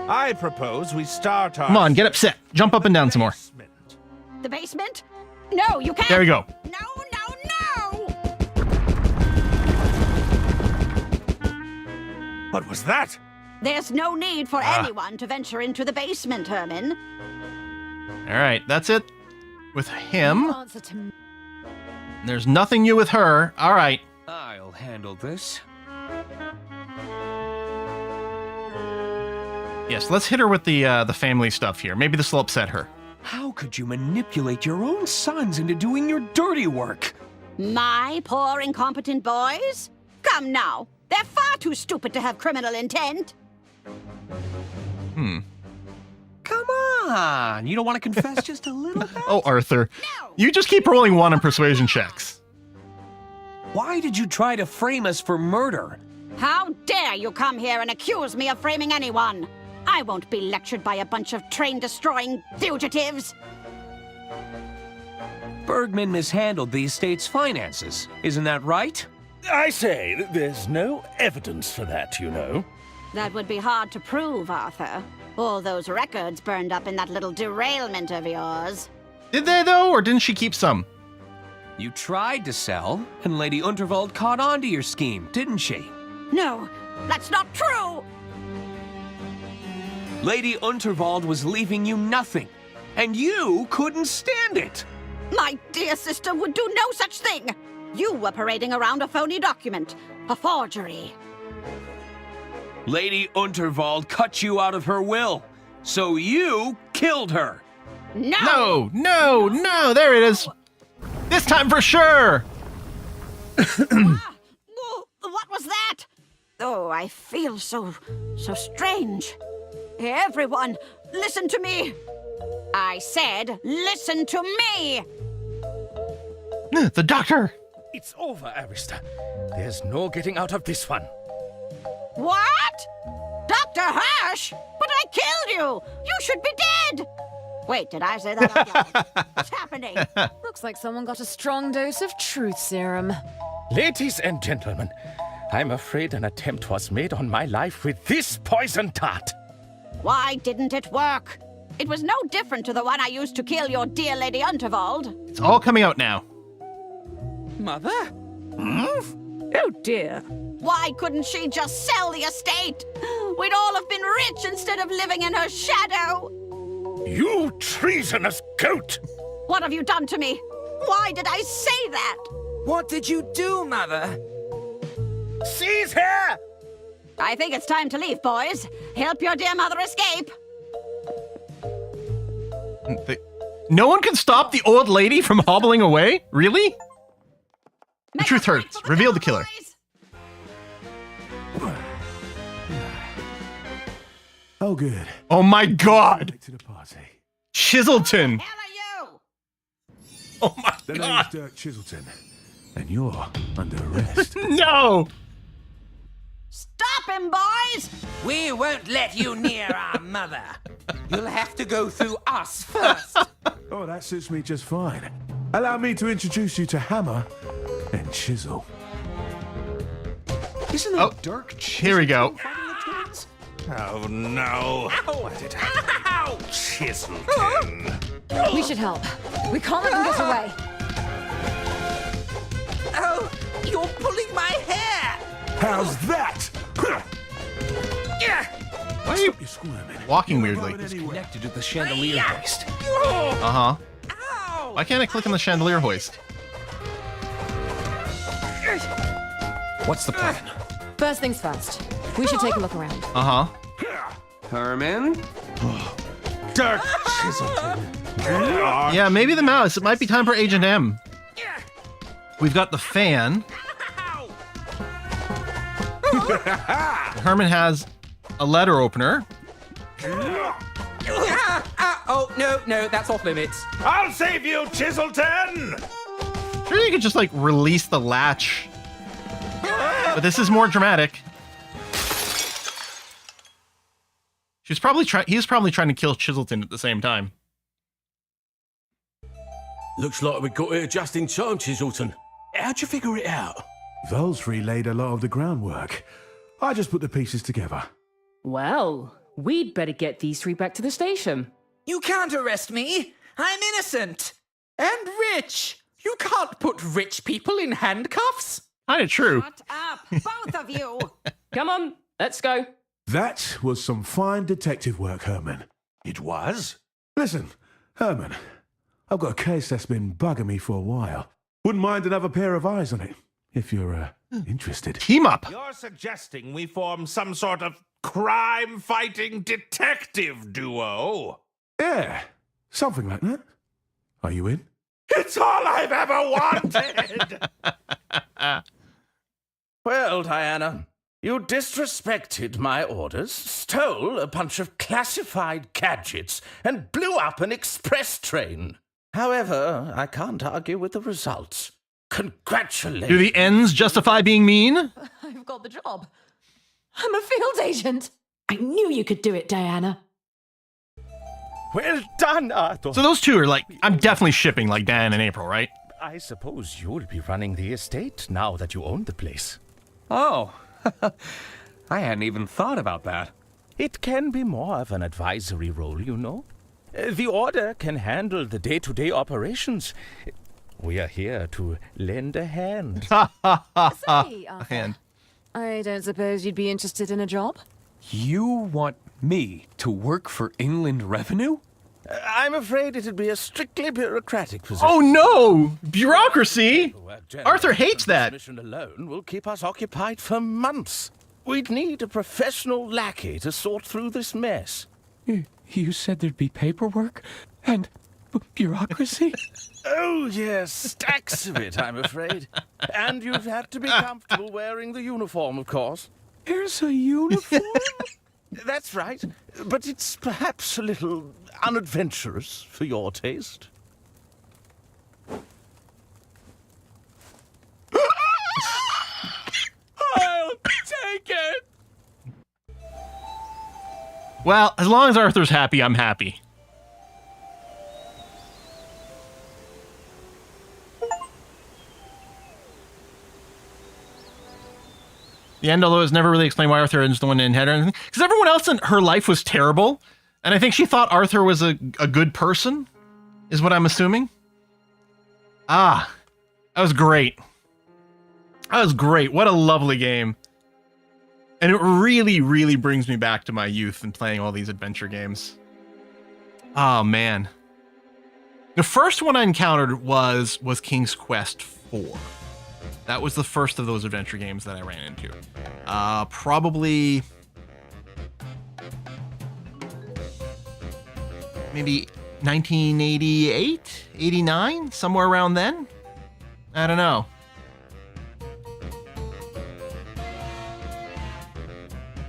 I propose we start our... Come on, get upset. Jump up and down some more. The basement? No, you can't. There we go. No. What was that? There's no need for anyone to venture into the basement, Herman. All right, that's it with him. Answer to me. There's nothing new with her. All right. I'll handle this. Yes, let's hit her with the family stuff here. Maybe this will upset her. How could you manipulate your own sons into doing your dirty work? My poor incompetent boys? Come now. They're far too stupid to have criminal intent. Come on. You don't want to confess just a little bit? Oh, Arthur. You just keep rolling 1 on persuasion checks. Why did you try to frame us for murder? How dare you come here and accuse me of framing anyone? I won't be lectured by a bunch of train-destroying fugitives. Bergman mishandled the estate's finances. Isn't that right? I say, there's no evidence for that, you know. That would be hard to prove, Arthur. All those records burned up in that little derailment of yours. Did they, though, or didn't she keep some? You tried to sell, and Lady Unterwald caught on to your scheme, didn't she? No, that's not true! Lady Unterwald was leaving you nothing, and you couldn't stand it! My dear sister would do no such thing! You were parading around a phony document, a forgery. Lady Unterwald cut you out of her will, so you killed her! No! No, there it is! This time for sure! What was that? Oh, I feel so strange. Everyone, listen to me! I said, listen to me! The doctor! It's over, Arista. There's no getting out of this one. What? Dr. Hirsch? But I killed you! You should be dead! Wait, did I say that out loud? What's happening? Looks like someone got a strong dose of truth serum. Ladies and gentlemen, I'm afraid an attempt was made on my life with this poison dart. Why didn't it work? It was no different to the one I used to kill your dear Lady Unterwald. It's all coming out now. Mother? Oh, dear. Why couldn't she just sell the estate? We'd all have been rich instead of living in her shadow. You treasonous goat! What have you done to me? Why did I say that? What did you do, Mother? Seize her! I think it's time to leave, boys. Help your dear mother escape. No one can stop the old lady from hobbling away? Really? The truth hurts. Reveal the killer. Oh, good. Oh my god! Back to the party. Chiselton! Oh my The god! name's Dirk Chiselton, and you're under arrest. No! Stop him, boys! We won't let you near our mother. You'll have to go through us first. Oh, that suits me just fine. Allow me to introduce you to Hammer and Chisel. Isn't that Dirk Chiselton? Here we go. Oh, no. Ow! Ow! Chiselton. We should help. We can't let them get away. Oh, you're pulling my hair! How's that? Why are you walking weirdly? It's connected to the chandelier hoist. Uh-huh. Why can't I click on the chandelier hoist? What's the plan? First things first. We should take a look around. Uh-huh. Herman? Dirk Chiselton. Yeah, maybe the mouse. It might be time for Agent M. We've got the fan. Herman has a letter opener. Oh, no, that's off limits. I'll save you, Chiselton! Sure, you could just, like, release the latch. But this is more dramatic. He was probably trying to kill Chiselton at the same time. Looks like we got here just in time, Chiselton. How'd you figure it out? Volsbury laid a lot of the groundwork. I just put the pieces together. Well, we'd better get these three back to the station. You can't arrest me. I'm innocent. And rich. You can't put rich people in handcuffs. Kinda true. Shut up, both of you. Come on, let's go. That was some fine detective work, Herman. It was? Listen, Herman, I've got a case that's been bugging me for a while. Wouldn't mind another pair of eyes on it, if you're interested. Team up. You're suggesting we form some sort of crime-fighting detective duo? Yeah, something like that. Are you in? It's all I've ever wanted! Well, Diana, you disrespected my orders, stole a bunch of classified gadgets, and blew up an express train. However, I can't argue with the results. Congratulations. Do the ends justify being mean? I've got the job. I'm a field agent. I knew you could do it, Diana. Well done, Arthur. So those two are like, I'm definitely shipping like Dan and April, right? I suppose you'll be running the estate now that you own the place. Oh, I hadn't even thought about that. It can be more of an advisory role, you know. The Order can handle the day-to-day operations. We are here to lend a hand. Say, Arthur, hand. I don't suppose you'd be interested in a job? You want me to work for Inland Revenue? I'm afraid it'd be a strictly bureaucratic position. Oh no! Bureaucracy! Arthur hates that. Mission alone will keep us occupied for months. We'd need a professional lackey to sort through this mess. You said there'd be paperwork and bureaucracy? Oh, yes, stacks of it, I'm afraid. And you've had to be comfortable wearing the uniform, of course. There's a uniform? That's right, but it's perhaps a little unadventurous for your taste. I'll take it! Well, as long as Arthur's happy, I'm happy. The end, although it's never really explained why Arthur is the one in head or anything. Because everyone else in her life was terrible. And I think she thought Arthur was a good person, is what I'm assuming. Ah, that was great. That was great. What a lovely game. And it really, really brings me back to my youth and playing all these adventure games. Oh, man. The first one I encountered was King's Quest 4. That was the first of those adventure games that I ran into. Probably... maybe 1988? 89? Somewhere around then? I don't know.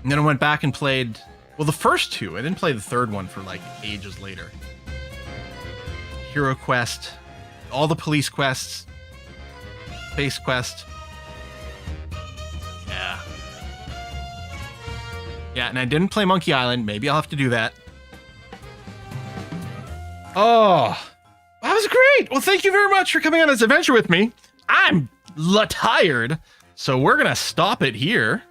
And then I went back and played... well, the first two. I didn't play the third one for, like, ages later. Hero Quest. All the police quests. Space Quest. Yeah. Yeah, and I didn't play Monkey Island. Maybe I'll have to do that. Oh, that was great. Well, thank you very much for coming on this adventure with me. I'm tired, so we're going to stop it here.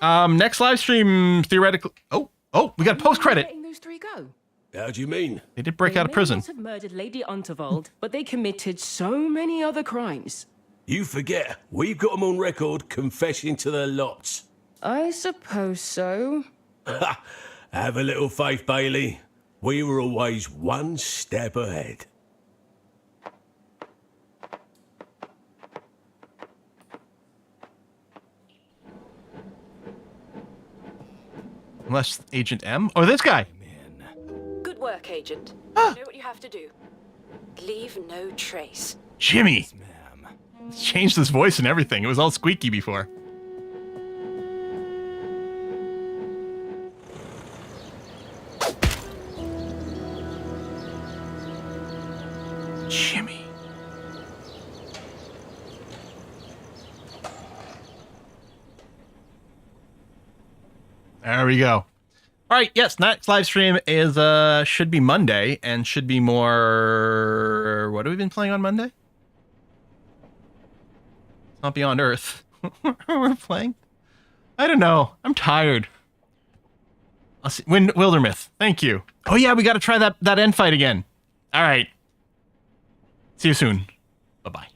Next live stream, theoretically... Oh, we got a post-credit. Letting those three go. How do you mean? They did break out of prison. They may not have murdered Lady Unterwald, but they committed so many other crimes. You forget, we've got them on record confessing to their lots. I suppose so. Have a little faith, Bailey. We were always one step ahead. Unless Agent M? Oh, this guy. Good work, Agent. You know what you have to do. Leave no trace. Jimmy. It's changed his voice and everything. It was all squeaky before. Jimmy. There we go. All right, yes, next live stream is should be Monday and should be more... what have we been playing on Monday? It's not Beyond Earth. We're playing? I don't know. I'm tired. I'll see. Wildermyth. Thank you. Oh yeah, we got to try that end fight again. All right. See you soon. Bye-bye.